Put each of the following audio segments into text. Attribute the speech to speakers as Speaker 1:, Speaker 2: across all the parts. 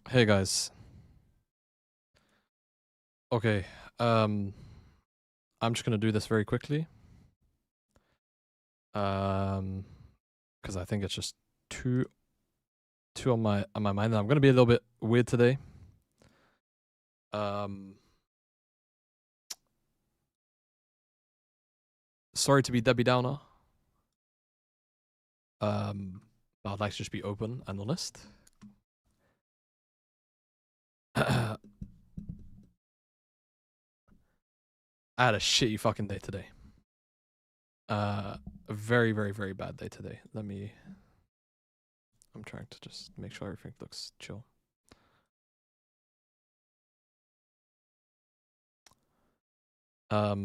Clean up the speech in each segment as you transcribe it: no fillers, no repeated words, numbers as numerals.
Speaker 1: Hey guys. Okay. I'm just gonna do this very quickly. Because I think it's just too on my mind. I'm gonna be a little bit weird today. Sorry to be Debbie Downer. But I'd like to just be open and honest. I had a shitty fucking day today. A very, very, very bad day today. I'm trying to just make sure everything looks chill. At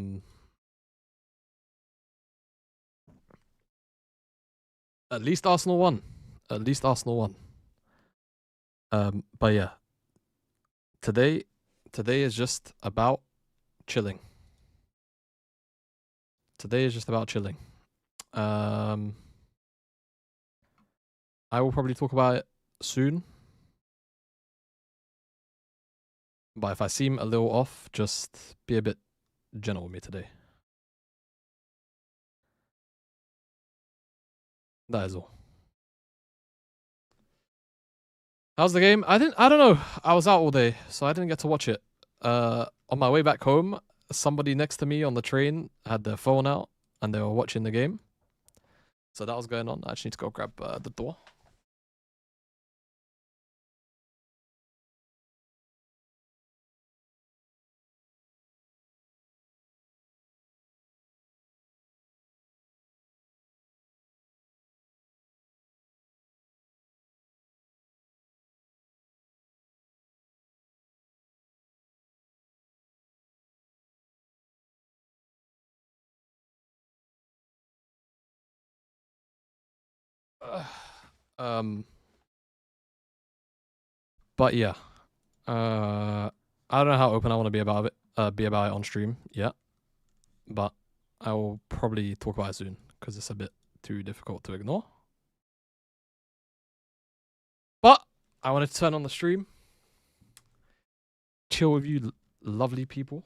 Speaker 1: least Arsenal won. But yeah, today is just about chilling. I will probably talk about it soon. But if I seem a little off, just be a bit gentle with me today. That is all. How's the game? I don't know. I was out all day, so I didn't get to watch it. On my way back home, somebody next to me on the train had their phone out and they were watching the game. So that was going on. I actually need to go grab the door. But yeah, I don't know how open I want to be about it. On stream yet, but I will probably talk about it soon because it's a bit too difficult to ignore. But I wanted to turn on the stream, chill with you, lovely people,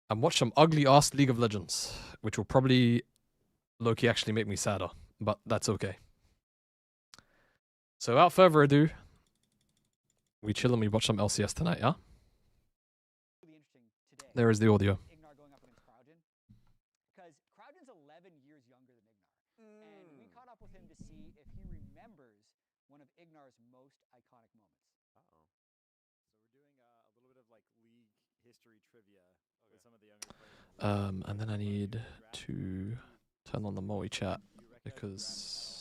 Speaker 1: and watch some ugly ass League of Legends, which will probably low-key actually make me sadder, but that's okay. So without further ado, we chill and we watch some LCS tonight, yeah? There is the audio.
Speaker 2: Because Crowden's 11 years younger than Ignar. And we caught up with him to see if he remembers one of Ignar's most iconic moments.
Speaker 3: Uh-oh. So we're doing a little bit of like league history trivia with some of the younger players.
Speaker 1: And then I need to turn on the multi-chat because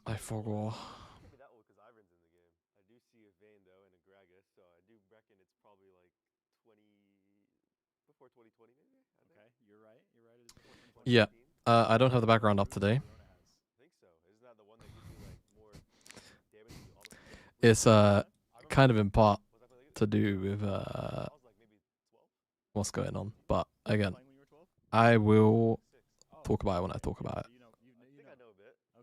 Speaker 1: I forgot.
Speaker 3: Can't be that old because Ivan's in the game. I do see a Vayne though and a Gragas, so I do reckon it's probably like 20 before 2020 maybe. Okay, you're right. It is before 2020.
Speaker 1: Yeah, I don't have the background up today.
Speaker 3: I think so. Isn't that the one that gives you like more damage?
Speaker 1: It's kind of in part to do with what's going on, but again, I will talk about it when I talk about it.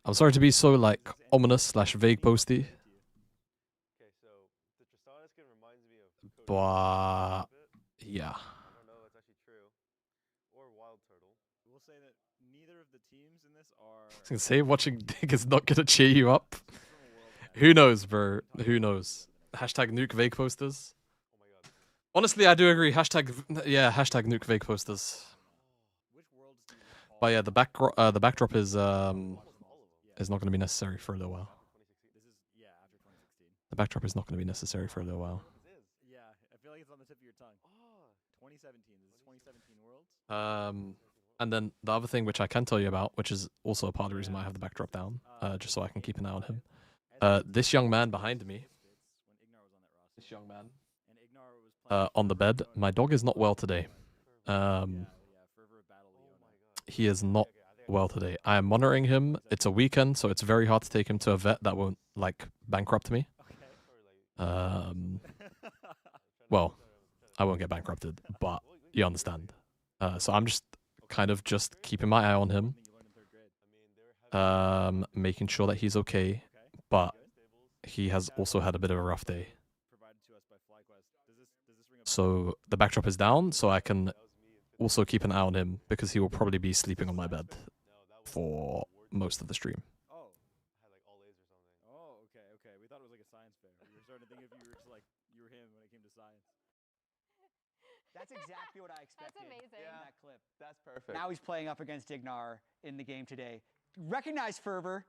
Speaker 1: I'm sorry to be so like ominous / vague posty.
Speaker 3: Okay, so the Tristana skin reminds me of
Speaker 1: But yeah.
Speaker 3: I don't know if that's actually true. Or Wild Turtle. We'll say that neither of the teams in this are.
Speaker 1: I was gonna say watching Dig is not gonna cheer you up. Who knows, bro? Who knows? Hashtag nuke vague posters.
Speaker 3: Oh my god.
Speaker 1: Honestly, I do agree. Hashtag nuke vague posters. But yeah, the backdrop is not going to be necessary for a little while.
Speaker 3: This is after 2016.
Speaker 1: The backdrop is not going to be necessary for a little while.
Speaker 3: Yeah, I feel like it's on the tip of your tongue. 2017. This is 2017 Worlds.
Speaker 1: And then the other thing which I can tell you about, which is also a part of the reason why I have the backdrop down, just so I can keep an eye on him. This young man behind me. This young man. On the bed. My dog is not well today. He is not well today. I am monitoring him. It's a weekend, so it's very hard to take him to a vet that won't like bankrupt me. Well, I won't get bankrupted, but you understand. So I'm just kind of just keeping my eye on him. making sure that he's okay, but he has also had a bit of a rough day. So the backdrop is down, so I can also keep an eye on him because he will probably be sleeping on my bed for most of the stream.
Speaker 2: Oh, okay. We thought it was like a science fair. We were starting to think if you were just like you were him when it came to science. That's exactly what I expected.
Speaker 4: That's amazing.
Speaker 2: In that clip.
Speaker 3: That's perfect.
Speaker 2: Now he's playing up against Dignar in the game today. Recognized fervor.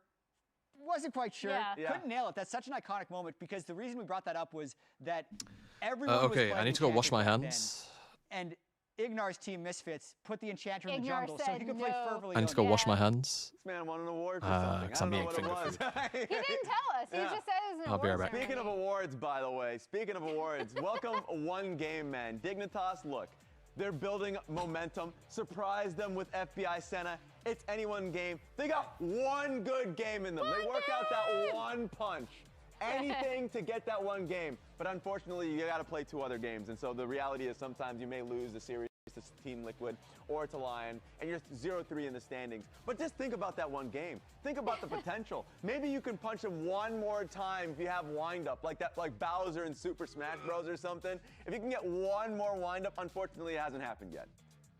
Speaker 2: Wasn't quite sure.
Speaker 4: Yeah.
Speaker 2: Couldn't nail it. That's such an iconic moment because the reason we brought that up was that everyone was
Speaker 1: Okay, I
Speaker 2: playing
Speaker 1: need to go wash my
Speaker 2: Enchanted back
Speaker 1: hands.
Speaker 2: then, and Ignar's team Misfits put the Enchanter in the
Speaker 4: Ignar
Speaker 2: jungle so
Speaker 4: said
Speaker 2: he could play
Speaker 4: no.
Speaker 2: fervently.
Speaker 1: I need to go wash my hands.
Speaker 3: This man won an award for something. I
Speaker 1: 'cause
Speaker 3: don't
Speaker 1: I'm
Speaker 3: know
Speaker 1: eating
Speaker 3: what it
Speaker 1: finger
Speaker 3: was.
Speaker 4: He didn't tell us. He
Speaker 3: Yeah.
Speaker 4: just said it was an
Speaker 1: I'll be right
Speaker 4: award
Speaker 1: back.
Speaker 3: Speaking of
Speaker 4: ceremony.
Speaker 3: awards, by the way, speaking of awards, welcome One Game Man. Dignitas, look, they're building momentum. Surprise them with FBI Senna. It's anyone game. They got one good game in them. They work out that one punch. Anything to get that one game. But unfortunately, you got to play 2 other games. And so the reality is sometimes you may lose the series to Team Liquid or to Lion, and you're 0-3 in the standings. But just think about that one game. Think about the potential. Maybe you can punch him one more time if you have wind-up, like that, like Bowser in Super Smash Bros. Or something. If you can get one more wind-up, unfortunately, it hasn't happened yet.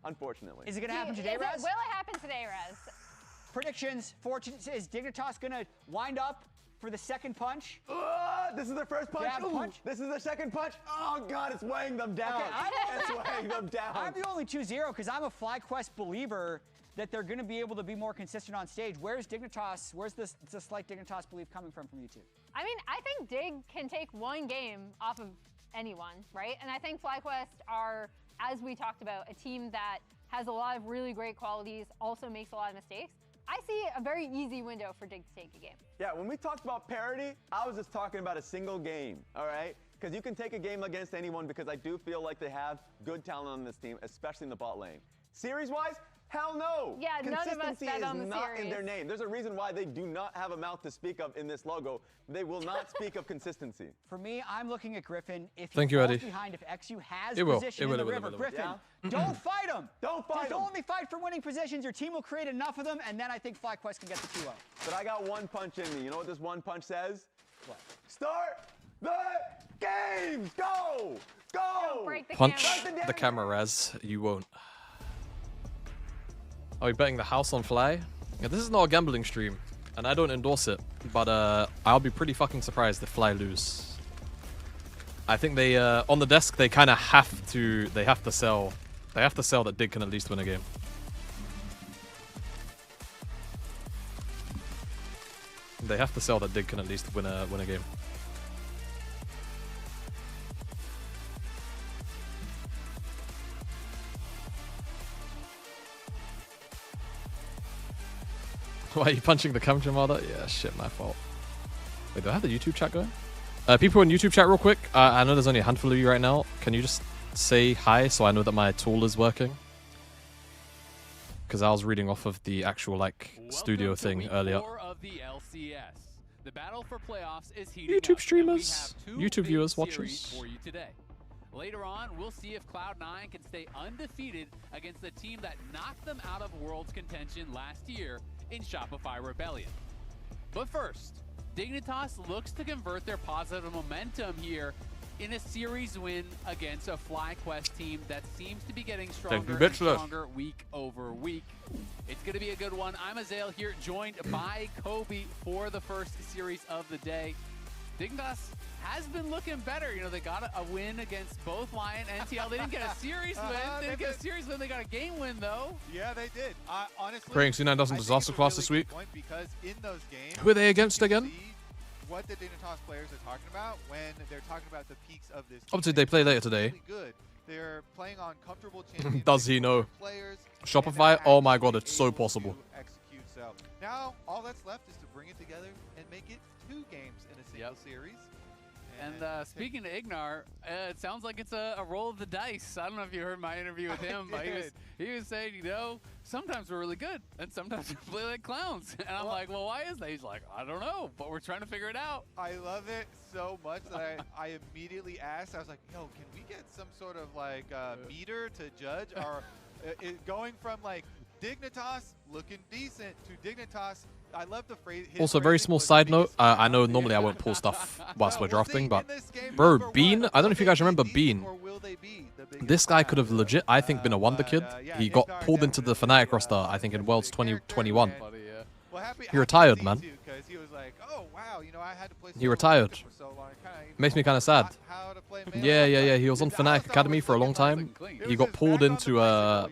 Speaker 3: Unfortunately.
Speaker 2: Is it going to happen today, Rez?
Speaker 4: Will it happen today, Rez?
Speaker 2: Predictions. Is Dignitas going to wind up for the second punch?
Speaker 3: This is their first punch.
Speaker 2: Jab punch.
Speaker 3: This is their second punch. Oh, God, it's weighing them down.
Speaker 2: Okay,
Speaker 3: It's weighing them down.
Speaker 2: I'm the only 2-0 because I'm a FlyQuest believer that they're going to be able to be more consistent on stage. Where's Dignitas? Where's this slight Dignitas belief coming from you two?
Speaker 4: I mean, I think Dig can take one game off of anyone, right? And I think FlyQuest are, as we talked about, a team that has a lot of really great qualities, also makes a lot of mistakes. I see a very easy window for Dig to take a game.
Speaker 3: Yeah, when we talked about parity, I was just talking about a single game, all right? Because you can take a game against anyone because I do feel like they have good talent on this team, especially in the bot lane. Series-wise, hell no.
Speaker 4: Yeah, none of us
Speaker 3: Consistency
Speaker 4: bet
Speaker 3: is
Speaker 4: on the
Speaker 3: not in
Speaker 4: series.
Speaker 3: their name. There's a reason why they do not have a mouth to speak of in this logo. They will not speak of consistency.
Speaker 2: For me, I'm looking at Griffin. If he
Speaker 1: Thank you,
Speaker 2: falls
Speaker 1: Eddie.
Speaker 2: behind, if XU has
Speaker 1: It will.
Speaker 2: position
Speaker 1: It will,
Speaker 2: in
Speaker 1: it
Speaker 2: the
Speaker 1: will, it
Speaker 2: river,
Speaker 1: will, it will.
Speaker 2: Griffin, don't fight him.
Speaker 3: Don't fight
Speaker 2: Just
Speaker 3: him.
Speaker 2: only fight for winning positions. Your team will create enough of them, and then I think FlyQuest can get the 2-0.
Speaker 3: But I got one punch in me. You know what this one punch says?
Speaker 2: What?
Speaker 3: Start the games. Go. Go.
Speaker 4: Don't break the
Speaker 1: Punch
Speaker 4: camera.
Speaker 1: the camera, Raz. You won't. Are we betting the house on Fly? Yeah, this is not a gambling stream, and I don't endorse it, but I'll be pretty fucking surprised if Fly lose. I think they, on the desk, they kind of have to sell that Dig can at least win a game. They have to sell that Dig can at least win a game. Why are you punching the camera, mother? Yeah, shit, my fault. Wait, do I have the YouTube chat going? People in YouTube chat real quick. I know there's only a handful of you right now. Can you just say hi so I know that my tool is working? Because I was reading off of the actual, like, studio thing earlier.
Speaker 5: Of the LCS. The battle for playoffs is heating
Speaker 1: YouTube
Speaker 5: up,
Speaker 1: streamers,
Speaker 5: and we have 2
Speaker 1: YouTube
Speaker 5: big
Speaker 1: viewers,
Speaker 5: series
Speaker 1: watchers.
Speaker 5: for you today. Later on, we'll see if Cloud9 can stay undefeated against the team that knocked them out of Worlds contention last year in Shopify Rebellion. But first, Dignitas looks to convert their positive momentum here in a series win against a FlyQuest team that seems to be getting stronger and stronger week over week. It's going to be a good one. I'm Azael here, joined by Kobe for the first series of the day. Dignitas has been looking better. You know, they got a win against both Lion and TL. They didn't get a series win. They didn't get a series win. They got a game win, though.
Speaker 6: Yeah, they did. Honestly,
Speaker 1: Praying C9 doesn't
Speaker 6: I think
Speaker 1: disaster
Speaker 6: it's a
Speaker 1: class
Speaker 6: really
Speaker 1: this
Speaker 6: good
Speaker 1: week.
Speaker 6: point because in those games,
Speaker 1: Who are they against
Speaker 6: you can
Speaker 1: again?
Speaker 6: see what the Dignitas players are talking about when they're talking about the peaks of this.
Speaker 1: Obviously,
Speaker 6: team.
Speaker 1: they play later
Speaker 6: It's
Speaker 1: today.
Speaker 6: really good. They're playing on comfortable champions.
Speaker 1: Does he know?
Speaker 6: Players,
Speaker 1: Shopify?
Speaker 6: and they're
Speaker 1: Oh my god,
Speaker 6: actually
Speaker 1: it's so
Speaker 6: able to
Speaker 1: possible.
Speaker 6: Execute. So now all that's left is to bring it together and make it 2 games in a single series.
Speaker 5: And speaking to Ignar, it sounds like it's a roll of the dice. I don't know if you heard my interview with him, but he was saying, you know, sometimes we're really good, and sometimes we play like clowns. And I'm like, well, why is that? He's like, I don't know, but we're trying to figure it out.
Speaker 6: I love it so much that I immediately asked. I was like, yo, can we get some sort of like meter to judge? Or going from like Dignitas looking decent to Dignitas I love the phrase.
Speaker 1: Also, very small side note. I know normally I won't pull stuff whilst we're drafting, but bro, Bean. I don't know if you guys remember Bean. This guy could have legit, I think, been a wonder kid. He got pulled into the Fnatic roster, I think, in Worlds 2021. He retired, man. He retired. Makes me kind of sad. Yeah. He was on Fnatic Academy for a long time. He got pulled into a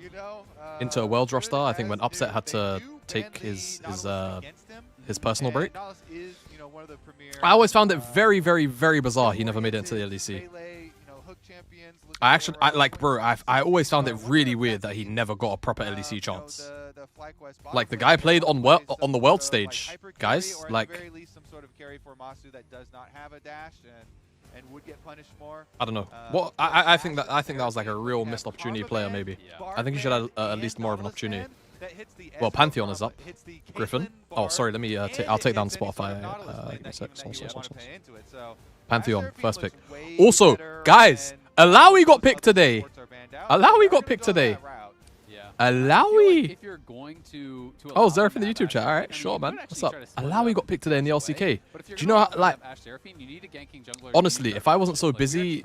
Speaker 1: Worlds roster. I think when Upset had to take his personal break. I always found it very, very, very bizarre he never made it into the LEC. I always found it really weird that he never got a proper LEC chance. Like, the guy played on the world stage, guys. Like, I don't know. What I think that was like a real missed opportunity player. Maybe I think he should have at least more of an opportunity. Well, Pantheon is up. Griffin. Oh, sorry. Let me. I'll take down Spotify. Give me a sec. Pantheon, first pick. Also, guys, Alawi got picked today. Alawi. Oh, Zerif in the YouTube chat. All right, sure, man. What's up? Alawi got picked today in the LCK. Do you know how, like, honestly, if I wasn't so busy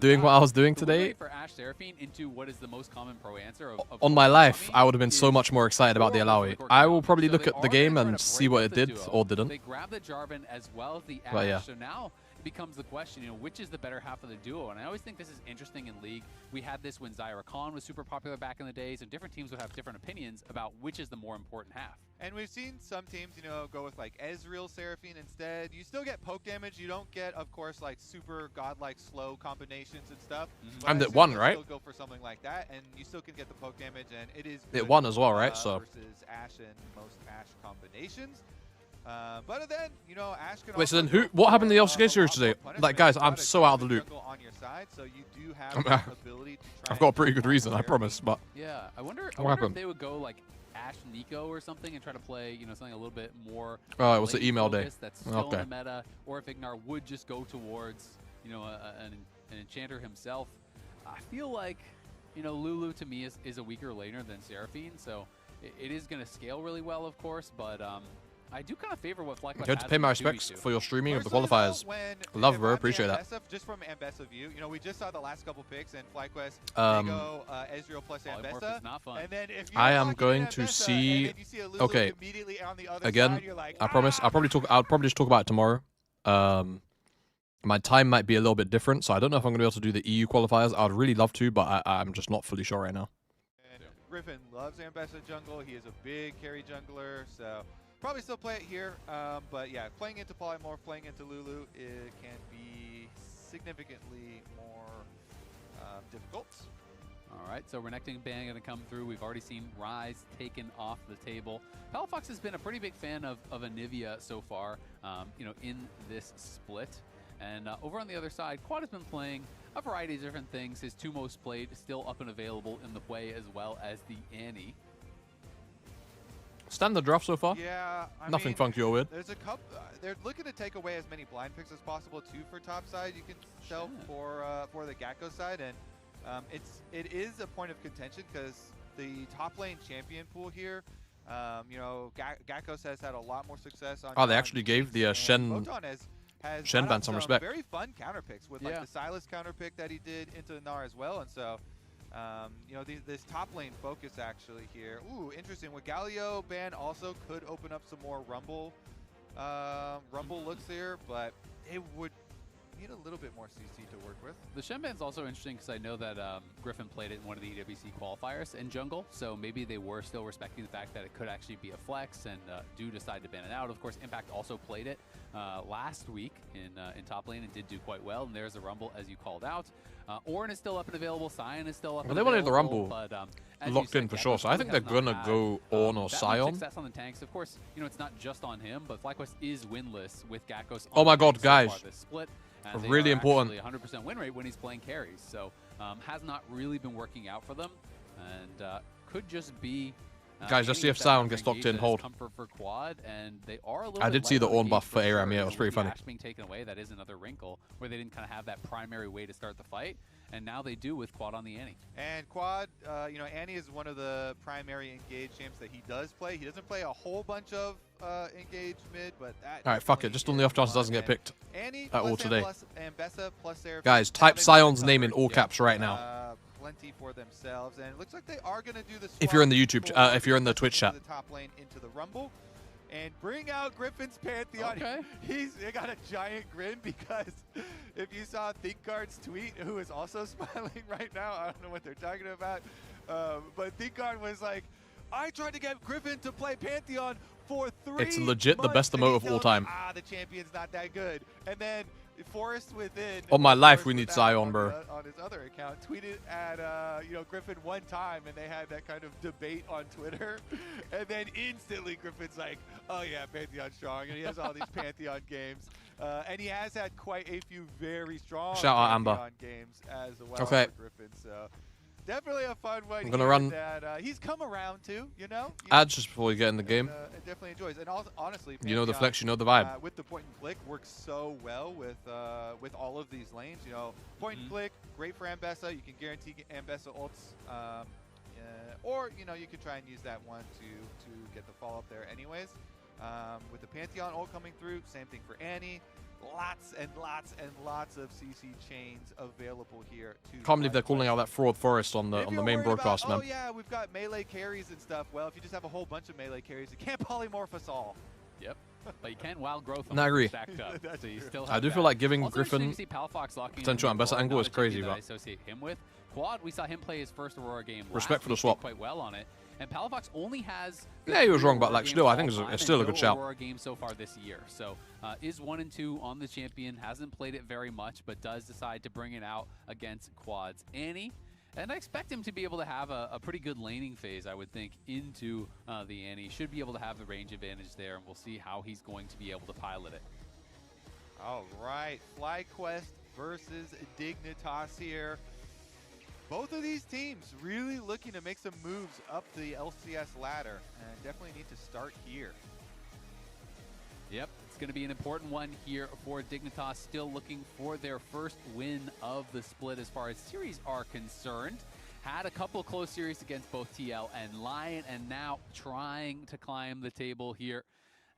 Speaker 1: doing what I was doing today, on my life, I would have been so much more excited about the Alawi. I will probably look at the game and see what it did or didn't. But yeah.
Speaker 5: Becomes the question, which is the better half of the duo? And I always think this is interesting in League. We had this when Zyra Khan was super popular back in the days, and different teams would have different opinions about which is the more important half.
Speaker 6: And we've seen some teams, go with like Ezreal Seraphine instead. You still get poke damage. You don't get, of course, like super godlike slow combinations and stuff.
Speaker 1: And it won, right?
Speaker 6: Still go for something like that, and you still can get the poke damage, and it is.
Speaker 1: It won as well, right? So.
Speaker 6: Versus Ashe and most Ashe combinations. But then, Ashe can.
Speaker 1: Wait, so then what happened in the LCK series today? Like, guys, I'm so out of the loop. I've got a pretty good reason, I promise, but.
Speaker 5: Yeah, I wonder if they would go like Ashe Nico or something and try to play, something a little bit more.
Speaker 1: Oh, it was the email day.
Speaker 5: That's still in the meta, or if Ignar would just go towards, an enchanter himself. I feel like, Lulu to me is a weaker laner than Seraphine, so it is going to scale really well, of course, but I do kind of favor what FlyQuest has.
Speaker 1: You have to pay my respects for your streaming of the qualifiers. Love, bro. Appreciate that.
Speaker 6: Just from Ambessa view, we just saw the last couple picks, and FlyQuest, they go Ezreal plus Ambessa. And then if
Speaker 1: I am going to see. Okay. Again, I promise. I'll probably just talk about it tomorrow. My time might be a little bit different, so I don't know if I'm going to be able to do the EU qualifiers. I'd really love to, but I'm just not fully sure right now.
Speaker 6: And Griffin loves Ambessa jungle. He is a big carry jungler, so. Probably still play it here, but yeah, playing into Polymorph, playing into Lulu, it can be significantly more difficult.
Speaker 5: All right, so Renekton ban going to come through. We've already seen Ryze taken off the table. Palafox has been a pretty big fan of Anivia so far, in this split. And over on the other side, Quad has been playing a variety of different things. His two most played still up and available in the way, as well as the Annie.
Speaker 1: Standard draft so far?
Speaker 6: Yeah,
Speaker 1: nothing funky or weird.
Speaker 6: There's a couple. They're looking to take away as many blind picks as possible too for top side. You can tell for the Gakko side, and it is a point of contention because the top lane champion pool here. Gakko has had a lot more success on.
Speaker 1: Oh, they actually gave the Shen ban some respect.
Speaker 6: Very fun counter picks with like the Silas counter pick that he did into Nar as well, and so. This top lane focus actually here. Ooh, interesting. With Galio ban also could open up some more Rumble looks here, but it would need a little bit more CC to work with.
Speaker 5: The Shen ban's also interesting because I know that Griffin played it in one of the EWC qualifiers in jungle, so maybe they were still respecting the fact that it could actually be a flex and do decide to ban it out. Of course, Impact also played it last week in top lane and did do quite well, and there's the Rumble as you called out. Orin is still up and available, Sion is still up and available.
Speaker 1: They wanted the Rumble
Speaker 5: but,
Speaker 1: locked in for sure, so I think they're going to go Ornn or Sion.
Speaker 5: Success on the tanks. Of course, it's not just on him, but FlyQuest is winless with Gakkos.
Speaker 1: Oh my god, guys.
Speaker 5: So this split.
Speaker 1: Really important.
Speaker 5: 100% win rate when he's playing carries, so has not really been working out for them, and could just be
Speaker 1: Guys, let's see
Speaker 5: Annie
Speaker 1: if
Speaker 5: with that
Speaker 1: Sion
Speaker 5: number
Speaker 1: gets locked
Speaker 5: engaged,
Speaker 1: in.
Speaker 5: that is
Speaker 1: Hold.
Speaker 5: comfort for Quad, and they are a little
Speaker 1: I
Speaker 5: bit
Speaker 1: did see the
Speaker 5: lighter on
Speaker 1: Ornn buff
Speaker 5: engage
Speaker 1: for
Speaker 5: sure.
Speaker 1: ARAM. Yeah, it was
Speaker 5: With
Speaker 1: pretty
Speaker 5: the
Speaker 1: funny.
Speaker 5: Ash being taken away, that is another wrinkle where they didn't kind of have that primary way to start the fight, and now they do with Quad on the Annie.
Speaker 6: And Quad, you know, Annie is one of the primary engage champs that he does play. He doesn't play a whole bunch of engage mid, but that.
Speaker 1: All right, fuck it. Just on the off chance it doesn't get picked
Speaker 6: Annie
Speaker 1: at all
Speaker 6: plus
Speaker 1: today.
Speaker 6: Ambessa plus Seraphine.
Speaker 1: Guys,
Speaker 6: Now
Speaker 1: type
Speaker 6: they've
Speaker 1: Sion's
Speaker 6: got
Speaker 1: name in
Speaker 6: covered.
Speaker 1: all caps right now.
Speaker 6: Plenty for themselves, and it looks like they are going to do the.
Speaker 1: If you're in the
Speaker 6: swap
Speaker 1: YouTube,
Speaker 6: forward
Speaker 1: if you're in the Twitch chat.
Speaker 6: into the top lane into the Rumble, and bring out Griffin's Pantheon.
Speaker 5: Okay.
Speaker 6: He's got a giant grin because if you saw ThinkGuard's tweet, who is also smiling right now, I don't know what they're talking about, but ThinkGuard was like, I tried to get Griffin to play Pantheon for 3
Speaker 1: It's legit the
Speaker 6: months,
Speaker 1: best
Speaker 6: and he
Speaker 1: emote of all
Speaker 6: tells
Speaker 1: time.
Speaker 6: me, the champion's not that good. And then Forest Within.
Speaker 1: On my life,
Speaker 6: Forest
Speaker 1: we need
Speaker 6: Without
Speaker 1: Sion,
Speaker 6: on
Speaker 1: bro.
Speaker 6: On his other account, tweeted at Griffin one time, and they had that kind of debate on Twitter. And then instantly, Griffin's like, "Oh yeah, Pantheon strong," and he has all these Pantheon games, and he has had quite a few very strong
Speaker 1: Shout out Amber.
Speaker 6: Pantheon games as well
Speaker 1: Okay.
Speaker 6: for Griffin. So definitely a fun one.
Speaker 1: I'm gonna
Speaker 6: here
Speaker 1: run
Speaker 6: that he's come around to, you know.
Speaker 1: Ads just before we get in the game.
Speaker 6: And definitely enjoys. And also, honestly,
Speaker 1: You know the
Speaker 6: Pantheon,
Speaker 1: flex, you know the vibe.
Speaker 6: with the point and click works so well with all of these lanes. You know, point and click, great for Ambessa. You can guarantee Ambessa ults, or you know you can try and use that one to get the follow up there. Anyways, with the Pantheon ult coming through, same thing for Annie. Lots and lots and lots of CC chains available here.
Speaker 1: Can't believe they're calling out that fraud Forest on the
Speaker 6: If you're
Speaker 1: main
Speaker 6: worried
Speaker 1: broadcast,
Speaker 6: about,
Speaker 1: man.
Speaker 6: Oh yeah, we've got melee carries and stuff. Well, if you just have a whole bunch of melee carries, you can't polymorph us all.
Speaker 5: Yep. But you can wild growth them
Speaker 1: No, I agree.
Speaker 5: stacked up.
Speaker 6: That's
Speaker 5: so you
Speaker 6: true.
Speaker 5: still
Speaker 1: I
Speaker 5: have
Speaker 1: do
Speaker 5: that.
Speaker 1: feel like giving
Speaker 5: Also
Speaker 1: Griffin
Speaker 5: interesting to see Palafox locking in
Speaker 1: potential
Speaker 5: on
Speaker 1: Ambessa
Speaker 5: Quad,
Speaker 1: angle
Speaker 5: not
Speaker 1: is
Speaker 5: the champion
Speaker 1: crazy,
Speaker 5: that I
Speaker 1: but-
Speaker 5: associate him with. Quad, we saw him play his first Aurora game.
Speaker 1: Respect
Speaker 5: last
Speaker 1: for the
Speaker 5: week, did
Speaker 1: swap.
Speaker 5: quite well on it. And Palafox only has.
Speaker 1: Yeah, he was wrong, but,
Speaker 5: Aurora
Speaker 1: like,
Speaker 5: games
Speaker 1: still, I
Speaker 5: all
Speaker 1: think it's
Speaker 5: time
Speaker 1: still a
Speaker 5: and
Speaker 1: good
Speaker 5: no
Speaker 1: shout.
Speaker 5: Aurora game so far this year. So is 1-2 on the champion. Hasn't played it very much, but does decide to bring it out against Quad's Annie. And I expect him to be able to have a pretty good laning phase, I would think, into the Annie. Should be able to have the range advantage there, and we'll see how he's going to be able to pilot it.
Speaker 6: All right, FlyQuest versus Dignitas here. Both of these teams really looking to make some moves up the LCS ladder, and definitely need to start here.
Speaker 5: Yep, it's going to be an important one here for Dignitas, still looking for their first win of the split as far as series are concerned. Had a couple close series against both TL and Lion, and now trying to climb the table here.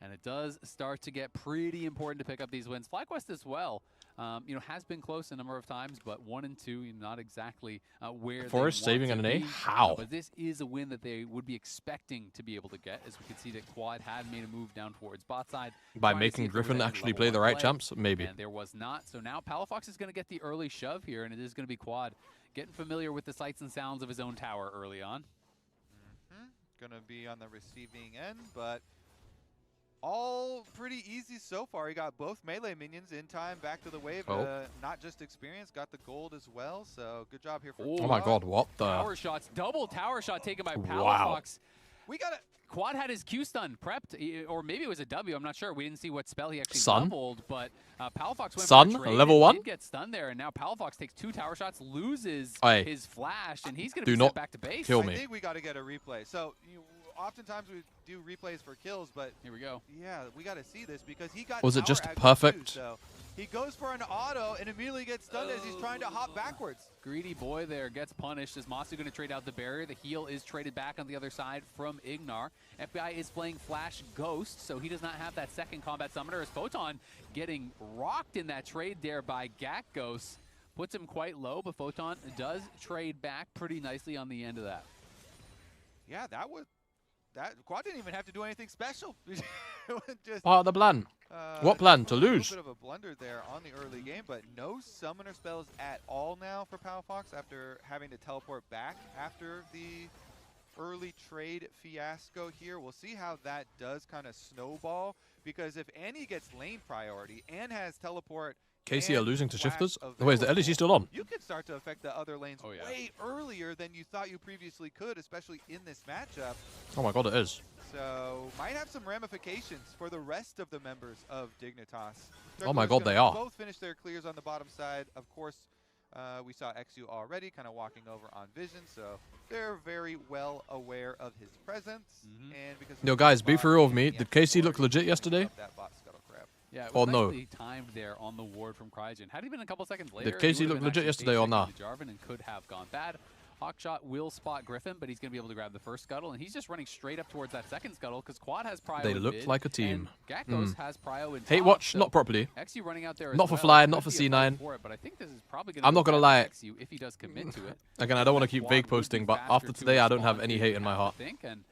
Speaker 5: And it does start to get pretty important to pick up these wins. FlyQuest as well, has been close a number of times, but 1-2, not exactly where
Speaker 1: Forest
Speaker 5: they want
Speaker 1: saving
Speaker 5: to
Speaker 1: an A?
Speaker 5: be.
Speaker 1: How?
Speaker 5: But this is a win that they would be expecting to be able to get, as we can see that Quad had made a move down towards bot side.
Speaker 1: By
Speaker 5: trying to see
Speaker 1: making
Speaker 5: if there was
Speaker 1: Griffin
Speaker 5: any
Speaker 1: actually
Speaker 5: level
Speaker 1: play the
Speaker 5: 1
Speaker 1: right
Speaker 5: play,
Speaker 1: champs? Maybe.
Speaker 5: And there was not. So now Palafox is going to get the early shove here, and it is going to be Quad getting familiar with the sights and sounds of his own tower early on.
Speaker 6: Gonna be on the receiving end, but all pretty easy so far. He got both melee minions in time back to the wave.
Speaker 1: Oh.
Speaker 6: Not just experience, got the gold as well. So good job here for
Speaker 1: Oh my god, what the?
Speaker 5: Tower shots, double tower shot taken by
Speaker 1: Wow.
Speaker 5: Palafox.
Speaker 6: We got it.
Speaker 5: Quad had his Q stun prepped, or maybe it was a W. I'm not sure. We didn't see what spell he actually
Speaker 1: Sun?
Speaker 5: doubled, but Palafox went
Speaker 1: Sun?
Speaker 5: for a trade
Speaker 1: Level
Speaker 5: and
Speaker 1: 1?
Speaker 5: did get stunned there, and now Palafox takes 2 tower shots, loses
Speaker 1: Aye.
Speaker 5: his flash, and he's going to
Speaker 1: Do
Speaker 5: be
Speaker 1: not
Speaker 5: sent back to base.
Speaker 1: kill
Speaker 6: I
Speaker 1: me.
Speaker 6: think we got to get a replay. So oftentimes we do replays for kills, but
Speaker 5: Here we go.
Speaker 6: yeah, we got to see this because he got.
Speaker 1: Was it
Speaker 6: tower
Speaker 1: just
Speaker 6: aggro too,
Speaker 1: perfect?
Speaker 6: so he goes for an auto and immediately gets stunned as he's trying to hop backwards.
Speaker 5: Greedy boy there gets punished. Is Masu going to trade out the barrier? The heal is traded back on the other side from Ignar. FBI is playing Flash Ghost, so he does not have that second combat summoner. As Photon getting rocked in that trade there by Gak Ghost. Puts him quite low, but Photon does trade back pretty nicely on the end of that.
Speaker 6: Yeah, that Quad didn't even have to do anything special. It was just,
Speaker 1: Part of the plan. What plan? To
Speaker 6: a
Speaker 1: lose?
Speaker 6: little bit of a blunder there on the early game, but no summoner spells at all now for Palafox after having to teleport back after the early trade fiasco here. We'll see how that does kind of snowball, because if Annie gets lane priority and has teleport
Speaker 1: KC are
Speaker 6: and
Speaker 1: losing to
Speaker 6: Flash
Speaker 1: shifters. Wait, is the
Speaker 6: available,
Speaker 1: LEC still on?
Speaker 6: you can start to affect the other lanes
Speaker 5: Oh, yeah.
Speaker 6: way earlier than you thought you previously could, especially in this matchup.
Speaker 1: Oh my god, it is.
Speaker 6: So might have some ramifications for the rest of the members of Dignitas.
Speaker 1: Oh my
Speaker 6: Circler's
Speaker 1: god, they
Speaker 6: gonna
Speaker 1: are.
Speaker 6: both finish their clears on the bottom side. Of course, We saw XU already kind of walking over on Vision, so they're very well aware of his presence. And because
Speaker 1: Yo, guys, be for real with me. Did KC look legit yesterday?
Speaker 5: Yeah, it
Speaker 1: Or
Speaker 5: was
Speaker 1: no?
Speaker 5: nicely timed there on the ward from Cryogen. Had he been a couple seconds later,
Speaker 1: Did
Speaker 5: he
Speaker 1: KC
Speaker 5: would've
Speaker 1: look
Speaker 5: been
Speaker 1: legit
Speaker 5: actually
Speaker 1: yesterday or
Speaker 5: chasing
Speaker 1: not?
Speaker 5: into Jarvan and could have gone bad. Hawkshot will spot Griffin, but he's going to be able to grab the first scuttle, and he's just running straight up towards that second scuttle because Quad has Prio
Speaker 1: They
Speaker 5: in
Speaker 1: looked
Speaker 5: mid,
Speaker 1: like a team.
Speaker 5: and Gakkos has Prio in
Speaker 1: Hate
Speaker 5: top,
Speaker 1: watch,
Speaker 5: so
Speaker 1: not properly.
Speaker 5: XU running out there
Speaker 1: Not
Speaker 5: as
Speaker 1: for
Speaker 5: well.
Speaker 1: Fly,
Speaker 5: It
Speaker 1: not
Speaker 5: could
Speaker 1: for
Speaker 5: be a fight
Speaker 1: C9.
Speaker 5: for it, but I think this is probably
Speaker 1: I'm not gonna lie.
Speaker 5: XU if he does commit to it.
Speaker 1: Again, I don't want to keep
Speaker 5: Quad
Speaker 1: vague
Speaker 5: would be
Speaker 1: posting, but
Speaker 5: faster
Speaker 1: after
Speaker 5: to
Speaker 1: today, I don't have
Speaker 5: respond
Speaker 1: any
Speaker 5: to,
Speaker 1: hate in my heart.
Speaker 5: I think, and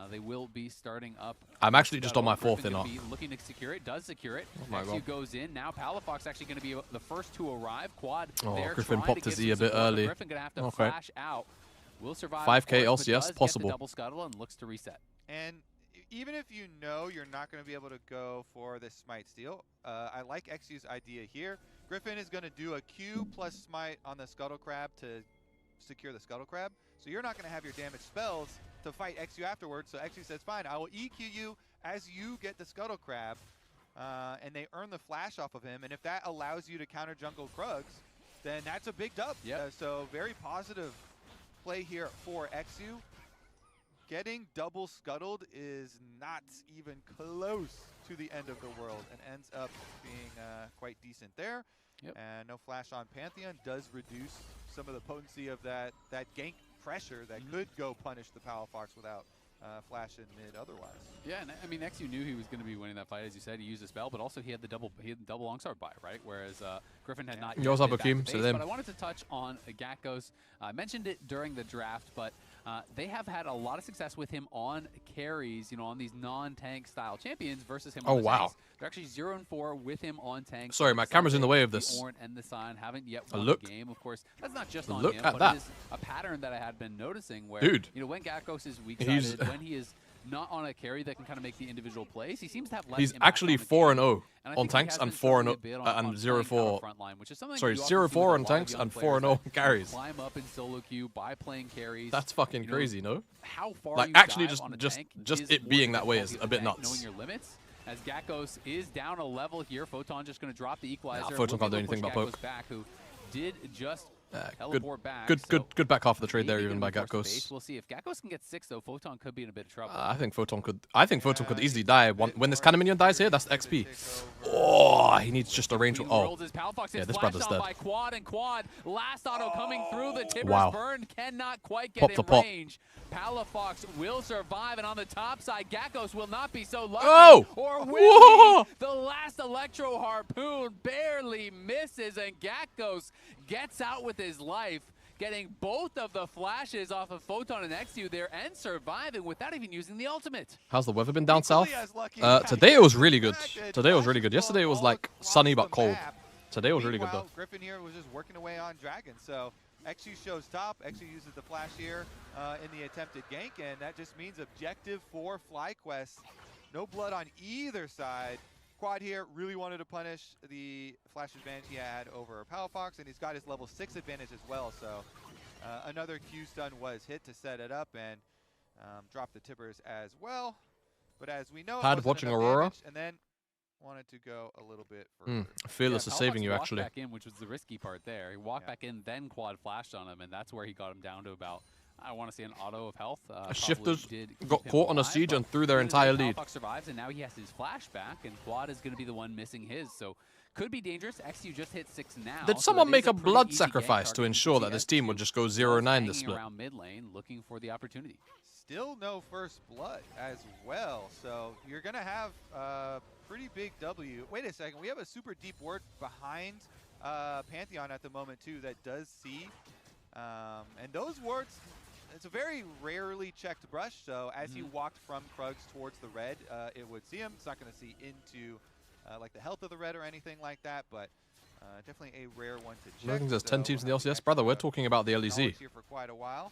Speaker 5: they will be starting up.
Speaker 1: I'm actually just on my
Speaker 5: Scuttle.
Speaker 1: fourth
Speaker 5: Griffin
Speaker 1: in
Speaker 5: gonna
Speaker 1: art.
Speaker 5: be looking to secure it, does secure it.
Speaker 1: Oh my
Speaker 5: XU
Speaker 1: God.
Speaker 5: goes in. Now Palafox actually going to be the first to arrive. Quad
Speaker 1: Oh,
Speaker 5: there
Speaker 1: Griffin
Speaker 5: trying
Speaker 1: popped
Speaker 5: to
Speaker 1: his
Speaker 5: get
Speaker 1: E a
Speaker 5: some
Speaker 1: bit
Speaker 5: support, but
Speaker 1: early.
Speaker 5: Griffin going to have to
Speaker 1: Okay.
Speaker 5: flash out. Will survive.
Speaker 1: 5K
Speaker 5: of course, but
Speaker 1: LCS
Speaker 5: does get the
Speaker 1: possible.
Speaker 5: double scuttle and looks to reset.
Speaker 6: And even if you know you're not going to be able to go for this Smite steal, I like XU's idea here. Griffin is going to do a Q plus Smite on the Scuttle Crab to secure the Scuttle Crab. So you're not going to have your damage spells to fight XU afterwards. So XU says, fine, I will EQ you as you get the Scuttle Crab. And they earn the flash off of him. And if that allows you to counter jungle Krugs, then that's a big dub.
Speaker 5: Yep.
Speaker 6: So very positive play here for XU. Getting double scuttled is not even close to the end of the world and ends up being quite decent there.
Speaker 5: Yep.
Speaker 6: And no flash on Pantheon does reduce some of the potency of that gank pressure that could go punish the Palafox without flash in mid otherwise.
Speaker 5: Yeah, and I mean, XU knew he was going to be winning that fight, as you said. He used a spell, but also he had the double longsword buy, right? Whereas Griffin had not.
Speaker 1: Yo, what's up,
Speaker 5: yet
Speaker 1: Akeem?
Speaker 5: hit that
Speaker 1: So
Speaker 5: base,
Speaker 1: then-
Speaker 5: but I wanted to touch on Gakkos. I mentioned it during the draft, but they have had a lot of success with him on carries, you know, on these non-tank style champions versus him on the
Speaker 1: Oh, wow.
Speaker 5: tanks. They're actually 0-4 with him on tanks.
Speaker 1: Sorry, my camera's in the way of
Speaker 5: The
Speaker 1: this.
Speaker 5: Ornn and the Sign haven't yet won
Speaker 1: look.
Speaker 5: the game. Of course, that's not just
Speaker 1: A
Speaker 5: on
Speaker 1: look
Speaker 5: him,
Speaker 1: at
Speaker 5: but
Speaker 1: that.
Speaker 5: it is a pattern that I had been noticing where,
Speaker 1: Dude.
Speaker 5: you know, when Gakkos is
Speaker 1: He's-
Speaker 5: weak-sided, when he is not on a carry that can kind of make the individual plays, he seems to have less
Speaker 1: He's
Speaker 5: impact
Speaker 1: actually
Speaker 5: on the
Speaker 1: 4-0
Speaker 5: game. And I
Speaker 1: on
Speaker 5: think he
Speaker 1: tanks
Speaker 5: has
Speaker 1: and
Speaker 5: been
Speaker 1: 4-0
Speaker 5: struggling a bit on
Speaker 1: and
Speaker 5: playing out
Speaker 1: 0-4.
Speaker 5: of front line, which is something
Speaker 1: Sorry,
Speaker 5: you often
Speaker 1: 0-4
Speaker 5: see with a
Speaker 1: on
Speaker 5: lot of
Speaker 1: tanks
Speaker 5: young
Speaker 1: and
Speaker 5: players
Speaker 1: 4-0
Speaker 5: that
Speaker 1: carries.
Speaker 5: Climb up in solo queue by playing carries.
Speaker 1: That's fucking
Speaker 5: You know,
Speaker 1: crazy, no?
Speaker 5: how far
Speaker 1: Like,
Speaker 5: you
Speaker 1: actually,
Speaker 5: dive on a
Speaker 1: just
Speaker 5: tank is
Speaker 1: it
Speaker 5: more
Speaker 1: being
Speaker 5: the
Speaker 1: that way is
Speaker 5: difficulty
Speaker 1: a
Speaker 5: of
Speaker 1: bit
Speaker 5: the tank,
Speaker 1: nuts.
Speaker 5: knowing your limits. As Gakkos is down a level here, Photon just going to drop the equalizer.
Speaker 1: Photon
Speaker 5: Looking
Speaker 1: can't do
Speaker 5: to
Speaker 1: anything
Speaker 5: push
Speaker 1: but
Speaker 5: Gakkos
Speaker 1: poke.
Speaker 5: back, who did just
Speaker 1: Good,
Speaker 5: teleport back.
Speaker 1: good,
Speaker 5: so
Speaker 1: good back half of the trade there,
Speaker 5: maybe
Speaker 1: even
Speaker 5: gonna
Speaker 1: by
Speaker 5: be forced to base.
Speaker 1: Gakkos.
Speaker 5: We'll see if Gakkos can get 6 though. Photon could be in a bit of trouble.
Speaker 1: I think Photon could. I think Photon could
Speaker 6: Yeah,
Speaker 1: easily
Speaker 6: he's
Speaker 1: die
Speaker 6: a bit
Speaker 1: when this
Speaker 6: more
Speaker 1: cannon minion dies here. That's
Speaker 6: easy to
Speaker 1: XP.
Speaker 6: take over.
Speaker 1: Oh, he needs just a range.
Speaker 5: Queen
Speaker 1: Oh,
Speaker 5: rolls his Palafox.
Speaker 1: yeah,
Speaker 5: It's
Speaker 1: this
Speaker 5: flashed
Speaker 1: brother's
Speaker 5: on
Speaker 1: dead.
Speaker 5: by Quad, and Quad last auto coming through. The Tibbers
Speaker 1: Wow.
Speaker 5: burn cannot quite get
Speaker 1: Pop
Speaker 5: in
Speaker 1: the pop.
Speaker 5: range. Palafox will survive, and on the top side, Gakkos will not be so lucky.
Speaker 1: Oh!
Speaker 5: Or will
Speaker 1: Whoa!
Speaker 5: he? The last Electro Harpoon barely misses, and Gakkos gets out with his life, getting both of the flashes off of Photon and XU there and surviving without even using the ultimate.
Speaker 1: how's the weather been down south?
Speaker 6: Equally as lucky as
Speaker 1: Today it was really good.
Speaker 6: Gakkos.
Speaker 1: Today it was really good. Yesterday it was like sunny but cold. Today it was really good
Speaker 6: Meanwhile,
Speaker 1: though.
Speaker 6: Griffin here was just working away on Dragon. So XU shows top. XU uses the flash here in the attempted gank, and that just means objective for FlyQuest. No blood on either side. Quad here really wanted to punish the flash advantage he had over Palafox, and he's got his level 6 advantage as well. So another Q stun was hit to set it up and drop the Tibbers as well. But as we know, it
Speaker 1: Had
Speaker 6: wasn't
Speaker 1: watching
Speaker 6: enough
Speaker 1: Aurora.
Speaker 6: damage, and then wanted to go a little bit further.
Speaker 1: Fearless
Speaker 5: Yeah,
Speaker 1: is saving
Speaker 5: Palafox
Speaker 1: you
Speaker 5: walked
Speaker 1: actually.
Speaker 5: back in, which was the risky part there. He walked
Speaker 6: Yeah.
Speaker 5: back in, then Quad flashed on him, and that's where he got him down to about, I want to say, an auto of health.
Speaker 1: Shifters
Speaker 5: Probably did
Speaker 1: got
Speaker 5: keep him
Speaker 1: caught on a
Speaker 5: alive,
Speaker 1: siege
Speaker 5: but
Speaker 1: and threw their
Speaker 5: at the end of the
Speaker 1: entire
Speaker 5: day,
Speaker 1: lead.
Speaker 5: Palafox survives, and now he has his flashback, and Quad is going to be the one missing his. So could be dangerous. XU just hit 6 now.
Speaker 1: Did
Speaker 5: so
Speaker 1: someone
Speaker 5: that
Speaker 1: make
Speaker 5: is
Speaker 1: a
Speaker 5: pretty
Speaker 1: blood
Speaker 5: easy gank
Speaker 1: sacrifice to
Speaker 5: target. You
Speaker 1: ensure
Speaker 5: can
Speaker 1: that
Speaker 5: see
Speaker 1: this team would
Speaker 5: XU
Speaker 1: just go
Speaker 5: just
Speaker 1: 0-9 this
Speaker 5: hanging
Speaker 1: split?
Speaker 5: around mid lane, looking for the opportunity.
Speaker 6: Still no first blood as well, so you're gonna have a pretty big W. Wait a second, we have a super deep ward behind Pantheon at the moment too that does see, and those wards, it's a very rarely checked brush, so as he walked from Krugs towards the red, it would see him. It's not gonna see into like the health of the red or anything like that, but definitely a rare one to check.
Speaker 1: I think there's 10
Speaker 6: so
Speaker 1: teams in the
Speaker 6: we'll have
Speaker 1: LCS.
Speaker 6: the
Speaker 1: Brother, we're
Speaker 6: extra
Speaker 1: talking about the
Speaker 6: knowledge
Speaker 1: LEC.
Speaker 6: here for quite a while.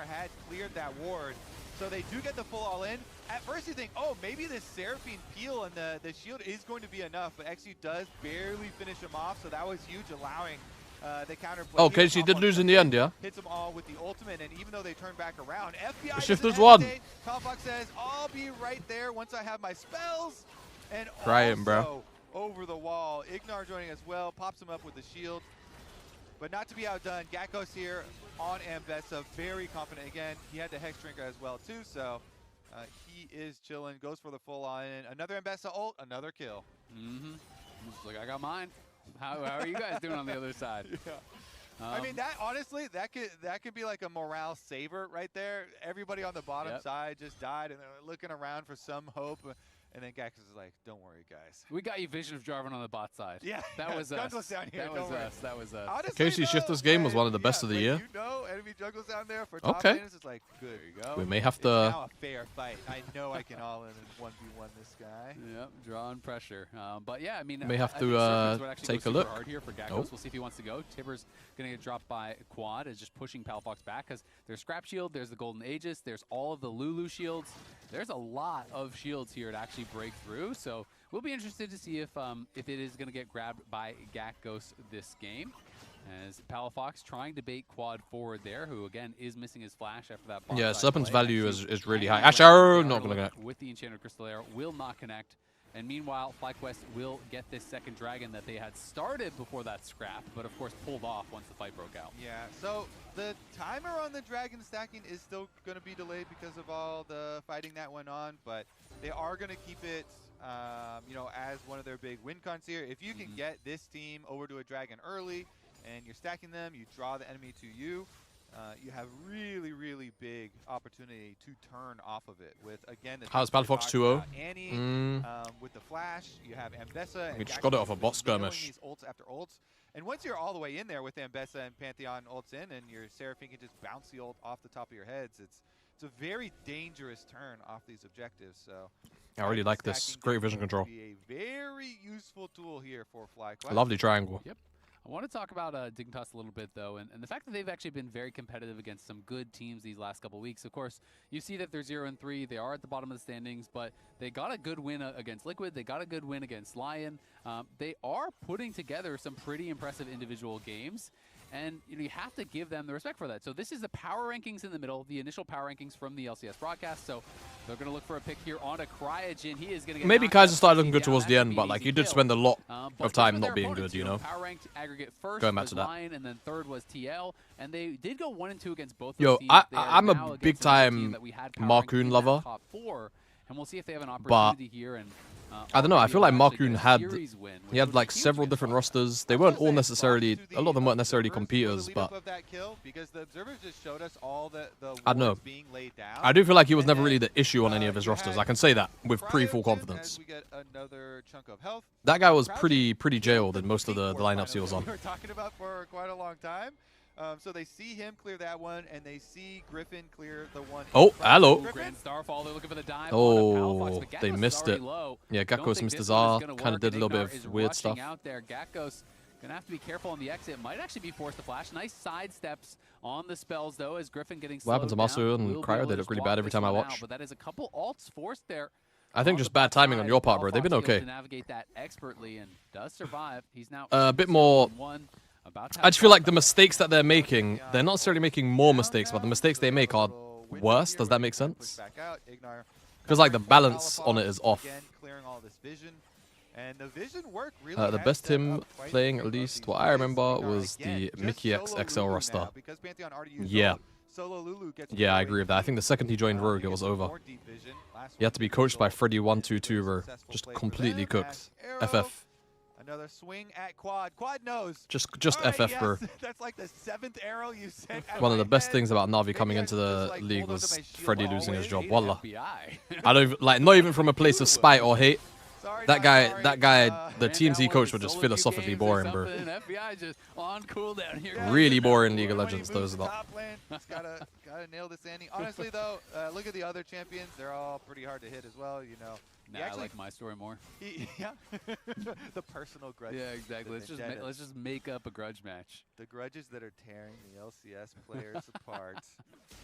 Speaker 6: Gnar had cleared that ward. So they do get the full all-in. At first you think, oh, maybe this Seraphine peel and the shield is going to be enough, but XU does barely finish him off, so that was huge, allowing they counter.
Speaker 1: Oh, KC did lose in the end, yeah?
Speaker 6: Hits them all with the ultimate, and even though they turn back around, FBI
Speaker 1: Shifters
Speaker 6: doesn't
Speaker 1: won.
Speaker 6: hesitate. Palfox says, I'll be right there once I have my spells. And
Speaker 1: Trying, bro.
Speaker 6: also over the wall. Ignar joining as well, pops him up with the shield. But not to be outdone, Gakkos here on Ambessa, very confident. Again, he had the Hex Drinker as well too, so he is chilling, goes for the full on. Another Ambessa ult, another kill.
Speaker 5: Mm-hmm. Just like, I got mine. How are you guys doing on the other side?
Speaker 6: Yeah. I mean, that honestly, that could be like a morale saver right there. Everybody on the bottom side just died, and they're looking around for some hope. And then Gakkos is like, "Don't worry, guys.
Speaker 5: We got you Vision of Jarvan on the bot side."
Speaker 6: Yeah,
Speaker 5: that was us.
Speaker 6: Jungles down here.
Speaker 5: That was us. That was us.
Speaker 6: Honestly,
Speaker 1: KC Shifters game was one of the best of the year.
Speaker 6: You know, enemy jungles down there for top
Speaker 1: Okay.
Speaker 6: laners. It's like, good. There you go.
Speaker 1: We may have
Speaker 6: It's
Speaker 1: to.
Speaker 6: now a fair fight. I know I can all in and 1v1 this guy.
Speaker 5: Yep, drawing pressure. But yeah, I mean,
Speaker 1: May have
Speaker 5: I
Speaker 1: to,
Speaker 5: think Serpents would actually
Speaker 1: take
Speaker 5: go
Speaker 1: a
Speaker 5: super
Speaker 1: look.
Speaker 5: hard here for Gakkos.
Speaker 1: Oh.
Speaker 5: We'll see if he wants to go. Tibber's gonna get dropped by Quad, is just pushing Palfox back because there's Scrap Shield, there's the Golden Aegis, there's all of the Lulu shields. There's a lot of shields here to actually break through. So we'll be interested to see if it is going to get grabbed by Gakkos this game. As Palafox trying to bait Quad forward there, who again is missing his flash after that.
Speaker 1: Yeah, Serpent's
Speaker 5: play.
Speaker 1: value
Speaker 5: Actually,
Speaker 1: is really
Speaker 5: Ryan
Speaker 1: high. Actually,
Speaker 5: Ryan
Speaker 1: not gonna get.
Speaker 5: with the Enchanted Crystal Arrow will not connect. And meanwhile, FlyQuest will get this second dragon that they had started before that scrap, but of course pulled off once the fight broke out.
Speaker 6: Yeah, so the timer on the dragon stacking is still going to be delayed because of all the fighting that went on, but they are going to keep it, you know, as one of their big win cons here. If you can get this team over to a dragon early and you're stacking them, you draw the enemy to you, you have really, really big opportunity to turn off of it. With again,
Speaker 1: How's Palafox 2-0?
Speaker 6: Annie, with the flash, you have Ambessa.
Speaker 1: We just got it off a bot skirmish.
Speaker 6: These ults after ults, and once you're all the way in there with Ambessa and Pantheon ults in, and your Seraphine can just bounce the ult off the top of your heads, it's a very dangerous turn off these objectives. So
Speaker 1: I really like this. Great vision control.
Speaker 6: Be a very useful tool here for FlyQuest.
Speaker 1: Lovely triangle.
Speaker 5: Yep. I want to talk about Dignitas a little bit, though, and the fact that they've actually been very competitive against some good teams these last couple weeks. Of course, you see that they're 0-3. They are at the bottom of the standings, but they got a good win against Liquid. They got a good win against Lion. They are putting together some pretty impressive individual games, and you have to give them the respect for that. So this is the power rankings in the middle, the initial power rankings from the LCS broadcast. So they're going to look for a pick here on a Cryogen. He is going to get
Speaker 1: Maybe
Speaker 5: knocked
Speaker 1: Kaiser
Speaker 5: out.
Speaker 1: started looking good
Speaker 5: Yeah,
Speaker 1: towards the
Speaker 5: that's
Speaker 1: end,
Speaker 5: an
Speaker 1: but like
Speaker 5: easy
Speaker 1: he did
Speaker 5: kill.
Speaker 1: spend a lot
Speaker 5: But
Speaker 1: of time
Speaker 5: given
Speaker 1: not
Speaker 5: their
Speaker 1: being
Speaker 5: opponents,
Speaker 1: good, you know.
Speaker 5: Power ranked aggregate first
Speaker 1: Going back
Speaker 5: was
Speaker 1: to that.
Speaker 5: Lion, and then third was TL, and they did go 1-2 against both
Speaker 1: Yo,
Speaker 5: those teams. They are
Speaker 1: I'm a
Speaker 5: now against
Speaker 1: big
Speaker 5: another team
Speaker 1: time
Speaker 5: that we had power ranked
Speaker 1: Marcoon
Speaker 5: in that
Speaker 1: lover.
Speaker 5: top four, and we'll see if they have an
Speaker 1: But
Speaker 5: opportunity here. And
Speaker 1: I don't know. I
Speaker 5: maybe
Speaker 1: feel like
Speaker 5: they'll actually
Speaker 1: Marcoon
Speaker 5: get a
Speaker 1: had
Speaker 5: series win, which
Speaker 1: he had
Speaker 5: would be
Speaker 1: like
Speaker 5: huge
Speaker 1: several
Speaker 5: win
Speaker 1: different
Speaker 5: for them.
Speaker 1: rosters. They weren't all necessarily. A lot of them weren't necessarily competitors, but
Speaker 6: because the observers just showed us all the
Speaker 1: I don't know.
Speaker 6: wards being laid down.
Speaker 1: I do feel like he was
Speaker 6: And
Speaker 1: never
Speaker 6: then,
Speaker 1: really the issue on any of his
Speaker 6: you
Speaker 1: rosters.
Speaker 6: had
Speaker 1: I can say that with pretty full
Speaker 6: Cryogen
Speaker 1: confidence.
Speaker 6: as we get another chunk of health.
Speaker 1: That guy was
Speaker 6: Cryogen
Speaker 1: pretty
Speaker 6: is
Speaker 1: jailed
Speaker 6: the
Speaker 1: in most of the
Speaker 6: pink ward
Speaker 1: lineups he was on.
Speaker 6: we were talking about for quite a long time. So they see him clear that one, and they see Griffin clear the one.
Speaker 1: Oh,
Speaker 6: in front.
Speaker 1: hello.
Speaker 6: Griffin,
Speaker 5: Grand Starfall, they're looking for the dive.
Speaker 1: Oh,
Speaker 5: on a Palafox, but
Speaker 1: they
Speaker 5: Gakkos is
Speaker 1: missed
Speaker 5: already
Speaker 1: it.
Speaker 5: low.
Speaker 1: Yeah,
Speaker 5: Don't
Speaker 1: Gakkos
Speaker 5: think
Speaker 1: missed
Speaker 5: this
Speaker 1: his
Speaker 5: one is
Speaker 1: R.
Speaker 5: gonna
Speaker 1: Kind of
Speaker 5: work,
Speaker 1: did a
Speaker 5: and
Speaker 1: little bit
Speaker 5: Ignar is
Speaker 1: of weird
Speaker 5: rushing
Speaker 1: stuff.
Speaker 5: out there. Gakkos gonna have to be careful on the exit. Might actually be forced to flash. Nice side steps on the spells though, as Griffin getting
Speaker 1: What happened to
Speaker 5: slowed down.
Speaker 1: Masu and
Speaker 5: Will be
Speaker 1: Cryo?
Speaker 5: able
Speaker 1: They
Speaker 5: to
Speaker 1: look really
Speaker 5: swap
Speaker 1: bad every
Speaker 5: this
Speaker 1: time I
Speaker 5: one out,
Speaker 1: watch.
Speaker 5: But that is a couple ults forced there.
Speaker 1: I think
Speaker 5: on
Speaker 1: just
Speaker 5: the
Speaker 1: bad
Speaker 5: bot
Speaker 1: timing on
Speaker 5: side.
Speaker 1: your part, bro. They've been
Speaker 5: Palafox able
Speaker 1: okay.
Speaker 5: to navigate that expertly and does survive. He's now
Speaker 1: A bit more.
Speaker 5: 1, about to
Speaker 1: I
Speaker 5: have
Speaker 1: just feel like the
Speaker 5: Palafox.
Speaker 1: mistakes that they're making, they're not necessarily making more mistakes, but the mistakes they make are worse. Does that make sense? Feels like the balance on it is off.
Speaker 6: Again, clearing all this vision. And the vision work really
Speaker 1: The
Speaker 6: has
Speaker 1: best
Speaker 6: set
Speaker 1: him
Speaker 6: up quite a
Speaker 1: playing,
Speaker 6: few
Speaker 1: at
Speaker 6: of
Speaker 1: least
Speaker 6: these
Speaker 1: what I
Speaker 6: plays.
Speaker 1: remember,
Speaker 6: Ignar,
Speaker 1: was
Speaker 6: again,
Speaker 1: the
Speaker 6: just
Speaker 1: Mickey X
Speaker 6: solo
Speaker 1: XL
Speaker 6: Lulu
Speaker 1: roster.
Speaker 6: now, because Pantheon already used
Speaker 1: Yeah.
Speaker 6: Rogue. Solo Lulu gets
Speaker 1: Yeah, I
Speaker 6: way
Speaker 1: agree with that. I think the second he joined Rogue, it was over.
Speaker 6: more deep vision. Last
Speaker 1: He had
Speaker 6: one
Speaker 1: to be
Speaker 6: being
Speaker 1: coached by
Speaker 6: Soul.
Speaker 1: Freddy122, bro.
Speaker 6: Successful
Speaker 1: Just
Speaker 6: play for
Speaker 1: completely
Speaker 6: them.
Speaker 1: cooked.
Speaker 6: Mass arrow.
Speaker 1: FF.
Speaker 6: Another swing at Quad. Quad knows.
Speaker 1: Just
Speaker 6: All right,
Speaker 1: FF, bro.
Speaker 6: yes, that's like the 7th arrow you sent at
Speaker 1: One of
Speaker 6: my
Speaker 1: the best
Speaker 6: head.
Speaker 1: things about Navi coming
Speaker 6: Maybe I
Speaker 1: into
Speaker 6: should
Speaker 1: the
Speaker 6: just, like,
Speaker 1: league
Speaker 6: hold onto
Speaker 1: was
Speaker 6: my shield
Speaker 1: Freddy losing his
Speaker 6: always.
Speaker 1: job. Wallah.
Speaker 5: FBI.
Speaker 1: I don't even, like, not even from a place of spite or hate.
Speaker 6: Sorry,
Speaker 1: That
Speaker 6: not
Speaker 1: guy,
Speaker 6: sorry.
Speaker 1: that guy, the
Speaker 5: Ran
Speaker 1: teams
Speaker 5: down
Speaker 1: he
Speaker 5: one of
Speaker 1: coached
Speaker 5: the
Speaker 1: were just
Speaker 5: solo queue
Speaker 1: philosophically
Speaker 5: games or
Speaker 1: boring, bro.
Speaker 5: something, FBI just on cooldown here.
Speaker 1: Really boring League of
Speaker 6: When he
Speaker 1: Legends,
Speaker 6: moves
Speaker 1: those
Speaker 6: to
Speaker 1: lot.
Speaker 6: top lane, just gotta nail this Annie. Honestly though, look at the other champions. They're all pretty hard to hit as well. You know,
Speaker 5: Nah, I like my story more.
Speaker 6: Yeah, the personal grudge.
Speaker 5: Yeah, exactly. Let's just make up a grudge match.
Speaker 6: The grudges that are tearing the LCS players apart.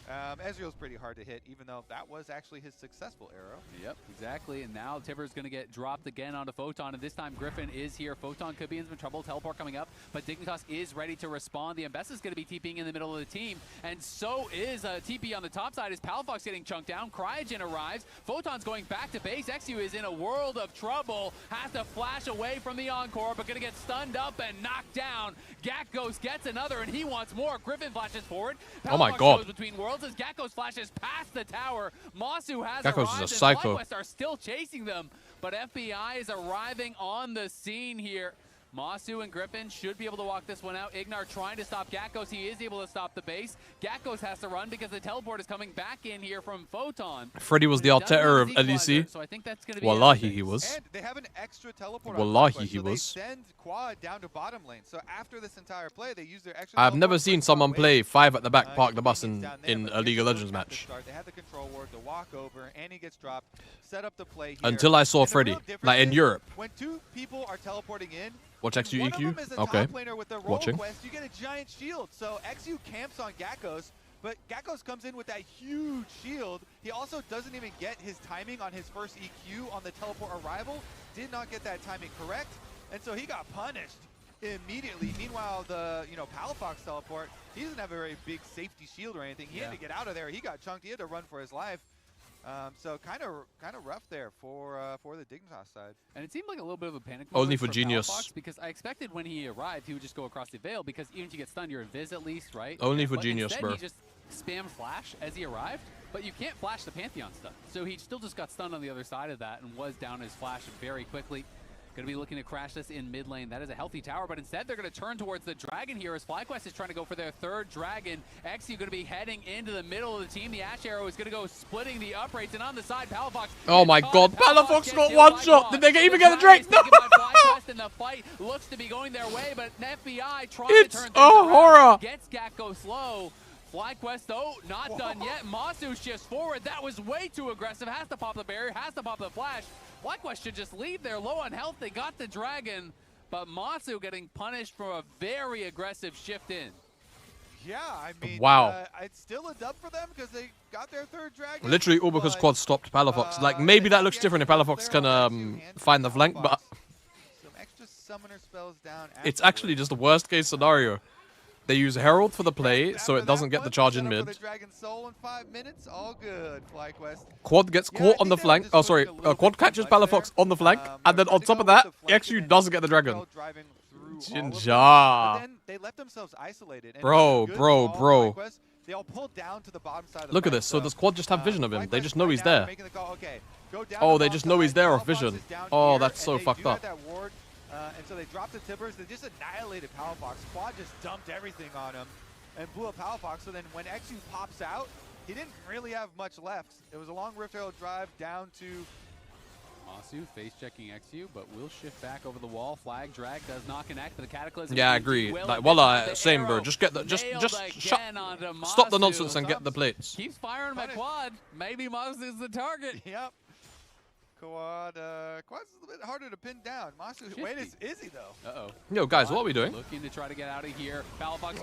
Speaker 6: Ezreal's pretty hard to hit, even though that was actually his successful arrow.
Speaker 5: Yep, exactly. And now Tibbers going to get dropped again onto Photon, and this time Griffin is here. Photon could be in some trouble. Teleport coming up, but Dignitas is ready to respond. The Ambessa is going to be TPing in the middle of the team, and so is TP on the top side. Is Palafox getting chunked down? Cryogen arrives. Photon's going back to base. XU is in a world of trouble. Has to flash away from the Encore, but going to get stunned up and knocked down. Gakos gets another, and he wants more. Griffin flashes forward. Palafox
Speaker 1: oh my god.
Speaker 5: goes between worlds as Gakos flashes past the tower. Masu has
Speaker 1: Gakos
Speaker 5: arrived,
Speaker 1: is a psycho.
Speaker 5: and FlyQuest are still chasing them, but FBI is arriving on the scene here. Masu and Griffin should be able to walk this one out. Ignar trying to stop Gakos. He is able to stop the base. Gakos has to run because the teleport is coming back in here from Photon.
Speaker 1: Freddy was the Arteta of LEC.
Speaker 5: So I think that's going to be
Speaker 1: Wallahi, he was.
Speaker 6: And they have an extra teleport.
Speaker 1: Wallahi, he
Speaker 6: so
Speaker 1: was.
Speaker 6: They send Quad down to bottom lane. So after this entire play, they use their extra.
Speaker 1: I've never seen someone play 5 at the back, park the bus
Speaker 6: in
Speaker 1: in a League of Legends match.
Speaker 6: They had the control ward to walk over, and he gets dropped. Set up the play here.
Speaker 1: Until I saw
Speaker 6: And the
Speaker 1: Freddy,
Speaker 6: real difference
Speaker 1: like in
Speaker 6: is
Speaker 1: Europe.
Speaker 6: When two people are teleporting in,
Speaker 1: Watch XU
Speaker 6: one of them is
Speaker 1: EQ.
Speaker 6: a
Speaker 1: Okay.
Speaker 6: top laner with the role
Speaker 1: Watching.
Speaker 6: quest. You get a giant shield. So XU camps on Gakos, but Gakos comes in with that huge shield. He also doesn't even get his timing on his first EQ on the teleport arrival. Did not get that timing correct, and so he got punished immediately. Meanwhile, the Palafox teleport, he doesn't have a very big safety shield or anything. He had to get out of there. He got chunked. He had to run for his life. So kind of rough there for the Dignitas side.
Speaker 5: And it seemed like a little bit of a panic
Speaker 1: Only
Speaker 5: moment
Speaker 1: for Genius.
Speaker 5: Palafox, because I expected when he arrived, he would just go across the veil, because even if you get stunned, you're invis at least, right?
Speaker 1: Only for
Speaker 5: But
Speaker 1: Genius,
Speaker 5: instead,
Speaker 1: bro.
Speaker 5: he just spammed flash as he arrived, but you can't flash the Pantheon stun. So he still just got stunned on the other side of that and was down his flash very quickly. Going to be looking to crash this in mid lane. That is a healthy tower, but instead they're going to turn towards the dragon here as FlyQuest is trying to go for their third dragon. XU going to be heading into the middle of the team. The Ash Arrow is going to go splitting the uprates, and on the side, Palafox.
Speaker 1: Oh my god, Palafox got one shot. Did they even get the Drake? No!
Speaker 5: And the fight looks to be going their way, but FBI trying
Speaker 1: It's
Speaker 5: to turn
Speaker 1: a horror.
Speaker 5: Gets Gakko slow. FlyQuest, though, not done yet. Masu shifts forward. That was way too aggressive. Has to pop the barrier, has to pop the flash. FlyQuest should just leave there low on health. They got the dragon, but Masu getting punished for a very aggressive shift in.
Speaker 6: Yeah, I mean,
Speaker 1: wow.
Speaker 6: It's still a dub for them because they got their third dragon.
Speaker 1: Literally all because Quad stopped Palafox. Like, maybe that looks different if Palafox can find the flank, but
Speaker 6: Some extra summoner spells down.
Speaker 1: it's actually just the worst case scenario. They use Herald for the play, so it doesn't get the charge in mid.
Speaker 6: Dragon Soul in 5 minutes, all good. FlyQuest.
Speaker 1: Quad gets caught on the flank. Oh, sorry. Quad catches Palafox on the flank, and then on top of that, XU doesn't get the dragon. Jinja.
Speaker 6: Then they left themselves isolated. And
Speaker 1: Bro.
Speaker 6: They all pulled down to the bottom side of the
Speaker 1: Look at
Speaker 6: flank,
Speaker 1: this. So does Quad just have vision of him? They just know he's
Speaker 6: right now are
Speaker 1: there.
Speaker 6: making the call, okay, go down
Speaker 1: Oh,
Speaker 6: to
Speaker 1: they
Speaker 6: the
Speaker 1: just
Speaker 6: bottom
Speaker 1: know he's
Speaker 6: side.
Speaker 1: there off
Speaker 6: Palafox
Speaker 1: vision.
Speaker 6: is down
Speaker 1: Oh,
Speaker 6: here,
Speaker 1: that's so
Speaker 6: and they
Speaker 1: fucked
Speaker 6: do have
Speaker 1: up.
Speaker 6: that ward, and so they dropped the tippers. They just annihilated Palafox. Quad just dumped everything on him and blew up Palafox. So then when XU pops out, he didn't really have much left. It was a long Rift Herald drive down to
Speaker 5: Masu face checking XU, but will shift back over the wall. Flag drag does not connect, but the Cataclysm.
Speaker 1: Yeah, I agree. Like, voila, same, bro. Just get the, stop the nonsense and get the plates.
Speaker 5: Keeps firing him at Quad. Maybe Masu's the target.
Speaker 6: Yep. Quad's a little bit harder to pin down. Masu, wait, is he though?
Speaker 5: Uh-oh.
Speaker 1: Yo, guys, what are we doing?
Speaker 5: Looking to try to get out of here. Palafox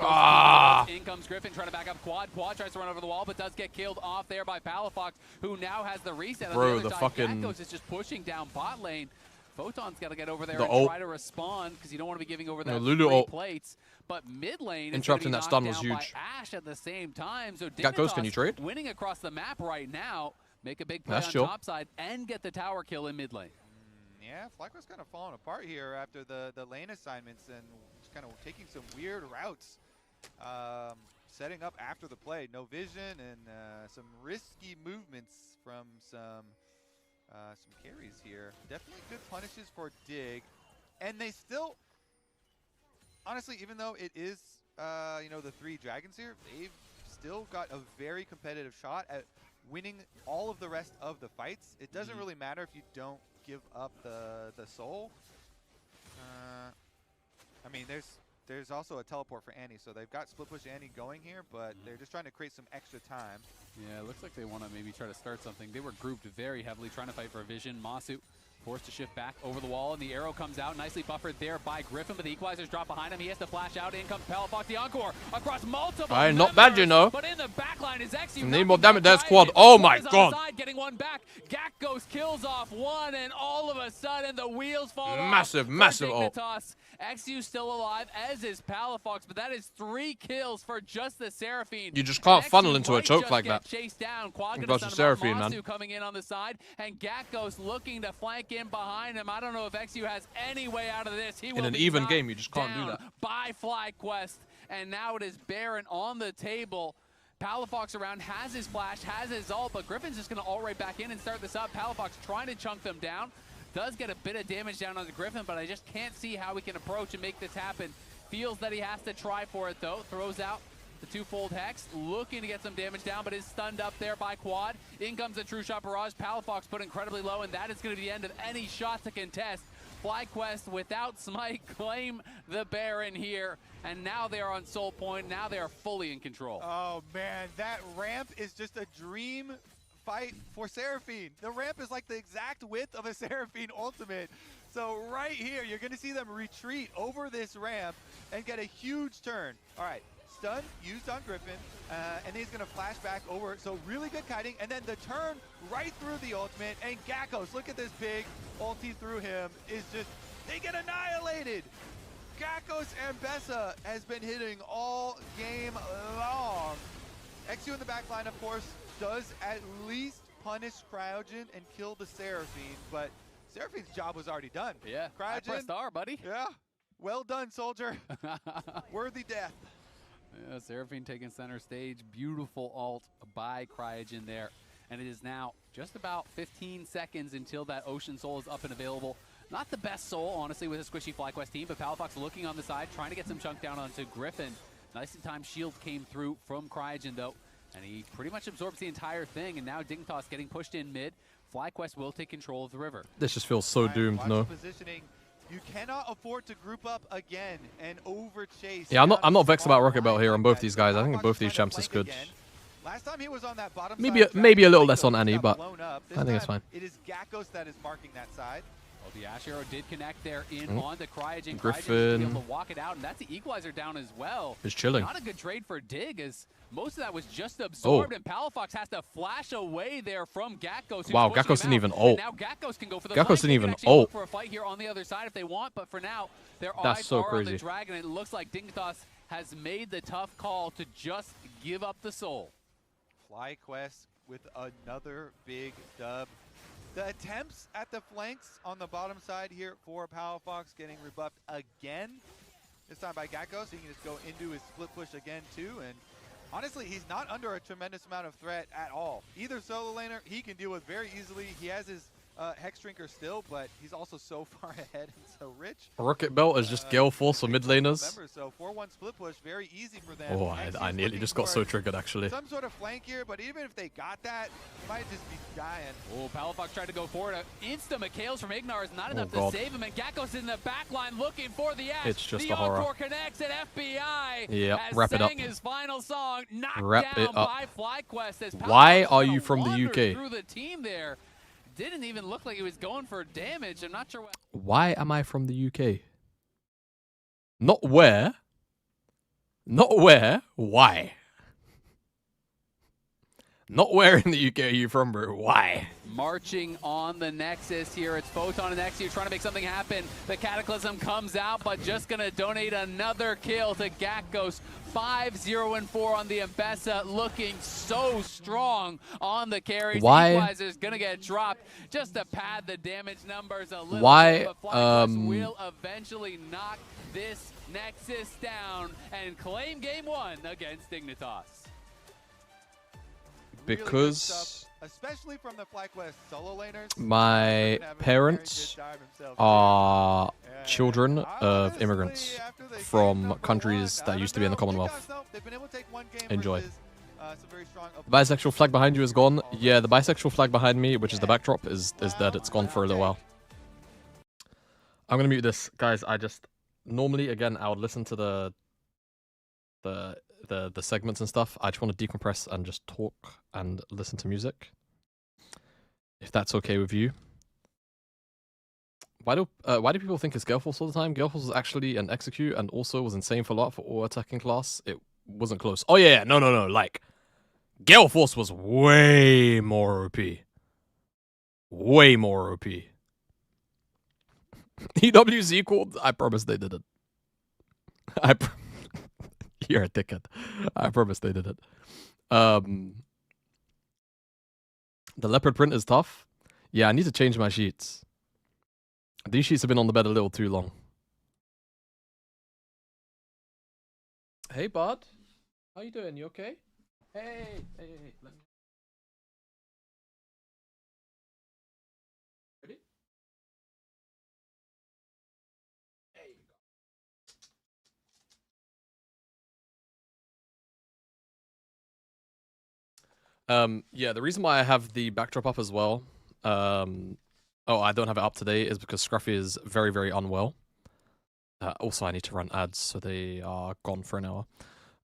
Speaker 5: goes in comes Griffin trying to back up Quad. Quad tries to run over the wall, but does get killed off there by Palafox, who now has the reset.
Speaker 1: Bro,
Speaker 5: on the
Speaker 1: the
Speaker 5: other
Speaker 1: fucking...
Speaker 5: side. Gakos is just pushing down bot lane. Photon's got to get over there and try to respond because you don't want to be giving over that
Speaker 1: Lulu
Speaker 5: plates. But mid lane
Speaker 1: interrupting that stun was huge.
Speaker 5: by Ash at the same time. So
Speaker 1: Gakos, can you trade?
Speaker 5: Winning across the map right now. Make a big play
Speaker 1: That's
Speaker 5: on
Speaker 1: chill.
Speaker 5: top side and get the tower kill in mid lane.
Speaker 6: Yeah, FlyQuest kind of falling apart here after the lane assignments and just kind of taking some weird routes. Setting up after the play. No vision and some risky movements from some carries here. Definitely good punishes for Dig. And they still, honestly, even though it is, the 3 dragons here, they've still got a very competitive shot at winning all of the rest of the fights. It doesn't really matter if you don't give up the soul. I mean, there's there's also a teleport for Annie, so they've got split push Annie going here, but they're just trying to create some extra time.
Speaker 5: Yeah, it looks like they want to maybe try to start something. They were grouped very heavily, trying to fight for a vision. Masu forced to shift back over the wall, and the arrow comes out, nicely buffered there by Griffin, but the equalizers drop behind him. He has to flash out. In comes Palafox, the encore across multiple
Speaker 1: Aye, not bad, you know.
Speaker 5: But in the backline is XU.
Speaker 1: Need more damage there, squad. Oh my god.
Speaker 5: Side, getting one back. Gakgos kills off one, and all of a sudden the wheels fall off.
Speaker 1: Massive ult.
Speaker 5: Dignitas. XU still alive, as is Palafox, but that is 3 kills for just the Seraphine.
Speaker 1: You just can't funnel into a choke like that.
Speaker 5: Chased down. Quagga
Speaker 1: versus Seraphine, man.
Speaker 5: coming in on the side, and Gakgos looking to flank in behind him. I don't know if XU has any way out of this. He will
Speaker 1: In an
Speaker 5: be
Speaker 1: even
Speaker 5: knocked
Speaker 1: game, you just can't do
Speaker 5: down
Speaker 1: that.
Speaker 5: by FlyQuest, and now it is Baron on the table. Palafox around, has his flash, has his ult, but Griffin's just going to ult right back in and start this up. Palafox trying to chunk them down. Does get a bit of damage down on the Griffin, but I just can't see how we can approach and make this happen. Feels that he has to try for it, though. Throws out the twofold Hex, looking to get some damage down, but is stunned up there by Quad. In comes a True Shot Barrage. Palafox put incredibly low, and that is going to be the end of any shot to contest. FlyQuest, without Smite, claim the Baron here, and now they are on Soul Point. Now they are fully in control.
Speaker 6: Oh man, that ramp is just a dream fight for Seraphine. The ramp is like the exact width of a Seraphine ultimate. So right here, you're going to see them retreat over this ramp and get a huge turn. All right, stun used on Griffin, and he's going to flash back over. So really good kiting, and then the turn right through the ultimate, and Gakgos, look at this big ulti through him, is just, they get annihilated. Gakgos and Bessa has been hitting all game long. XU in the back line, of course, does at least punish Cryogen and kill the Seraphine, but Seraphine's job was already done.
Speaker 5: Yeah,
Speaker 6: Cryogen,
Speaker 5: press star, buddy.
Speaker 6: Yeah, well done, soldier. Worthy death.
Speaker 5: Yeah, Seraphine taking center stage. Beautiful ult by Cryogen there. And it is now just about 15 seconds until that Ocean Soul is up and available. Not the best soul, honestly, with a squishy FlyQuest team, but Palafox looking on the side, trying to get some chunk down onto Griffin. Nicely timed shield came through from Cryogen, though, and he pretty much absorbs the entire thing, and now Dignitas getting pushed in mid. FlyQuest will take control of the river.
Speaker 1: This just feels so doomed, no?
Speaker 6: Positioning. You cannot afford to group up again and overchase.
Speaker 1: Yeah, I'm not vexed about Rocket Belt here on both these guys. I think both these champs is good.
Speaker 6: Last time he was on that bottom
Speaker 1: maybe
Speaker 6: side,
Speaker 1: a little less on Annie, but I think it's fine.
Speaker 6: It is Gakgos that is marking that side.
Speaker 5: Well, the Ash Arrow did connect there in onto Cryogen.
Speaker 1: Griffin.
Speaker 5: Able to walk it out, and that's the equalizer down as well.
Speaker 1: It's chilling.
Speaker 5: Not a good trade for Dig, as most of that was just absorbed, and Palafox has to flash away there from Gakgos.
Speaker 1: Wow, Gakgos didn't even ult.
Speaker 5: Now Gakgos can go for the
Speaker 1: Gakgos didn't even
Speaker 5: ult. For a fight here on the other side if they want, but for now, their eyes
Speaker 1: so
Speaker 5: are
Speaker 1: crazy.
Speaker 5: on the Dragon. It looks like Dignitas has made the tough call to just give up the soul.
Speaker 6: FlyQuest with another big dub. The attempts at the flanks on the bottom side here for Palafox getting rebuffed again. This time by Gakgos, so he can just go into his split push again too. And honestly, he's not under a tremendous amount of threat at all. Either solo laner he can deal with very easily. He has his Hex Drinker still, but he's also so far ahead and so rich.
Speaker 1: Rocket Belt is just Gale Force for mid laners.
Speaker 6: So 4-1 split push, very easy for them.
Speaker 1: Oh, I nearly just got so triggered, actually.
Speaker 6: Some sort of flank here, but even if they got that, it might just be dying.
Speaker 5: Oh, Palafox tried to go for it. Insta McHale's from Ignar is not enough to save him, and Gakgos in the back line looking for the Ash.
Speaker 1: It's just
Speaker 5: the
Speaker 1: a horror.
Speaker 5: Encore connects at FBI.
Speaker 1: Yep,
Speaker 5: as
Speaker 1: wrap it up.
Speaker 5: sang his final song, knocked
Speaker 1: Wrap
Speaker 5: down
Speaker 1: it up.
Speaker 5: by FlyQuest. As
Speaker 1: Why
Speaker 5: Palafox
Speaker 1: are you from the UK?
Speaker 5: Through the team there. Didn't even look like he was going for damage. I'm not sure what.
Speaker 1: Why am I from the UK? Not where. Not where. Why? Not where in the UK are you from, bro? Why?
Speaker 5: Marching on the Nexus here. It's Photon and XU trying to make something happen. The Cataclysm comes out, but just going to donate another kill to Gakgos. 5-0-4 on the Mbessa, looking so strong on the carries.
Speaker 1: Why?
Speaker 5: Equalizer's going to get dropped just to pad the damage numbers a little
Speaker 1: Why?
Speaker 5: bit, but FlyQuest will eventually knock this Nexus down and claim game 1 against Dignitas.
Speaker 1: Because
Speaker 6: especially from the FlyQuest solo laners,
Speaker 1: my parents are children of immigrants from countries that used to be in the Commonwealth. Enjoy. The bisexual flag behind you is gone. Yeah, the bisexual flag behind me, which is the backdrop, is dead. It's gone for a little while. I'm gonna mute this, guys. normally, again, I would listen to the segments and stuff. I just want to decompress and just talk and listen to music. If that's okay with you. Why do people think it's Gale Force all the time? Gale Force was actually an execute and also was insane for a lot for all attacking class. It wasn't close. Oh yeah, no. Like Gale Force was way more OP. Way more OP. EWZ called. I promise they didn't. You're a dickhead. I promise they didn't. The leopard print is tough. Yeah, I need to change my sheets. These sheets have been on the bed a little too long. Hey, bud. How you doing? You okay? Hey. Let me... Ready? There you go. Yeah, the reason why I have the backdrop up as well, I don't have it up today, is because Scruffy is very, very unwell. Also, I need to run ads, so they are gone for an hour.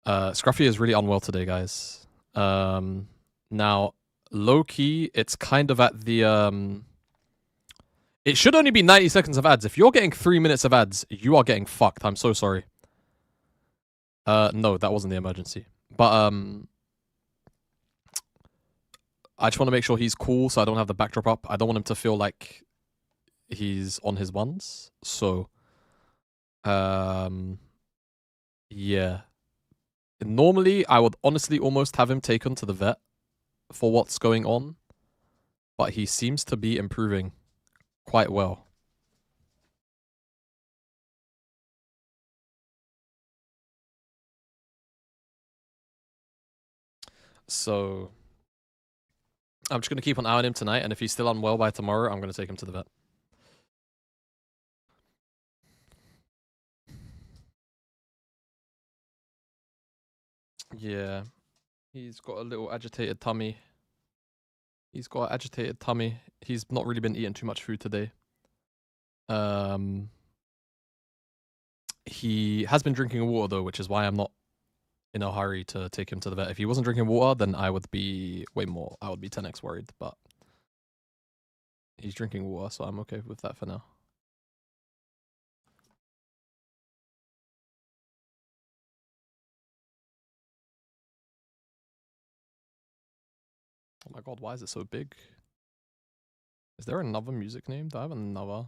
Speaker 1: Scruffy is really unwell today, guys. Now, low-key, it's kind of at the... It should only be 90 seconds of ads. If you're getting 3 minutes of ads, you are getting fucked. I'm so sorry. No, that wasn't the emergency. But, I just want to make sure he's cool, so I don't have the backdrop up. I don't want him to feel like he's on his ones. So, yeah. Normally, I would honestly almost have him taken to the vet for what's going on, but he seems to be improving quite well. So, I'm just going to keep an eye on him tonight, and if he's still unwell by tomorrow, I'm going to take him to the vet. Yeah. He's got a little agitated tummy. He's not really been eating too much food today. He has been drinking water, though, which is why I'm not in a hurry to take him to the vet. If he wasn't drinking water, then I would be way more. I would be 10x worried, but he's drinking water, so I'm okay with that for now. Oh my god, why is it so big? Is there another music name? Do I have another?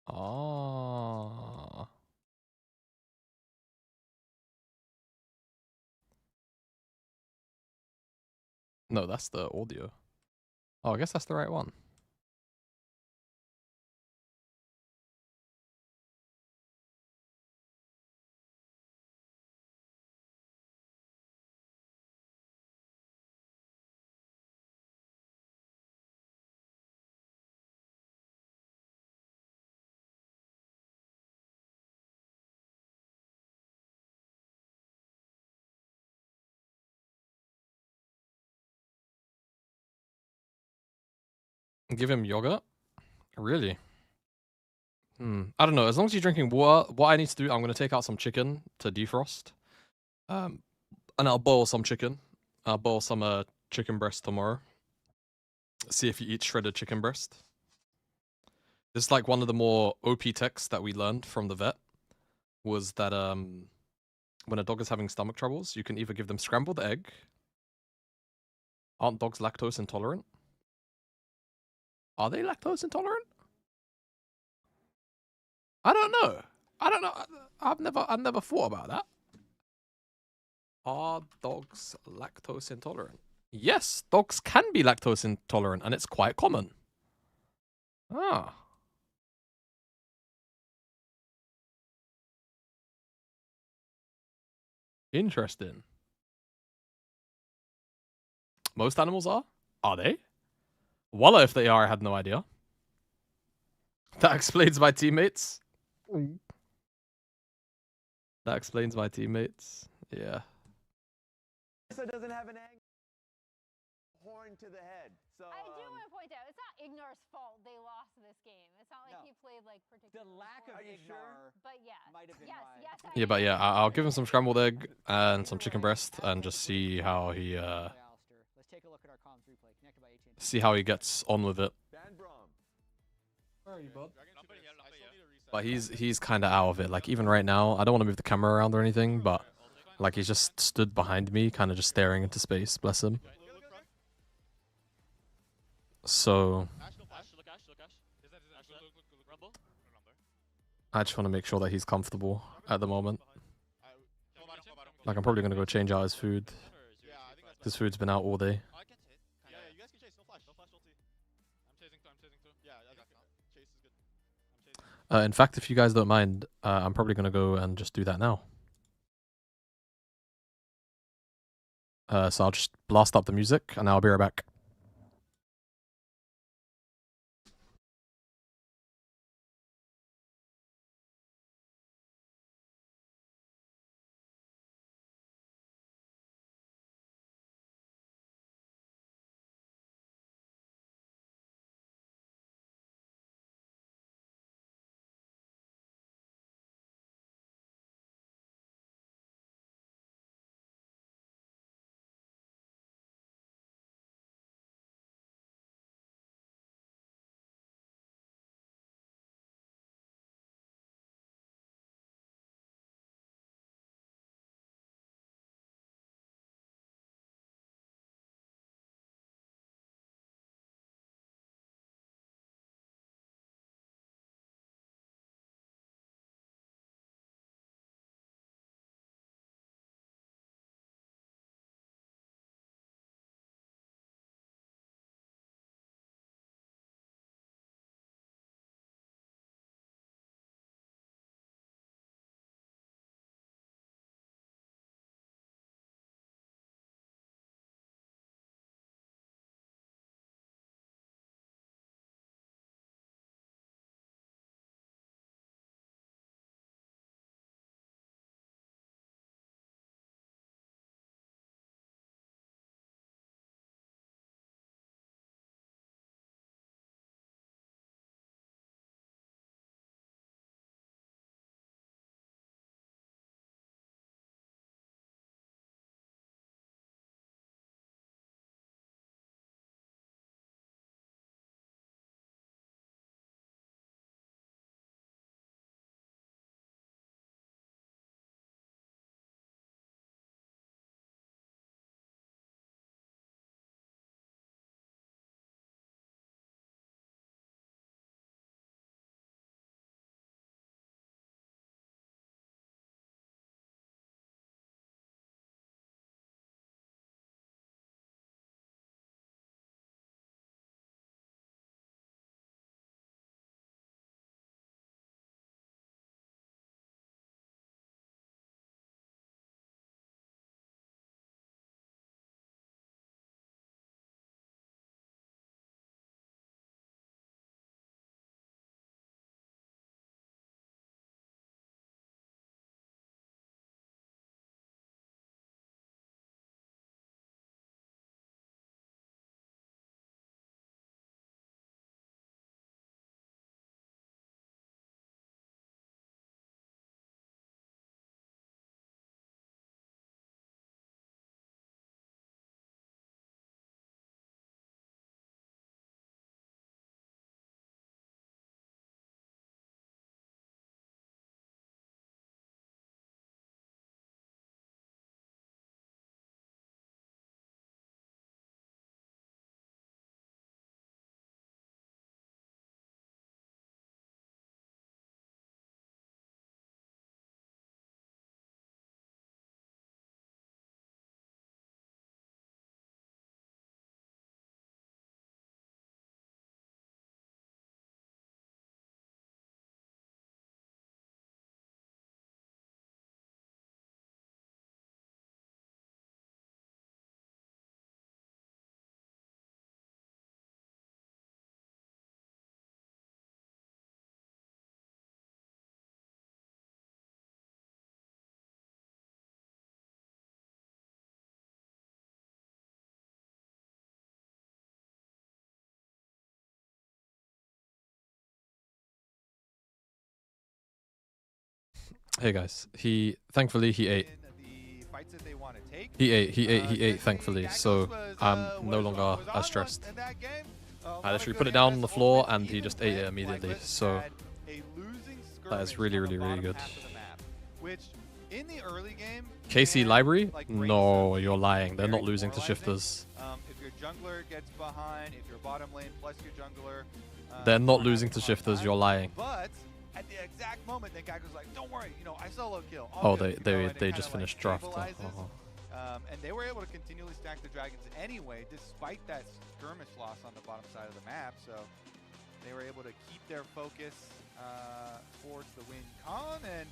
Speaker 1: Ah. No, that's the audio. Oh, I guess that's the right one. Give him yogurt? Really? I don't know. As long as you're drinking water, what I need to do, I'm going to take out some chicken to defrost. And I'll boil some chicken. I'll boil some chicken breast tomorrow. See if you eat shredded chicken breast. This is like one of the more OP techs that we learned from the vet. Was that when a dog is having stomach troubles, you can either give them scrambled egg. Aren't dogs lactose intolerant? Are they lactose intolerant? I don't know. I've never thought about that. Are dogs lactose intolerant? Yes, dogs can be lactose intolerant, and it's quite common. Ah. Interesting. Most animals are? Are they? Wallah, if they are, I had no idea. That explains my teammates. That explains my teammates. Yeah.
Speaker 3: So it doesn't have an egg horn to the head. So
Speaker 4: I do want to point out, it's not Ignor's fault they lost this game. It's not like he played like
Speaker 2: The
Speaker 4: particularly
Speaker 2: lack of
Speaker 3: Are you sure?
Speaker 2: Ignore
Speaker 4: But yes,
Speaker 2: might have been
Speaker 4: yes,
Speaker 2: why.
Speaker 4: yes.
Speaker 1: Yeah, but yeah, I'll give him some scrambled egg and some
Speaker 2: Either
Speaker 1: chicken
Speaker 2: way,
Speaker 1: breast
Speaker 2: as
Speaker 1: and just see how he
Speaker 2: play Alistair. Let's take a look at our comms replay connected by AT&T.
Speaker 1: see how he gets on with it.
Speaker 3: Ban Brom.
Speaker 1: Where are you, bud?
Speaker 7: Lampa here, Lampa here.
Speaker 1: But he's kind of out of it. Like even right now, I don't want to move the camera around or anything, but like he's just stood behind me, kind of just staring into space. Bless him. So
Speaker 7: Ash, look Ash. Look Ash. Is that Ash, look Rumble?
Speaker 1: I just want to make sure that he's comfortable at the moment.
Speaker 7: Go bottom.
Speaker 1: Like I'm probably gonna go change out his food.
Speaker 7: Yeah, I think that's
Speaker 1: His food's been out all day.
Speaker 7: I can hit. Yeah, you guys can chase. No flash ulti. I'm chasing too. Yeah, I think chase is good. I'm chasing.
Speaker 1: In fact, if you guys don't mind, I'm probably gonna go and just do that now. So I'll just blast up the music and I'll be right back. Hey guys, thankfully he ate.
Speaker 6: In the fights that they want to take.
Speaker 1: He ate, thankfully,
Speaker 6: Geckos
Speaker 1: so
Speaker 6: was,
Speaker 1: I'm no
Speaker 6: was
Speaker 1: longer
Speaker 6: on
Speaker 1: as stressed.
Speaker 6: in that game.
Speaker 1: I
Speaker 6: Lot
Speaker 1: literally
Speaker 6: of
Speaker 1: put
Speaker 6: good
Speaker 1: it down on
Speaker 6: MS
Speaker 1: the floor
Speaker 6: movement,
Speaker 1: and he
Speaker 6: even
Speaker 1: just ate it
Speaker 6: when
Speaker 1: immediately,
Speaker 6: FlyQuest
Speaker 1: so
Speaker 6: had a losing
Speaker 1: that is
Speaker 6: skirmish
Speaker 1: really,
Speaker 6: on the
Speaker 1: really, really
Speaker 6: bottom
Speaker 1: good.
Speaker 6: half of the map, which in the early game,
Speaker 1: KC
Speaker 6: can,
Speaker 1: Library?
Speaker 6: like, bring
Speaker 1: No,
Speaker 6: some
Speaker 1: you're lying. They're
Speaker 6: very
Speaker 1: not losing to
Speaker 6: demoralizing.
Speaker 1: shifters.
Speaker 6: If your jungler gets behind, if your bottom lane plus your jungler,
Speaker 1: They're not
Speaker 6: are
Speaker 1: losing
Speaker 6: having
Speaker 1: to
Speaker 6: a hard
Speaker 1: shifters.
Speaker 6: time.
Speaker 1: You're lying.
Speaker 6: But at the exact moment, the guy goes like, "Don't worry, you know, I solo kill."
Speaker 1: Oh,
Speaker 6: All good," you know, and it
Speaker 1: they
Speaker 6: kinda,
Speaker 1: just
Speaker 6: like,
Speaker 1: finished draft.
Speaker 6: stabilizes. And they were able to continually stack the dragons anyway, despite that skirmish loss on the bottom side of the map. So they were able to keep their focus towards the win con. And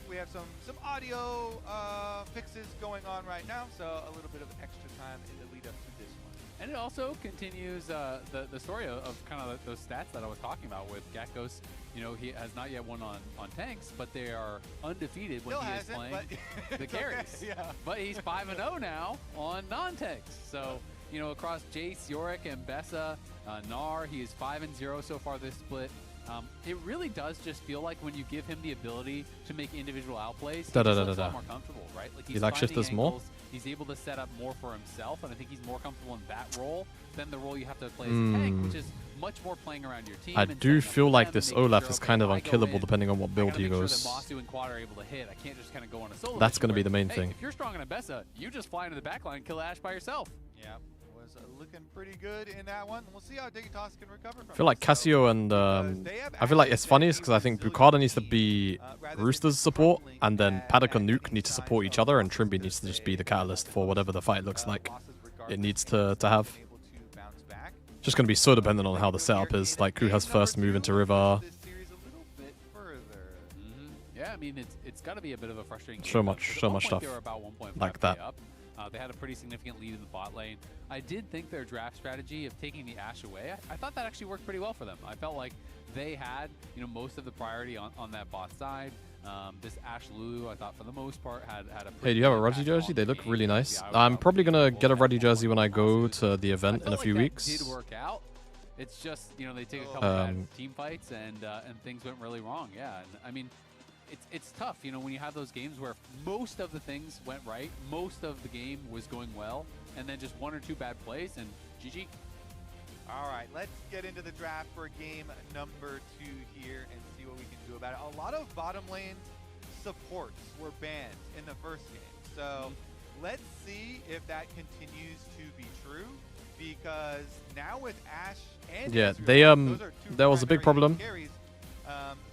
Speaker 6: we have some audio fixes going on right now, so a little bit of extra time in the lead up to this one.
Speaker 5: And it also continues the story of kind of those stats that I was talking about with Geckos. You know, he has not yet won on tanks, but they are undefeated when
Speaker 6: Still
Speaker 5: he is
Speaker 6: hasn't,
Speaker 5: playing
Speaker 6: but
Speaker 5: the
Speaker 6: it's okay,
Speaker 5: carries.
Speaker 6: yeah.
Speaker 5: But he's 5-0 now on non-tanks. So, you know, across Jace, Yorick, and Bessa, Gnar, he is 5-0 so far this split. It really does just feel like when you give him the ability to make individual outplays, he just looks a lot more comfortable, right? Like he's
Speaker 1: like
Speaker 5: finding
Speaker 1: shifters more?
Speaker 5: angles, he's able to set up more for himself, and I think he's more comfortable in that role than the role you have to play as a tank, which is much more playing around your team.
Speaker 1: I
Speaker 5: and
Speaker 1: do
Speaker 5: setting up
Speaker 1: feel
Speaker 5: for
Speaker 1: like
Speaker 5: them
Speaker 1: this
Speaker 5: and making
Speaker 1: Olaf
Speaker 5: sure,
Speaker 1: is
Speaker 5: okay,
Speaker 1: kind of
Speaker 5: if I go
Speaker 1: unkillable
Speaker 5: in,
Speaker 1: depending on what
Speaker 5: I
Speaker 1: build
Speaker 5: gotta
Speaker 1: he
Speaker 5: make sure
Speaker 1: goes.
Speaker 5: that Masu and Quad are able to hit. I can't just kind of go on a solo.
Speaker 1: That's
Speaker 5: mission
Speaker 1: gonna be
Speaker 5: where,
Speaker 1: the main
Speaker 5: hey,
Speaker 1: thing.
Speaker 5: If you're strong on a Bessa, you just fly into the backline and kill Ashe by yourself.
Speaker 6: Yeah, was looking pretty good in that one. We'll see how Dignitas can recover from
Speaker 1: I feel like
Speaker 6: this, though,
Speaker 1: Casio and I feel like it's funny because I think Bukada needs to be Rooster's support, and then Paddock and Nuke need to support each other, and Trimby needs to just be the catalyst for whatever the fight looks like it needs to have. Just going to be so dependent on how the setup is, like who has first move into River.
Speaker 5: Yeah, I mean, it's got to be a bit of a frustrating game.
Speaker 1: So much stuff
Speaker 5: They were about 1.5
Speaker 1: like that.
Speaker 5: Up. They had a pretty significant lead in the bot lane. I did think their draft strategy of taking the Ashe away, I thought that actually worked pretty well for them. I felt like they had, you know, most of the priority on that bot side. This Ashe Lulu, I thought for the most part had a pretty
Speaker 1: Hey, do you have a
Speaker 5: good
Speaker 1: Reggie
Speaker 5: impact
Speaker 1: jersey?
Speaker 5: on
Speaker 1: They
Speaker 5: the
Speaker 1: look
Speaker 5: game.
Speaker 1: really nice.
Speaker 5: Yeah,
Speaker 1: I'm probably going to get a Reggie
Speaker 5: Masu
Speaker 1: jersey when I go to the
Speaker 5: I
Speaker 1: event in a
Speaker 5: felt
Speaker 1: few
Speaker 5: like
Speaker 1: weeks.
Speaker 5: That did work out. It's just, you know, they take a couple bad team fights and things went really wrong. Yeah, and I mean, it's tough, you know, when you have those games where most of the things went right, most of the game was going well, and then just one or two bad plays, and GG.
Speaker 6: All right, let's get into the draft for game number 2 here and see what we can do about it. A lot of bottom lane supports were banned in the first game, so let's see if that continues to be true, because now with Ashe and
Speaker 1: Yeah,
Speaker 6: Ezreal,
Speaker 1: they
Speaker 6: those are two
Speaker 1: there was a big
Speaker 6: primary
Speaker 1: problem.
Speaker 6: carries.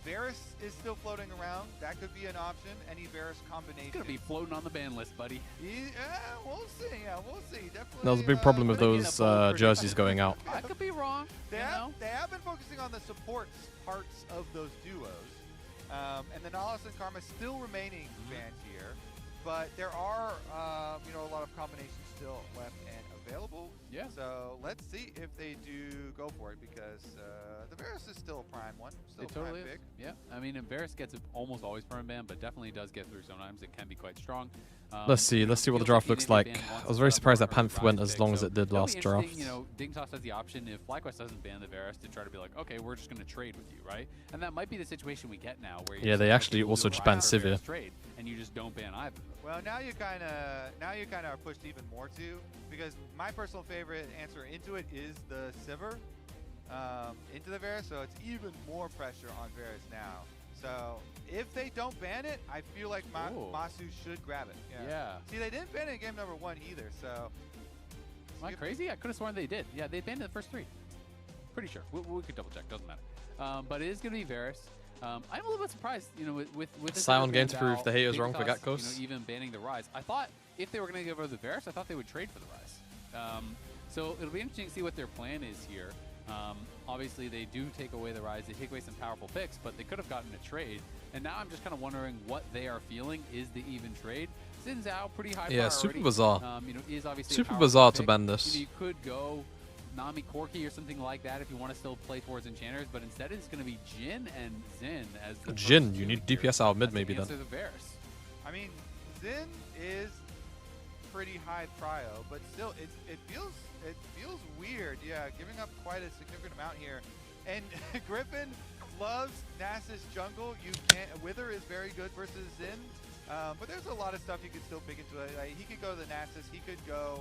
Speaker 6: Varus is still floating around. That could be an option. Any Varus combination.
Speaker 5: It's going to be floating on the ban list, buddy.
Speaker 6: We'll see. Yeah, we'll see. Definitely.
Speaker 1: There was a big problem with those jerseys going out.
Speaker 5: I could be wrong.
Speaker 6: They have been focusing on the supports parts of those duos. And the Nahus and Karma still remaining banned here. But there are, you know, a lot of combinations still left and available.
Speaker 5: Yeah.
Speaker 6: So let's see if they do go for it, because the Varus is still a prime one. Still
Speaker 5: It totally
Speaker 6: prime
Speaker 5: is.
Speaker 6: pick.
Speaker 5: Yeah. I mean, Varus gets almost always perm ban, but definitely does get through sometimes. It can be quite strong.
Speaker 1: Let's see what the draft looks like. I was very surprised that Panth went as long as it did last draft.
Speaker 5: You know, Dignitas has the option, if FlyQuest doesn't ban the Varus, to try to be like, okay, we're just going to trade with you, right? And that might be the situation we get now, where
Speaker 1: Yeah, they actually also just banned Sivir.
Speaker 5: Trade, and you just don't ban either.
Speaker 6: Well, now you kind of are pushed even more too, because my personal favorite answer into it is the Sivir into the Varus, so it's even more pressure on Varus now. So if they don't ban it, I feel like Masu should grab it.
Speaker 5: Yeah.
Speaker 6: See, they didn't ban it in game number 1 either, so.
Speaker 5: Am I crazy? I could have sworn they did. Yeah, they banned it the first 3. Pretty sure. We could double check. Doesn't matter. But it is going to be Varus. I'm a little bit surprised, you know, with the
Speaker 1: Sion game to prove the haters wrong for
Speaker 5: Dignitas,
Speaker 1: Geckos.
Speaker 5: you know, even banning the Rise. I thought if they were going to give over the Varus, I thought they would trade for the Rise. So it'll be interesting to see what their plan is here. Obviously, they do take away the Rise. They take away some powerful picks, but they could have gotten a trade. And now I'm just kind of wondering what they are feeling is the even trade. Xin Zhao, pretty high priority.
Speaker 1: Super bizarre.
Speaker 5: You know, is obviously
Speaker 1: Super
Speaker 5: a powerful
Speaker 1: bizarre to
Speaker 5: pick.
Speaker 1: ban this.
Speaker 5: You know, you could go Nami Corki or something like that if you want to still play towards Enchanters, but instead it's going to be Jhin and Xin as the
Speaker 1: Jhin, you need DPS out mid maybe then.
Speaker 5: The Varus.
Speaker 6: I mean, Xin is pretty high prio, but still, it feels weird. Yeah, giving up quite a significant amount here, and Griffin loves Nasus jungle. You can't. Wither is very good versus Xin. But there's a lot of stuff you can still pick into it. Like, he could go the Nasus. He could go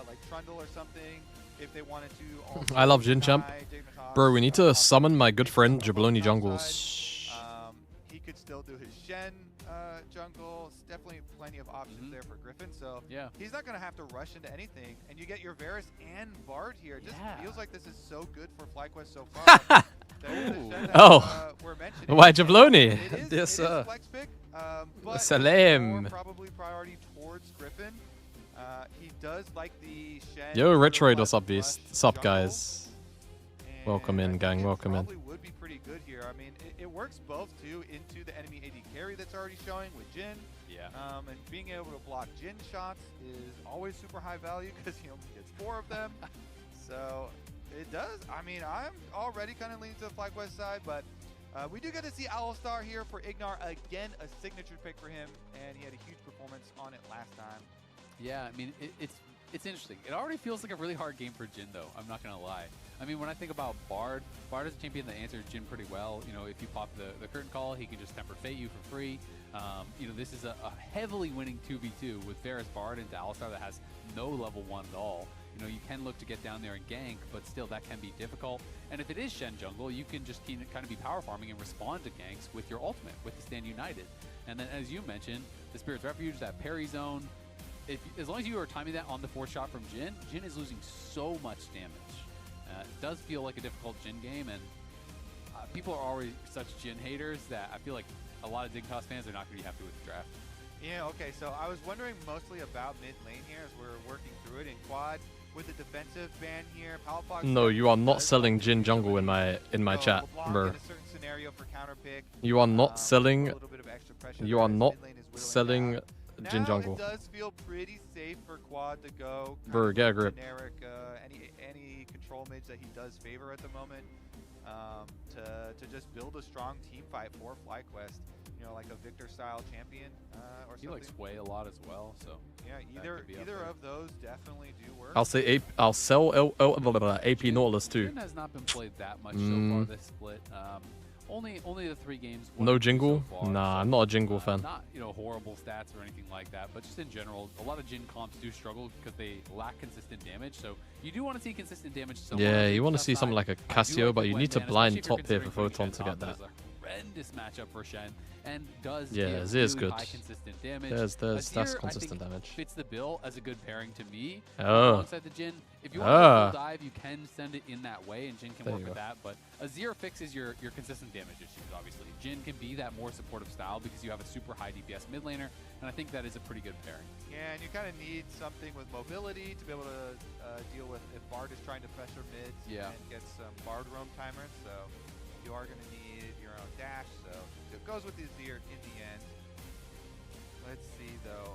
Speaker 6: like Trundle or something if they wanted to. Also
Speaker 1: I love Jin Champ.
Speaker 6: Dignitas,
Speaker 1: Bro, we need to summon my good friend Jabloni Jungles.
Speaker 6: He could still do his Shen jungle. Definitely plenty of options there for Griffin. So
Speaker 5: Yeah.
Speaker 6: he's not going to have to rush into anything. And you get your Varus and Bard here. It just feels like this is so good for FlyQuest so far. We're mentioning.
Speaker 1: Why Jabloni?
Speaker 6: It
Speaker 1: Yes,
Speaker 6: is
Speaker 1: sir.
Speaker 6: flex pick, but
Speaker 1: Salam.
Speaker 6: more probably priority towards Griffin. He does like the Shen.
Speaker 1: Yo, Retroid,
Speaker 6: plus
Speaker 1: what's up, Beast?
Speaker 6: rush
Speaker 1: What's up,
Speaker 6: jungle.
Speaker 1: guys?
Speaker 6: And
Speaker 1: Welcome in,
Speaker 6: I think
Speaker 1: gang,
Speaker 6: it
Speaker 1: welcome in.
Speaker 6: Probably would be pretty good here. I mean, it works both too into the enemy AD carry that's already showing with Jin.
Speaker 5: Yeah.
Speaker 6: And being able to block Jin shots is always super high value because he only gets 4 of them. So it does. I mean, I'm already kind of leaning to the FlyQuest side, but we do get to see Owlstar here for Ignar again, a signature pick for him, and he had a huge performance on it last time.
Speaker 5: Yeah, I mean, it's interesting. It already feels like a really hard game for Jin, though. I'm not going to lie. I mean, when I think about Bard is a champion that answers Jin pretty well. You know, if you pop the curtain call, he can just temper fate you for free. You know, this is a heavily winning 2v2 with Varus Bard into Alistar that has no level 1 at all. You know, you can look to get down there and gank, but still that can be difficult. And if it is Shen jungle, you can just kind of be power farming and respond to ganks with your ultimate, with the Stand United. And then, as you mentioned, the Spirit's Refuge, that parry zone, as long as you are timing that on the 4th shot from Jin, Jin is losing so much damage. It does feel like a difficult Jin game, and people are already such Jin haters that I feel like a lot of Dignitas fans are not going to be happy with the draft.
Speaker 6: Yeah, okay, so I was wondering mostly about mid lane here as we're working through it in quad with the defensive ban here.
Speaker 1: No, you are not selling Jin jungle in my chat, bro.
Speaker 6: In a certain scenario for counter pick.
Speaker 1: You are not selling.
Speaker 6: A little bit of extra pressure
Speaker 1: You
Speaker 6: there
Speaker 1: are
Speaker 6: as
Speaker 1: not
Speaker 6: mid lane is willing
Speaker 1: selling
Speaker 6: out.
Speaker 1: Jin
Speaker 6: Now
Speaker 1: jungle.
Speaker 6: It does feel pretty safe for quad to go. kind
Speaker 1: Bro,
Speaker 6: of
Speaker 1: get a grip.
Speaker 6: Generic, any control mids that he does favor at the moment. To just build a strong team fight for FlyQuest. You know, like a Victor style champion or
Speaker 5: He
Speaker 6: something.
Speaker 5: likes Sway a lot as well, so
Speaker 6: Yeah,
Speaker 5: that
Speaker 6: either
Speaker 5: could be up
Speaker 6: either
Speaker 5: there.
Speaker 6: of those definitely do work.
Speaker 1: I'll sell AP Nautilus too.
Speaker 5: Jin has not been played that much so
Speaker 1: Mm.
Speaker 5: far this split. Only the 3 games.
Speaker 1: No
Speaker 5: 1 and 2
Speaker 1: jingle?
Speaker 5: so far,
Speaker 1: Nah,
Speaker 5: so,
Speaker 1: I'm not a jingle fan.
Speaker 5: Not horrible stats or anything like that, but just in general, a lot of Jin comps do struggle because they lack consistent damage. So you do want to see consistent damage.
Speaker 1: Yeah, you want to see something like a Cassio, but you need to blind top tier for
Speaker 5: photon
Speaker 1: Photon to get that.
Speaker 5: Horrendous matchup for Shen, and does
Speaker 1: Yeah,
Speaker 5: give
Speaker 1: Azir's
Speaker 5: really
Speaker 1: good.
Speaker 5: high consistent damage.
Speaker 1: That's
Speaker 5: Azir, I
Speaker 1: consistent
Speaker 5: think,
Speaker 1: damage.
Speaker 5: fits the bill as a good pairing to me.
Speaker 1: Oh.
Speaker 5: Alongside the Jin, if you want to go
Speaker 1: Ah.
Speaker 5: full dive, you can send it in that way, and Jin can
Speaker 1: There
Speaker 5: work
Speaker 1: you
Speaker 5: with
Speaker 1: go.
Speaker 5: that. But Azir fixes your consistent damage issues. Obviously, Jin can be that more supportive style because you have a super high DPS mid laner, and I think that is a pretty good pairing.
Speaker 6: Yeah, and you kind of need something with mobility to be able to deal with if Bard is trying to pressure mids and get some Bard roam timers. So you are going to need your own dash. So it goes with the Azir in the end. Let's see though.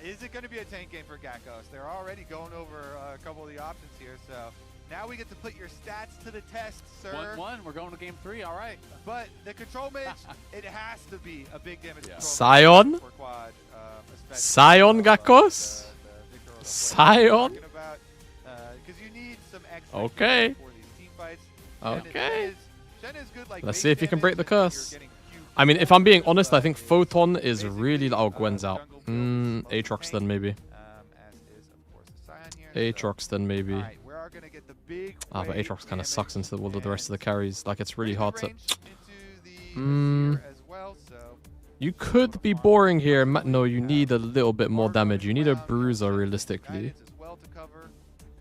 Speaker 6: Is it going to be a tank game for Gakkos? They're already going over a couple of the options here. So now we get to put your stats to the test, sir.
Speaker 5: 1-1. We're going to game 3. All right.
Speaker 6: But the control mage, it has to be a big damage control
Speaker 1: Sion?
Speaker 6: mage for quad, especially
Speaker 1: Sion Gakkos?
Speaker 6: the Victor or the
Speaker 1: Sion?
Speaker 6: talking about, 'cause you need some extra
Speaker 1: Okay.
Speaker 6: for these team fights.
Speaker 1: Okay.
Speaker 6: Shen is good, like
Speaker 1: Let's
Speaker 6: base
Speaker 1: see if you can break the
Speaker 6: damage, and
Speaker 1: curse.
Speaker 6: you're getting huge
Speaker 1: I mean, if I'm being honest, I think Photon is
Speaker 6: basically,
Speaker 1: really... Oh, Gwen's out.
Speaker 6: jungle builds most
Speaker 1: Aatrox then
Speaker 6: tank,
Speaker 1: maybe.
Speaker 6: as is of course the Sion here.
Speaker 1: Aatrox then maybe.
Speaker 6: Alright, we are gonna get the big
Speaker 1: Ah, but
Speaker 6: wave
Speaker 1: Aatrox kind of
Speaker 6: damage
Speaker 1: sucks into all of the rest of the
Speaker 6: and
Speaker 1: carries. Like, it's really hard to...
Speaker 6: range into the
Speaker 1: Mm.
Speaker 6: Azir as well, so
Speaker 1: You could be boring here. No, you need a little bit more damage. You need a Bruiser, realistically.
Speaker 6: guidance as well to cover.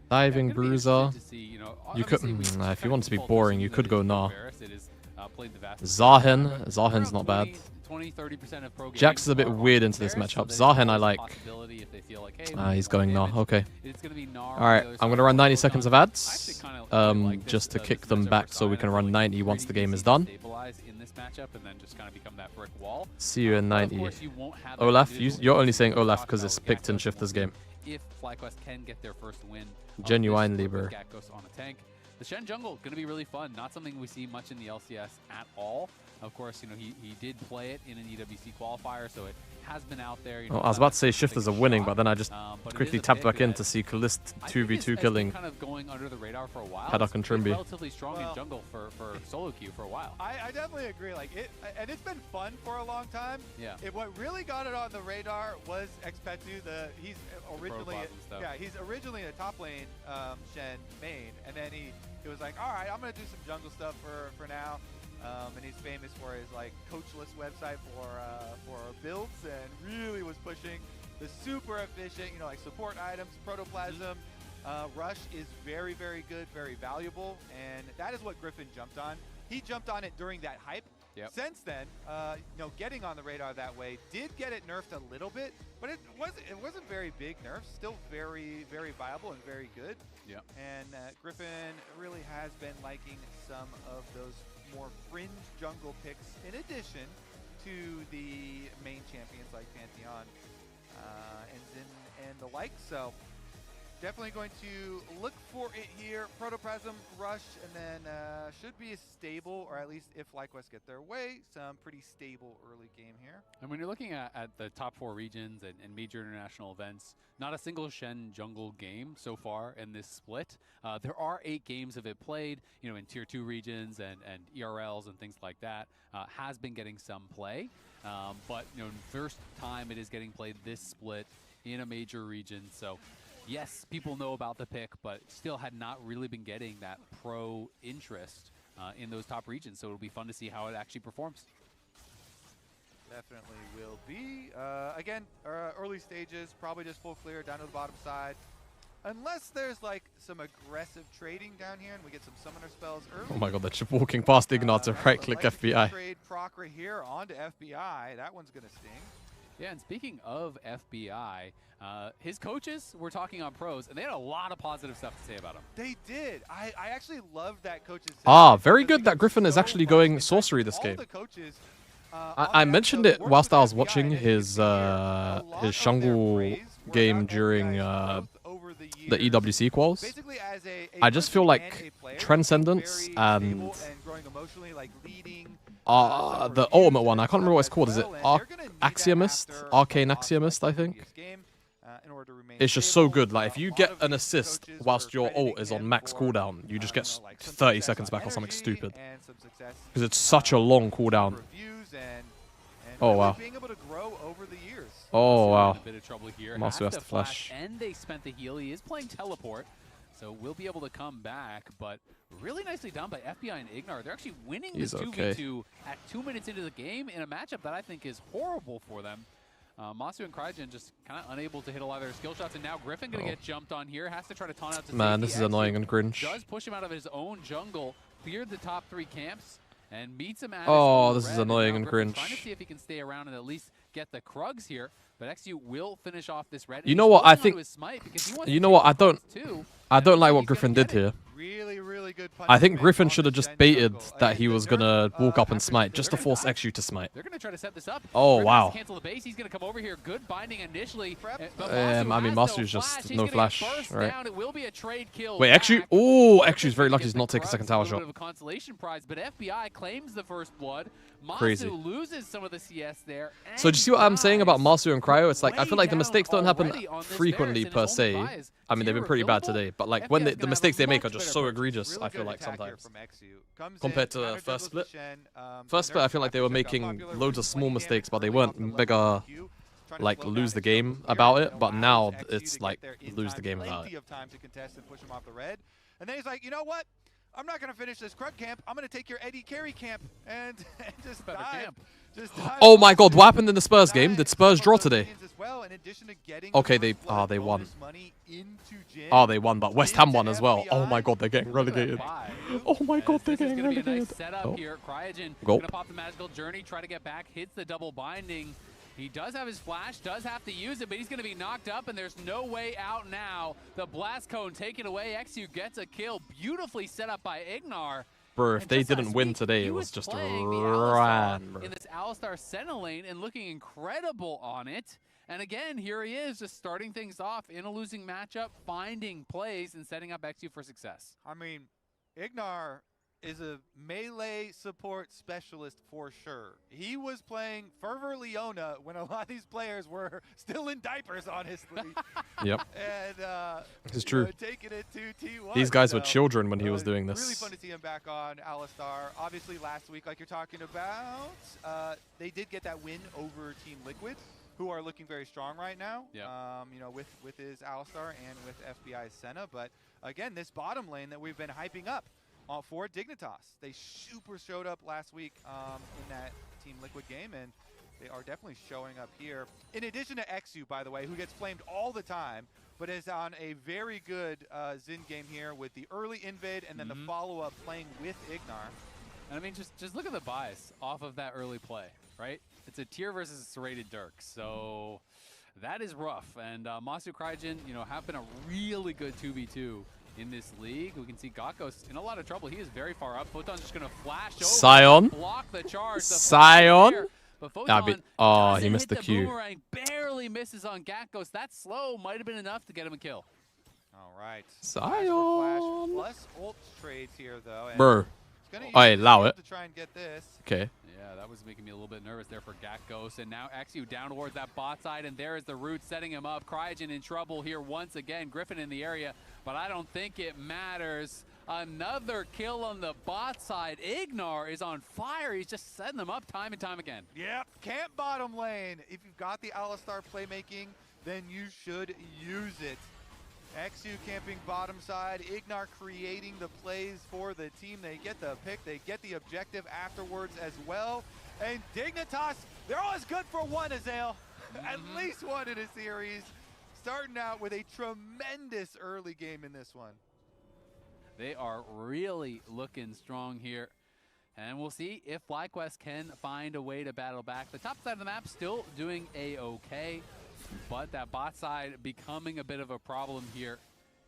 Speaker 1: Diving
Speaker 5: Gonna be
Speaker 1: Bruiser.
Speaker 5: interested to see, you know,
Speaker 1: You could...
Speaker 5: obviously we
Speaker 1: if you
Speaker 5: kind
Speaker 1: want
Speaker 5: of
Speaker 1: to be
Speaker 5: default
Speaker 1: boring, you
Speaker 5: assume
Speaker 1: could
Speaker 5: that
Speaker 1: go
Speaker 5: it's
Speaker 1: Nah.
Speaker 5: Varus. It is, played the vast
Speaker 1: Zahen.
Speaker 5: majority.
Speaker 1: Zahen's not bad.
Speaker 5: 20-30% of pro
Speaker 1: Jax is a
Speaker 5: games
Speaker 1: bit
Speaker 5: are on
Speaker 1: weird into this
Speaker 5: Varus, so
Speaker 1: matchup.
Speaker 5: there's
Speaker 1: Zahen I
Speaker 5: always a
Speaker 1: like.
Speaker 5: possibility if they feel like, hey, we
Speaker 1: Ah,
Speaker 5: need
Speaker 1: he's
Speaker 5: more
Speaker 1: going Nah.
Speaker 5: damage.
Speaker 1: Okay.
Speaker 5: It's gonna be Gnar on the
Speaker 1: Alright,
Speaker 5: other
Speaker 1: I'm going
Speaker 5: side
Speaker 1: to run
Speaker 5: for
Speaker 1: 90
Speaker 5: Photon.
Speaker 1: seconds of
Speaker 5: I
Speaker 1: ads.
Speaker 5: actually kinda like
Speaker 1: Just to
Speaker 5: this
Speaker 1: kick them
Speaker 5: matchup
Speaker 1: back
Speaker 5: for
Speaker 1: so we
Speaker 5: Zion.
Speaker 1: can
Speaker 5: I
Speaker 1: run
Speaker 5: feel like
Speaker 1: 90
Speaker 5: it's
Speaker 1: once the
Speaker 5: pretty
Speaker 1: game
Speaker 5: easy
Speaker 1: is
Speaker 5: to
Speaker 1: done.
Speaker 5: stabilize in this matchup and then just kind of become that brick wall.
Speaker 1: See you in
Speaker 5: But of
Speaker 1: 90.
Speaker 5: course, you won't have that
Speaker 1: Olaf,
Speaker 5: individual
Speaker 1: you're only
Speaker 5: injury
Speaker 1: saying
Speaker 5: we
Speaker 1: Olaf
Speaker 5: talked
Speaker 1: because
Speaker 5: about
Speaker 1: it's
Speaker 5: with
Speaker 1: picked and
Speaker 5: Gakkos
Speaker 1: shift this
Speaker 5: won't
Speaker 1: game.
Speaker 5: be if FlyQuest can get their first win of this
Speaker 1: Genuinely,
Speaker 5: split with
Speaker 1: bro.
Speaker 5: Gakkos on a tank. the Shen jungle going to be really fun. Not something we see much in the LCS at all. Of course, he did play it in an EWC qualifier, so it has been out there.
Speaker 1: I was about to say Shifters are winning, but then I just quickly tapped back in to see Kalist 2v2 killing
Speaker 5: kind of going under the radar for a while.
Speaker 1: Paddock and Trimby.
Speaker 5: Relatively strong in jungle for solo queue for a while.
Speaker 6: I definitely agree. Like and it's been fun for a long time.
Speaker 5: Yeah.
Speaker 6: What really got it on the radar was Xpetu. He's originally a top lane Shen main, and then he was like, all right, I'm gonna do some jungle stuff for now. And he's famous for his like coachless website for builds, and really was pushing the super efficient, like support items, protoplasm. Rush is very, very good, very valuable, and that is what Griffin jumped on. He jumped on it during that hype.
Speaker 5: Yep.
Speaker 6: Since then, getting on the radar that way did get it nerfed a little bit, but it wasn't very big nerfs. Still very, very viable and very good.
Speaker 5: Yeah.
Speaker 6: And Griffin really has been liking some of those more fringe jungle picks in addition to the main champions like Pantheon and Xin and the like. So definitely going to look for it here. Protoplasm, Rush, and then should be a stable, or at least if FlyQuest get their way, some pretty stable early game here.
Speaker 5: And when you're looking at the top 4 regions and major international events, not a single Shen jungle game so far in this split. There are 8 games of it played, in tier 2 regions and ERLs and things like that. Has been getting some play, but first time it is getting played this split in a major region. So yes, people know about the pick, but still had not really been getting that pro interest in those top regions. So it'll be fun to see how it actually performs.
Speaker 6: Definitely will be. Again, early stages, probably just full clear down to the bottom side. Unless there's like some aggressive trading down here and we get some summoner spells early.
Speaker 1: Oh my god, they're just walking past Dignitas to right-click FBI.
Speaker 6: Trade proc right here onto FBI. That one's going to sting.
Speaker 5: Yeah, and speaking of FBI, his coaches were talking on pros, and they had a lot of positive stuff to say about him.
Speaker 6: They did. I actually love that coaches.
Speaker 1: Very good that Griffin is actually going sorcery this game. I mentioned it whilst I was watching his Shungle game during the EWC quals. I just feel like Transcendence and the ultimate one, I can't remember what it's called. Is it Axiomist? Arcane Axiomist, I think. It's just so good. Like, if you get an assist whilst your ult is on max cooldown, you just get 30 seconds back or something stupid. Because it's such a long cooldown. Oh, wow. Oh, wow. Masu has to flash.
Speaker 5: And they spent the heal. He is playing teleport, so we'll be able to come back. But really nicely done by FBI and Ignar. They're actually winning this 2v2 at 2 minutes into the game in a matchup that I think is horrible for them. Masu and Cryogen just kind of unable to hit a lot of their skill shots, and now Griffin going to get jumped on here. Has to try to taunt out to
Speaker 1: Man, this is annoying and cringe.
Speaker 5: Does push him out of his own jungle, cleared the top 3 camps, and meets him at
Speaker 1: this is annoying and cringe.
Speaker 5: Trying to see if he can stay around and at least get the Krugs here, but XU will finish off this red.
Speaker 1: You know what I think? You know what I don't like what Griffin did here.
Speaker 6: Really good.
Speaker 1: I think Griffin should have just baited that he was gonna walk up and smite, just to force XU to smite.
Speaker 5: They're gonna try to set this up.
Speaker 1: Oh wow.
Speaker 5: Cancel the base. He's gonna come over here. Good binding initially.
Speaker 1: I mean, Masu's just no flash, right?
Speaker 5: It will be a trade kill.
Speaker 1: Wait, XU. Oh, XU's very lucky to not take a second tower shot.
Speaker 5: Bit of a consolation prize, but FBI claims the first blood.
Speaker 1: Crazy.
Speaker 5: Masu loses some of the CS there.
Speaker 1: So do you see what I'm saying about Masu and Cryo? It's like I feel like the mistakes don't happen frequently per se. I mean, they've been pretty bad today, but like when the mistakes they make are just so egregious, I feel like sometimes. Compared to the first split. First split, I feel like they were making loads of small mistakes, but they weren't bigger, like lose the game about it. But now it's like lose the game about it.
Speaker 6: And then he's like, you know what? I'm not going to finish this Krug camp. I'm going to take your Eddie Carey camp and just dive.
Speaker 1: Oh my god, what happened in the Spurs game? Did Spurs draw today? Okay, they won. They won, but West Ham won as well. Oh my god, they're getting relegated. Oh my god, they're getting relegated.
Speaker 5: Cryogen
Speaker 1: Go.
Speaker 5: Gonna pop the magical journey, try to get back, hits the double binding. He does have his flash, does have to use it, but he's going to be knocked up, and there's no way out now. The blast cone taken away. XU gets a kill, beautifully set up by Ignar.
Speaker 1: Bro, if they didn't win today, it was just ran, bro.
Speaker 5: In this Alistar Senna lane and looking incredible on it. And again, here he is, just starting things off in a losing matchup, finding plays and setting up XU for success.
Speaker 6: I mean, Ignar is a melee support specialist for sure. He was playing Fervor Leona when a lot of these players were still in diapers, honestly.
Speaker 1: Yep.
Speaker 6: And
Speaker 1: This is true.
Speaker 6: taking it to T1.
Speaker 1: These guys
Speaker 6: so,
Speaker 1: were children when he was doing
Speaker 6: Really
Speaker 1: this.
Speaker 6: fun to see him back on Alistar. Obviously last week, like you're talking about, they did get that win over Team Liquid, who are looking very strong right now.
Speaker 5: Yep.
Speaker 6: You know, with his Alistar and with FBI's Senna. But again, this bottom lane that we've been hyping up for Dignitas. They super showed up last week in that Team Liquid game, and they are definitely showing up here. In addition to XU, by the way, who gets flamed all the time, but is on a very good Xin game here with the early invade and then the follow-up playing with Ignar.
Speaker 5: And I mean, just look at the bias off of that early play, right? It's a tier versus a serrated Dirk, so that is rough. And Masu Crygen, you know, have been a really good 2v2 in this league. We can see Gakos in a lot of trouble. He is very far up. Photon's just going to flash over.
Speaker 1: Sion.
Speaker 5: Block the charge. The
Speaker 1: Sion.
Speaker 5: but Photon
Speaker 1: Oh, he
Speaker 5: doesn't
Speaker 1: missed
Speaker 5: hit
Speaker 1: the Q.
Speaker 5: boomerang, barely misses on Gakos. That slow might have been enough to get him a kill.
Speaker 6: All right.
Speaker 1: Sion.
Speaker 6: Plus ult trades here, though. And
Speaker 1: Bro.
Speaker 6: he's gonna use
Speaker 1: Hey,
Speaker 6: his
Speaker 1: allow
Speaker 6: shield
Speaker 1: it.
Speaker 6: to try and get this.
Speaker 1: Okay.
Speaker 5: Yeah, that was making me a little bit nervous there for Gakos. And now XU down towards that bot side, and there is the root setting him up. Cryogen in trouble here once again. Griffin in the area, but I don't think it matters. Another kill on the bot side. Ignar is on fire. He's just setting them up time and time again.
Speaker 6: Yep, camp bottom lane. If you've got the Alistar playmaking, then you should use it. XU camping bottom side, Ignar creating the plays for the team. They get the pick, they get the objective afterwards as well. And Dignitas, they're always good for one, Azael. At least one in a series. Starting out with a tremendous early game in this one.
Speaker 5: They are really looking strong here. And we'll see if FlyQuest can find a way to battle back. The top side of the map still doing a-okay. But that bot side becoming a bit of a problem here.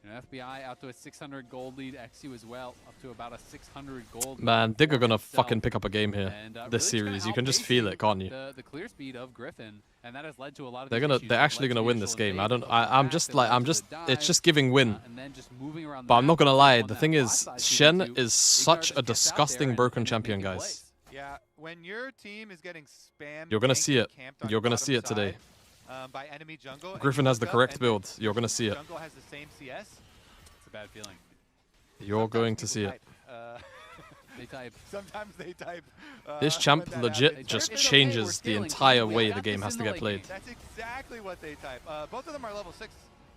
Speaker 5: You know, FBI out to a 600 gold lead, XU as well, up to about a 600 gold lead.
Speaker 1: Man, Dig are gonna
Speaker 5: itself.
Speaker 1: fucking pick up a game here.
Speaker 5: And,
Speaker 1: This
Speaker 5: really
Speaker 1: series, you can just feel it, can't you?
Speaker 5: The clear speed of Griffin, and that has led to a lot of
Speaker 1: They're actually gonna win this game. It's just giving win.
Speaker 5: and then just moving around.
Speaker 1: But I'm not gonna lie.
Speaker 5: on
Speaker 1: The
Speaker 5: that
Speaker 1: thing
Speaker 5: bot
Speaker 1: is,
Speaker 5: side,
Speaker 1: Shen
Speaker 5: 2v2,
Speaker 1: is such
Speaker 5: Ignar
Speaker 1: a
Speaker 5: just gets out there
Speaker 1: disgusting
Speaker 5: and
Speaker 1: broken
Speaker 5: is
Speaker 1: champion,
Speaker 5: making
Speaker 1: guys.
Speaker 5: plays.
Speaker 6: Yeah, when your team is getting spammed,
Speaker 1: You're gonna
Speaker 6: ganked,
Speaker 1: see
Speaker 6: and
Speaker 1: it.
Speaker 6: camped on
Speaker 1: You're gonna
Speaker 6: bottom
Speaker 1: see it today.
Speaker 6: side, by enemy jungle. and
Speaker 1: Griffin
Speaker 6: you
Speaker 1: has the
Speaker 6: look up
Speaker 1: correct
Speaker 6: and
Speaker 1: build. You're gonna see it.
Speaker 6: Jungle has the same CS.
Speaker 5: It's a bad feeling.
Speaker 1: You're
Speaker 6: Sometimes
Speaker 1: going to
Speaker 6: people
Speaker 1: see it.
Speaker 6: type,
Speaker 5: They type.
Speaker 6: sometimes they type.
Speaker 1: This
Speaker 6: when
Speaker 1: champ
Speaker 6: that
Speaker 1: legit
Speaker 6: happens.
Speaker 1: just
Speaker 5: It's okay, we're
Speaker 1: changes the
Speaker 5: stealing.
Speaker 1: entire
Speaker 5: We
Speaker 1: way
Speaker 5: got
Speaker 1: the game
Speaker 5: this
Speaker 1: has
Speaker 5: in
Speaker 1: to
Speaker 5: the
Speaker 1: get
Speaker 5: late
Speaker 1: played.
Speaker 5: game.
Speaker 6: That's exactly what they type. Both of them are level 6,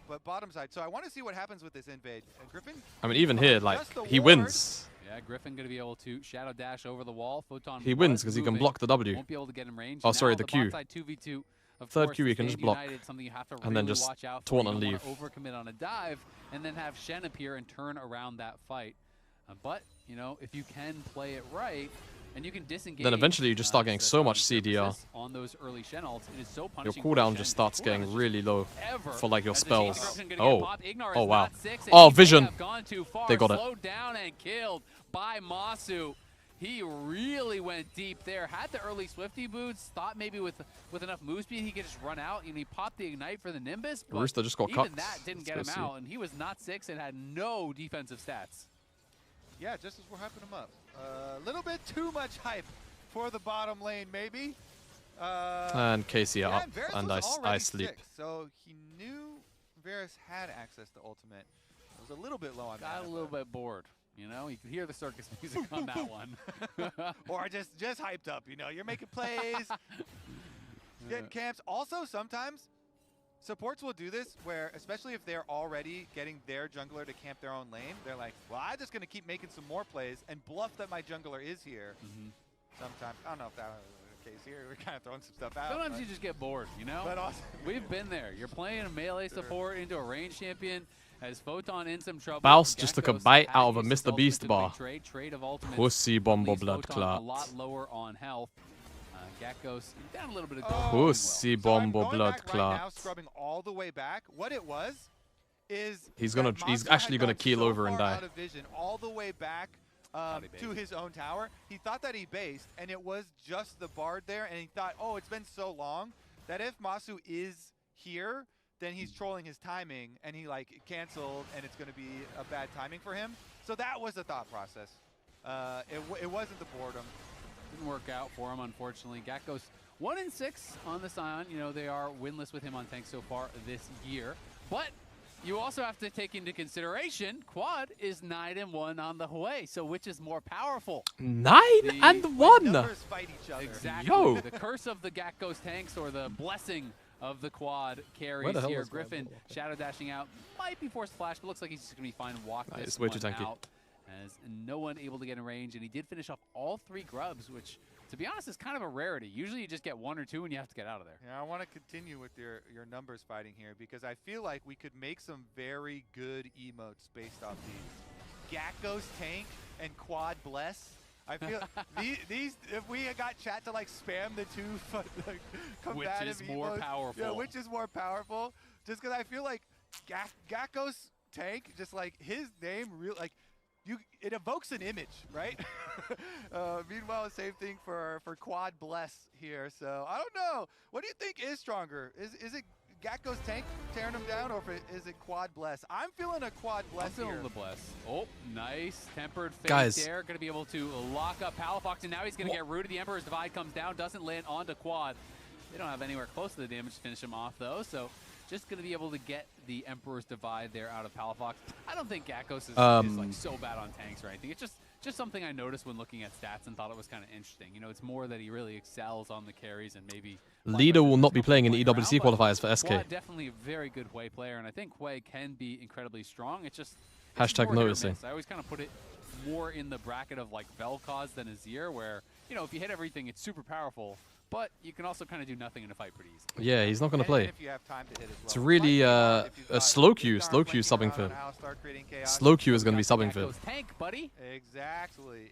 Speaker 6: but bottom side. So I want to see what happens with this invade. Griffin?
Speaker 1: I mean, even here, like,
Speaker 6: Just the
Speaker 1: he
Speaker 6: ward.
Speaker 1: wins.
Speaker 5: Yeah, Griffin going to be able to shadow dash over the wall. Photon
Speaker 1: He wins
Speaker 5: was
Speaker 1: because he can
Speaker 5: moving.
Speaker 1: block the W.
Speaker 5: Won't be able to get in range.
Speaker 1: Oh, sorry,
Speaker 5: Now
Speaker 1: the
Speaker 5: bot
Speaker 1: Q.
Speaker 5: side 2v2. Of
Speaker 1: Third
Speaker 5: course,
Speaker 1: Q he
Speaker 5: to
Speaker 1: can
Speaker 5: stay
Speaker 1: just block.
Speaker 5: united, something you have to
Speaker 1: And then
Speaker 5: really
Speaker 1: just
Speaker 5: watch out for.
Speaker 1: taunt
Speaker 5: You
Speaker 1: and
Speaker 5: don't
Speaker 1: leave.
Speaker 5: wanna overcommit on a dive and then have Shen appear and turn around that fight. But, you know, if you can play it right and you can disengage.
Speaker 1: Then eventually you just start getting
Speaker 5: the
Speaker 1: so much
Speaker 5: surfaces
Speaker 1: CDR.
Speaker 5: on those early Shen ults. It is so
Speaker 1: Your
Speaker 5: punishing for
Speaker 1: cooldown
Speaker 5: Shen.
Speaker 1: just starts
Speaker 5: Cooldown
Speaker 1: getting
Speaker 5: is just
Speaker 1: really low
Speaker 5: ever
Speaker 1: for like your
Speaker 5: as the chain
Speaker 1: spells.
Speaker 5: disruption gonna get
Speaker 1: Oh,
Speaker 5: popped. Ignar
Speaker 1: oh
Speaker 5: is
Speaker 1: wow.
Speaker 5: not 6, and
Speaker 1: Oh,
Speaker 5: he may
Speaker 1: vision.
Speaker 5: have gone too far.
Speaker 1: They got it.
Speaker 5: Slowed down and killed by Masu. He really went deep there. Had the early Swifty boots. Thought maybe with enough move speed he could just run out. And he popped the ignite for the Nimbus. But
Speaker 1: Rooster just got
Speaker 5: even
Speaker 1: cucked.
Speaker 5: that didn't
Speaker 1: Let's
Speaker 5: get
Speaker 1: go
Speaker 5: him
Speaker 1: see.
Speaker 5: out. And he was not 6 and had no defensive stats.
Speaker 6: Yeah, just as we're hyping him up. A little bit too much hype for the bottom lane, maybe.
Speaker 1: And Casey are
Speaker 6: Yeah,
Speaker 1: up,
Speaker 6: and Varus
Speaker 1: and
Speaker 6: was
Speaker 1: I
Speaker 6: already
Speaker 1: sleep.
Speaker 6: 6, so he knew Varus had access to ultimate. It was a little bit low on
Speaker 5: Got
Speaker 6: that.
Speaker 5: a little bit bored. You know, you could hear the circus music on that one.
Speaker 6: Or just hyped up, you know. You're making plays, getting camps. Also, sometimes supports will do this where, especially if they're already getting their jungler to camp their own lane, they're like, well, I'm just going to keep making some more plays and bluff that my jungler is here. Sometimes. I don't know if that was the case here. We're kind of throwing some stuff out.
Speaker 5: Sometimes
Speaker 6: but-
Speaker 5: you just get bored, you know?
Speaker 6: But also,
Speaker 5: We've been there. You're playing a melee support into a range champion. Has Photon in some trouble.
Speaker 1: Baus just took a
Speaker 5: Gakos
Speaker 1: bite
Speaker 5: had
Speaker 1: out of a
Speaker 5: used his
Speaker 1: Mr. Beast
Speaker 5: ultimate to
Speaker 1: bar.
Speaker 5: make trade of ultimates.
Speaker 1: Pussy bombo
Speaker 5: Leaves
Speaker 1: blood
Speaker 5: Photon a
Speaker 1: clot.
Speaker 5: lot lower on health. Gakos down a little bit of
Speaker 6: Oh.
Speaker 5: gold.
Speaker 1: Pussy
Speaker 6: so I'm
Speaker 1: bombo
Speaker 6: going
Speaker 1: blood
Speaker 6: back right now,
Speaker 1: clot.
Speaker 6: scrubbing all the way back. What it was is
Speaker 1: He's
Speaker 6: that
Speaker 1: gonna-
Speaker 6: Masu
Speaker 1: he's
Speaker 6: had
Speaker 1: actually gonna
Speaker 6: gone
Speaker 1: keel
Speaker 6: so
Speaker 1: over and
Speaker 6: far
Speaker 1: die.
Speaker 6: Out of vision, all the way back to his own tower. He thought that he based, and it was just the bard there, and he thought, oh, it's been so long that if Masu is here, then he's trolling his timing, and he like canceled, and it's going to be a bad timing for him. So that was the thought process. It wasn't the boredom.
Speaker 5: Didn't work out for him, unfortunately. Gakko's 1-6 on the Scion. You know, they are winless with him on tank so far this year. But you also have to take into consideration, Quad is 9-1 on the Hue. So which is more powerful?
Speaker 1: 9-1.
Speaker 6: Numbers fight each other.
Speaker 5: Exactly.
Speaker 1: Yo.
Speaker 5: The curse of the Gakko's tanks or the blessing of the Quad
Speaker 1: Where
Speaker 5: carries
Speaker 1: the hell
Speaker 5: here.
Speaker 1: is my
Speaker 5: Griffin
Speaker 1: ball? Okay.
Speaker 5: shadow dashing out. Might be forced flash, but looks like he's just going to be fine. Walk
Speaker 1: Nice,
Speaker 5: this
Speaker 1: way too
Speaker 5: one
Speaker 1: tanky.
Speaker 5: out. As no one able to get in range, and he did finish off all 3 grubs, which, to be honest, is kind of a rarity. Usually you just get 1 or 2 and you have to get out of there.
Speaker 6: Yeah, I want to continue with your numbers fighting here because I feel like we could make some very good emotes based off these. Gakko's tank and Quad bless. I feel these if we got chat to like spam the 2 like, combative
Speaker 5: Which is more
Speaker 6: emotes,
Speaker 5: powerful.
Speaker 6: Yeah, which is more powerful. Just because I feel like Gakko's tank, just like his name, like. It evokes an image, right? Meanwhile, same thing for Quad Bless here. So I don't know. What do you think is stronger? Is it Gakko's tank tearing him down, or is it Quad Bless? I'm feeling a Quad Bless
Speaker 5: I'm feeling
Speaker 6: here.
Speaker 5: the bless. Oh, nice. Tempered fate
Speaker 1: Guys.
Speaker 5: there. Going to be able to lock up Palafox, and now he's going to get rooted. The Emperor's Divide comes down, doesn't land onto Quad. They don't have anywhere close to the damage to finish him off, though, so just going to be able to get the Emperor's Divide there out of Palafox. I don't think Gakko's is like so bad on tanks or anything. It's just something I noticed when looking at stats and thought it was kind of interesting. You know, it's more that he really excels on the carries and maybe...
Speaker 1: Leader will not be playing in the EWC qualifiers for SK.
Speaker 5: Quad, definitely a very good Hue player, and I think Hue can be incredibly strong. It's just...
Speaker 1: Hashtag
Speaker 5: more hit or
Speaker 1: noticing.
Speaker 5: miss. I always kind of put it more in the bracket of like Vel'Koz than Azir, where, you know, if you hit everything, it's super powerful. But you can also kind of do nothing in a fight pretty easily.
Speaker 1: Yeah, he's not going to play.
Speaker 6: If you have time to hit as well.
Speaker 1: It's really a slow queue. Slow queue subbing for him. Slow queue is going to be subbing for him.
Speaker 5: Gakko's tank, buddy.
Speaker 6: Exactly.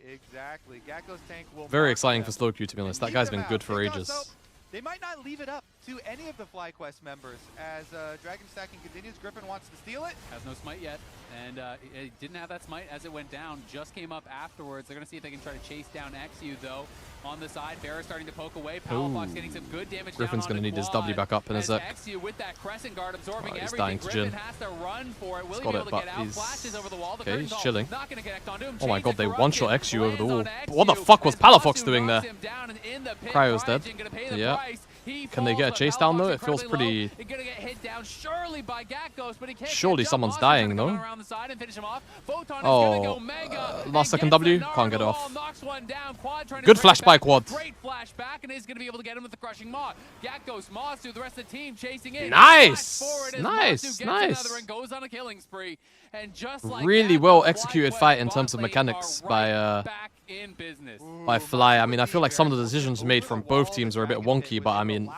Speaker 6: Gakko's tank will
Speaker 1: Very
Speaker 6: mark
Speaker 1: exciting
Speaker 6: them.
Speaker 1: for slow queue, to be honest. That
Speaker 6: Leave
Speaker 1: guy's
Speaker 6: them
Speaker 1: been
Speaker 6: out.
Speaker 1: good for
Speaker 6: They got
Speaker 1: ages.
Speaker 6: so- They might not leave it up to any of the FlyQuest members as Dragon stacking continues. Griffin wants to steal it.
Speaker 5: Has no smite yet, and it didn't have that smite as it went down. Just came up afterwards. They're going to see if they can try to chase down XU, though. On the side, Bear is starting to poke away. Palafox getting some good damage
Speaker 1: Griffin's
Speaker 5: down
Speaker 1: going to need his W back up in a
Speaker 5: as
Speaker 1: sec.
Speaker 5: XU with that Crescent Guard absorbing
Speaker 1: Oh, he's
Speaker 5: everything.
Speaker 1: dying to
Speaker 5: Griffin
Speaker 1: Jhin.
Speaker 5: has to run for it. Will he
Speaker 1: got
Speaker 5: be
Speaker 1: it,
Speaker 5: able to
Speaker 1: but
Speaker 5: get out?
Speaker 1: he's-
Speaker 5: Flashes over the wall. The
Speaker 1: okay,
Speaker 5: curtain
Speaker 1: he's
Speaker 5: call
Speaker 1: chilling.
Speaker 5: Not going to connect onto him.
Speaker 1: Oh my
Speaker 5: Chains
Speaker 1: god,
Speaker 5: it
Speaker 1: they
Speaker 5: for
Speaker 1: one-shot
Speaker 5: Ruckus.
Speaker 1: XU over the
Speaker 5: Lands
Speaker 1: wall.
Speaker 5: on
Speaker 1: What the
Speaker 5: XU,
Speaker 1: fuck was
Speaker 5: and
Speaker 1: Palafox
Speaker 5: Masu
Speaker 1: doing there?
Speaker 5: knocks him down and in the pit.
Speaker 1: Cryo's dead.
Speaker 5: Crygen gonna pay the
Speaker 1: Yeah.
Speaker 5: price. He
Speaker 1: Can they
Speaker 5: falls,
Speaker 1: get a
Speaker 5: but
Speaker 1: chase down, though?
Speaker 5: Palafox
Speaker 1: It feels
Speaker 5: incredibly low.
Speaker 1: pretty-
Speaker 5: He's gonna get hit down surely by Gakko's, but he can't
Speaker 1: Surely
Speaker 5: catch up.
Speaker 1: someone's
Speaker 5: Masu trying
Speaker 1: dying,
Speaker 5: to come
Speaker 1: though.
Speaker 5: around the side and finish him off. Photon is
Speaker 1: Oh,
Speaker 5: gonna go mega. and
Speaker 1: last second
Speaker 5: gets the
Speaker 1: W,
Speaker 5: Gnar
Speaker 1: can't get
Speaker 5: to the
Speaker 1: off.
Speaker 5: wall, knocks one down. Quad trying to
Speaker 1: Good
Speaker 5: bring
Speaker 1: flash
Speaker 5: it
Speaker 1: by
Speaker 5: back.
Speaker 1: Quad.
Speaker 5: Great flash back, and is gonna be able to get him with the crushing maw. Gakko's Masu, the rest of the team chasing in.
Speaker 1: Nice!
Speaker 5: Flash forward as
Speaker 1: Nice,
Speaker 5: Masu gets
Speaker 1: nice.
Speaker 5: another and goes on a killing spree. And just like
Speaker 1: Really
Speaker 5: that,
Speaker 1: well
Speaker 5: the
Speaker 1: executed
Speaker 5: FlyQuest
Speaker 1: fight in terms
Speaker 5: bot
Speaker 1: of
Speaker 5: lane
Speaker 1: mechanics
Speaker 5: are
Speaker 1: by,
Speaker 5: right back in business.
Speaker 1: by Fly. I mean, I feel like some of the decisions made from both teams are a bit wonky, but I mean,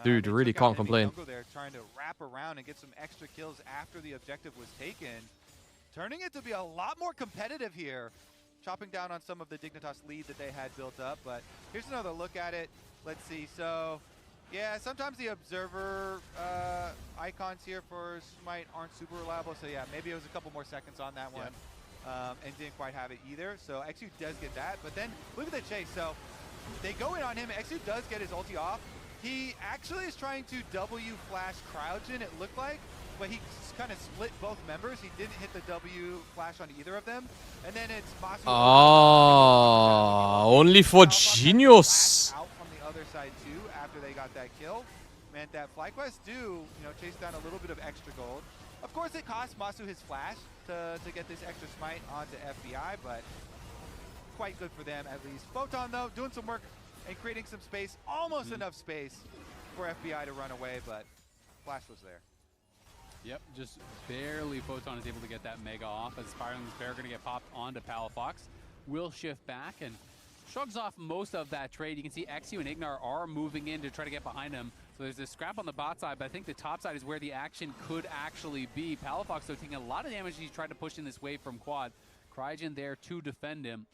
Speaker 1: dude, really can't complain.
Speaker 6: There trying to wrap around and get some extra kills after the objective was taken, turning it to be a lot more competitive here, chopping down on some of the Dignitas lead that they had built up. But here's another look at it. Let's see. So, yeah, sometimes the observer icons here for Smite aren't super reliable. So yeah, maybe it was a couple more seconds on that one, and didn't quite have it either. So XU does get that. But then look at the chase. So they go in on him. XU does get his ulti off. He actually is trying to W flash Crygen, it looked like, but he kind of split both members. He didn't hit the W flash on either of them. And then it's Masu.
Speaker 1: Only for genius.
Speaker 6: Out from the other side too after they got that kill. Meant that FlyQuest do, chase down a little bit of extra gold. Of course, it cost Masu his flash to get this extra smite onto FBI, but quite good for them at least. Photon though, doing some work and creating some space, almost enough space for FBI to run away, but Flash was there.
Speaker 5: Yep, just barely Photon is able to get that mega off as Spiraling's Bear going to get popped onto Palafox. Will shift back and shrugs off most of that trade. You can see XU and Ignar are moving in to try to get behind him. So there's this scrap on the bot side, but I think the top side is where the action could actually be. Palafox, though, taking a lot of damage. He's tried to push in this wave from Quad. Crygen there to defend him.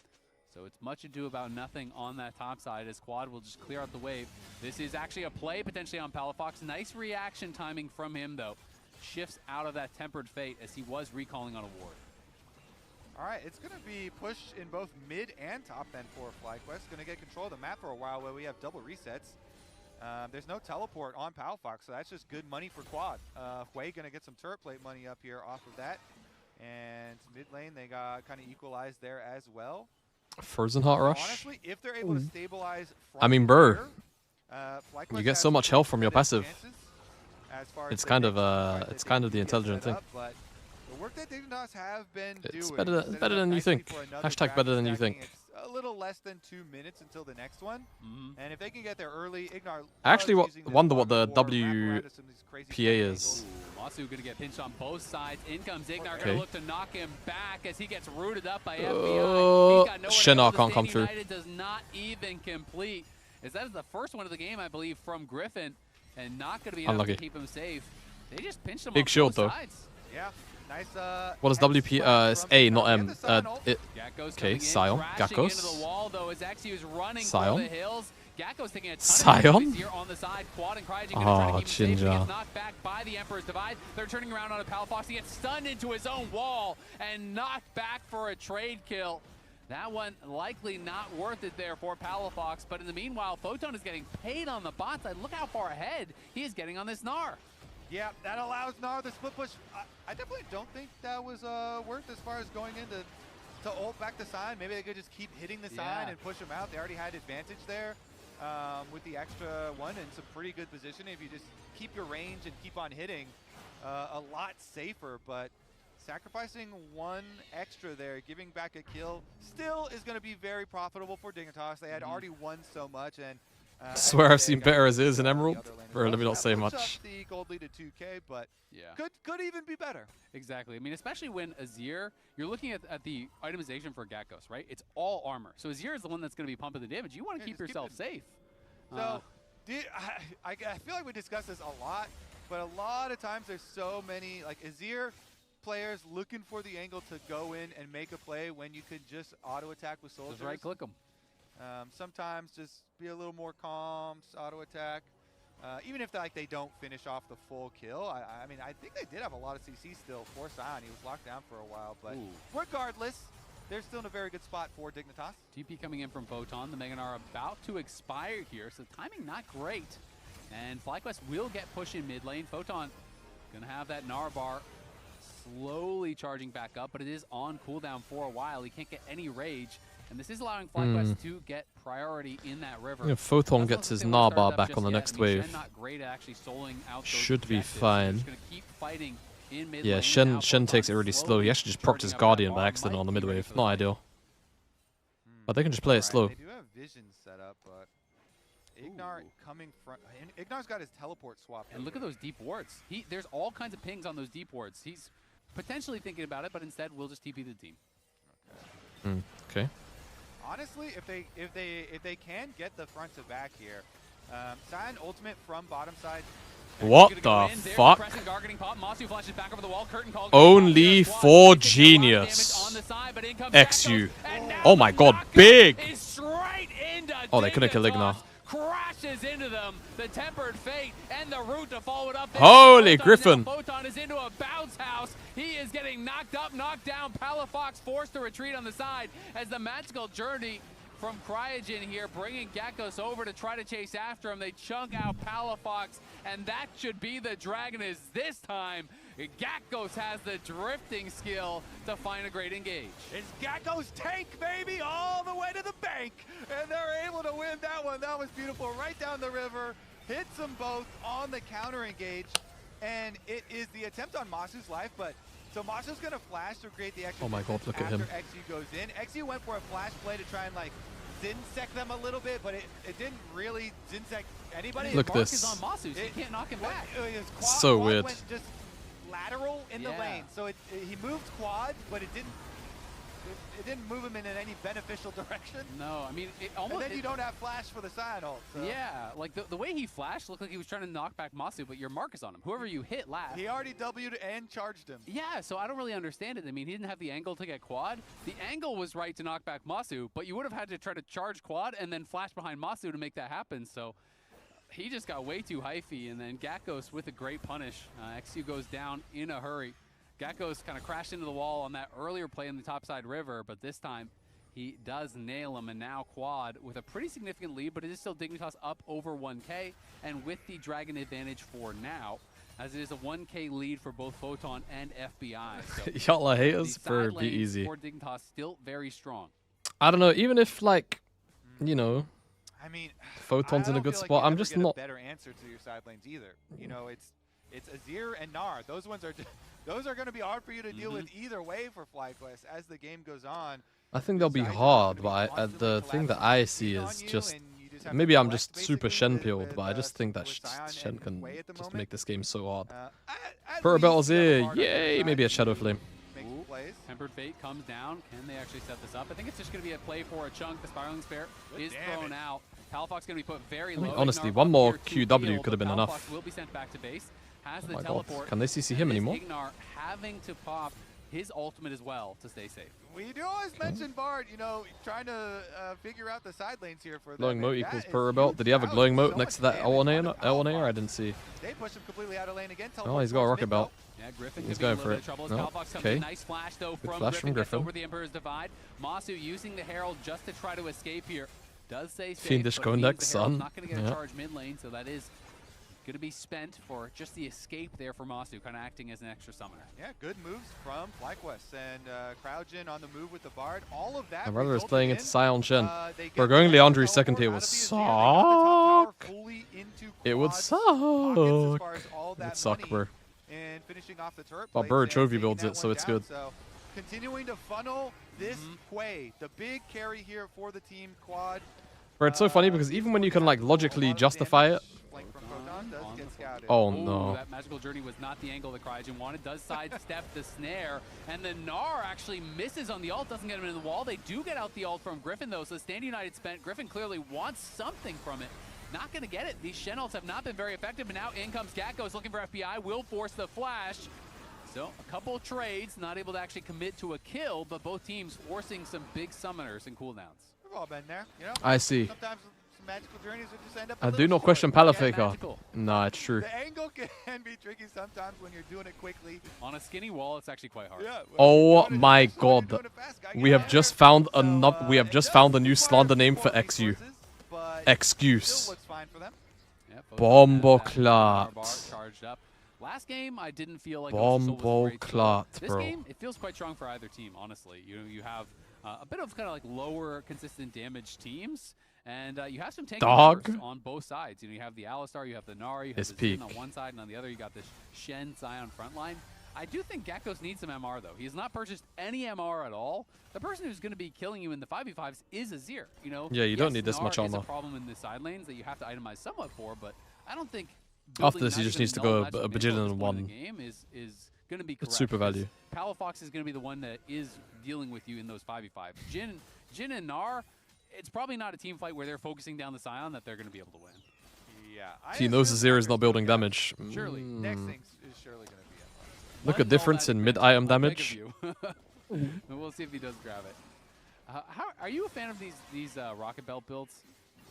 Speaker 5: So it's much ado about nothing on that top side as Quad will just clear out the wave. This is actually a play potentially on Palafox. Nice reaction timing from him, though. Shifts out of that Tempered Fate as he was recalling on a ward.
Speaker 6: All right, it's going to be pushed in both mid and top end for FlyQuest. Going to get control of the map for a while where we have double resets. There's no teleport on Palafox, so that's just good money for Quad. Hue going to get some turret plate money up here off of that. And mid lane, they got kind of equalized there as well.
Speaker 1: Frozen Heart Rush.
Speaker 6: Honestly, if they're able to stabilize front
Speaker 1: I mean, bro,
Speaker 6: here, FlyQuest
Speaker 1: you get
Speaker 6: has
Speaker 1: so much
Speaker 6: pretty
Speaker 1: health from your
Speaker 6: competitive
Speaker 1: passive.
Speaker 6: chances as far as
Speaker 1: It's
Speaker 6: the
Speaker 1: kind of
Speaker 6: next part that
Speaker 1: it's
Speaker 6: they
Speaker 1: kind of the
Speaker 6: need to get
Speaker 1: intelligent
Speaker 6: set
Speaker 1: thing.
Speaker 6: up, but the work that Dignitas have been
Speaker 1: It's
Speaker 6: doing,
Speaker 1: better
Speaker 6: setting
Speaker 1: better
Speaker 6: up
Speaker 1: than you
Speaker 6: nicely
Speaker 1: think.
Speaker 6: for another
Speaker 1: Hashtag better than you
Speaker 6: bracket
Speaker 1: think.
Speaker 6: stacking. It's a little less than 2 minutes until the next one, and if they can get there early, Ignar
Speaker 1: I actually
Speaker 6: loves using this
Speaker 1: wonder what the
Speaker 6: log of war, wrap around to some of these crazy
Speaker 1: WPA
Speaker 6: stacking
Speaker 1: is.
Speaker 6: angles.
Speaker 5: Masu gonna get pinched on both sides. In comes Ignar,
Speaker 1: Okay.
Speaker 5: gonna look to knock him back as he gets rooted up by FBI. He's got nowhere to
Speaker 1: Shinar
Speaker 5: go.
Speaker 1: can't
Speaker 5: The
Speaker 1: come
Speaker 5: Stay
Speaker 1: through.
Speaker 5: United does not even complete. As that is the first one of the game, I believe, from Griffin, and not gonna be enough
Speaker 1: Unlucky.
Speaker 5: to keep him safe. They just pinched him
Speaker 1: Big
Speaker 5: on
Speaker 1: shield,
Speaker 5: both
Speaker 1: though.
Speaker 5: sides.
Speaker 6: Yeah, nice.
Speaker 1: What is
Speaker 6: head
Speaker 1: WP?
Speaker 6: smash
Speaker 1: It's
Speaker 6: from
Speaker 1: A,
Speaker 6: Ignar.
Speaker 1: not
Speaker 6: He
Speaker 1: M.
Speaker 6: had the Sion ult.
Speaker 5: Gakko's
Speaker 1: Okay,
Speaker 5: coming in,
Speaker 1: Sion,
Speaker 5: crashing
Speaker 1: Gakkos.
Speaker 5: into the wall though as Exi is running
Speaker 1: Sion.
Speaker 5: for the hills. Gakko's taking a ton
Speaker 1: Sion?
Speaker 5: of damage here on the side. Quad and Cryogen gonna try to keep him safe. He
Speaker 1: Ginger.
Speaker 5: gets knocked back by the Emperor's Divide. They're turning around on a Palafox. He gets stunned into his own wall and knocked back for a trade kill. That one likely not worth it there for Palafox, but in the meanwhile, Photon is getting paid on the bot side. Look how far ahead he is getting on this Gnar.
Speaker 6: Yeah, that allows Gnar the split push. I definitely don't think that was worth as far as going into to ult back the sign. Maybe they could just keep hitting the sign and push them out. They already had advantage there with the extra one and some pretty good positioning. If you just keep your range and keep on hitting, a lot safer. But sacrificing one extra there, giving back a kill, still is going to be very profitable for Dignitas. They had already won so much, and
Speaker 1: I swear I've seen better as is in Emerald. Bro, let me not say
Speaker 6: Puts
Speaker 1: much.
Speaker 6: up the gold lead at 2K, but
Speaker 5: Yeah.
Speaker 6: could even be better.
Speaker 5: Exactly. I mean, especially when Azir, you're looking at the itemization for Gakkos, right? It's all armor. So Azir is the one that's going to be pumping the damage. You want to keep
Speaker 6: just keep
Speaker 5: yourself
Speaker 6: it.
Speaker 5: safe.
Speaker 6: So, I feel like we discussed this a lot, but a lot of times there's so many, like Azir players looking for the angle to go in and make a play when you could just auto-attack with soldiers.
Speaker 5: Just right click them.
Speaker 6: Sometimes just be a little more calm, just auto-attack. Even if they don't finish off the full kill. I mean, I think they did have a lot of CC still for Sion. He was locked down for a while, but regardless, they're still in a very good spot for Dignitas.
Speaker 5: TP coming in from Photon. The Mega Gnar about to expire here, so timing not great. And FlyQuest will get push in mid lane. Photon gonna have that Gnar bar slowly charging back up, but it is on cooldown for a while. He can't get any rage, and this is allowing FlyQuest to get priority in that river.
Speaker 1: If Photon gets his Gnar bar back on the next wave,
Speaker 5: Shen not great at actually soloing out those
Speaker 1: should be
Speaker 5: objectives.
Speaker 1: fine.
Speaker 5: Just gonna keep fighting in mid
Speaker 1: yeah,
Speaker 5: lane.
Speaker 1: Shen
Speaker 5: Now
Speaker 1: takes it
Speaker 5: Photon
Speaker 1: really slow. He actually just procs his
Speaker 5: charging up that
Speaker 1: Guardian
Speaker 5: bar.
Speaker 1: by accident on the
Speaker 5: Might be ready
Speaker 1: mid-wave.
Speaker 5: for the
Speaker 1: Not
Speaker 5: fight.
Speaker 1: ideal. But they can just play it slow.
Speaker 6: They do have vision set up, but Ignar coming front. Ignar's got his teleport swapped.
Speaker 5: And look at those deep wards. There's all kinds of pings on those deep wards. He's potentially thinking about it, but instead we'll just TP the team.
Speaker 1: Okay.
Speaker 6: Honestly, if they can get the front to back here, Sion ultimate from bottom side.
Speaker 1: What
Speaker 5: Gonna go
Speaker 1: the
Speaker 5: in there,
Speaker 1: fuck?
Speaker 5: pressing Gardening Pop. Masu flashes back over the wall. Curtain call.
Speaker 1: Only
Speaker 5: Squad.
Speaker 1: for
Speaker 5: He takes a lot of damage
Speaker 1: Genius.
Speaker 5: on the side, but in comes
Speaker 1: XU.
Speaker 5: Gakkos, and now
Speaker 1: Oh my
Speaker 5: the
Speaker 1: god,
Speaker 5: knockup
Speaker 1: big!
Speaker 5: is straight into
Speaker 1: Oh, they couldn't kill
Speaker 5: Dignitas.
Speaker 1: Ignar.
Speaker 5: Crashes into them. The Tempered Fate and the route to follow it up. There.
Speaker 1: Holy
Speaker 5: Photon
Speaker 1: Griffin.
Speaker 5: now. Photon is into a bounce house. He is getting knocked up, knocked down. Palafox forced to retreat on the side as the magical journey from Cryogen here, bringing Gakkos over to try to chase after him. They chunk out Palafox, and that should be the Dragon is this time. Gakkos has the drifting skill to find a great engage.
Speaker 6: It's Gakkos tank, baby, all the way to the bank, and they're able to win that one. That was beautiful, right down the river, hits them both on the counter engage, and it is the attempt on Masu's life, but so Masu's gonna flash to create the extra.
Speaker 1: Oh my god, look at him.
Speaker 6: After XU goes in, XU went for a flash play to try and Zinsec them a little bit, but it didn't really Zinsec anybody.
Speaker 1: Look
Speaker 5: Mark
Speaker 1: this.
Speaker 5: is on Masu, so you can't knock him back.
Speaker 1: So weird.
Speaker 6: Went just lateral in the lane, so he moved quad, but it didn't move him in any beneficial direction.
Speaker 5: No, I mean, it almost.
Speaker 6: And then you don't have flash for the Sion ult. So.
Speaker 5: Yeah, like the way he flashed looked like he was trying to knock back Masu, but your mark is on him. Whoever you hit last.
Speaker 6: He already W'd and charged him.
Speaker 5: Yeah, so I don't really understand it. I mean, he didn't have the angle to get quad. The angle was right to knock back Masu, but you would have had to try to charge quad and then flash behind Masu to make that happen. So he just got way too hyphy, and then Gakkos with a great punish. XU goes down in a hurry. Gakkos kind of crashed into the wall on that earlier play in the topside river, but this time he does nail him, and now quad with a pretty significant lead, but it is still Dignitas up over 1K, and with the Dragon advantage for now. as it is a 1K lead for both Photon and FBI. So
Speaker 1: Y'all are haters
Speaker 5: the
Speaker 1: for
Speaker 5: side
Speaker 1: be
Speaker 5: lanes
Speaker 1: easy.
Speaker 5: for Dignitas still very strong.
Speaker 1: I don't know. Even if like, you know,
Speaker 6: I mean,
Speaker 1: Photon's
Speaker 6: I
Speaker 1: in a
Speaker 6: don't
Speaker 1: good
Speaker 6: feel like
Speaker 1: spot,
Speaker 6: you
Speaker 1: I'm
Speaker 6: ever
Speaker 1: just
Speaker 6: get
Speaker 1: not.
Speaker 6: a better answer to your side lanes either. You know, it's Azir and Gnar. Those ones are those are going to be hard for you to deal with either way for FlyQuest as the game goes on.
Speaker 1: I think they'll be hard, but the thing that I see is just maybe I'm just super Shen peeled, but I just think that Shen can just make this game so hard. Purple Belt's here, yay! Maybe a Shadow Flame.
Speaker 5: Tempered Fate comes down. Can they actually set this up? I think it's just going to be a play for a chunk. The Spiraling Spear is thrown out. Palafox going to be put very low.
Speaker 1: Honestly,
Speaker 5: Ignar
Speaker 1: one
Speaker 5: up
Speaker 1: more
Speaker 5: here to
Speaker 1: QW
Speaker 5: heal,
Speaker 1: could have been
Speaker 5: but
Speaker 1: enough.
Speaker 5: Palafox will be sent back to base. Has the
Speaker 1: Oh my god,
Speaker 5: teleport.
Speaker 1: can they CC
Speaker 5: and
Speaker 1: him
Speaker 5: it is
Speaker 1: anymore?
Speaker 5: Ignar having to pop his ultimate as well to stay safe.
Speaker 6: We do always mention Bard, you know, trying to figure out the side lanes here for them.
Speaker 1: Glowing moat equals Purple Belt. Did he have a glowing moat next to that L1A? I didn't see.
Speaker 6: They push him completely out of lane again.
Speaker 1: Oh, he's got a rocket belt.
Speaker 5: Yeah, Griffin
Speaker 1: He's
Speaker 5: could be a
Speaker 1: going for
Speaker 5: little bit
Speaker 1: it.
Speaker 5: of trouble as
Speaker 1: No.
Speaker 5: Palafox comes
Speaker 1: Okay.
Speaker 5: in. Nice flash though from
Speaker 1: flash from
Speaker 5: Griffin. Gets
Speaker 1: Griffin.
Speaker 5: over the Emperor's Divide. Masu using the Herald just to try to escape here. Does say safe,
Speaker 1: Fiendish
Speaker 5: but it means the
Speaker 1: Kondex,
Speaker 5: Herald's
Speaker 1: son.
Speaker 5: not going to get
Speaker 1: Yeah.
Speaker 5: a charge mid lane, so that is going to be spent for just the escape there for Masu, kind of acting as an extra summoner.
Speaker 6: Yeah, good moves from FlyQuest and Crowdgen on the move with the Bard. All of that.
Speaker 1: My brother is
Speaker 6: resulted
Speaker 1: playing
Speaker 6: in,
Speaker 1: into Sion Shen.
Speaker 6: they get
Speaker 1: Bro, going
Speaker 6: the
Speaker 1: Leandri's second
Speaker 6: teleport
Speaker 1: tier
Speaker 6: out
Speaker 1: would
Speaker 6: of the Azir. They got the top tower
Speaker 1: suck.
Speaker 6: fully into
Speaker 1: It would
Speaker 6: Quad's
Speaker 1: suck.
Speaker 6: pockets as far as all
Speaker 1: It
Speaker 6: that
Speaker 1: would suck,
Speaker 6: money
Speaker 1: bro.
Speaker 6: and finishing off the turret
Speaker 1: But
Speaker 6: plates
Speaker 1: bro,
Speaker 6: and
Speaker 1: Chovy
Speaker 6: taking
Speaker 1: builds
Speaker 6: that
Speaker 1: it, so
Speaker 6: one
Speaker 1: it's
Speaker 6: down.
Speaker 1: good.
Speaker 6: So continuing to funnel this Quay, the big carry here for the team Quad.
Speaker 1: Bro, it's so funny because even when you can like logically justify it.
Speaker 6: Flank from Photon does get scouted.
Speaker 1: Oh
Speaker 5: Ooh,
Speaker 1: no.
Speaker 5: that magical journey was not the angle that Cryogen wanted. Does sidestep the snare, and the Gnar actually misses on the ult, doesn't get him in the wall. They do get out the ult from Griffin though, so Stand United spent. Griffin clearly wants something from it. Not going to get it. These Shen ults have not been very effective, and now in comes Gakkos looking for FBI, will force the flash. So a couple trades, not able to actually commit to a kill, but both teams forcing some big summoners and cooldowns.
Speaker 6: We've all been there, you know?
Speaker 1: I see.
Speaker 6: Sometimes some magical journeys will just end up
Speaker 1: I
Speaker 6: a
Speaker 1: do
Speaker 6: little
Speaker 1: not
Speaker 6: short.
Speaker 1: question
Speaker 6: Yeah,
Speaker 1: Palafaker.
Speaker 5: magical.
Speaker 1: Nah, it's true.
Speaker 6: The angle can be tricky sometimes when you're doing it quickly.
Speaker 5: On a skinny wall, it's actually quite hard.
Speaker 6: Yeah.
Speaker 1: Oh my god. We have just found another. We have just found a new slander name for XU. Excuse.
Speaker 5: Yeah,
Speaker 1: Bomboclat.
Speaker 5: charged up. Last game, I didn't feel like Ghost of Soul was a great score.
Speaker 1: Bomboclat,
Speaker 5: This
Speaker 1: bro.
Speaker 5: game, it feels quite strong for either team, honestly. You have a bit of kind of like lower consistent damage teams, and you have some tanky
Speaker 1: Dog.
Speaker 5: members on both sides. You know, you have the Alistar, you have the Nari, you have
Speaker 1: His
Speaker 5: the Zin
Speaker 1: peak.
Speaker 5: on one side, and on the other you got this Shen Sion frontline. I do think Gakkos needs some MR though. He has not purchased any MR at all. The person who's going to be killing you in the 5v5s is Azir. You know.
Speaker 1: Yeah, you don't
Speaker 5: yes,
Speaker 1: need this
Speaker 5: Gnar
Speaker 1: much
Speaker 5: is a
Speaker 1: armor.
Speaker 5: problem in the side lanes that you have to itemize somewhat for, but I don't think.
Speaker 1: After
Speaker 5: building
Speaker 1: this, he
Speaker 5: not
Speaker 1: just
Speaker 5: even
Speaker 1: needs to
Speaker 5: null
Speaker 1: go
Speaker 5: magic
Speaker 1: a
Speaker 5: mid
Speaker 1: bajillion
Speaker 5: at this
Speaker 1: and
Speaker 5: point in
Speaker 1: one.
Speaker 5: the game is going to be correct.
Speaker 1: It's super
Speaker 5: because
Speaker 1: value.
Speaker 5: Palafox is going to be the one that is dealing with you in those 5v5. Jin and Gnar, it's probably not a team fight where they're focusing down the Sion that they're going to be able to win.
Speaker 6: Yeah.
Speaker 1: He knows Azir is not building damage.
Speaker 5: Surely.
Speaker 6: Next
Speaker 1: Mm.
Speaker 6: thing is surely going to be MR.
Speaker 1: Look at difference in mid-item damage.
Speaker 5: And we'll see if he does grab it. How are you a fan of these rocket belt builds?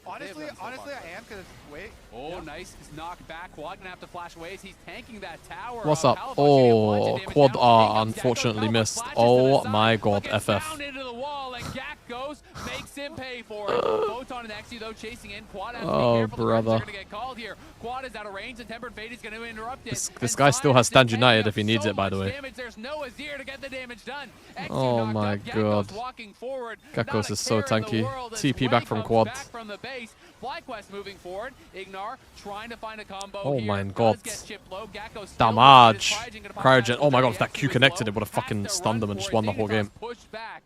Speaker 6: Honestly, I am because wait.
Speaker 5: Oh, nice knock back. Quad gonna have to flash away as he's tanking that tower.
Speaker 1: What's up?
Speaker 5: Palafox getting a bunch of
Speaker 1: Oh,
Speaker 5: damage
Speaker 1: Quad
Speaker 5: now.
Speaker 1: R
Speaker 5: In comes Gakkos.
Speaker 1: unfortunately
Speaker 5: Palafox
Speaker 1: missed.
Speaker 5: flashes to the
Speaker 1: Oh
Speaker 5: side,
Speaker 1: my
Speaker 5: but
Speaker 1: god,
Speaker 5: gets
Speaker 1: FF.
Speaker 5: found into the wall, and Gakkos makes him pay for it. Photon and XU though chasing in. Quad has to be
Speaker 1: Oh,
Speaker 5: careful. The
Speaker 1: brother.
Speaker 5: are gonna get called here. Quad is out of range, and Tempered Fate is gonna interrupt it.
Speaker 1: This
Speaker 5: And
Speaker 1: guy still
Speaker 5: Sion
Speaker 1: has
Speaker 5: is
Speaker 1: Stand
Speaker 5: taking
Speaker 1: United
Speaker 5: up
Speaker 1: if he needs
Speaker 5: so
Speaker 1: it, by the
Speaker 5: much
Speaker 1: way.
Speaker 5: damage. There's no Azir to get the damage done. XU
Speaker 1: Oh
Speaker 5: knocked
Speaker 1: my
Speaker 5: up. Gakkos
Speaker 1: god.
Speaker 5: walking forward.
Speaker 1: Gakkos
Speaker 5: Not a
Speaker 1: is so
Speaker 5: care in the
Speaker 1: tanky.
Speaker 5: world as
Speaker 1: TP back
Speaker 5: 20
Speaker 1: from
Speaker 5: comes
Speaker 1: Quad.
Speaker 5: back from the base. FlyQuest moving forward. Ignar trying to find a combo
Speaker 1: Oh
Speaker 5: here.
Speaker 1: my
Speaker 5: Does
Speaker 1: god.
Speaker 5: get chipped low. Gakkos still
Speaker 1: Damage.
Speaker 5: Cryogen gonna pop
Speaker 1: Cryogen.
Speaker 5: past
Speaker 1: Oh my god,
Speaker 5: the
Speaker 1: if that
Speaker 5: XU
Speaker 1: Q
Speaker 5: is
Speaker 1: connected,
Speaker 5: low.
Speaker 1: it would have
Speaker 5: Has
Speaker 1: fucking
Speaker 5: to
Speaker 1: stunned
Speaker 5: run
Speaker 1: him and
Speaker 5: for
Speaker 1: just
Speaker 5: it.
Speaker 1: won the whole
Speaker 5: Dignitas
Speaker 1: game.
Speaker 5: pushed back.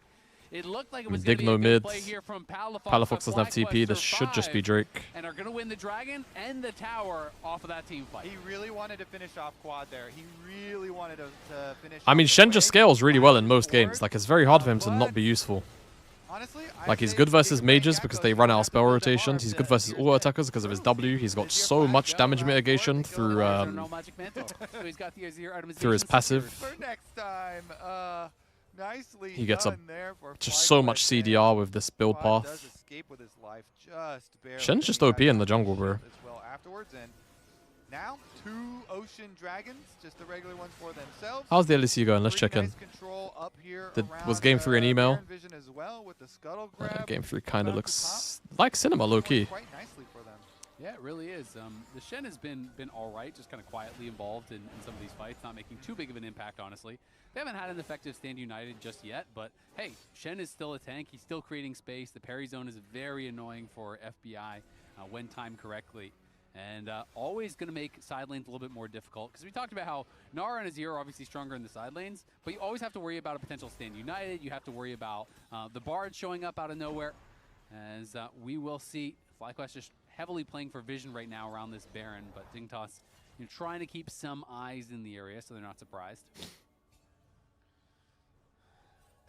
Speaker 5: It looked like it was going to be
Speaker 1: Digno
Speaker 5: a good
Speaker 1: mid.
Speaker 5: play here from Palafox.
Speaker 1: Palafox doesn't have TP. This should just be Drake.
Speaker 5: And are going to win the Dragon and the tower off of that team fight.
Speaker 6: He really wanted to finish off Quad there. He really wanted to finish.
Speaker 1: I mean,
Speaker 6: off the
Speaker 1: Shen just
Speaker 6: Quay.
Speaker 1: scales really well in most
Speaker 6: Forward.
Speaker 1: games. Like, it's very hard for him to not be useful.
Speaker 6: Honestly,
Speaker 1: Like, he's good versus mages because they run out of spell rotations. He's good versus auto attackers because of his W. He's got so much damage mitigation through through his passive.
Speaker 6: For next time, nicely
Speaker 1: He gets a
Speaker 6: done there for
Speaker 1: just so much
Speaker 6: FlyQuest,
Speaker 1: CDR
Speaker 6: and
Speaker 1: with this build
Speaker 6: Quad does
Speaker 1: path.
Speaker 6: escape with his life just barely.
Speaker 1: Shen's just
Speaker 6: He
Speaker 1: OP in the
Speaker 6: got
Speaker 1: jungle, bro.
Speaker 6: as well afterwards, and now 2 Ocean Dragons, just the regular ones for themselves.
Speaker 1: How's the LEC going? Let's check in.
Speaker 6: Nice control up here
Speaker 1: Was
Speaker 6: around,
Speaker 1: Game 3 an email?
Speaker 6: Baron Vision as well with the scuttle grab.
Speaker 1: Game 3 kind of
Speaker 6: around the
Speaker 1: looks like cinema,
Speaker 6: top.
Speaker 1: low-key.
Speaker 6: Quite nicely for them.
Speaker 5: Yeah, it really is. The Shen has been all right, just kind of quietly involved in some of these fights, not making too big of an impact, honestly. They haven't had an effective stand united just yet, but hey, Shen is still a tank. He's still creating space. The parry zone is very annoying for FBI when timed correctly. And always going to make side lanes a little bit more difficult, because we talked about how Nara and Azir are obviously stronger in the side lanes, but you always have to worry about a potential stand united. You have to worry about the Bard showing up out of nowhere, as we will see FlyQuest just heavily playing for vision right now around this Baron, but Dignitas trying to keep some eyes in the area so they're not surprised.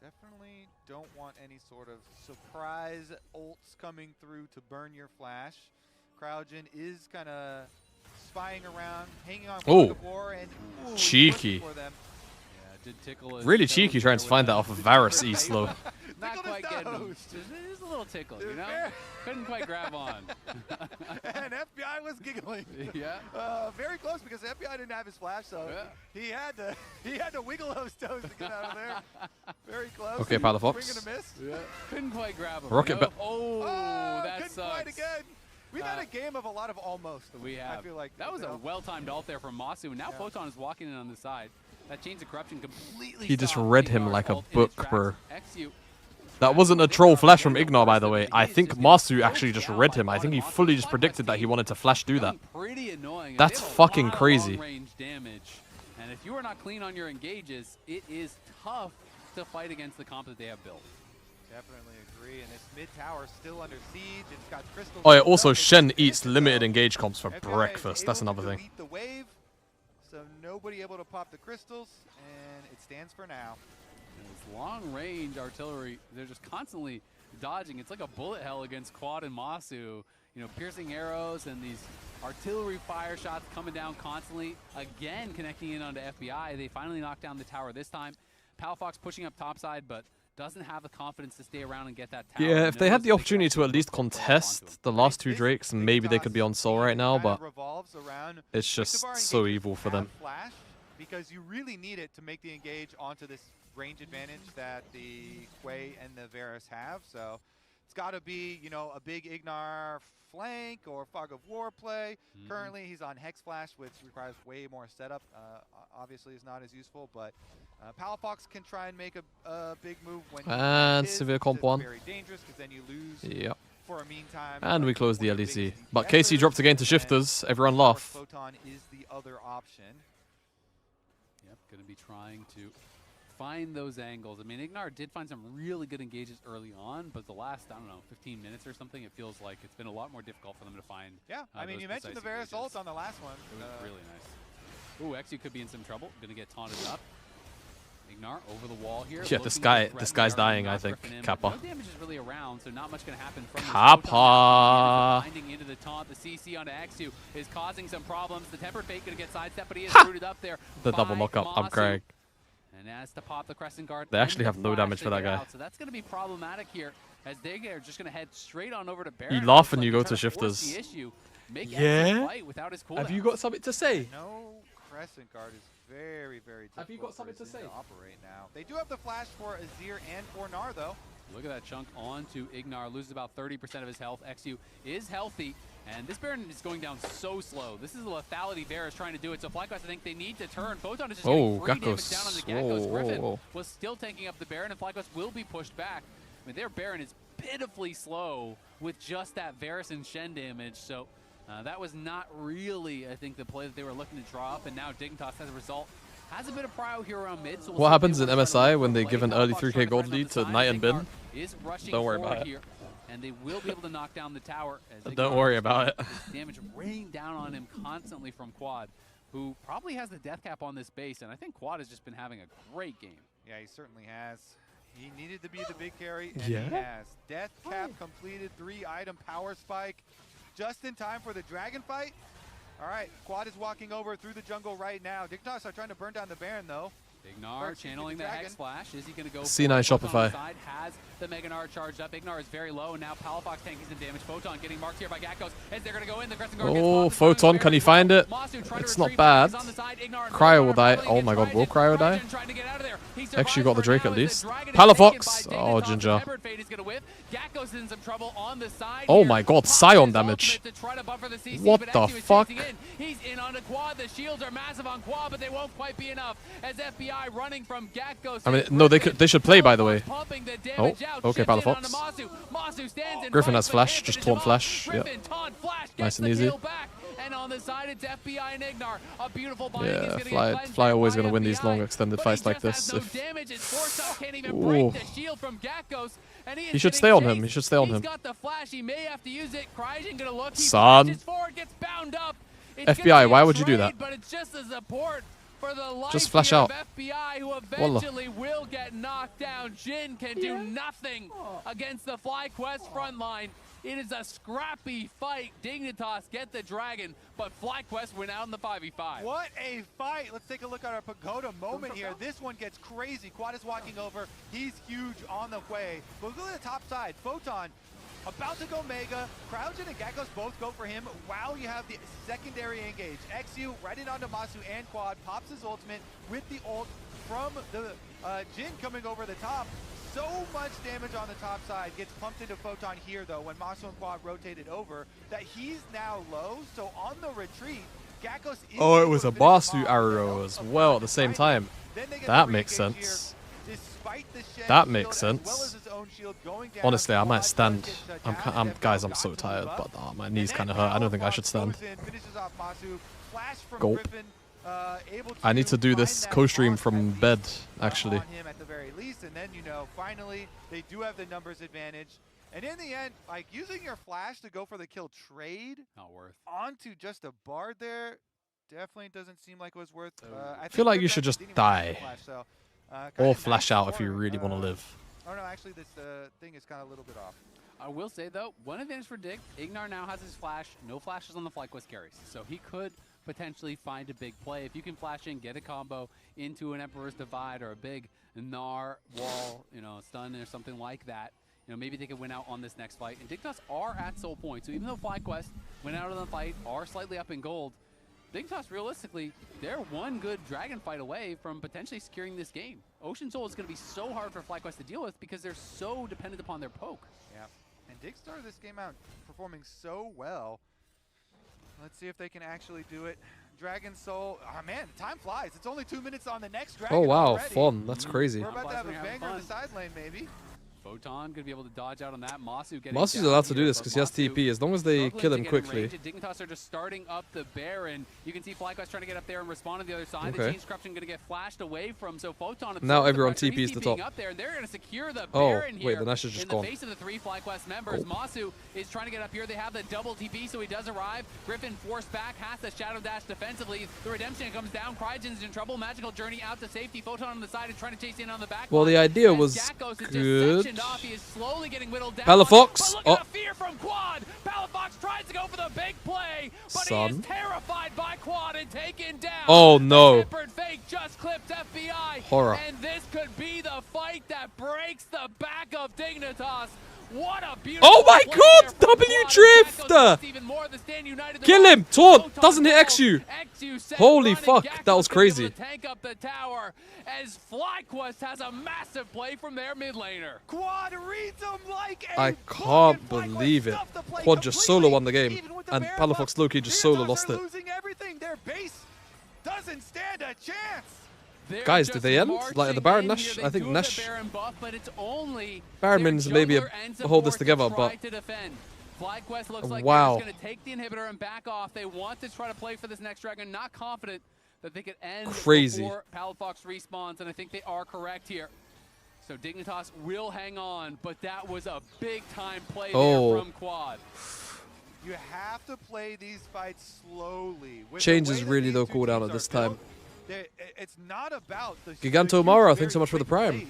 Speaker 6: Definitely don't want any sort of surprise ults coming through to burn your flash. Crouchin is kind of spying around, hanging on for the war, and
Speaker 1: cheeky.
Speaker 6: For them.
Speaker 5: Yeah, did tickle
Speaker 1: really cheeky trying to find that off of Varus E slow.
Speaker 5: Not quite getting him. It is a little tickle, you know? Couldn't quite grab on.
Speaker 6: And FBI was giggling.
Speaker 5: Yeah.
Speaker 6: Very close, because FBI didn't have his flash, so he had to wiggle those toes to get out of there. Very close.
Speaker 1: Okay, Palafox.
Speaker 6: Swing and a miss.
Speaker 5: Yeah. Couldn't quite grab him.
Speaker 1: Rocket
Speaker 5: Oh, that
Speaker 6: couldn't
Speaker 5: sucks.
Speaker 6: quite again. We've had a game of a lot of almost.
Speaker 5: We have.
Speaker 6: I feel like
Speaker 5: that was a well-timed ult there from Masu, and now Photon is walking in on the side. That Chains of Corruption completely
Speaker 1: He just
Speaker 5: stopped
Speaker 1: read him
Speaker 5: Ignar's
Speaker 1: like a
Speaker 5: ult in
Speaker 1: book,
Speaker 5: its tracks.
Speaker 1: bro.
Speaker 5: XU.
Speaker 1: That wasn't a troll flash from Ignar, by the way. I think Masu actually just read him. I think he fully just predicted that he wanted to flash do that.
Speaker 5: Pretty annoying.
Speaker 1: That's fucking crazy.
Speaker 5: Range damage, and if you are not clean on your engages, it is tough to fight against the comp that they have built.
Speaker 6: Definitely agree, and this mid tower still under siege. It's got crystals.
Speaker 1: Oh yeah, also Shen eats limited engage comps for breakfast. That's another thing.
Speaker 6: The wave, so nobody able to pop the crystals, and it stands for now.
Speaker 5: This long-range artillery, they're just constantly dodging. It's like a bullet hell against Quad and Masu. Piercing arrows and these artillery fire shots coming down constantly. Again, connecting in onto FBI. They finally knock down the tower this time. Palafox pushing up topside, but doesn't have the confidence to stay around and get that tower.
Speaker 1: Yeah, if they had the opportunity to at least contest the last two Drakes, maybe they could be on Soul right now, but it's just so evil for them.
Speaker 6: Flash, because you really need it to make the engage onto this range advantage that the Quay and the Varus have. So it's got to be, a big Ignar flank or Fog of War play. Currently, he's on Hex Flash, which requires way more setup. Obviously, is not as useful, but Palafox can try and make a big move when
Speaker 1: and severe comp one.
Speaker 6: Very dangerous, because then you lose.
Speaker 1: Yep.
Speaker 6: For a meantime.
Speaker 1: And we close the LEC. But KC dropped again to Shifters. Everyone laugh.
Speaker 6: Photon is the other option.
Speaker 5: Yep, going to be trying to find those angles. I mean, Ignar did find some really good engages early on, but the last, 15 minutes or something, it feels like it's been a lot more difficult for them to find.
Speaker 6: Yeah, I mean, you mentioned the Varus ult on the last one.
Speaker 5: It was really nice. Ooh, XU could be in some trouble. Going to get taunted up. Ignar over the wall here.
Speaker 1: Yeah, this guy's dying, I think. Kappa.
Speaker 5: No damage is really around, so not much going to happen from
Speaker 1: Kappa.
Speaker 5: Finding into the taunt. The CC onto XU is causing some problems. The Tempered Fate going to get sidestepped, but he is rooted up there.
Speaker 1: The double knockup. I'm Craig.
Speaker 5: And as to pop the Crescent Guard.
Speaker 1: They actually have no damage for that guy.
Speaker 5: So that's going to be problematic here, as they are just going to head straight on over to Baron.
Speaker 1: You laugh when you go to Shifters.
Speaker 5: Yeah?
Speaker 1: Have you got something to say?
Speaker 6: No Crescent Guard is very, very difficult.
Speaker 1: Have you got something to say?
Speaker 6: Operate now. They do have the flash for Azir and for Gnar, though.
Speaker 5: Look at that chunk onto Ignar. Loses about 30% of his health. XU is healthy. And this Baron is going down so slow. This is a lethality Varus trying to do it. So FlyQuest, I think they need to turn. Photon is just getting free damage down on the Geckos. Griffin was still tanking up the Baron, and FlyQuest will be pushed back. I mean, their Baron is pitifully slow with just that Varus and Shen damage. So that was not really, I think, the play that they were looking to draw up. And now Dignitas, as a result, has a bit of prio here around mid. So
Speaker 1: what happens in MSI when they give an early 3k gold lead to Knight and Bin? Don't worry about it.
Speaker 5: And they will be able to knock down the tower. As
Speaker 1: don't worry about it.
Speaker 5: Damage raining down on him constantly from Quad, who probably has the death cap on this base. And I think Quad has just been having a great game.
Speaker 6: Yeah, he certainly has. He needed to be the big carry, and he has. Death cap completed, 3-item power spike. Just in time for the dragon fight. All right, Quad is walking over through the jungle right now. Dignitas are trying to burn down the Baron, though.
Speaker 5: Ignar channeling the Hex Flash. Is he going to go
Speaker 1: C9 Shopify.
Speaker 5: Side has the Mega Gnar charged up. Ignar is very low, and now Palafox taking some damage. Photon getting marked here by Gakkos as they're going to go in. The Crescent Guard
Speaker 1: Oh, Photon, can he find it? It's not bad. Cryo will die. Oh my god, will Cryo die? Actually got the Drake at least. Palafox! Oh, Ginger. Oh my god, Scion damage. What the fuck?
Speaker 5: He's in on the quad. The shields are massive on quad, but they won't quite be enough as FBI running from Gakkos.
Speaker 1: I mean, no, they should play, by the way. Oh, okay, Palafox. Griffin has flash, just taunt flash. Yep. Nice and easy.
Speaker 5: And on the side, it's FBI and Ignar. A beautiful
Speaker 1: yeah, Fly always going to win these long extended fights like this. He should stay on him. He should stay on him. Son. FBI, why would you do that? Just flash out.
Speaker 5: FBI, who eventually will get knocked down. Jin can do nothing against the FlyQuest front line. It is a scrappy fight. Dignitas get the dragon, but FlyQuest win out in the 5v5.
Speaker 6: What a fight. Let's take a look at our Pagoda moment here. This one gets crazy. Quad is walking over. He's huge on the way. But look at the top side. Photon about to go Mega. Crouchin and Gakkos both go for him. Wow, you have the secondary engage. XU right in onto Masu and Quad. Pops his ultimate with the ult from the Jin coming over the top. So much damage on the top side. Gets pumped into Photon here, though, when Masu and Quad rotated over, that he's now low. So on the retreat, Gakkos is...
Speaker 1: Oh, it was a Masu arrow as well at the same time. That makes sense. That makes sense. Honestly, I might stand. Guys, I'm so tired, but my knees kind of hurt. I don't think I should stand. Gulp. I need to do this co-stream from bed, actually.
Speaker 6: At the very least, and then, you know, finally, they do have the numbers advantage. And in the end, like, using your flash to go for the kill trade
Speaker 5: not worth
Speaker 6: onto just a bard there definitely doesn't seem like it was worth.
Speaker 1: I feel like you should just die. Or flash out if you really want to live.
Speaker 6: Oh no, actually this thing is kind of a little bit off.
Speaker 5: I will say though, one advantage for Dig, Ignar now has his flash, no flashes on the FlyQuest carries. So he could potentially find a big play. If you can flash in, get a combo into an Emperor's Divide or a big Gnar wall, you know, stun or something like that, you know, maybe they could win out on this next fight. And Dignitas are at soul point, so even though FlyQuest went out of the fight, are slightly up in gold, Dignitas, realistically, they're one good dragon fight away from potentially securing this game. Ocean Soul is going to be so hard for FlyQuest to deal with because they're so dependent upon their poke.
Speaker 6: Yeah, and Dig started this game out performing so well. Let's see if they can actually do it. Dragon Soul, oh man, time flies. It's only 2 minutes on the next dragon.
Speaker 1: Oh wow,
Speaker 6: already.
Speaker 1: Fun. That's crazy.
Speaker 6: We're about to have a banger in the side lane, maybe.
Speaker 5: Photon going to be able to dodge out on that.
Speaker 1: Masu's allowed to do this because he has TP as long as they kill him quickly.
Speaker 5: Dignitas are just starting up the Baron. You can see FlyQuest trying to get up there and respond to the other side. The Chain's Corruption going to get flashed away from, so Photon...
Speaker 1: Now everyone TPs the top.
Speaker 5: Up there, and they're going to secure the
Speaker 1: Baron wait, the Nash is just gone.
Speaker 5: In the face of the 3 FlyQuest members, Masu is trying to get up here. They have the double TP, so he does arrive. Griffin forced back, has the Shadow Dash defensively. The Redemption comes down. Cryogen's in trouble. Magical Journey out to safety. Photon on the side is trying to chase in on the back.
Speaker 1: Well, the idea was good.
Speaker 5: He is slowly getting whittled down.
Speaker 1: Palafox.
Speaker 5: But look at the fear from Quad. Palafox tries to go for the big play, but he is terrified by Quad and taken down.
Speaker 1: Oh no.
Speaker 5: The Tempered Fake just clipped FBI.
Speaker 1: Horror.
Speaker 5: And this could be the fight that breaks the back of Dignitas. What a beautiful
Speaker 1: Oh my god! W drift! Kill him! Taunt! Doesn't hit XU! Holy fuck, that was crazy.
Speaker 5: Tank up the tower as FlyQuest has a massive play from their mid laner.
Speaker 6: Quad reads him like a
Speaker 1: I can't believe it. Quad just solo won the game, and Palafox Loki just solo lost it.
Speaker 6: Losing everything. Their base doesn't stand a chance.
Speaker 1: Guys, did they end? Like the Baron Nash? I think Nash. Baron minions maybe hold this together, but
Speaker 5: FlyQuest looks like
Speaker 1: wow.
Speaker 5: they're going to take the inhibitor and back off. They want to try to play for this next dragon. Not confident that they could end before Palafox respawns, and I think they are correct here. So Dignitas will hang on, but that was a big time play there from Quad.
Speaker 6: You have to play these fights slowly.
Speaker 1: Change is really low cooldown at this time.
Speaker 6: It's not about the
Speaker 1: Giganto Mara, thanks so much for the Prime.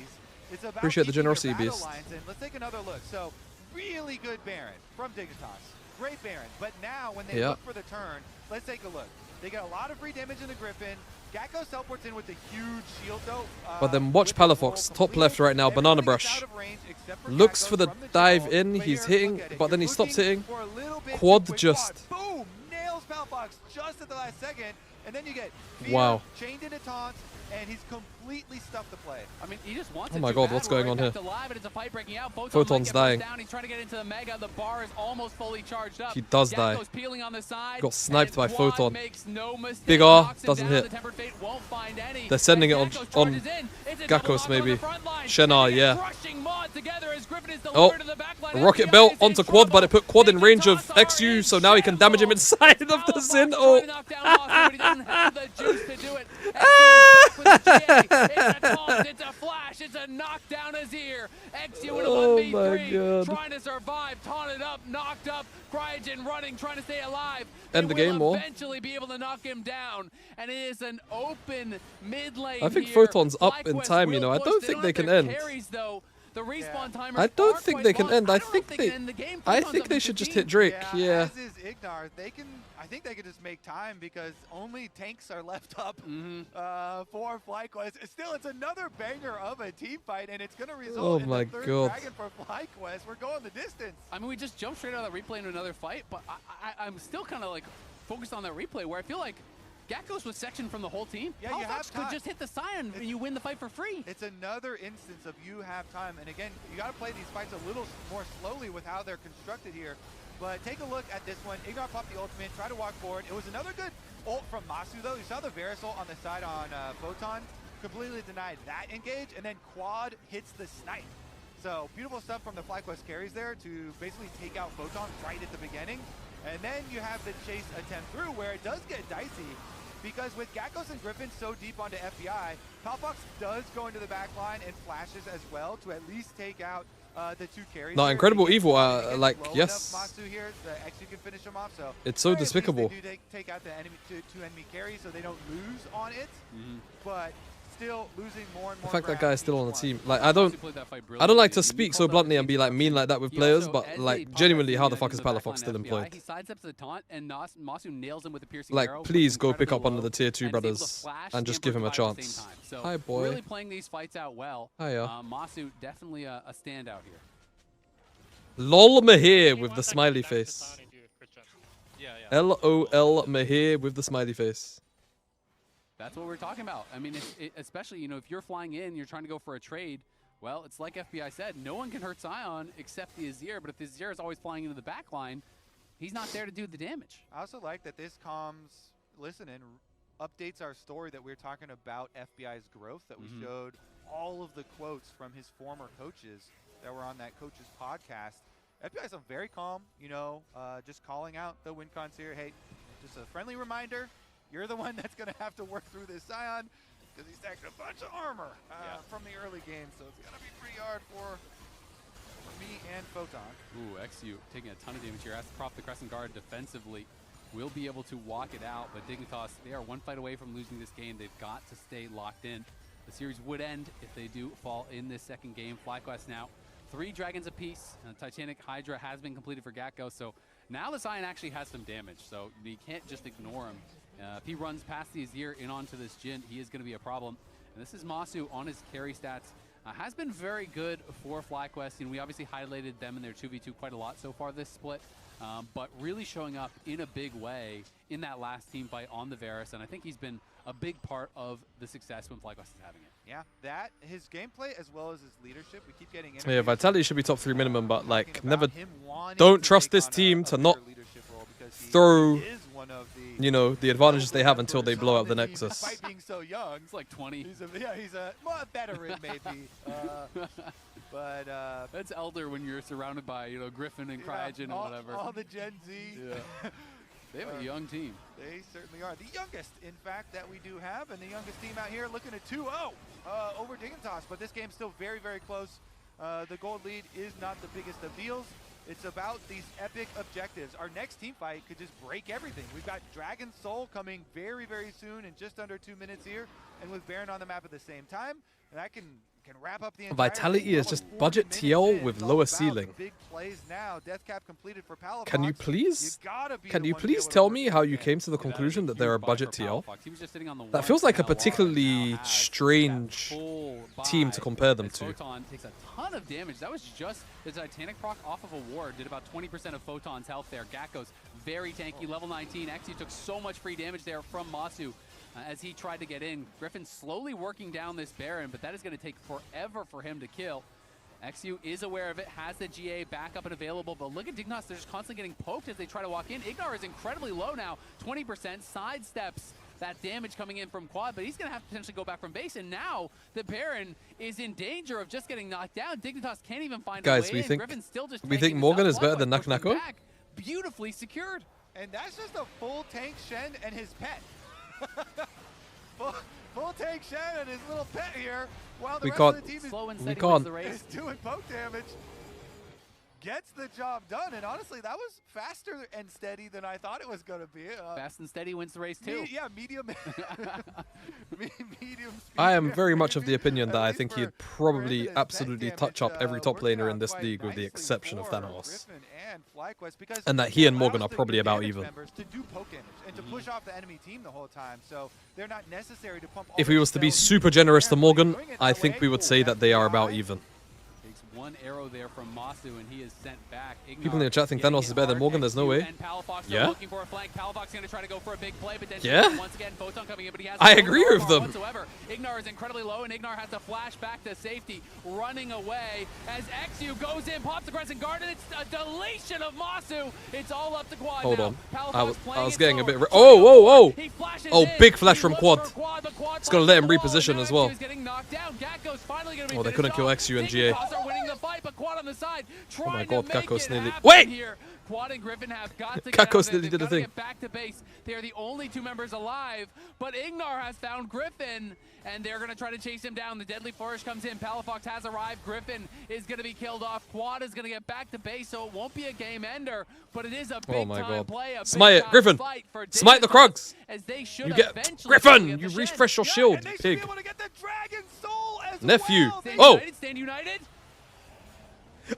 Speaker 1: Appreciate the generosity, Beast.
Speaker 6: Let's take another look. So, really good Baron from Dignitas. Great Baron. But now, when they look for the turn, let's take a look. They get a lot of free damage in the Griffin. Gecko teleports in with a huge shield though.
Speaker 1: But then watch Palafox, top left right now, Banana Brush. Looks for the dive in, he's hitting, but then he stops hitting. Quad just...
Speaker 6: Boom! Nails Palafox just at the last second. And then you get Fear
Speaker 1: wow.
Speaker 6: chained into taunts, and he's completely stuffed the play.
Speaker 5: I mean, he just wants
Speaker 1: oh my god, what's going on here?
Speaker 5: Alive, it's a fight breaking out.
Speaker 1: Photon's dying.
Speaker 5: Down. He's trying to get into the Mega. The bar is almost fully charged up.
Speaker 1: He does die.
Speaker 5: Peeling on the side,
Speaker 1: got sniped by
Speaker 5: Quad
Speaker 1: Photon.
Speaker 5: Makes no mistake.
Speaker 1: Big R
Speaker 5: Knocks him
Speaker 1: doesn't
Speaker 5: down.
Speaker 1: hit.
Speaker 5: The Tempered Fate won't find any.
Speaker 1: They're sending it on Gakkos maybe. Shenar, yeah. Oh, a rocket belt onto Quad, but it put Quad in range of XU, so now he can damage him inside of the Xin. Oh.
Speaker 5: It's a flash, it's a knockdown Azir. XU in a
Speaker 1: Oh
Speaker 5: 1v3, trying to survive, taunted up, knocked up, Cryogen running, trying to stay alive.
Speaker 1: End the game more.
Speaker 5: Eventually be able to knock him down, and it is an open mid lane.
Speaker 1: I think
Speaker 5: here.
Speaker 1: Photon's up in time, you know. I don't think they can end.
Speaker 5: Carries, though. The respawn timers
Speaker 1: I don't
Speaker 5: are
Speaker 1: think
Speaker 5: quite
Speaker 1: they can
Speaker 5: long.
Speaker 1: end. I
Speaker 5: don't
Speaker 1: think
Speaker 5: know if
Speaker 1: they
Speaker 5: can end the game.
Speaker 1: I
Speaker 5: Photon's
Speaker 1: think
Speaker 5: up
Speaker 1: they
Speaker 5: to
Speaker 1: should just
Speaker 5: 15.
Speaker 1: hit Drake. Yeah.
Speaker 6: As is Ignar, they can. I think they could just make time because only tanks are left up for FlyQuest. Still, it's another banger of a team fight, and it's going to result in the third dragon for FlyQuest. We're going the distance.
Speaker 5: I mean, we just jumped straight out of that replay into another fight, but I'm still kind of like focused on that replay where I feel like Gakkos was sectioned from the whole team.
Speaker 6: Yeah, you have
Speaker 5: could just hit the Scion and you win the fight for free.
Speaker 6: It's another instance of you have time. And again, you got to play these fights a little more slowly with how they're constructed here. But take a look at this one. Ignar popped the ultimate, tried to walk forward. It was another good ult from Masu, though. You saw the Varus ult on the side on Photon. Completely denied that engage. And then Quad hits the snipe. So beautiful stuff from the FlyQuest carries there to basically take out Photon right at the beginning. And then you have the chase attempt through where it does get dicey. Because with Gakkos and Griffin so deep onto FBI, Palafox does go into the back line and flashes as well to at least take out the two carries.
Speaker 1: No, Incredible Evil, like, yes.
Speaker 6: Masu here, the XU can finish him off, so
Speaker 1: it's so despicable.
Speaker 6: They do take out the enemy, two enemy carries so they don't lose on it, but still losing more and more.
Speaker 1: The fact that
Speaker 6: ground
Speaker 1: guy is still on the
Speaker 6: each
Speaker 1: team,
Speaker 6: one.
Speaker 1: like I don't like to speak so bluntly and be like mean like that with players, but like genuinely, how the fuck is Palafox still employed?
Speaker 5: He sidesteps the taunt and Masu nails him with a piercing
Speaker 1: Like,
Speaker 5: arrow,
Speaker 1: please go
Speaker 5: puts him
Speaker 1: pick up
Speaker 5: incredibly
Speaker 1: one of the tier 2
Speaker 5: low, and is able to
Speaker 1: brothers
Speaker 5: flash
Speaker 1: and just give him a
Speaker 5: revive at the
Speaker 1: chance.
Speaker 5: same time. So
Speaker 1: Hi, boy.
Speaker 5: really playing these fights out well.
Speaker 1: Hiya.
Speaker 5: Masu definitely a standout here.
Speaker 1: LOL Mahir with the smiley face. LOL Mahir with the smiley face.
Speaker 5: That's what we're talking about. I mean, especially, you know, if you're flying in, you're trying to go for a trade, well, it's like FBI said, no one can hurt Scion except the Azir, but if the Azir is always flying into the back line, he's not there to do the damage.
Speaker 6: I also like that this comms, listen, and updates our story that we're talking about FBI's growth, that we showed all of the quotes from his former coaches that were on that coaches podcast. FBI's very calm, you know, just calling out the win cons here. Hey, just a friendly reminder, you're the one that's going to have to work through this Scion because he's stacked a bunch of armor from the early game, so it's going to be pretty hard for me and Photon.
Speaker 5: Ooh, XU taking a ton of damage here. Has to prop the Crescent Guard defensively. Will be able to walk it out, but Dignitas, they are one fight away from losing this game. They've got to stay locked in. The series would end if they do fall in this second game. FlyQuest now 3 dragons apiece. Titanic Hydra has been completed for Gakkos, so now the Scion actually has some damage, so you can't just ignore him. If he runs past the Azir in onto this Jhin, he is going to be a problem. And this is Masu on his carry stats. Has been very good for FlyQuest. You know, we obviously highlighted them in their 2v2 quite a lot so far this split, but really showing up in a big way in that last team fight on the Varus, and I think he's been a big part of the success when FlyQuest is having it.
Speaker 6: Yeah, that, his gameplay as well as his leadership, we keep getting
Speaker 1: Yeah, Vitality should be top 3 minimum, but like never, don't trust this team to not throw, you know, the advantages they have until they blow up the Nexus.
Speaker 6: Despite being so young,
Speaker 5: It's like 20.
Speaker 6: he's a well, a veteran maybe, but
Speaker 5: That's elder when you're surrounded by, you know, Griffin and Cryogen and whatever.
Speaker 6: all the Gen Z.
Speaker 5: Yeah. They have a young team.
Speaker 6: They certainly are. The youngest, in fact, that we do have, and the youngest team out here looking at 2-0 over Dignitas. But this game's still very, very close. The gold lead is not the biggest of deals. It's about these epic objectives. Our next team fight could just break everything. We've got Dragon Soul coming very, very soon in just under 2 minutes here, and with Baron on the map at the same time. And that can can wrap up the entire
Speaker 1: Vitality
Speaker 6: thing.
Speaker 1: is
Speaker 6: Almost
Speaker 1: just
Speaker 6: 40
Speaker 1: budget
Speaker 6: minutes
Speaker 1: TL
Speaker 6: in.
Speaker 1: with
Speaker 6: It's all
Speaker 1: lower
Speaker 6: about the
Speaker 1: ceiling.
Speaker 6: big plays now. Death cap completed for Palafox.
Speaker 1: Can you please
Speaker 6: gotta be
Speaker 1: Can
Speaker 6: the
Speaker 1: you
Speaker 6: one to be
Speaker 1: please
Speaker 6: able to
Speaker 1: tell
Speaker 6: work
Speaker 1: me
Speaker 6: this
Speaker 1: how you
Speaker 6: game.
Speaker 1: came to the conclusion that they're a budget TL?
Speaker 5: He was just sitting on the
Speaker 1: That feels like a
Speaker 5: one, now
Speaker 1: particularly
Speaker 5: has
Speaker 1: strange
Speaker 5: that full
Speaker 1: team to
Speaker 5: buy
Speaker 1: compare them
Speaker 5: as
Speaker 1: to.
Speaker 5: Photon takes a ton of damage. That was just the Titanic proc off of a ward. Did about 20% of Photon's health there. Gakko's very tanky, level 19. Xu took so much free damage there from Masu. As he tried to get in. Griffin slowly working down this Baron, but that is going to take forever for him to kill. Xu is aware of it, has the GA back up and available, but look at Dignitas, they're just constantly getting poked as they try to walk in. Ignar is incredibly low now, 20%, sidesteps that damage coming in from Quad, but he's going to have to potentially go back from base, and now the Baron is in danger of just getting knocked down. Dignitas can't even find a way in. Griffin's still just
Speaker 1: we think
Speaker 5: tanking
Speaker 1: Morgan
Speaker 5: this
Speaker 1: is
Speaker 5: up.
Speaker 1: better than
Speaker 5: FlyQuest pushed him
Speaker 1: Naknako?
Speaker 5: back, beautifully secured.
Speaker 6: And that's just a full tank Shen and his pet. full tank Shen and his little pet here, while the rest of the team is
Speaker 5: Slow and
Speaker 1: we
Speaker 5: steady
Speaker 1: can't.
Speaker 5: wins the race.
Speaker 6: is doing poke damage. Gets the job done, and honestly, that was faster and steady than I thought it was going to be.
Speaker 5: Fast and steady wins the race too.
Speaker 6: Yeah, medium. medium speed.
Speaker 1: I am very much of the opinion
Speaker 6: At
Speaker 1: that I
Speaker 6: least
Speaker 1: think
Speaker 6: for
Speaker 1: he'd probably
Speaker 6: Griffin, his
Speaker 1: absolutely
Speaker 6: pet
Speaker 1: touch up
Speaker 6: damage,
Speaker 1: every top
Speaker 6: working
Speaker 1: laner
Speaker 6: out
Speaker 1: in this
Speaker 6: quite
Speaker 1: league with the
Speaker 6: nicely
Speaker 1: exception of
Speaker 6: for
Speaker 1: Thanos.
Speaker 6: Griffin and FlyQuest, because
Speaker 1: And that he
Speaker 6: it
Speaker 1: and Morgan
Speaker 6: allows
Speaker 1: are probably
Speaker 6: the
Speaker 1: about
Speaker 6: damage
Speaker 1: even.
Speaker 6: members to do poke damage and to push off the enemy team the whole time, so they're not necessary to pump all
Speaker 1: If we
Speaker 6: their
Speaker 1: was to be
Speaker 6: spells
Speaker 1: super generous to
Speaker 6: there.
Speaker 1: Morgan,
Speaker 6: Doing it
Speaker 1: I
Speaker 6: that
Speaker 1: think
Speaker 6: way,
Speaker 1: we would say that they are about even.
Speaker 5: Takes one arrow there from Masu, and he is sent back.
Speaker 1: People in the chat think Thanos is better than Morgan. There's no way.
Speaker 5: And Palafox
Speaker 1: Yeah?
Speaker 5: looking for a flank. Palafox going to try to go for a big play, but then
Speaker 1: Yeah?
Speaker 5: once again, Photon coming in, but he has
Speaker 1: I
Speaker 5: no
Speaker 1: agree
Speaker 5: armor
Speaker 1: with them.
Speaker 5: whatsoever. Ignar is incredibly low, and Ignar has to flash back to safety, running away as Xu goes in, pops the Crescent Guard, and it's a deletion of Masu. It's all up to Quad
Speaker 1: Hold
Speaker 5: now.
Speaker 1: on.
Speaker 5: Palafox
Speaker 1: I was
Speaker 5: playing
Speaker 1: getting
Speaker 5: it
Speaker 1: a bit...
Speaker 5: slower.
Speaker 1: Oh!
Speaker 5: He flashes
Speaker 1: Oh,
Speaker 5: in.
Speaker 1: big flash
Speaker 5: He
Speaker 1: from
Speaker 5: looks
Speaker 1: Quad.
Speaker 5: for Quad, but Quad
Speaker 1: It's gonna
Speaker 5: flashes
Speaker 1: let him
Speaker 5: the wall,
Speaker 1: reposition
Speaker 5: and
Speaker 1: as
Speaker 5: now
Speaker 1: well.
Speaker 5: Xu is getting knocked down. Gakko's finally going to be
Speaker 1: Oh, they
Speaker 5: finished
Speaker 1: couldn't kill
Speaker 5: off.
Speaker 1: Xu and GA.
Speaker 5: Dignitas are winning the fight, but Quad on the side trying
Speaker 1: my God,
Speaker 5: to make
Speaker 1: Gakko's
Speaker 5: it
Speaker 1: nearly...
Speaker 5: happen
Speaker 1: Wait!
Speaker 5: here. Quad and Griffin have got to get
Speaker 1: Gakko's
Speaker 5: out of
Speaker 1: nearly
Speaker 5: it.
Speaker 1: did a
Speaker 5: They've got to
Speaker 1: thing.
Speaker 5: get back to base. They are the only two members alive, but Ignar has found Griffin, and they're going to try to chase him down. The Deadly Flourish comes in. Palafox has arrived. Griffin is going to be killed off. Quad is going to get back to base, so it won't be a game ender, but it is a
Speaker 1: Oh my
Speaker 5: big-time
Speaker 1: God.
Speaker 5: play. A
Speaker 1: Smite it,
Speaker 5: big-time
Speaker 1: Griffin.
Speaker 5: fight for
Speaker 1: Smite the
Speaker 5: Dignitas,
Speaker 1: Krugs.
Speaker 5: as they should
Speaker 1: You get...
Speaker 5: eventually
Speaker 1: Griffin!
Speaker 5: get
Speaker 1: You
Speaker 5: the
Speaker 1: refresh your
Speaker 6: Yeah,
Speaker 1: shield,
Speaker 6: and they should
Speaker 1: pig.
Speaker 6: be able to get the Dragon Soul as
Speaker 1: Nephew.
Speaker 6: well. They-
Speaker 5: Stand
Speaker 1: Oh!
Speaker 5: United, stand united.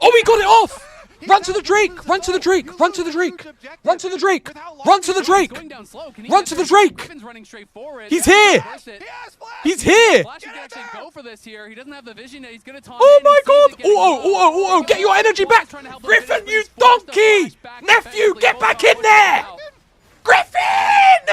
Speaker 1: Oh, he got it off! Run to the Drake! Run to the Drake! Run to the Drake! Run to the Drake! Run to the Drake!
Speaker 5: Going down slow. Can he
Speaker 1: Run
Speaker 5: get
Speaker 1: to
Speaker 5: there?
Speaker 1: the Drake!
Speaker 5: Griffin's running straight forward.
Speaker 1: He's
Speaker 5: That's
Speaker 1: here!
Speaker 5: worth it.
Speaker 6: He has Flash!
Speaker 1: He's here!
Speaker 5: Flash can actually go for this here. He doesn't have the vision yet. He's going to taunt
Speaker 1: Oh
Speaker 5: in.
Speaker 1: my
Speaker 5: He sees
Speaker 1: God!
Speaker 5: it getting low.
Speaker 1: Get your energy back!
Speaker 5: Trying to help him
Speaker 1: Griffin,
Speaker 5: finish, but
Speaker 1: you
Speaker 5: he's forced to
Speaker 1: donkey!
Speaker 5: flash back
Speaker 1: Nephew,
Speaker 5: defensively.
Speaker 1: get back
Speaker 5: Photon
Speaker 1: in there!
Speaker 5: out.
Speaker 1: Griffin!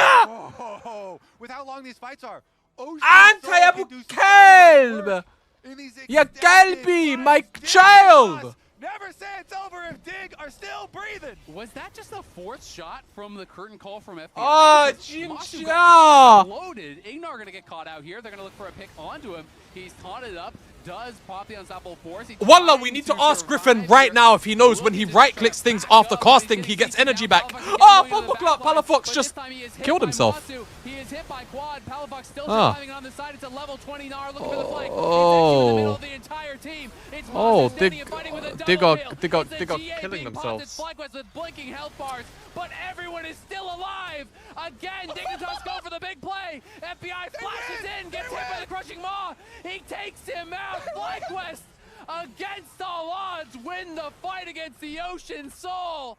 Speaker 6: Oh, with how long these fights are. Ocean
Speaker 1: أنت
Speaker 6: Soul
Speaker 1: يا
Speaker 6: can
Speaker 1: أبو
Speaker 6: do so
Speaker 1: كلب!
Speaker 6: much work in these
Speaker 1: يا
Speaker 6: extended
Speaker 1: قلبي,
Speaker 6: fights.
Speaker 1: my
Speaker 6: Dignitas,
Speaker 1: child!
Speaker 6: Never say it's over if Dig are still breathing.
Speaker 5: Was that just a fourth shot from the curtain call from FBI?
Speaker 1: Oh,
Speaker 5: Because Masu
Speaker 1: Jincha!
Speaker 5: got exploded. Ignar going to get caught out here. They're going to look for a pick onto him. He's taunted up. Does pop the unstoppable force.
Speaker 1: Wallah, we need to ask Griffin right now if he knows when he right-clicks things after casting, he gets energy back. Oh, Bumbleclap, Palafox just killed himself.
Speaker 5: He is hit by Quad. Palafox still
Speaker 1: Ah.
Speaker 5: surviving on the side. It's a level 20 Gnar looking for the flank.
Speaker 1: Oh.
Speaker 5: It's in the middle of the entire team. It's
Speaker 1: Oh,
Speaker 5: Masu standing and fighting with a
Speaker 1: they
Speaker 5: double
Speaker 1: got-
Speaker 5: kill.
Speaker 1: they got-
Speaker 5: It's the
Speaker 1: they got
Speaker 5: GA
Speaker 1: killing
Speaker 5: being popped.
Speaker 1: themselves.
Speaker 5: It's FlyQuest with blinking health bars, but everyone is still alive. Again, Dignitas go for the big play. FBI flashes in, gets hit by the crushing maw. He takes him out. FlyQuest, against all odds, win the fight against the Ocean Soul.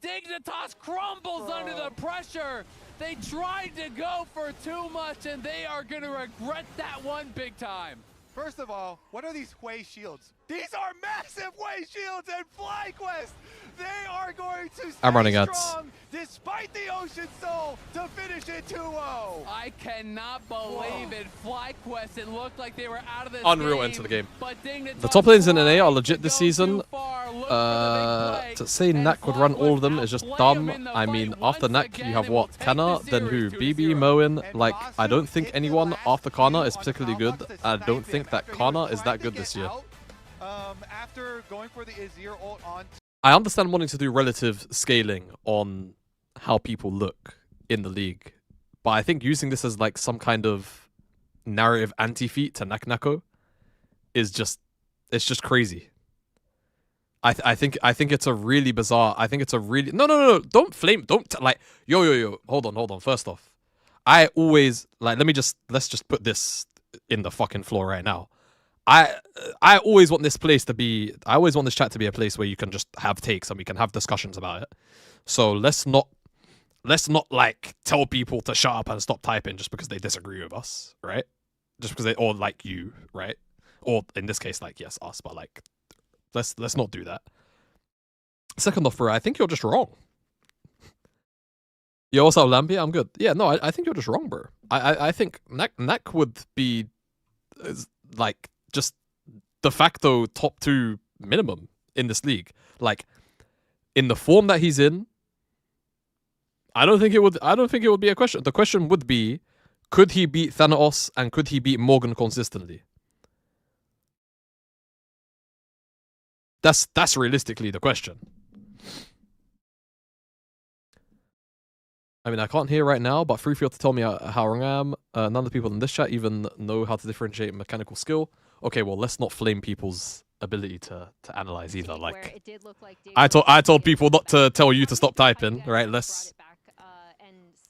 Speaker 5: Dignitas crumbles under the pressure. They tried to go for too much, and they are going to regret that one big time.
Speaker 6: First of all, what are these Hui shields? These are massive Hui shields and FlyQuest. They are going to stay
Speaker 1: I'm running ads.
Speaker 6: strong despite the Ocean Soul to finish it 2-0.
Speaker 5: I cannot believe it. FlyQuest, it looked like they were out of this
Speaker 1: Unreal
Speaker 5: game,
Speaker 1: end to the game.
Speaker 5: but Dignitas
Speaker 1: The top lanes in NA are
Speaker 5: tried
Speaker 1: legit
Speaker 5: to
Speaker 1: this
Speaker 5: go
Speaker 1: season.
Speaker 5: too far, look for the big play,
Speaker 1: To say
Speaker 5: and
Speaker 1: Nak would run all of them
Speaker 5: FlyQuest
Speaker 1: is just
Speaker 5: outplay
Speaker 1: dumb.
Speaker 5: him in the
Speaker 1: I mean,
Speaker 5: fight
Speaker 1: after
Speaker 5: once
Speaker 1: Nak,
Speaker 5: again
Speaker 1: you have
Speaker 5: and will
Speaker 1: what?
Speaker 5: take
Speaker 1: Kana,
Speaker 5: the
Speaker 1: then who?
Speaker 5: series
Speaker 1: BB,
Speaker 5: 2-0.
Speaker 1: Moen.
Speaker 6: And
Speaker 1: Like, I
Speaker 6: Masu
Speaker 1: don't think
Speaker 6: hit the
Speaker 1: anyone
Speaker 6: last
Speaker 1: after Kana
Speaker 6: few
Speaker 1: is
Speaker 6: on
Speaker 1: particularly
Speaker 6: Palafox
Speaker 1: good.
Speaker 6: to
Speaker 1: I
Speaker 6: snipe
Speaker 1: don't think
Speaker 6: him
Speaker 1: that
Speaker 6: after he
Speaker 1: Kana
Speaker 6: was
Speaker 1: is
Speaker 6: trying
Speaker 1: that
Speaker 6: to
Speaker 1: good
Speaker 6: get
Speaker 1: this year.
Speaker 6: out, after going for the Azir ult on
Speaker 1: I understand wanting to do relative scaling on how people look in the league, but I think using this as like some kind of narrative anti-feat to Naknako is just, it's just crazy. I think it's a really bizarre. I think it's a really no. Don't flame. Like yo. Hold on. First off, I always like. Let's just put this in the fucking floor right now. I always want this place to be. I always want this chat to be a place where you can just have takes and we can have discussions about it. So let's not like tell people to shut up and stop typing just because they disagree with us, right? Just because they or like you, right? Or in this case, like yes, us, but like let's not do that. Second off, bro, I think you're just wrong. Yo, what's up, Lampy? I'm good. Yeah, no, I think you're just wrong, bro. I think Nak would be like just de facto top 2 minimum in this league. Like in the form that he's in, I don't think it would be a question. The question would be, could he beat Thanatos and could he beat Morgan consistently? That's realistically the question. I mean, I can't hear right now, but free feel to tell me how wrong I am. None of the people in this chat even know how to differentiate mechanical skill. Okay, well, let's not flame people's ability to analyze either. Like, I told people not to tell you to stop typing, right? Let's,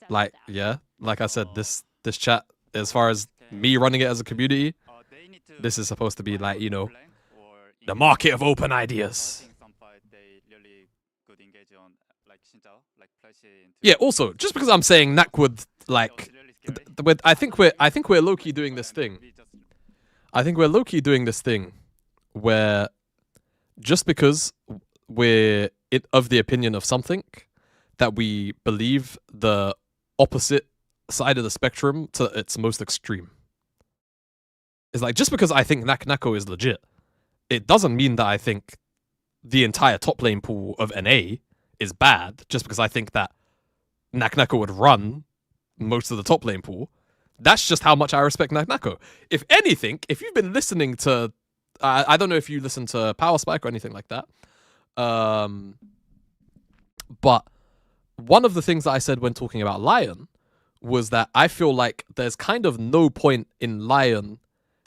Speaker 1: like, yeah, like I said, this chat, as far as me running it as a community, this is supposed to be like, you know, the market of open ideas. Yeah. Also, just because I'm saying Nak would like, I think we're low key doing this thing. I think we're low key doing this thing where just because we're of the opinion of something, that we believe the opposite side of the spectrum to its most extreme. It's like, just because I think Nako is legit, it doesn't mean that I think the entire top lane pool of NA is bad, just because I think that Nako would run most of the top lane pool. That's just how much I respect Nako. If anything, if you've been listening to, I don't know if you listen to Power Spike or anything like that, but one of the things that I said when talking about Lion was that I feel like there's kind of no point in Lion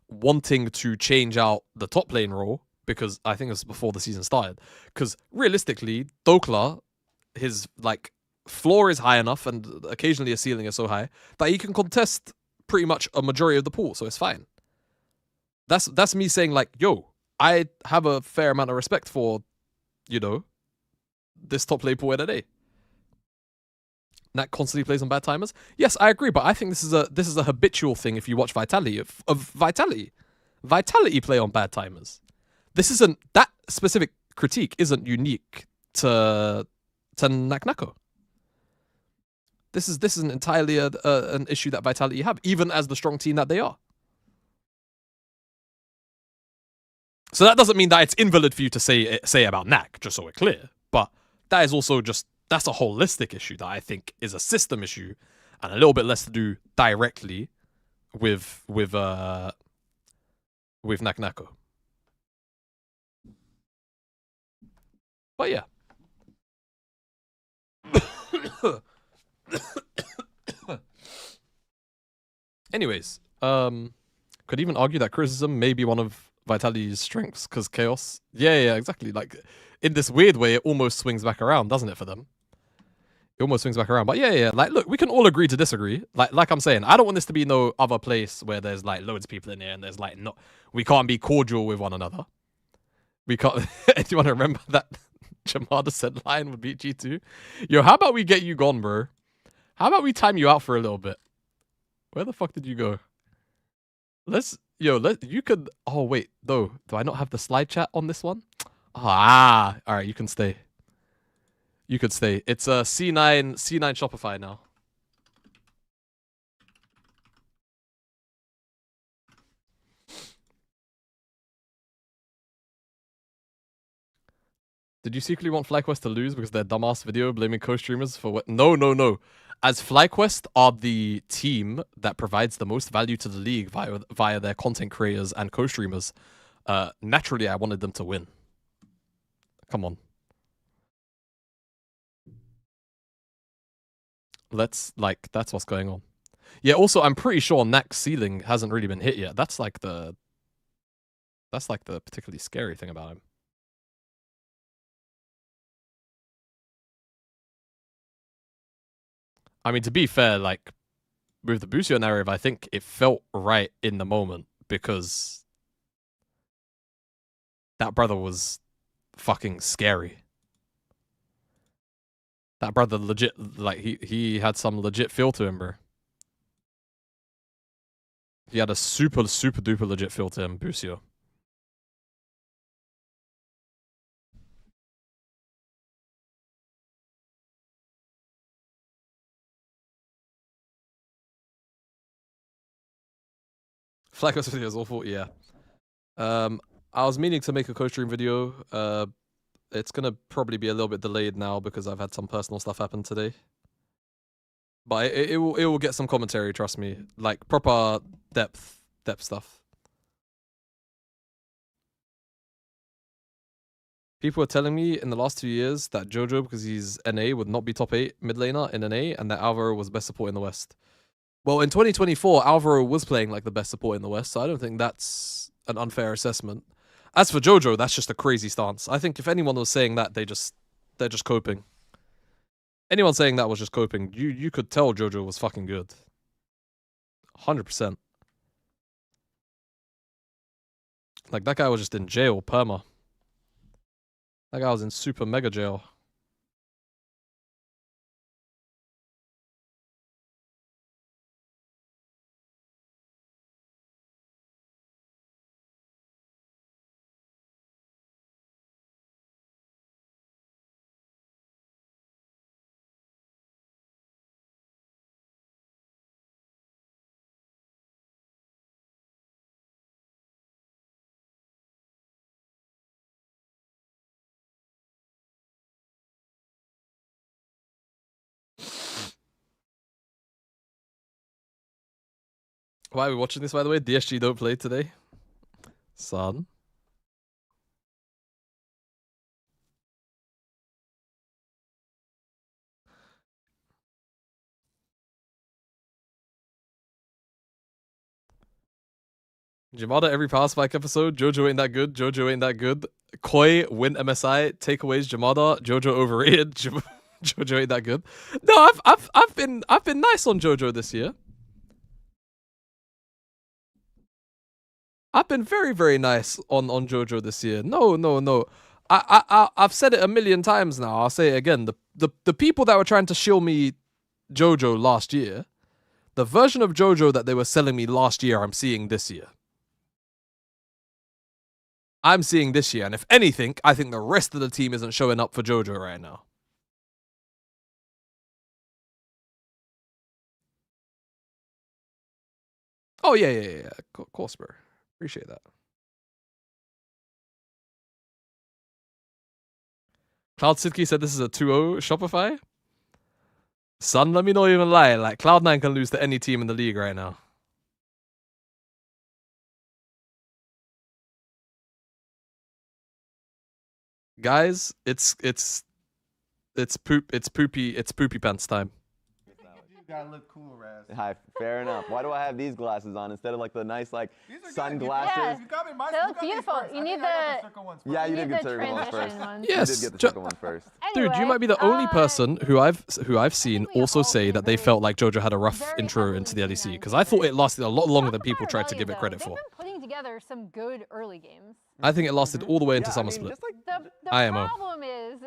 Speaker 1: wanting to change out the top lane role, because I think it was before the season started. Because realistically, Dokla, his like floor is high enough and occasionally his ceiling is so high that he can contest pretty much a majority of the pool, so it's fine. That's me saying like, yo, I have a fair amount of respect for, you know, this top lane pool today. Nat constantly plays on bad timers. Yes, I agree, but I think this is a habitual thing if you watch Vitality of Vitality. Vitality play on bad timers. This isn't, that specific critique isn't unique to Naknako. This is an entirely an issue that Vitality have, even as the strong team that they are. So that doesn't mean that it's invalid for you to say about Nak, just so we're clear. But that is also just, that's a holistic issue that I think is a system issue and a little bit less to do directly with Naknako. But yeah. Anyways, could even argue that criticism may be one of Vitality's strengths, because chaos. Yeah, exactly. Like, in this weird way, it almost swings back around, doesn't it, for them? It almost swings back around. But yeah. Like, look, we can all agree to disagree. Like I'm saying, I don't want this to be no other place where there's like loads of people in here and there's like we can't be cordial with one another. We can't. Do you want to remember that Jamada said Lion would beat G2? Yo, how about we get you gone, bro? How about we time you out for a little bit? Where the fuck did you go? You could. Oh wait, though. Do I not have the slide chat on this one? All right, you can stay. You could stay. It's a C9 Shopify now. Did you secretly want FlyQuest to lose because their dumbass video blaming co-streamers for what? No. As FlyQuest are the team that provides the most value to the league via their content creators and co-streamers, naturally I wanted them to win. Come on. That's what's going on. Yeah, also I'm pretty sure Nak's ceiling hasn't really been hit yet. That's like the particularly scary thing about him. I mean, to be fair, like, with the Busio narrative, I think it felt right in the moment because that brother was fucking scary. That brother legit, like, he had some legit feel to him, bro. He had a super duper legit feel to him, Busio. FlyQuest video is awful, yeah. I was meaning to make a co-stream video. It's gonna probably be a little bit delayed now because I've had some personal stuff happen today. But it will get some commentary, trust me. Like proper depth stuff. People were telling me in the last 2 years that Jojo, because he's NA, would not be top 8 mid laner in NA, and that Alvaro was best support in the West. Well, in 2024, Alvaro was playing like the best support in the West, so I don't think that's an unfair assessment. As for Jojo, that's just a crazy stance. I think if anyone was saying that, they're just coping. Anyone saying that was just coping. You could tell Jojo was fucking good. 100%. Like, that guy was just in jail, perma. That guy was in super mega jail. Why are we watching this, by the way? DSG don't play today. Son. Jamada every Power Spike episode. Jojo ain't that good. Jojo ain't that good. Koi win MSI. Takeaways Jamada. Jojo overrated. Jojo ain't that good. No, I've been nice on Jojo this year. I've been very, very nice on Jojo this year. No. I've said it a million times now. I'll say it again. The people that were trying to shill me Jojo last year, the version of Jojo that they were selling me last year, I'm seeing this year. I'm seeing this year, and if anything, I think the rest of the team isn't showing up for Jojo right now. Oh, yeah. Of course, bro. Appreciate that. Cloud Sidkey said this is a 2-0 Shopify. Son, let me not even lie. Like, Cloud9 can lose to any team in the league right now. Guys, it's poopy pants time.
Speaker 3: You gotta look cool, Raz. Hi, fair enough. Why do I have these glasses on instead of like the nice like sunglasses?
Speaker 4: Yeah. They look beautiful. You need the
Speaker 3: Yeah, you did get the circle ones first.
Speaker 1: Yes,
Speaker 3: you did get the circle ones first.
Speaker 1: Dude, you might be the only person who I've seen also say that they felt like Jojo had a rough intro into the LEC, because I thought it lasted a lot longer than people tried to give it credit for.
Speaker 4: They've been putting together some good early games.
Speaker 1: I think it lasted all the way into Summer Split.
Speaker 4: The
Speaker 1: IMO.
Speaker 4: problem is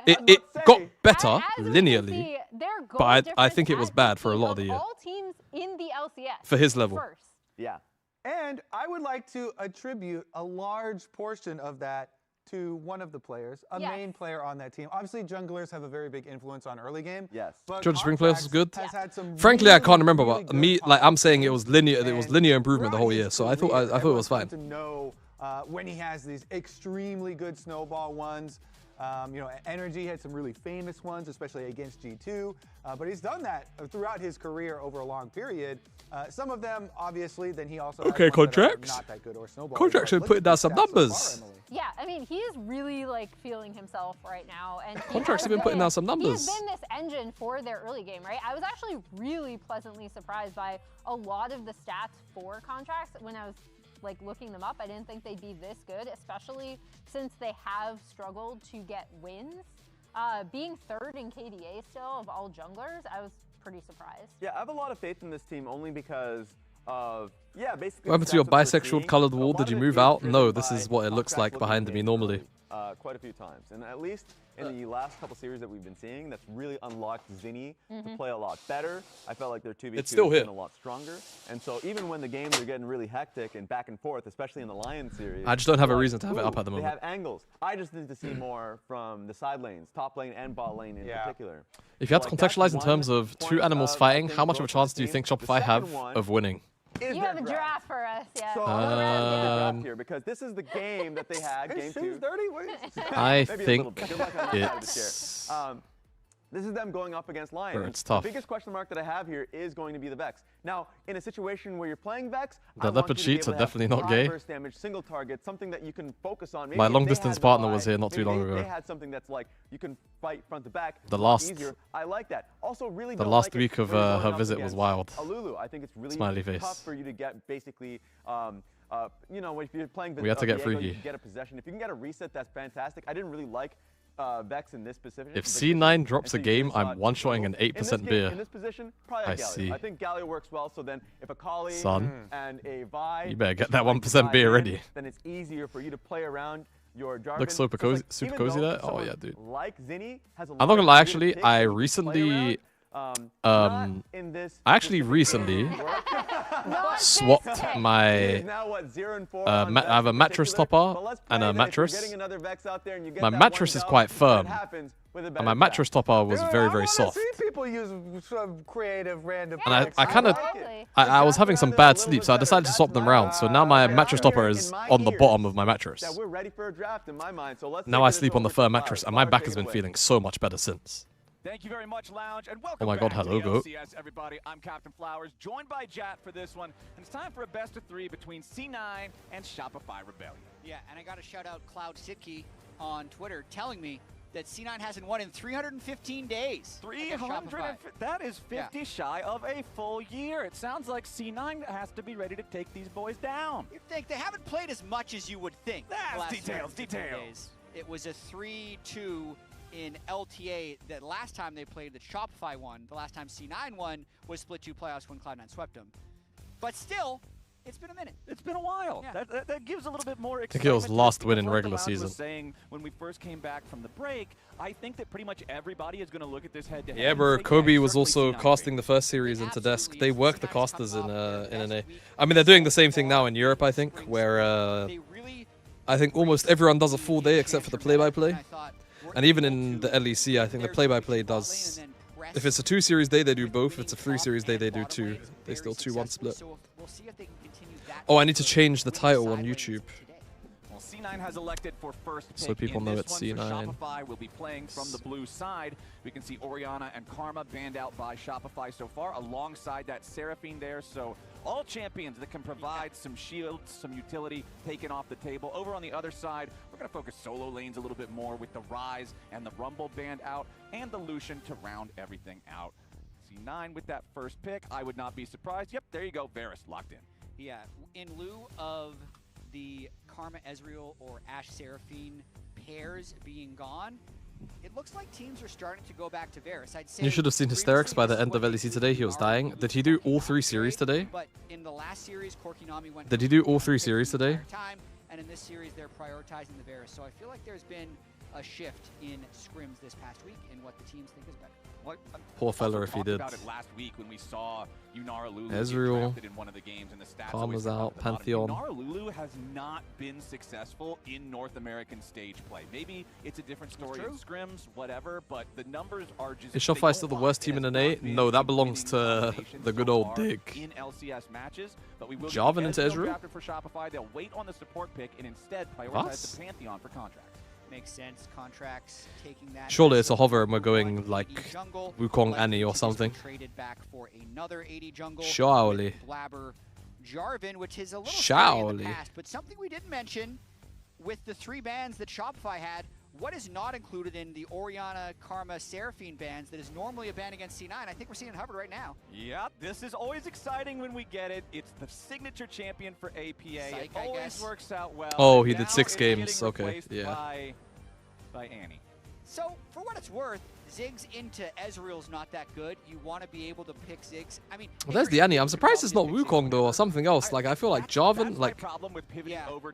Speaker 1: It got better
Speaker 4: as we
Speaker 1: linearly,
Speaker 4: see, their goal
Speaker 1: but I think it
Speaker 4: difference
Speaker 1: was
Speaker 4: as
Speaker 1: bad
Speaker 4: the
Speaker 1: for a
Speaker 4: team
Speaker 1: lot of the year.
Speaker 4: All teams in the LCS
Speaker 1: For his level.
Speaker 4: First.
Speaker 3: Yeah.
Speaker 8: And I would like to attribute a large portion of that to one of the players, a main player on that team. Obviously, junglers have a very big influence on early game.
Speaker 3: Yes.
Speaker 8: But
Speaker 1: Georgia Spring Players was good.
Speaker 8: has had some
Speaker 1: Frankly, I can't remember,
Speaker 8: really
Speaker 1: but me,
Speaker 8: good
Speaker 1: like I'm saying, it
Speaker 8: contracts.
Speaker 1: was linear. It was
Speaker 8: And
Speaker 1: linear improvement the whole
Speaker 8: throughout
Speaker 1: year.
Speaker 8: his
Speaker 1: So I thought
Speaker 8: career,
Speaker 1: it was
Speaker 8: everyone's
Speaker 1: fine.
Speaker 8: come to know when he has these extremely good snowball ones. Energy had some really famous ones, especially against G2. But he's done that throughout his career over a long period. Some of them, obviously, then he also
Speaker 1: Okay,
Speaker 8: has ones that are
Speaker 1: contracts.
Speaker 8: not that good or snowball.
Speaker 1: Contracts are putting down some numbers.
Speaker 4: Yeah, I mean, he is really like feeling himself right now, and
Speaker 1: Contracts have been putting down some numbers.
Speaker 4: He's been this engine for their early game, right? I was actually really pleasantly surprised by a lot of the stats for Contracts when I was like looking them up. I didn't think they'd be this good, especially since they have struggled to get wins. Being third in KDA still of all junglers, I was pretty surprised.
Speaker 3: Yeah, I have a lot of faith in this team only because of, basically.
Speaker 1: What happened to your
Speaker 3: that's what we're
Speaker 1: bisexual
Speaker 3: seeing.
Speaker 1: colored
Speaker 3: A
Speaker 1: wall?
Speaker 3: lot
Speaker 1: Did
Speaker 3: of
Speaker 1: you
Speaker 3: it
Speaker 1: move
Speaker 3: is
Speaker 1: out?
Speaker 3: driven
Speaker 1: No, this
Speaker 3: by
Speaker 1: is what it looks
Speaker 3: contract
Speaker 1: like
Speaker 3: looking
Speaker 1: behind me
Speaker 3: games
Speaker 1: normally.
Speaker 3: quite a few times. And at least in the last couple series that we've been seeing, that's really unlocked Zinni to play a lot better. I felt like their 2v2
Speaker 1: It's still
Speaker 3: has
Speaker 1: here.
Speaker 3: been a lot stronger. And so even when the games are getting really hectic and back and forth, especially in the Lion series,
Speaker 1: I just don't have a
Speaker 3: like,
Speaker 1: reason to have it up at the
Speaker 3: They
Speaker 1: moment.
Speaker 3: have angles. I just need to see more from the side lanes, top lane and bot lane in particular.
Speaker 1: If you had
Speaker 3: So,
Speaker 1: to
Speaker 3: like, that's
Speaker 1: contextualize in
Speaker 3: one
Speaker 1: terms of
Speaker 3: point
Speaker 1: two animals
Speaker 3: of, I
Speaker 1: fighting,
Speaker 3: think,
Speaker 1: how much of a
Speaker 3: growth
Speaker 1: chance
Speaker 3: for
Speaker 1: do you
Speaker 3: the
Speaker 1: think
Speaker 3: team. The
Speaker 1: Shopify have
Speaker 3: second one
Speaker 1: of winning?
Speaker 3: is
Speaker 4: You
Speaker 3: their
Speaker 4: have a draft for us, yeah.
Speaker 3: So I want to
Speaker 1: Um,
Speaker 3: here because this is the game that they had, game 2.
Speaker 8: dirty?
Speaker 1: I
Speaker 3: Maybe a little
Speaker 1: think
Speaker 3: bit. Good luck on that side of the
Speaker 1: it's...
Speaker 3: chair. This is them going up against Lion.
Speaker 1: Sure,
Speaker 3: And
Speaker 1: it's tough.
Speaker 3: The biggest question mark that I have here is going to be the Vex. Now, in a situation where you're playing Vex,
Speaker 1: The leopard sheets are definitely not gay.
Speaker 3: Burst damage, single target, something that you can focus on. Maybe
Speaker 1: My
Speaker 3: if
Speaker 1: long
Speaker 3: they
Speaker 1: distance
Speaker 3: had the
Speaker 1: partner
Speaker 3: buy,
Speaker 1: was here not too
Speaker 3: maybe
Speaker 1: long
Speaker 3: they
Speaker 1: ago.
Speaker 3: had something that's like you can fight front to back.
Speaker 1: The
Speaker 3: a lot
Speaker 1: last-
Speaker 3: easier. I like that. Also, really
Speaker 1: the
Speaker 3: don't
Speaker 1: last
Speaker 3: like it
Speaker 1: week of
Speaker 3: when you're going
Speaker 1: her
Speaker 3: up
Speaker 1: visit was
Speaker 3: against
Speaker 1: wild.
Speaker 3: a Lulu. I think it's really
Speaker 1: Smiley face.
Speaker 3: tough for you to get basically. You know, if you're playing,
Speaker 1: We had to get
Speaker 3: Viego,
Speaker 1: freaky.
Speaker 3: you can get a possession. If you can get a reset, that's fantastic. I didn't really like Vex in this specific.
Speaker 1: If
Speaker 3: position,
Speaker 1: C9
Speaker 3: and
Speaker 1: drops
Speaker 3: so
Speaker 1: a
Speaker 3: you
Speaker 1: game,
Speaker 3: just
Speaker 1: I'm
Speaker 3: thought,
Speaker 1: one-shotting an
Speaker 3: in this
Speaker 1: 8%
Speaker 3: game,
Speaker 1: beer.
Speaker 3: In this position, probably
Speaker 1: I
Speaker 3: a Galio.
Speaker 1: see.
Speaker 3: I think Galio works well. So then, if a Kali
Speaker 1: Son,
Speaker 3: and a Vi,
Speaker 1: you better get
Speaker 3: is
Speaker 1: that
Speaker 3: like
Speaker 1: 1%
Speaker 3: dive
Speaker 1: beer
Speaker 3: in,
Speaker 1: ready.
Speaker 3: Then it's easier for you to play around your Jarvan.
Speaker 1: Looks super
Speaker 3: So it's
Speaker 1: cozy,
Speaker 3: like,
Speaker 1: super
Speaker 3: even
Speaker 1: cozy
Speaker 3: though
Speaker 1: there. Oh
Speaker 3: someone
Speaker 1: yeah, dude.
Speaker 3: Like Zinni has a
Speaker 1: I'm
Speaker 3: lot
Speaker 1: not
Speaker 3: of
Speaker 1: gonna lie,
Speaker 3: good
Speaker 1: actually,
Speaker 3: picks
Speaker 1: I
Speaker 3: that you can play
Speaker 1: recently,
Speaker 3: around, not in this
Speaker 1: actually
Speaker 3: specific
Speaker 1: recently
Speaker 3: game.
Speaker 4: Not
Speaker 1: swapped
Speaker 4: this pick.
Speaker 3: He
Speaker 1: my
Speaker 3: is now, what, 0-4 on
Speaker 1: I
Speaker 3: Vex
Speaker 1: have a
Speaker 3: in
Speaker 1: mattress
Speaker 3: particular,
Speaker 1: topper
Speaker 3: but let's
Speaker 1: and
Speaker 3: play
Speaker 1: a
Speaker 3: that if you're
Speaker 1: mattress.
Speaker 3: getting another Vex out there and you get
Speaker 1: My
Speaker 3: that
Speaker 1: mattress
Speaker 3: one
Speaker 1: is
Speaker 3: dub,
Speaker 1: quite
Speaker 3: then
Speaker 1: firm,
Speaker 3: it happens with a
Speaker 1: and
Speaker 3: better
Speaker 1: my
Speaker 3: draft.
Speaker 1: mattress topper was
Speaker 8: Dude,
Speaker 1: very,
Speaker 8: I
Speaker 1: very
Speaker 8: wanna
Speaker 1: soft.
Speaker 8: see people use some creative random.
Speaker 1: And
Speaker 8: picks.
Speaker 1: I kind of,
Speaker 3: like
Speaker 4: it.
Speaker 1: I was having some bad sleep, so I decided to
Speaker 3: That's
Speaker 1: swap them
Speaker 3: my-
Speaker 1: around. So now my
Speaker 8: okay,
Speaker 1: mattress
Speaker 8: okay.
Speaker 1: topper
Speaker 3: In
Speaker 1: is
Speaker 3: my
Speaker 1: on the
Speaker 3: ears
Speaker 1: bottom of my mattress.
Speaker 3: That we're ready for a draft in my mind. So let's
Speaker 1: Now
Speaker 3: take
Speaker 1: I
Speaker 3: this
Speaker 1: sleep on
Speaker 3: over
Speaker 1: the
Speaker 3: to
Speaker 1: firm
Speaker 3: Flowers.
Speaker 1: mattress, and my
Speaker 3: Flowers,
Speaker 1: back
Speaker 3: take
Speaker 1: has
Speaker 3: it
Speaker 1: been
Speaker 3: away.
Speaker 1: feeling so much better since.
Speaker 9: Thank you very much, Lounge, and welcome
Speaker 1: Oh my God,
Speaker 9: back
Speaker 1: hello,
Speaker 9: to
Speaker 1: Goat.
Speaker 9: LCS, everybody. I'm Captain Flowers, joined by Jat for this one, and it's time for a best of 3 between C9 and Shopify Rebellion.
Speaker 2: Yeah, and I got to shout out Cloud Sitke on Twitter telling me that C9 hasn't won in 315 days.
Speaker 9: 300, that is 50 shy of a full year. It sounds like C9 has to be ready to take these boys down.
Speaker 2: You think they haven't played as much as you would think.
Speaker 9: That's
Speaker 2: the last
Speaker 9: details,
Speaker 2: 315
Speaker 9: details.
Speaker 2: days. It was a 3-2 in LTA that last time they played that Shopify won. The last time C9 won was Split 2 playoffs when Cloud9 swept them. But still, it's been a minute.
Speaker 9: It's been a while.
Speaker 2: Yeah.
Speaker 9: That gives a little bit more excitement.
Speaker 1: think it was
Speaker 9: to
Speaker 1: last
Speaker 9: this,
Speaker 1: win
Speaker 9: because
Speaker 1: in
Speaker 9: like
Speaker 1: regular
Speaker 9: Lounge
Speaker 1: season.
Speaker 9: was saying when we first came back from the break, I think that pretty much everybody is going to look at this head-to-head.
Speaker 1: Yeah,
Speaker 9: and
Speaker 1: bro.
Speaker 9: say,
Speaker 1: Kobe
Speaker 9: yeah,
Speaker 1: was
Speaker 9: certainly
Speaker 1: also
Speaker 9: C9
Speaker 1: casting the first series into desk. They work the casters in NA. I mean, they're doing the same thing now in Europe, I think, where
Speaker 2: They really
Speaker 1: I think almost everyone does a full day except for the play-by-play.
Speaker 2: I thought, we're
Speaker 1: And even
Speaker 2: able
Speaker 1: in
Speaker 2: to-
Speaker 1: the LEC, I think the play-by-play does. If it's a 2-series day, they do both. If it's a 3-series day, they do 2. They still 2-1 split. Oh, I need to change the title on YouTube.
Speaker 9: Well, C9 has elected for first pick
Speaker 1: So people
Speaker 9: in
Speaker 1: know
Speaker 9: this
Speaker 1: it's
Speaker 9: one. So
Speaker 1: C9.
Speaker 9: Shopify will be playing from the blue side. We can see Orianna and Karma banned out by Shopify so far, alongside that Seraphine there. So all champions that can provide some shields, some utility taken off the table. Over on the other side, we're going to focus solo lanes a little bit more with the Ryze and the Rumble banned out, and the Lucian to round everything out. C9 with that first pick. I would not be surprised. Yep, there you go. Varus locked in.
Speaker 2: Yeah, in lieu of the Karma Ezreal or Ashe Seraphine pairs being gone, it looks like teams are starting to go back to Varus. I'd say
Speaker 1: You should have seen hysterics by the
Speaker 2: previously
Speaker 1: end of
Speaker 2: this is
Speaker 1: LEC
Speaker 2: what
Speaker 1: today. He
Speaker 2: we
Speaker 1: was
Speaker 2: are
Speaker 1: dying.
Speaker 2: with
Speaker 1: Did he do all 3
Speaker 2: Korkinami
Speaker 1: series today?
Speaker 2: But in the last series, Korkinami went.
Speaker 1: Did he
Speaker 2: for
Speaker 1: do
Speaker 2: the
Speaker 1: all 3
Speaker 2: pick the
Speaker 1: series today?
Speaker 2: entire time, and in this series, they're prioritizing the Varus. So I feel like there's been a shift in scrims this past week in what the teams think is better.
Speaker 9: Well,
Speaker 1: Poor
Speaker 9: also
Speaker 1: fella if he
Speaker 9: talked
Speaker 1: did.
Speaker 9: about it last week when we saw Yunara Lulu get
Speaker 1: Ezreal,
Speaker 9: drafted in one of the games, and the stats
Speaker 1: Karma's
Speaker 9: always come
Speaker 1: out,
Speaker 9: up at the bottom.
Speaker 1: Pantheon.
Speaker 9: Yunara Lulu has not been successful in North American stage play. Maybe it's a different story in scrims, whatever, but the numbers are just.
Speaker 1: Is Shopify still the worst team in NA? No, that belongs to the good old Dig.
Speaker 9: In LCS matches, but we will
Speaker 1: Jarvan
Speaker 9: get
Speaker 1: into
Speaker 9: Ezreal
Speaker 1: Ezreal?
Speaker 9: drafted for Shopify. They'll wait on the support pick and instead prioritize
Speaker 1: What?
Speaker 9: the Pantheon for contracts.
Speaker 2: Makes sense. Contracts taking that.
Speaker 1: Surely
Speaker 2: as
Speaker 1: it's a
Speaker 2: a
Speaker 1: hover and we're
Speaker 2: 1
Speaker 1: going like
Speaker 2: 80 jungle.
Speaker 1: Wukong
Speaker 2: Like
Speaker 1: Annie or
Speaker 2: Dignitas
Speaker 1: something.
Speaker 2: Traded back for another 80 jungle.
Speaker 1: Surely.
Speaker 2: with Blabber Jarvan, which is a little scary in
Speaker 1: Surely.
Speaker 2: the past, but something we didn't mention with the 3 bans that Shopify had. What is not included in the Orianna, Karma, Seraphine bans that is normally a ban against C9? I think we're seeing it Hubbard right now.
Speaker 9: Yep, this is always exciting when we get it. It's the signature champion for APA.
Speaker 2: Psych,
Speaker 9: It
Speaker 2: I
Speaker 9: always
Speaker 2: guess.
Speaker 9: works out well.
Speaker 1: Oh,
Speaker 9: and
Speaker 1: he did
Speaker 9: now
Speaker 1: 6
Speaker 9: it's getting
Speaker 1: games. Okay,
Speaker 9: replaced
Speaker 1: yeah.
Speaker 9: By Annie.
Speaker 2: So, for what it's worth, Ziggs into Ezreal's not that good. You want to be able to pick Ziggs. I mean,
Speaker 1: Well, there's the Annie. I'm surprised it's not Wukong though, or something else. Like I feel like Jarvan, like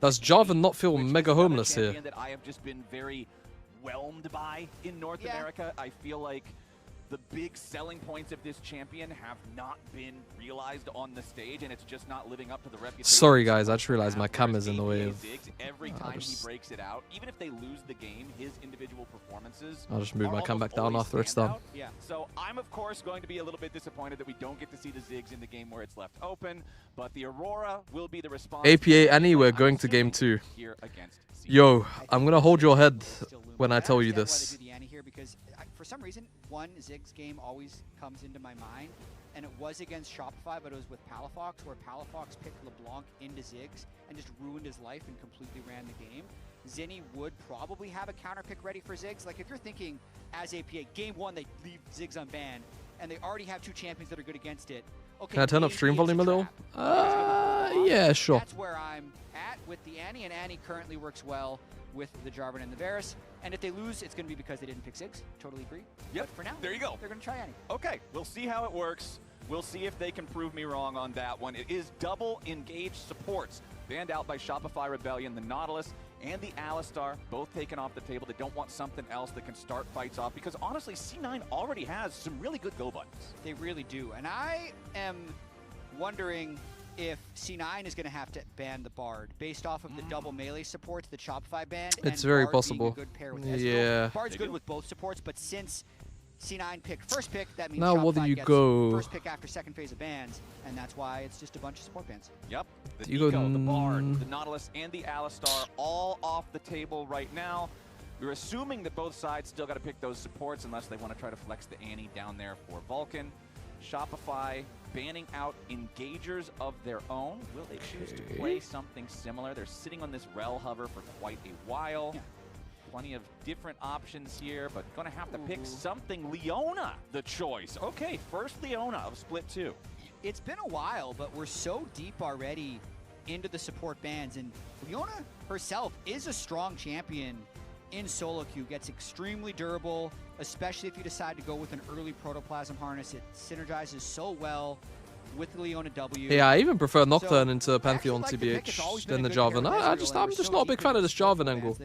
Speaker 1: does Jarvan not feel mega homeless here?
Speaker 9: That I have just been very whelmed by in North America. I feel like the big selling points of this champion have not been realized on the stage, and it's just not living up to the reputation.
Speaker 1: Sorry guys, I just realized my camera's in the way of...
Speaker 9: Every time he breaks it out, even if they lose the game, his individual performances...
Speaker 1: I'll just move my cam back down after it's done.
Speaker 9: Yeah, so I'm of course going to be a little bit disappointed that we don't get to see the Ziggs in the game where it's left open, but the Aurora will be the response.
Speaker 1: APA Annie, we're going to game 2. Yo, I'm gonna hold your head when I tell you this.
Speaker 2: Because for some reason, one Ziggs game always comes into my mind, and it was against Shopify, but it was with Palafox, where Palafox picked LeBlanc into Ziggs and just ruined his life and completely ran the game. Zinni would probably have a counter pick ready for Ziggs. Like if you're thinking as APA, game 1 they leave Ziggs unbanned, and they already have 2 champions that are good against it. Okay,
Speaker 1: can I turn up stream volume a little? Yeah, sure.
Speaker 2: That's where I'm at with the Annie, and Annie currently works well with the Jarvan and the Varus. And if they lose, it's going to be because they didn't pick Ziggs. Totally agree.
Speaker 9: Yep.
Speaker 2: But for now,
Speaker 9: there you go.
Speaker 2: They're going to try Annie.
Speaker 9: Okay, we'll see how it works. We'll see if they can prove me wrong on that one. It is double engaged supports. Banned out by Shopify Rebellion, the Nautilus and the Alistar, both taken off the table. They don't want something else that can start fights off, because honestly, C9 already has some really good go buttons.
Speaker 2: They really do. And I am wondering if C9 is going to have to ban the Bard based off of the double melee supports that Shopify banned.
Speaker 1: It's
Speaker 2: and
Speaker 1: very
Speaker 2: Bard
Speaker 1: possible.
Speaker 2: Being a good pair with Ezreal.
Speaker 1: Yeah.
Speaker 2: Bard's good with both supports, but since C9 picked first pick, that means
Speaker 1: now
Speaker 2: Shopify
Speaker 1: what do you
Speaker 2: gets
Speaker 1: go?
Speaker 2: first pick after second phase of bans, and that's why it's just a bunch of support bans.
Speaker 9: Yep. The
Speaker 1: You go
Speaker 9: Eco, the Bard, the Nautilus, and the Alistar all off the table right now. We're assuming that both sides still got to pick those supports unless they want to try to flex the Annie down there for Vulcan. Shopify banning out engagers of their own. Will they choose to play something similar? They're sitting on this Rel hover for quite a while.
Speaker 2: Yeah.
Speaker 9: Plenty of different options here, but gonna have to pick something. Leona, the choice. Okay, first Leona of split 2.
Speaker 2: It's been a while, but we're so deep already into the support bans, and Leona herself is a strong champion in solo queue. Gets extremely durable, especially if you decide to go with an early Protoplasm harness. It synergizes so well with the Leona W.
Speaker 1: Yeah, I even prefer Nocturne into Pantheon TBH than the Jarvan. I'm just not a big fan of this Jarvan angle.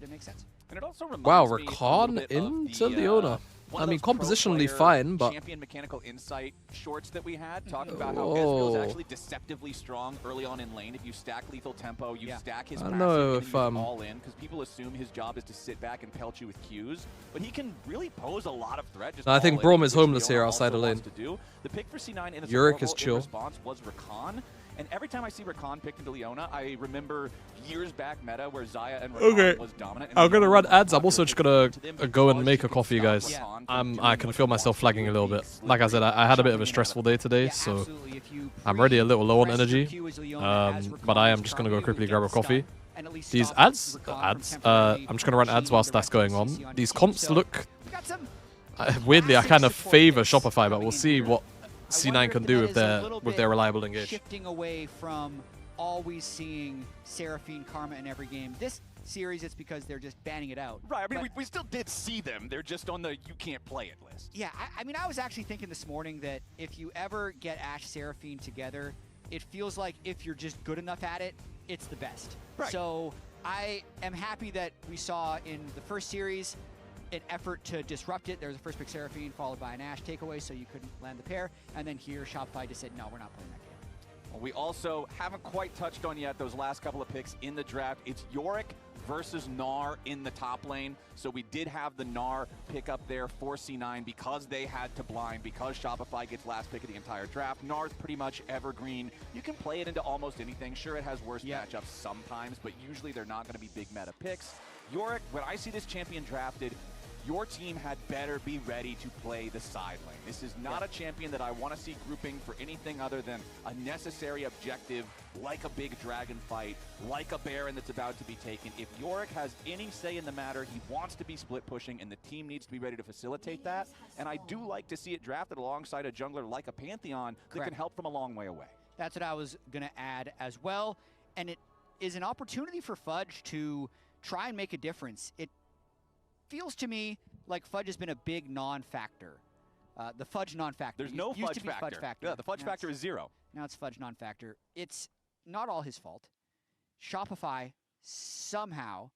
Speaker 9: And it also reminds
Speaker 1: Wow,
Speaker 9: me a little
Speaker 1: Rakan
Speaker 9: bit
Speaker 1: into
Speaker 9: of the,
Speaker 1: Leona.
Speaker 9: one
Speaker 1: I
Speaker 9: of
Speaker 1: mean,
Speaker 9: those pro
Speaker 1: compositionally
Speaker 9: player
Speaker 1: fine, but...
Speaker 9: Champion Mechanical Insight shorts that we had, talking about how Ezreal is actually deceptively strong early on in lane. If you stack lethal tempo, you stack his
Speaker 1: I don't
Speaker 9: passive,
Speaker 1: know
Speaker 9: and
Speaker 1: if,
Speaker 9: then you all in, because people assume his job is to sit back and pelt you with Qs, but he can really pose a lot of threat. Just
Speaker 1: I think
Speaker 9: all in,
Speaker 1: Braum is
Speaker 9: which
Speaker 1: homeless here
Speaker 9: Leona
Speaker 1: outside
Speaker 9: also
Speaker 1: the lane.
Speaker 9: wants to do. The pick for C9 in a
Speaker 1: Yorick is
Speaker 9: support role
Speaker 1: chill.
Speaker 9: in response was Rakan. And every time I see Rakan picked into Leona, I remember years back meta where Xayah and Rakan was dominant.
Speaker 1: I'm gonna run ads. I'm also just gonna go and make a coffee, guys. I can feel myself flagging a little bit. Like I said, I had a bit of a stressful day today, so I'm already a little low on energy. But I am just gonna go quickly grab a coffee. These ads, I'm just gonna run ads whilst that's going on. These comps look weirdly, I kind of favor Shopify, but we'll see what C9 can do with their reliable engage.
Speaker 2: Shifting away from always seeing Seraphine Karma in every game. This series, it's because they're just banning it out.
Speaker 9: Right, I mean, we still did see them. They're just on the you can't play it list.
Speaker 2: Yeah, I mean, I was actually thinking this morning that if you ever get Ashe Seraphine together, it feels like if you're just good enough at it, it's the best.
Speaker 9: Right.
Speaker 2: So I am happy that we saw in the first series an effort to disrupt it. There was a first pick Seraphine followed by an Ashe takeaway, so you couldn't land the pair. And then here, Shopify just said, no, we're not playing that game.
Speaker 9: Well, we also haven't quite touched on yet those last couple of picks in the draft. It's Yorick versus Gnar in the top lane. So we did have the Gnar pick up there for C9 because they had to blind, because Shopify gets last pick of the entire draft. Gnar's pretty much evergreen. You can play it into almost anything. Sure, it has worse matchups sometimes, but usually they're not going to be big meta picks. Yorick, when I see this champion drafted, your team had better be ready to play the side lane. This is not a champion that I want to see grouping for anything other than a necessary objective, like a big dragon fight, like a Baron that's about to be taken. If Yorick has any say in the matter, he wants to be split pushing, and the team needs to be ready to facilitate that. And I do like to see it drafted alongside a jungler like a Pantheon that can help from a long way away.
Speaker 2: That's what I was going to add as well. And it is an opportunity for Fudge to try and make a difference. It feels to me like Fudge has been a big non-factor. The Fudge non-factor.
Speaker 9: There's no
Speaker 2: used
Speaker 9: fudge
Speaker 2: to be
Speaker 9: factor.
Speaker 2: Fudge factor.
Speaker 9: Yeah, the fudge
Speaker 2: Now
Speaker 9: factor is 0.
Speaker 2: Now it's Fudge non-factor. It's not all his fault. Shopify somehow,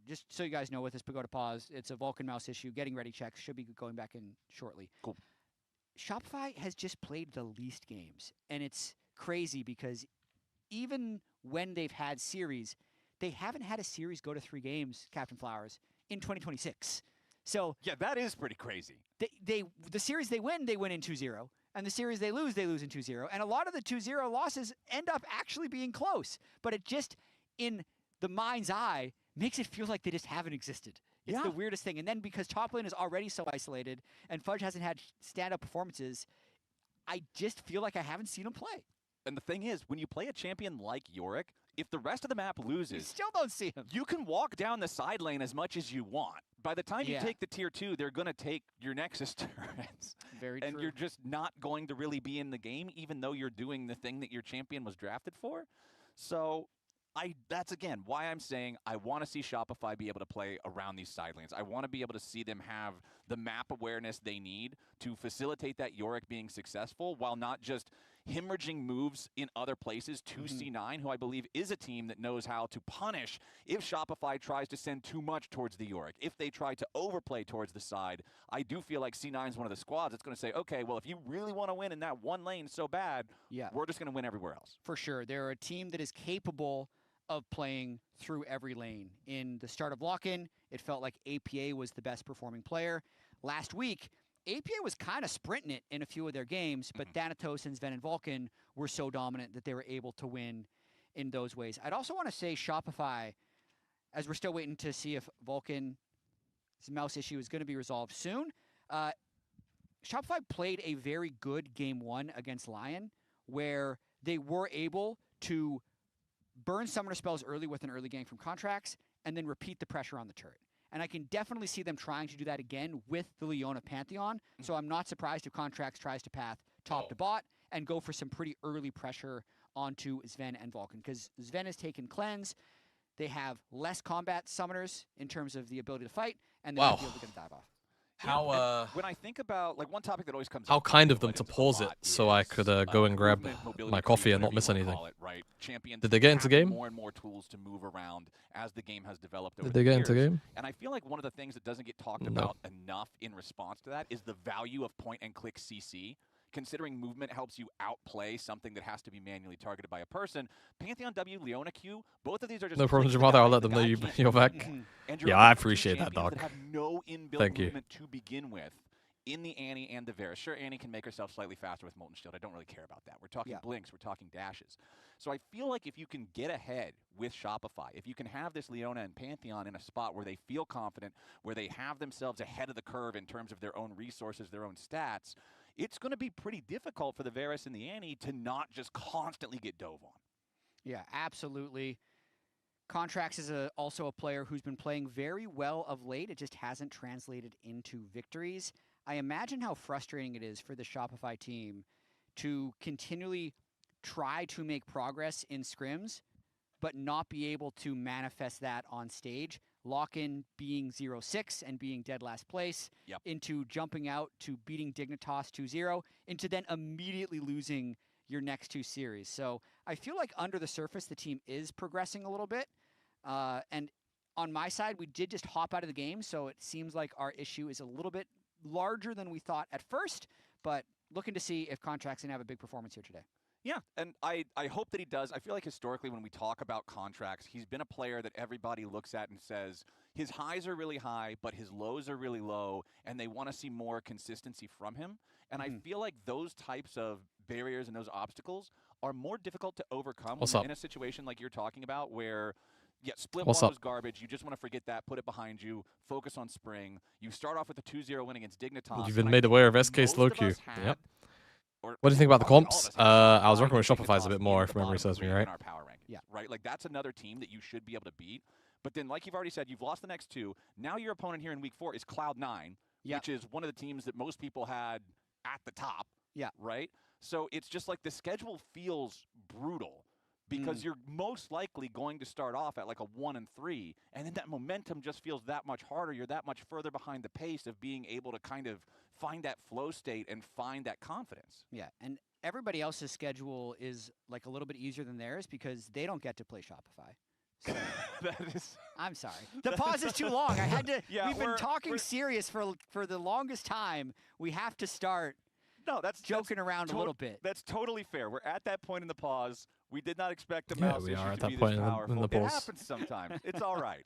Speaker 2: just so you guys know with this Pagoda pause, it's a Vulcan mouse issue. Getting ready checks. Should be going back in shortly.
Speaker 9: Cool.
Speaker 2: Shopify has just played the least games. And it's crazy because even when they've had series, they haven't had a series go to 3 games, Captain Flowers, in 2026. So
Speaker 9: yeah, that is pretty crazy.
Speaker 2: The series they win in 2-0. And the series they lose in 2-0. And a lot of the 2-0 losses end up actually being close. But it just, in the mind's eye, makes it feel like they just haven't existed. It's the weirdest thing. And then because top lane is already so isolated and Fudge hasn't had stand-up performances, I just feel like I haven't seen him play.
Speaker 9: And the thing is, when you play a champion like Yorick, if the rest of the map loses,
Speaker 2: you still don't see him.
Speaker 9: You can walk down the side lane as much as you want. By the time you take the tier 2, they're going to take your Nexus turrets.
Speaker 2: Very true.
Speaker 9: And you're just not going to really be in the game, even though you're doing the thing that your champion was drafted for. So that's, again, why I'm saying I want to see Shopify be able to play around these side lanes. I want to be able to see them have the map awareness they need to facilitate that Yorick being successful while not just hemorrhaging moves in other places to C9, who I believe is a team that knows how to punish if Shopify tries to send too much towards the Yorick. If they try to overplay towards the side, I do feel like C9 is one of the squads that's going to say, okay, well, if you really want to win in that one lane so bad, we're just going to win everywhere else.
Speaker 2: For sure. They're a team that is capable of playing through every lane. In the start of lock-in, it felt like APA was the best performing player. Last week, APA was kind of sprinting it in a few of their games, but Thanatos and Sven and Vulcan were so dominant that they were able to win in those ways. I'd also want to say Shopify, as we're still waiting to see if Vulcan's mouse issue is going to be resolved soon, Shopify played a very good game 1 against Lion, where they were able to burn summoner spells early with an early gank from contracts, and then repeat the pressure on the turret. And I can definitely see them trying to do that again with the Leona Pantheon. So I'm not surprised if Contracts tries to path top to bot and go for some pretty early pressure onto Sven and Vulcan. Because Sven has taken cleanse. They have less combat summoners in terms of the ability to fight, and they're able to get a dive off.
Speaker 1: How
Speaker 9: when I think about like one topic that always comes
Speaker 1: how
Speaker 9: up
Speaker 1: kind of them to pause it so I could go and grab my coffee and not miss anything.
Speaker 9: Right? Champions
Speaker 1: Did they get into game?
Speaker 9: More and more tools to move around as the game has developed over
Speaker 1: Did they get into game?
Speaker 9: And I feel like one of the things that doesn't get talked about enough in response to that is the value of point-and-click CC. Considering movement helps you outplay something that has to be manually targeted by a person. Pantheon W, Leona Q, both of these are just
Speaker 1: no problem, Jamal. I'll let them know you're back. Yeah, I appreciate that, dog.
Speaker 9: That have no inbuilt movement to begin with in the Annie and the Varus. Sure, Annie can make herself slightly faster with Molten Shield. I don't really care about that. We're talking blinks, we're talking dashes. So I feel like if you can get ahead with Shopify, if you can have this Leona and Pantheon in a spot where they feel confident, where they have themselves ahead of the curve in terms of their own resources, their own stats, it's going to be pretty difficult for the Varus and the Annie to not just constantly get dove on.
Speaker 2: Yeah, absolutely. Contracts is also a player who's been playing very well of late. It just hasn't translated into victories. I imagine how frustrating it is for the Shopify team to continually try to make progress in scrims, but not be able to manifest that on stage. Lock-in being 0-6 and being dead last place, into jumping out to beating Dignitas 2-0, into then immediately losing your next 2 series. So I feel like under the surface, the team is progressing a little bit. And on my side, we did just hop out of the game, so it seems like our issue is a little bit larger than we thought at first, but looking to see if Contracts can have a big performance here today.
Speaker 9: Yeah, and I hope that he does. I feel like historically when we talk about Contracts, he's been a player that everybody looks at and says his highs are really high, but his lows are really low, and they want to see more consistency from him. And I feel like those types of barriers and those obstacles are more difficult to overcome when you're in a situation like you're talking about where split one was garbage. You just want to forget that, put it behind you, focus on Spring. You start off with a 2-0 win against Dignitas.
Speaker 1: You've been made aware of SK slow queue. Yep. What do you think about the comps? I was working with Shopify's a bit more, if memory serves me right.
Speaker 9: Right, like that's another team that you should be able to beat. But then, like you've already said, you've lost the next 2. Now your opponent here in Week 4 is Cloud9, which is one of the teams that most people had at the top. Right? So it's just like the schedule feels brutal. because you're most likely going to start off at like a 1-3, and then that momentum just feels that much harder. You're that much further behind the pace of being able to kind of find that flow state and find that confidence.
Speaker 2: Yeah, and everybody else's schedule is like a little bit easier than theirs because they don't get to play Shopify. So
Speaker 9: That is.
Speaker 2: I'm sorry. The pause is too long. I had to.
Speaker 9: Yeah,
Speaker 2: we've been talking serious for the longest time. We have to start.
Speaker 9: No, that's
Speaker 2: joking around a little bit.
Speaker 9: That's totally fair. We're at that point in the pause. We did not expect the mouse
Speaker 1: we
Speaker 9: issue
Speaker 1: are at
Speaker 9: to
Speaker 1: that
Speaker 9: be
Speaker 1: point
Speaker 9: this
Speaker 1: in the
Speaker 9: powerful. It
Speaker 1: pause.
Speaker 9: happens sometimes. It's all right.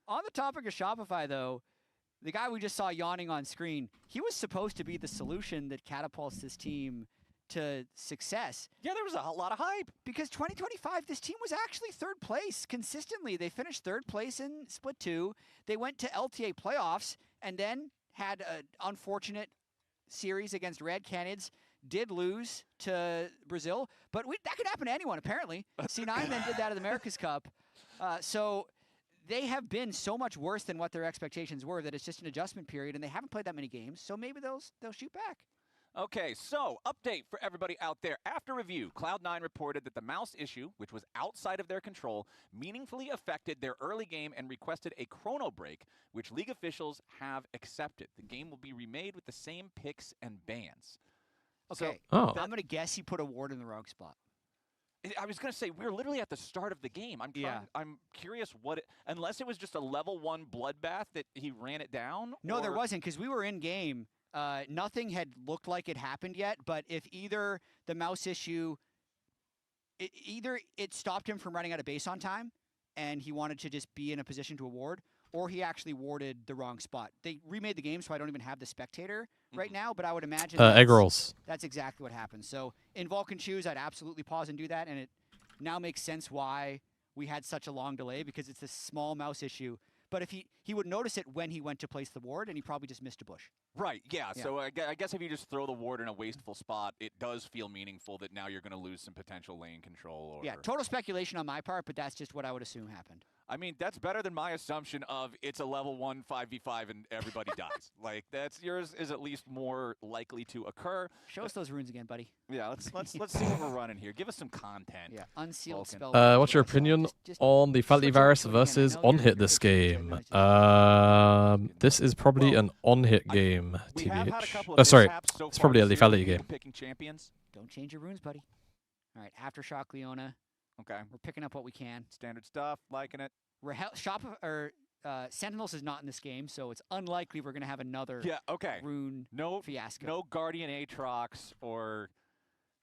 Speaker 2: On the topic of Shopify, though, the guy we just saw yawning on screen, he was supposed to be the solution that catapults this team to success.
Speaker 9: Yeah, there was a lot of hype.
Speaker 2: Because 2025, this team was actually third place consistently. They finished third place in Split 2. They went to LTA playoffs and then had an unfortunate series against Red Canids. Did lose to Brazil, but that could happen to anyone, apparently. C9 then did that at the America's Cup. So they have been so much worse than what their expectations were that it's just an adjustment period, and they haven't played that many games, so maybe they'll shoot back.
Speaker 9: Okay, so update for everybody out there. After review, Cloud9 reported that the mouse issue, which was outside of their control, meaningfully affected their early game and requested a chrono break, which League officials have accepted. The game will be remade with the same picks and bans.
Speaker 2: Okay,
Speaker 1: So,
Speaker 2: I'm going to guess he put a ward in the wrong spot.
Speaker 9: I was going to say, we're literally at the start of the game. I'm curious unless it was just a level 1 bloodbath that he ran it down?
Speaker 2: No, there wasn't, because we were in game. Nothing had looked like it happened yet, but if either the mouse issue, either it stopped him from running out of base on time, and he wanted to just be in a position to award, or he actually warded the wrong spot. They remade the game, so I don't even have the spectator right now, but I would imagine
Speaker 1: egg rolls.
Speaker 2: That's exactly what happened. So in Vulcan shoes, I'd absolutely pause and do that, and it now makes sense why we had such a long delay, because it's a small mouse issue. But if he would notice it when he went to place the ward, and he probably just missed a bush.
Speaker 9: Right, yeah. So I guess if you just throw the ward in a wasteful spot, it does feel meaningful that now you're going to lose some potential lane control.
Speaker 2: Yeah, total speculation on my part, but that's just what I would assume happened.
Speaker 9: I mean, that's better than my assumption of it's a level 1 5v5 and everybody dies. Like, yours is at least more likely to occur.
Speaker 2: Show us those runes again, buddy.
Speaker 9: Yeah, let's see what we're running here. Give us some content.
Speaker 2: Yeah, unsealed spell.
Speaker 1: What's your opinion on the Fatality Virus versus on-hit this game? This is probably an on-hit game, TBH. Sorry, it's probably a lethality game.
Speaker 9: Picking champions.
Speaker 2: Don't change your runes, buddy. All right, Aftershock Leona.
Speaker 9: Okay.
Speaker 2: We're picking up what we can.
Speaker 9: Standard stuff, liking it.
Speaker 2: Sentinels is not in this game, so it's unlikely we're going to have another rune fiasco.
Speaker 9: No Guardian Aatrox or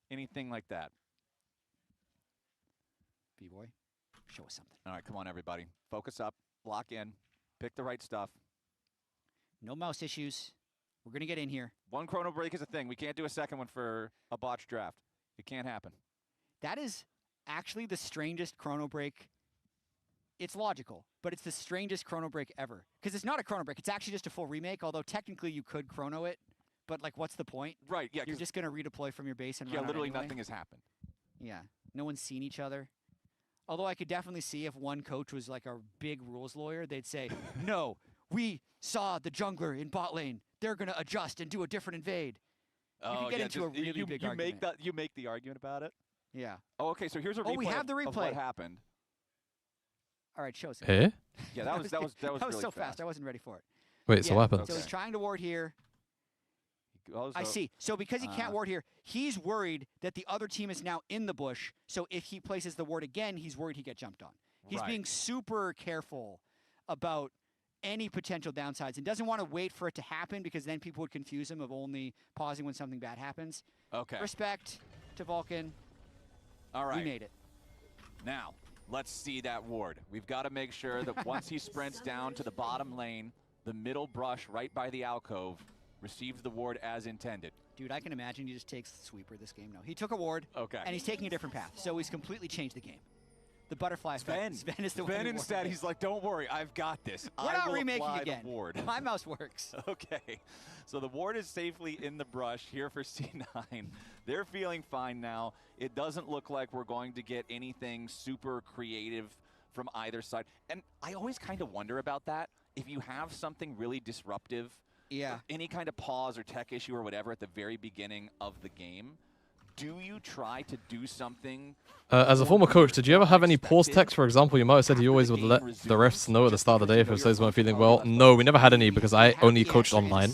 Speaker 9: anything like that.
Speaker 2: B-Boy, show us something.
Speaker 9: All right, come on, everybody. Focus up, lock in, pick the right stuff.
Speaker 2: No mouse issues. We're going to get in here.
Speaker 9: 1 chrono break is a thing. We can't do a second one for a botched draft. It can't happen.
Speaker 2: That is actually the strangest chrono break. It's logical, but it's the strangest chrono break ever. Because it's not a chrono break. It's actually just a full remake, although technically you could chrono it. But, like, what's the point?
Speaker 9: Right, yeah.
Speaker 2: You're just going to redeploy from your base and run out
Speaker 9: literally
Speaker 2: anyway.
Speaker 9: nothing has happened.
Speaker 2: Yeah, no one's seen each other. Although I could definitely see if one coach was, like, a big rules lawyer, they'd say, no, we saw the jungler in bot lane. They're going to adjust and do a different invade. You can get into a really big argument.
Speaker 9: You make the argument about it?
Speaker 2: Yeah.
Speaker 9: Oh, okay, so here's a replay,
Speaker 2: we have the replay
Speaker 9: of what happened.
Speaker 2: All right, show us.
Speaker 1: Eh?
Speaker 9: Yeah, that was really
Speaker 2: so fast. I wasn't ready for it.
Speaker 1: Wait, so what happened?
Speaker 2: So he's trying to ward here. I see. So because he can't ward here, he's worried that the other team is now in the bush. So if he places the ward again, he's worried he get jumped on. He's being super careful about any potential downsides and doesn't want to wait for it to happen because then people would confuse him of only pausing when something bad happens.
Speaker 9: Okay.
Speaker 2: Respect to Vulcan.
Speaker 9: All right.
Speaker 2: We made it.
Speaker 9: Now, let's see that ward. We've got to make sure that once he sprints down to the bottom lane, the middle brush right by the alcove receives the ward as intended.
Speaker 2: Dude, I can imagine he just takes the sweeper this game. No, he took a ward, and he's taking a different path. So he's completely changed the game. The butterfly effect. Sven is the one.
Speaker 9: Sven instead, he's like, don't worry, I've got this.
Speaker 2: We're not remaking
Speaker 9: apply
Speaker 2: again.
Speaker 9: The ward.
Speaker 2: My mouse works.
Speaker 9: Okay, so the ward is safely in the brush here for C9. They're feeling fine now. It doesn't look like we're going to get anything super creative from either side. And I always kind of wonder about that. If you have something really disruptive, any kind of pause or tech issue or whatever at the very beginning of the game, do you try to do something?
Speaker 1: As a former coach, did you ever have any pause text? For example, you might have said you always would let the refs know at the start of the day if the players weren't feeling well. No, we never had any because I only coached online.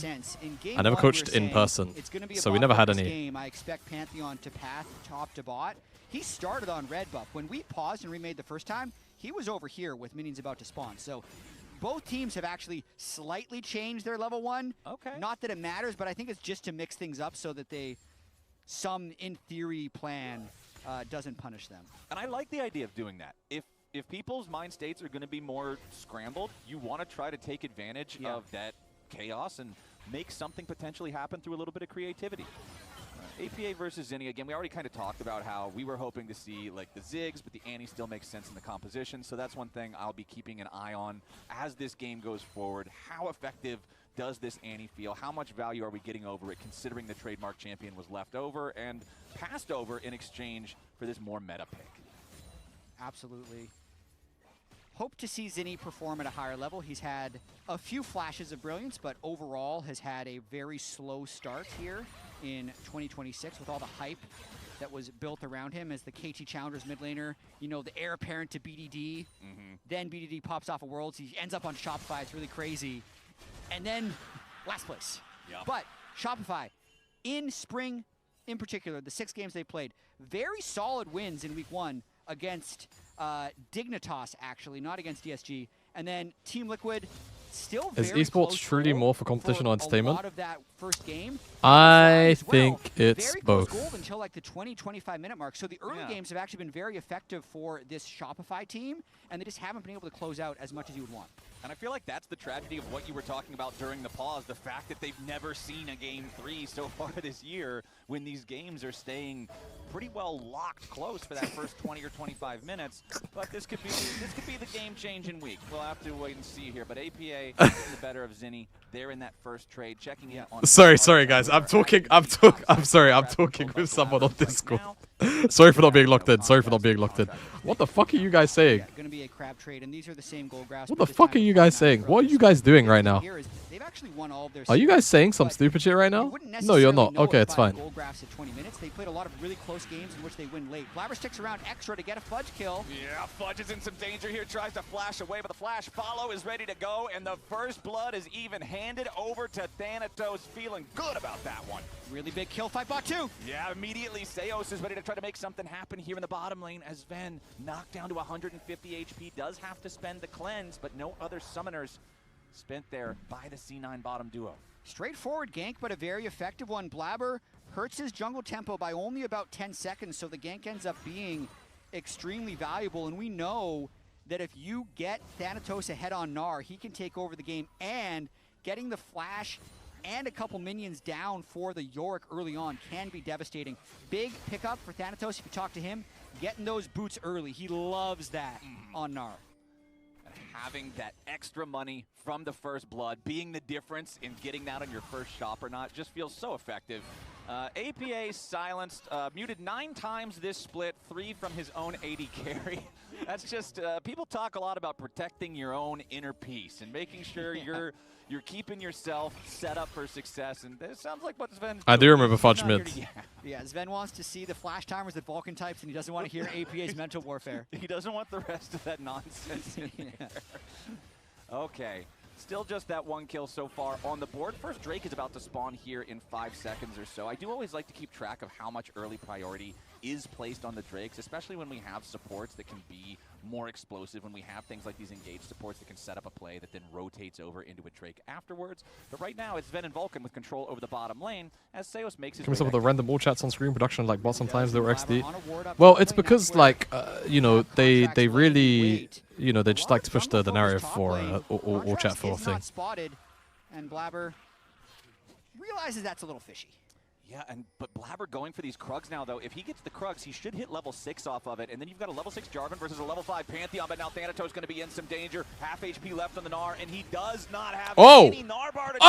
Speaker 1: I never coached in person, so we never had any.
Speaker 2: I expect Pantheon to path top to bot. He started on red buff. When we paused and remade the first time, he was over here with minions about to spawn. So both teams have actually slightly changed their level 1.
Speaker 9: Okay.
Speaker 2: Not that it matters, but I think it's just to mix things up so that some in theory plan doesn't punish them.
Speaker 9: And I like the idea of doing that. If people's mind states are going to be more scrambled, you want to try to take advantage of that chaos and make something potentially happen through a little bit of creativity. APA versus Zinni, again, we already kind of talked about how we were hoping to see like the Ziggs, but the Annie still makes sense in the composition. So that's one thing I'll be keeping an eye on as this game goes forward. How effective does this Annie feel? How much value are we getting over it, considering the trademark champion was left over and passed over in exchange for this more meta pick?
Speaker 2: Absolutely. Hope to see Zinni perform at a higher level. He's had a few flashes of brilliance, but overall has had a very slow start here in 2026 with all the hype that was built around him as the KT Challengers mid laner, you know, the heir apparent to BDD. Then BDD pops off of Worlds. He ends up on Shopify. It's really crazy. And then last place. But Shopify, in spring in particular, the 6 games they played, very solid wins in week 1 against Dignitas, actually, not against DSG. And then Team Liquid, still very
Speaker 1: Is esports truly more for competition or entertainment?
Speaker 2: A lot of that first game.
Speaker 1: I think it's
Speaker 2: very
Speaker 1: both.
Speaker 2: Close goal until like the 20-25 minute mark. So the early games have actually been very effective for this Shopify team, and they just haven't been able to close out as much as you would want.
Speaker 9: And I feel like that's the tragedy of what you were talking about during the pause, the fact that they've never seen a Game 3 so far this year when these games are staying pretty well locked close for that first 20 or 25 minutes. But this could be the game-changing week. We'll have to wait and see here. But APA getting the better of Zinni. They're in that first trade, checking in on...
Speaker 1: Sorry guys, I'm talking with someone on Discord. Sorry for not being locked in. What the fuck are you guys saying?
Speaker 2: Gonna be a crab trade, and these are the same gold graphs.
Speaker 1: What the fuck are you guys saying? What are you guys doing right now?
Speaker 2: They've actually won all of their...
Speaker 1: Are you guys saying some stupid shit right now? No, you're not. Okay, it's fine.
Speaker 2: Gold graphs at 20 minutes. They played a lot of really close games in which they win late. Blabber sticks around extra to get a Fudge kill.
Speaker 9: Yeah, Fudge is in some danger here. Tries to flash away, but the flash follow is ready to go, and the first blood is even handed over to Thanatos. Feeling good about that one.
Speaker 2: Really big kill fight bot too.
Speaker 9: Yeah, immediately Seos is ready to try to make something happen here in the bottom lane as Ven knocked down to 150 HP. Does have to spend the cleanse, but no other summoners spent there by the C9 bottom duo.
Speaker 2: Straightforward gank, but a very effective one. Blabber hurts his jungle tempo by only about 10 seconds, so the gank ends up being extremely valuable, and we know that if you get Thanatos ahead on Gnar, he can take over the game, and getting the flash and a couple minions down for the Yorick early on can be devastating. Big pickup for Thanatos if you talk to him. Getting those boots early. He loves that on Gnar.
Speaker 9: And having that extra money from the first blood, being the difference in getting that on your first shop or not, just feels so effective. APA silenced, muted 9 times this split, 3 from his own AD carry. That's just, people talk a lot about protecting your own inner peace and making sure you're keeping yourself set up for success, and it sounds like what Sven's
Speaker 1: I do
Speaker 9: doing.
Speaker 1: remember Fudge mid.
Speaker 2: Yeah, Sven wants to see the flash timers that Vulcan types, and he doesn't want to hear APA's mental warfare.
Speaker 9: He doesn't want the rest of that nonsense in there. Okay, still just that 1 kill so far on the board. First Drake is about to spawn here in 5 seconds or so. I do always like to keep track of how much early priority is placed on the Drakes, especially when we have supports that can be more explosive, when we have things like these engaged supports that can set up a play that then rotates over into a Drake afterwards. But right now, it's Ven and Vulcan with control over the bottom lane as Seos makes his way
Speaker 1: Some of the random wall chats on screen production, like bot sometimes they were XD.
Speaker 2: Well,
Speaker 1: Well, it's because like you know they really they just like to push the narrative for all chat for thing.
Speaker 2: Spotted, and Blabber realizes that's a little fishy.
Speaker 9: Yeah, but Blabber going for these Krugs now, though. If he gets the Krugs, he should hit level 6 off of it. And then you've got a level 6 Jarvan versus a level 5 Pantheon. But now Thanatos going to be in some danger. Half HP left on the Gnar, and he does not have any Gnar bar to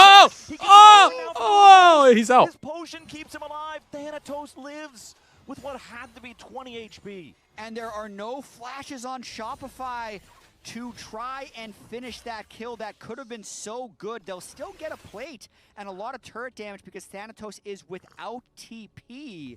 Speaker 1: He's out.
Speaker 9: His potion keeps him alive. Thanatos lives with what had to be 20 HP.
Speaker 2: And there are no flashes on Shopify to try and finish that kill. That could have been so good. They'll still get a plate and a lot of turret damage because Thanatos is without TP.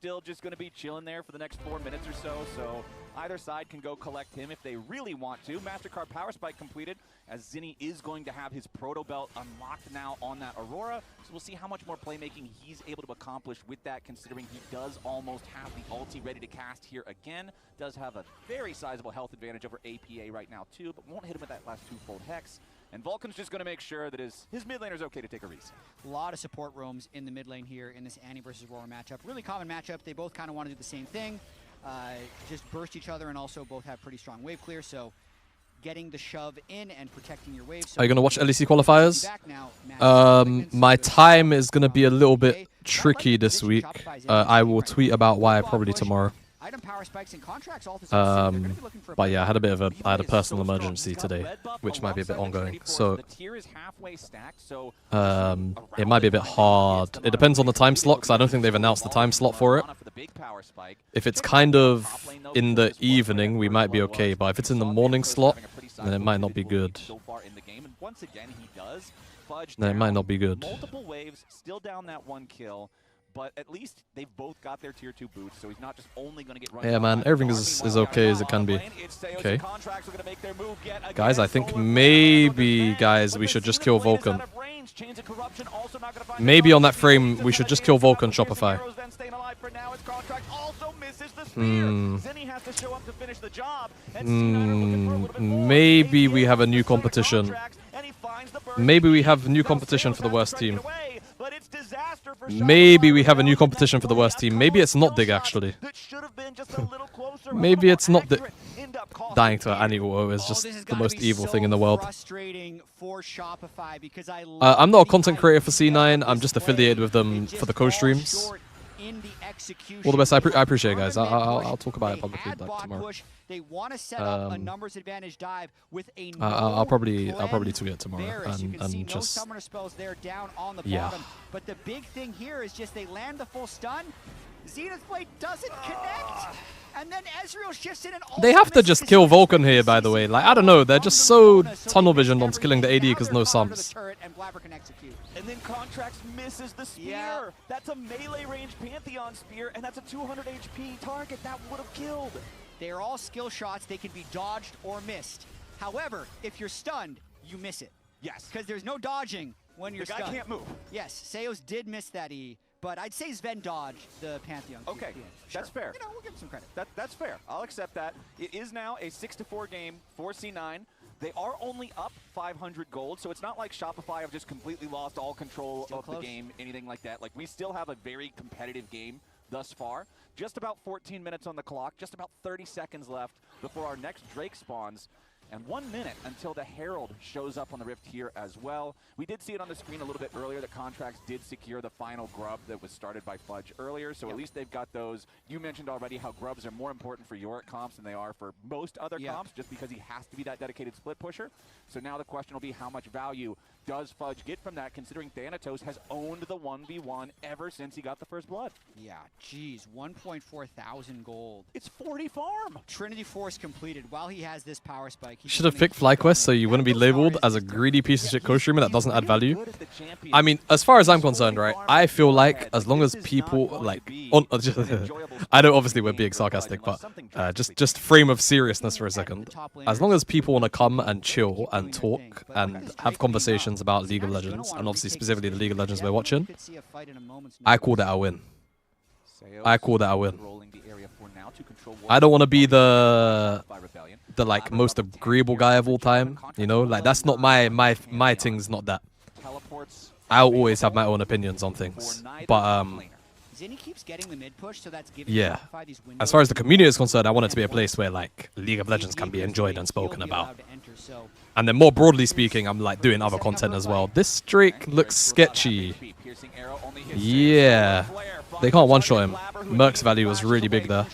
Speaker 9: still just going to be chilling there for the next 4 minutes or so. So either side can go collect him if they really want to. MasterCard Power Spike completed, as Zinni is going to have his Proto Belt unlocked now on that Aurora. So we'll see how much more playmaking he's able to accomplish with that, considering he does almost have the ulti ready to cast here again. Does have a very sizable health advantage over APA right now too, but won't hit him with that last twofold Hex. And Vulcan's just going to make sure that his mid laner's okay to take a reset.
Speaker 2: A lot of support roams in the mid lane here in this Annie versus Aurora matchup. Really common matchup. They both kind of want to do the same thing. Just burst each other and also both have pretty strong wave clear. So getting the shove in and protecting your wave. So
Speaker 1: are you going to watch LEC qualifiers? My time is going to be a little bit tricky this week. I will tweet about why probably tomorrow.
Speaker 2: Item power spikes and contracts all the
Speaker 1: But yeah, I had a personal emergency today, which might be a bit ongoing. So it might be a bit hard. It depends on the time slot, because I don't think they've announced the time slot for it. If it's kind of in the evening, we might be okay. But if it's in the morning slot, then it might not be good. Then it might not be good.
Speaker 9: Multiple waves, still down that 1 kill. But at least they've both got their tier 2 boots, so he's not just only going to get run.
Speaker 1: Yeah, man, everything is okay as it can be. Okay. Guys, I think maybe, we should just kill Vulcan. Maybe on that frame, we should just kill Vulcan, Shopify. Maybe we have a new competition. Maybe we have new competition for the worst team. Maybe we have a new competition for the worst team. Maybe it's not Dig, actually. Maybe it's not Dig. Dying to Annie auto is just the most evil thing in the world. I'm not a content creator for C9. I'm just affiliated with them for the co-streams. All the best. I appreciate it, guys. I'll talk about it publicly tomorrow.
Speaker 2: They want to set up a numbers advantage dive with a
Speaker 1: I'll probably tweet it tomorrow and just
Speaker 2: summoner spells there down on the bottom. But the big thing here is just they land the full stun. Zenith's blade doesn't connect, and then Ezreal shifts in and
Speaker 1: they have to just kill Vulcan here, by the way. Like, I don't know, they're just so tunnel visioned on killing the AD because no sums.
Speaker 9: And then Contracts misses the spear. Yeah. That's a melee range Pantheon spear, and that's a 200 HP target that would have killed.
Speaker 2: They are all skill shots. They can be dodged or missed. However, if you're stunned, you miss it.
Speaker 9: Yes.
Speaker 2: Because there's no dodging when you're stunned.
Speaker 9: The guy can't move.
Speaker 2: Yes, Seos did miss that E, but I'd say Sven dodged the Pantheon.
Speaker 9: Okay,
Speaker 2: sure.
Speaker 9: That's fair.
Speaker 2: You know, we'll give him some credit.
Speaker 9: That's fair. I'll accept that. It is now a 6-4 game for C9. They are only up 500 gold, so it's not like Shopify have just completely lost all control of the game, anything like that. Like, we still have a very competitive game thus far. Just about 14 minutes on the clock, just about 30 seconds left before our next Drake spawns. And 1 minute until the Herald shows up on the Rift here as well. We did see it on the screen a little bit earlier. The Contracts did secure the final grub that was started by Fudge earlier, so at least they've got those. You mentioned already how grubs are more important for Yorick comps than they are for most other comps, just because he has to be that dedicated split pusher. So now the question will be, how much value does Fudge get from that, considering Thanatos has owned the 1v1 ever since he got the first blood?
Speaker 2: Yeah, geez, 1.4 thousand gold.
Speaker 9: It's 40 farm.
Speaker 2: Trinity Force completed while he has this power spike.
Speaker 1: Should have picked FlyQuest so you wouldn't be labeled as a greedy piece of shit co-streamer that doesn't add value. I mean, as far as I'm concerned, right, I feel like as long as people, like, I know obviously we're being sarcastic, but just frame of seriousness for a second. As long as people want to come and chill and talk and have conversations about League of Legends, and obviously specifically the League of Legends we're watching, I call that a win. I call that a win. I don't want to be the like most agreeable guy of all time, you know, like that's not my thing's not that. I'll always have my own opinions on things, but yeah, as far as the community is concerned, I want it to be a place where like League of Legends can be enjoyed and spoken about. And then more broadly speaking, I'm like doing other content as well. This Drake looks sketchy. Yeah, they can't one-shot him. Merc's value was really big there.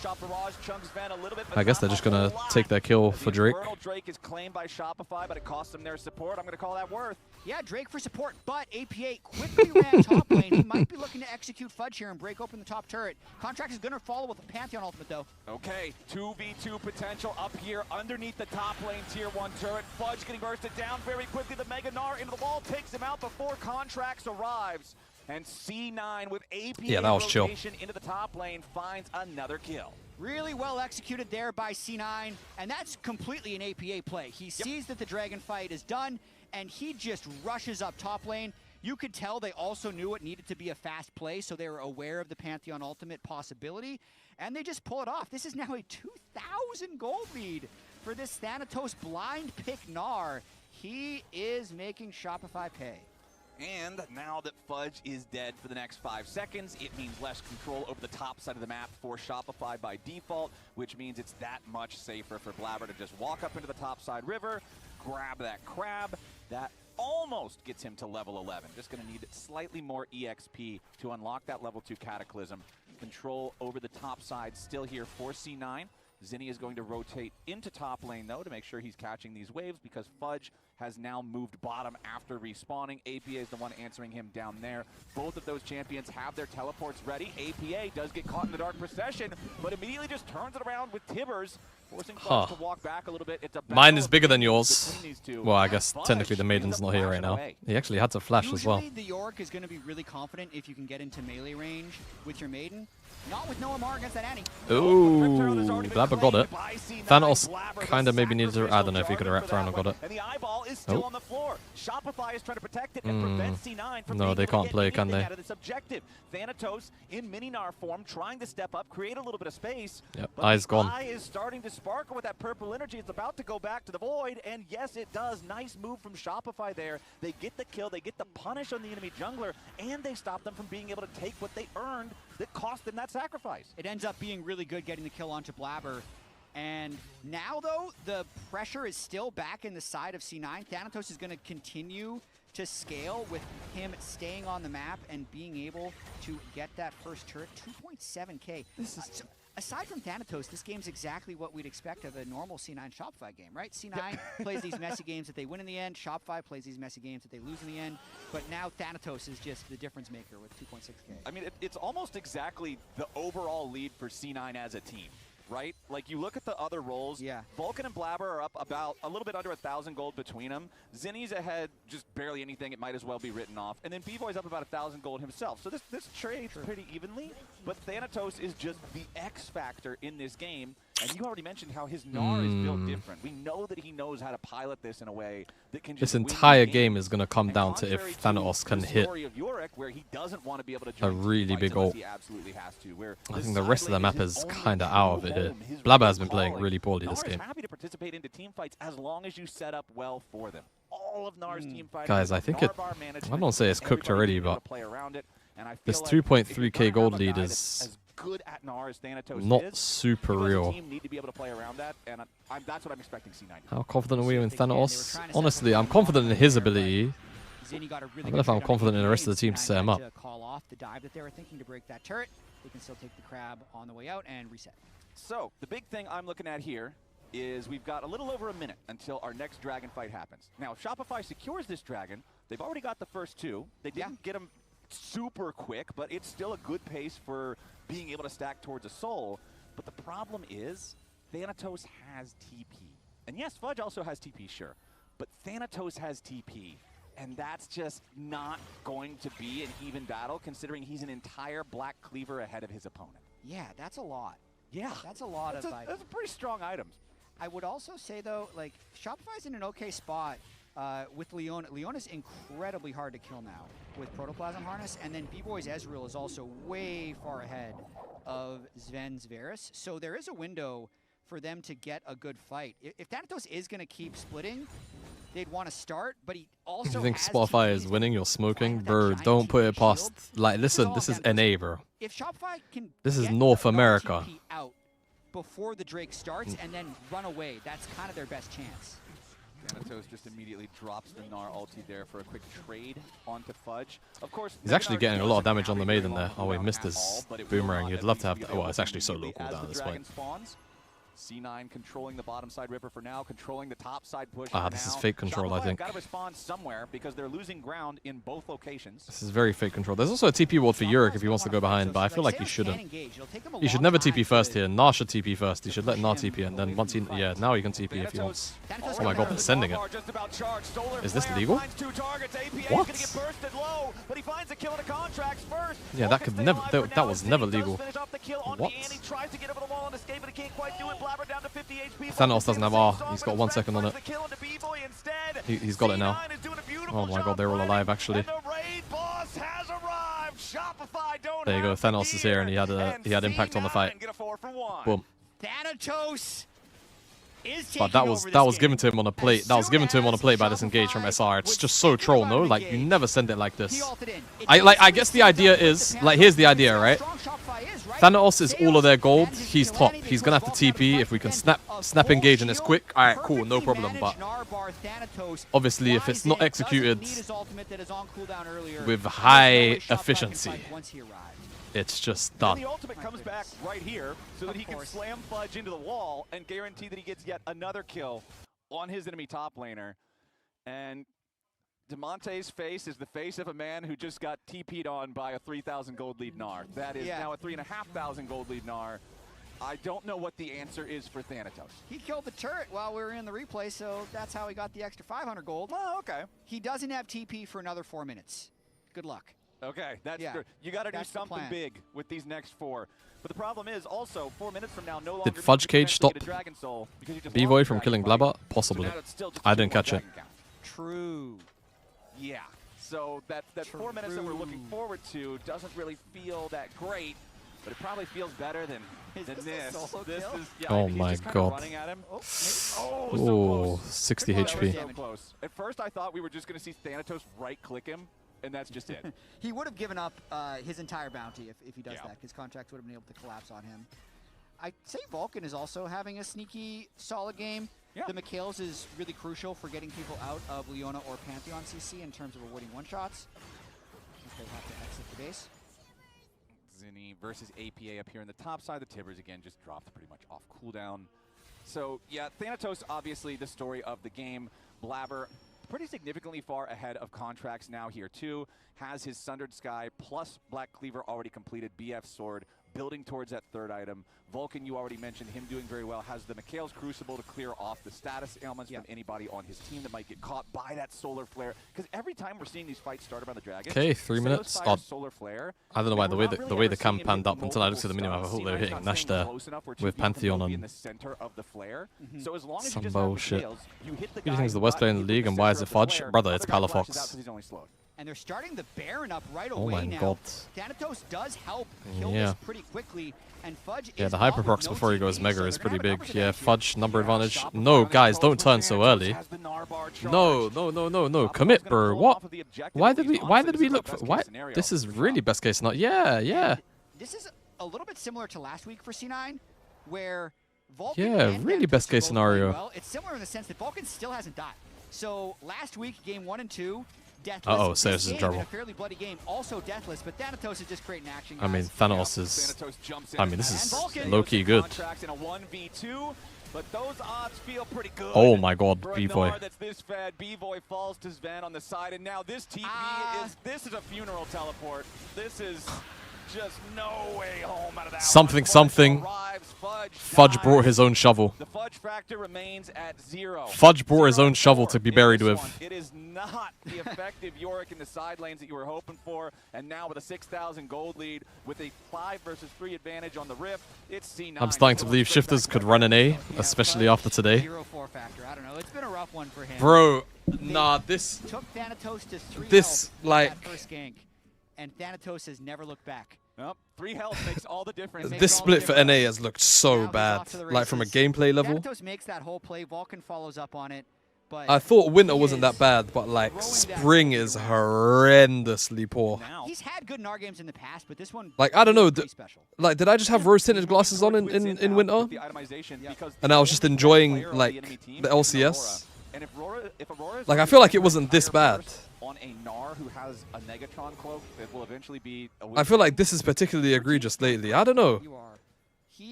Speaker 1: I guess they're just gonna take their kill for Drake.
Speaker 9: Drake is claimed by Shopify, but it costs them their support. I'm gonna call that worth.
Speaker 2: Yeah, Drake for support, but APA quickly ran top lane. He might be looking to execute Fudge here and break open the top turret. Contract is gonna follow with a Pantheon ultimate though.
Speaker 9: Okay, 2v2 potential up here underneath the top lane tier 1 turret. Fudge getting bursted down very quickly. The Mega Gnar into the wall takes him out before Contracts arrives. And C9 with APA
Speaker 1: that was chill.
Speaker 9: rotation into the top lane finds another kill.
Speaker 2: Really well executed there by C9, and that's completely an APA play. He sees that the dragon fight is done, and he just rushes up top lane. You could tell they also knew it needed to be a fast play, so they were aware of the Pantheon ultimate possibility, and they just pull it off. This is now a 2,000 gold lead for this Thanatos blind pick Gnar. He is making Shopify pay.
Speaker 9: And now that Fudge is dead for the next 5 seconds, it means less control over the top side of the map for Shopify by default, which means it's that much safer for Blabber to just walk up into the top side river, grab that crab. That almost gets him to level 11. Just going to need slightly more EXP to unlock that level 2 Cataclysm. Control over the top side still here for C9. Zinni is going to rotate into top lane, though, to make sure he's catching these waves, because Fudge has now moved bottom after respawning. APA is the one answering him down there. Both of those champions have their teleports ready. APA does get caught in the Dark Procession, but immediately just turns it around with Tibbers, forcing Fudge to walk back a little bit. It's a
Speaker 1: Mine is bigger than yours.
Speaker 9: Two.
Speaker 1: Well, I guess technically the Maiden's not here right now. He actually had to flash as well.
Speaker 2: Usually the York is going to be really confident if you can get into melee range with your Maiden. Not with no MR against that Annie.
Speaker 1: Ooh, Blabber got it. Thanos kind of maybe needed to, I don't know if he could have wrapped around and got it.
Speaker 9: And the eyeball is still on the floor. Shopify is trying to protect it and prevent C9 from
Speaker 1: no, they can't play, can they?
Speaker 9: Out of this objective. Thanatos in mini Gnar form, trying to step up, create a little bit of space.
Speaker 1: Yep,
Speaker 9: but
Speaker 1: eye's gone.
Speaker 9: Eye is starting to sparkle with that purple energy. It's about to go back to the void, and yes, it does. Nice move from Shopify there. They get the kill, they get the punish on the enemy jungler, and they stop them from being able to take what they earned that cost them that sacrifice.
Speaker 2: It ends up being really good getting the kill onto Blabber. And now, though, the pressure is still back in the side of C9. Thanatos is going to continue to scale with him staying on the map and being able to get that first turret. 2.7k. Aside from Thanatos, this game's exactly what we'd expect of a normal C9 Shopify game, right? C9 plays these messy games that they win in the end. Shopify plays these messy games that they lose in the end. But now Thanatos is just the difference maker with 2.6k.
Speaker 9: I mean, it's almost exactly the overall lead for C9 as a team, right? Like, you look at the other roles.
Speaker 2: Yeah.
Speaker 9: Vulcan and Blabber are up about a little bit under 1,000 gold between them. Zinni's ahead just barely anything. It might as well be written off. And then B-Boy's up about 1,000 gold himself. So this trades pretty evenly. But Thanatos is just the X factor in this game. And you already mentioned how his Gnar is built different. We know that he knows how to pilot this in a way that can just
Speaker 1: this entire game is going to come down to if Thanatos can hit a really big ult. I think the rest of the map is kind of out of it here. Blabber has been playing really poorly this game.
Speaker 9: Happy to participate into team fights as long as you set up well for them. All of Gnar's team fights.
Speaker 1: Guys, I think I don't say it's cooked already, but this 2.3k gold lead is
Speaker 9: good at Gnar as Thanatos
Speaker 1: not super real.
Speaker 9: Need to be able to play around that, and that's what I'm expecting C9.
Speaker 1: How confident are we in Thanatos? Honestly, I'm confident in his ability. I don't know if I'm confident in the rest of the team to set him up.
Speaker 2: Call off the dive that they were thinking to break that turret. They can still take the crab on the way out and reset.
Speaker 9: So the big thing I'm looking at here is we've got a little over a minute until our next dragon fight happens. Now, if Shopify secures this dragon, they've already got the first two. They didn't get them super quick, but it's still a good pace for being able to stack towards a soul. But the problem is Thanatos has TP. And yes, Fudge also has TP, sure. But Thanatos has TP. And that's just not going to be an even battle, considering he's an entire Black Cleaver ahead of his opponent.
Speaker 2: Yeah, that's a lot.
Speaker 9: Yeah.
Speaker 2: That's a lot of
Speaker 9: That's a pretty strong items.
Speaker 2: I would also say, though, like, Shopify's in an okay spot with Leona. Leona's incredibly hard to kill now with Protoplasm Harness, and then B-Boy's Ezreal is also way far ahead of Sven's Varus. So there is a window for them to get a good fight. If Thanatos is going to keep splitting, they'd want to start, but he also
Speaker 1: If you think Spotify is winning, you're smoking, bro. Don't put it past. Like, listen, this is NA, bro.
Speaker 2: If Shopify can
Speaker 1: this is North America.
Speaker 2: Out before the Drake starts and then run away, that's kind of their best chance.
Speaker 9: Thanatos just immediately drops the Gnar ulti there for a quick trade onto Fudge. Of course,
Speaker 1: he's actually getting a lot of damage on the Maiden there. Oh, he missed his boomerang. You'd love to have that. Well, it's actually so low cooldown at this point.
Speaker 9: C9 controlling the bottom side Ripper for now, controlling the top side push.
Speaker 1: Ah, this is fake control, I think.
Speaker 9: Got to respond somewhere because they're losing ground in both locations.
Speaker 1: This is very fake control. There's also a TP ward for Yurik if he wants to go behind, but I feel like he shouldn't. He should never TP first here. Nar should TP first. He should let Nar TP, and then once he... Yeah, now he can TP if he wants. Oh my god, they're sending it. Is this legal? What? Yeah, that could never... That was never legal. What? Thanos doesn't have R. He's got 1 second on it. He's got it now. Oh my god, they're all alive actually. There you go. Thanos is here and he had impact on the fight. Boom.
Speaker 2: Thanatos is
Speaker 1: But that was given to him on a plate. That was given to him on a plate by this engage from SR. It's just so troll, no? Like you never send it like this. I guess the idea is like here's the idea, right? Thanatos is all of their gold. He's top. He's gonna have to TP if we can snap engage and it's quick. All right, cool, no problem. But obviously, if it's not executed with high efficiency, it's just done.
Speaker 9: And the ultimate comes back right here so that he can slam Fudge into the wall and guarantee that he gets yet another kill on his enemy top laner. And Demonte's face is the face of a man who just got TP'd on by a 3,000 gold lead Gnar. That is now a 3,500 gold lead Gnar. I don't know what the answer is for Thanatos.
Speaker 2: He killed the turret while we were in the replay, so that's how he got the extra 500 gold.
Speaker 9: Oh, okay.
Speaker 2: He doesn't have TP for another 4 minutes. Good luck.
Speaker 9: Okay, that's good. You got to do something big with these next 4. But the problem is also 4 minutes from now, no longer.
Speaker 1: Did Fudge Cage stop B-Boy from killing Blabber? Possibly. I didn't catch it.
Speaker 2: True.
Speaker 9: Yeah. So that 4 minutes that we're looking forward to doesn't really feel that great, but it probably feels better than this.
Speaker 1: Oh my god. Oh, 60 HP.
Speaker 9: So close. At first I thought we were just going to see Thanatos right-click him, and that's just it.
Speaker 2: He would have given up his entire bounty if he does that. His contracts would have been able to collapse on him. I'd say Vulcan is also having a sneaky, solid game. Yeah. The Mikhails is really crucial for getting people out of Leona or Pantheon CC in terms of avoiding one-shots. They have to exit the base.
Speaker 9: Zinni versus APA up here in the top side. The Tibbers, again, just dropped pretty much off cooldown. So, yeah, Thanatos, obviously the story of the game. Blabber, pretty significantly far ahead of contracts now here, too. Has his Sundered Sky plus Black Cleaver already completed, BF Sword, building towards that third item. Vulcan, you already mentioned him doing very well, has the Mikhail's Crucible to clear off the status ailments from anybody on his team that might get caught by that solar flare. Because every time we're seeing these fights start around the dragon,
Speaker 1: okay, 3 minutes.
Speaker 9: Solar flare,
Speaker 1: I don't know why the way the cam panned up until I looked at the minimap. I thought they were hitting Nash there with Pantheon and
Speaker 9: so as long as
Speaker 1: some
Speaker 9: you
Speaker 1: bullshit.
Speaker 9: you hit the
Speaker 1: Who do you think is the worst player in the league and why is it Fudge? Brother, it's Palafox.
Speaker 2: And they're starting the Baron up right away now.
Speaker 1: Oh my god.
Speaker 2: Thanatos does help kill this pretty quickly, and Fudge
Speaker 1: is the hyperprocs before he goes Mega is pretty big. Yeah, Fudge, number advantage. No, guys, don't turn so early. No. Commit, bro. What? Why did we look for... Why? This is really best case scenario. Yeah.
Speaker 2: This is a little bit similar to last week for C9, where Vulcan
Speaker 1: really best case scenario.
Speaker 2: Well, it's similar in the sense that Vulcan still hasn't died. So last week, game 1 and 2, deathless.
Speaker 1: Sayers is in trouble.
Speaker 2: In a fairly bloody game, also deathless, but Thanatos is just creating action, guys.
Speaker 1: I mean, Thanos is... I mean, this is low-key good.
Speaker 9: But those odds feel pretty good.
Speaker 1: Oh my god, B-Boy.
Speaker 9: B-Boy falls to Sven on the side, and now this TP this is a funeral teleport. This is just no way home out of that.
Speaker 1: Something. Fudge brought his own shovel.
Speaker 9: The Fudge factor remains at 0.
Speaker 1: Fudge brought his own shovel to be buried with.
Speaker 9: It is not the effective Yorick in the side lanes that you were hoping for, and now with a 6,000 gold lead, with a 5 versus 3 advantage on the Rift, it's C9.
Speaker 1: I'm starting to believe Shifters could run an A, especially after today.
Speaker 2: 0-4 factor. I don't know. It's been a rough one for him.
Speaker 1: Bro, nah, this...
Speaker 2: Took Thanatos to 3
Speaker 1: this,
Speaker 2: health
Speaker 1: like...
Speaker 2: that first gank, and Thanatos has never looked back.
Speaker 9: Nope. 3 health makes all the difference.
Speaker 1: This split for NA has looked so bad, like from a gameplay level.
Speaker 2: Thanatos makes that whole play. Vulcan follows up on it. But
Speaker 1: I thought Winter wasn't that bad, but like Spring is horrendously poor.
Speaker 2: He's had good Gnar games in the past, but this one,
Speaker 1: like, I don't know, like, did I just have rose tinted glasses on in Winter? And I was just enjoying like the LCS. Like, I feel like it wasn't this bad.
Speaker 9: On a Gnar who has a Negatron cloak, it will eventually be.
Speaker 1: I feel like this is particularly egregious lately. I don't know.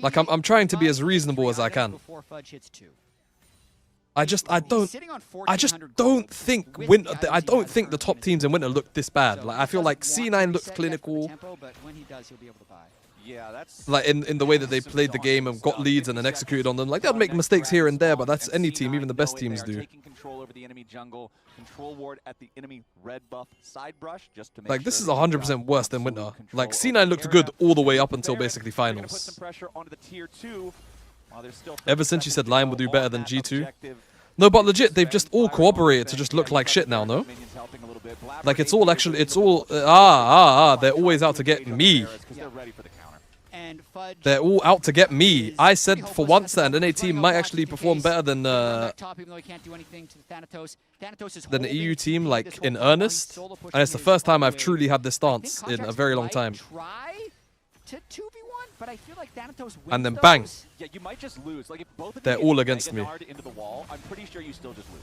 Speaker 1: Like I'm trying to be as reasonable as I can.
Speaker 2: Before Fudge hits 2.
Speaker 1: I just don't
Speaker 2: Sitting on
Speaker 1: think Winter. I don't think the top teams in Winter look this bad. Like I feel like C9 looks clinical.
Speaker 2: But when he does, he'll be able to buy.
Speaker 9: Yeah, that's
Speaker 1: Like in the way that they played the game and got leads and then executed on them. Like they'll make mistakes here and there, but that's any team, even the best teams do.
Speaker 9: Taking control over the enemy jungle, control ward at the enemy red buff side brush just to make
Speaker 1: Like this is
Speaker 9: sure
Speaker 1: 100% worse than Winter. Like C9 looked good all the way up until basically
Speaker 9: They're gonna put
Speaker 1: finals.
Speaker 9: some pressure onto the tier 2 while there's still
Speaker 1: Ever since you
Speaker 9: 30
Speaker 1: said
Speaker 9: seconds
Speaker 1: Lion
Speaker 9: to
Speaker 1: will
Speaker 9: go
Speaker 1: do better
Speaker 9: on
Speaker 1: than
Speaker 9: that
Speaker 1: G2.
Speaker 9: objective.
Speaker 1: No, but legit, they've just all cooperated to just look like shit now, no? Like it's all actually, it's all, they're always out to get me.
Speaker 2: And Fudge.
Speaker 1: They're all out to get me. I said for once that an NA team might actually perform better than
Speaker 2: Top, even though he can't do anything to Thanatos. Thanatos is
Speaker 1: an
Speaker 2: holding
Speaker 1: EU team,
Speaker 2: this
Speaker 1: like
Speaker 2: whole
Speaker 1: in
Speaker 2: time while he's
Speaker 1: earnest.
Speaker 2: solo pushing
Speaker 1: And it's the
Speaker 2: his
Speaker 1: first time
Speaker 2: own
Speaker 1: I've
Speaker 2: way.
Speaker 1: truly had this
Speaker 2: I think
Speaker 1: stance in a
Speaker 2: Contracts
Speaker 1: very long
Speaker 2: might
Speaker 1: time.
Speaker 2: Try to 2v1, but I feel like Thanatos wins
Speaker 1: And then bang.
Speaker 2: those.
Speaker 9: Yeah, you might just lose. Like if both of
Speaker 1: They're
Speaker 9: you
Speaker 1: all
Speaker 9: get
Speaker 1: against me.
Speaker 9: Meganard into the wall, I'm pretty sure you still just lose.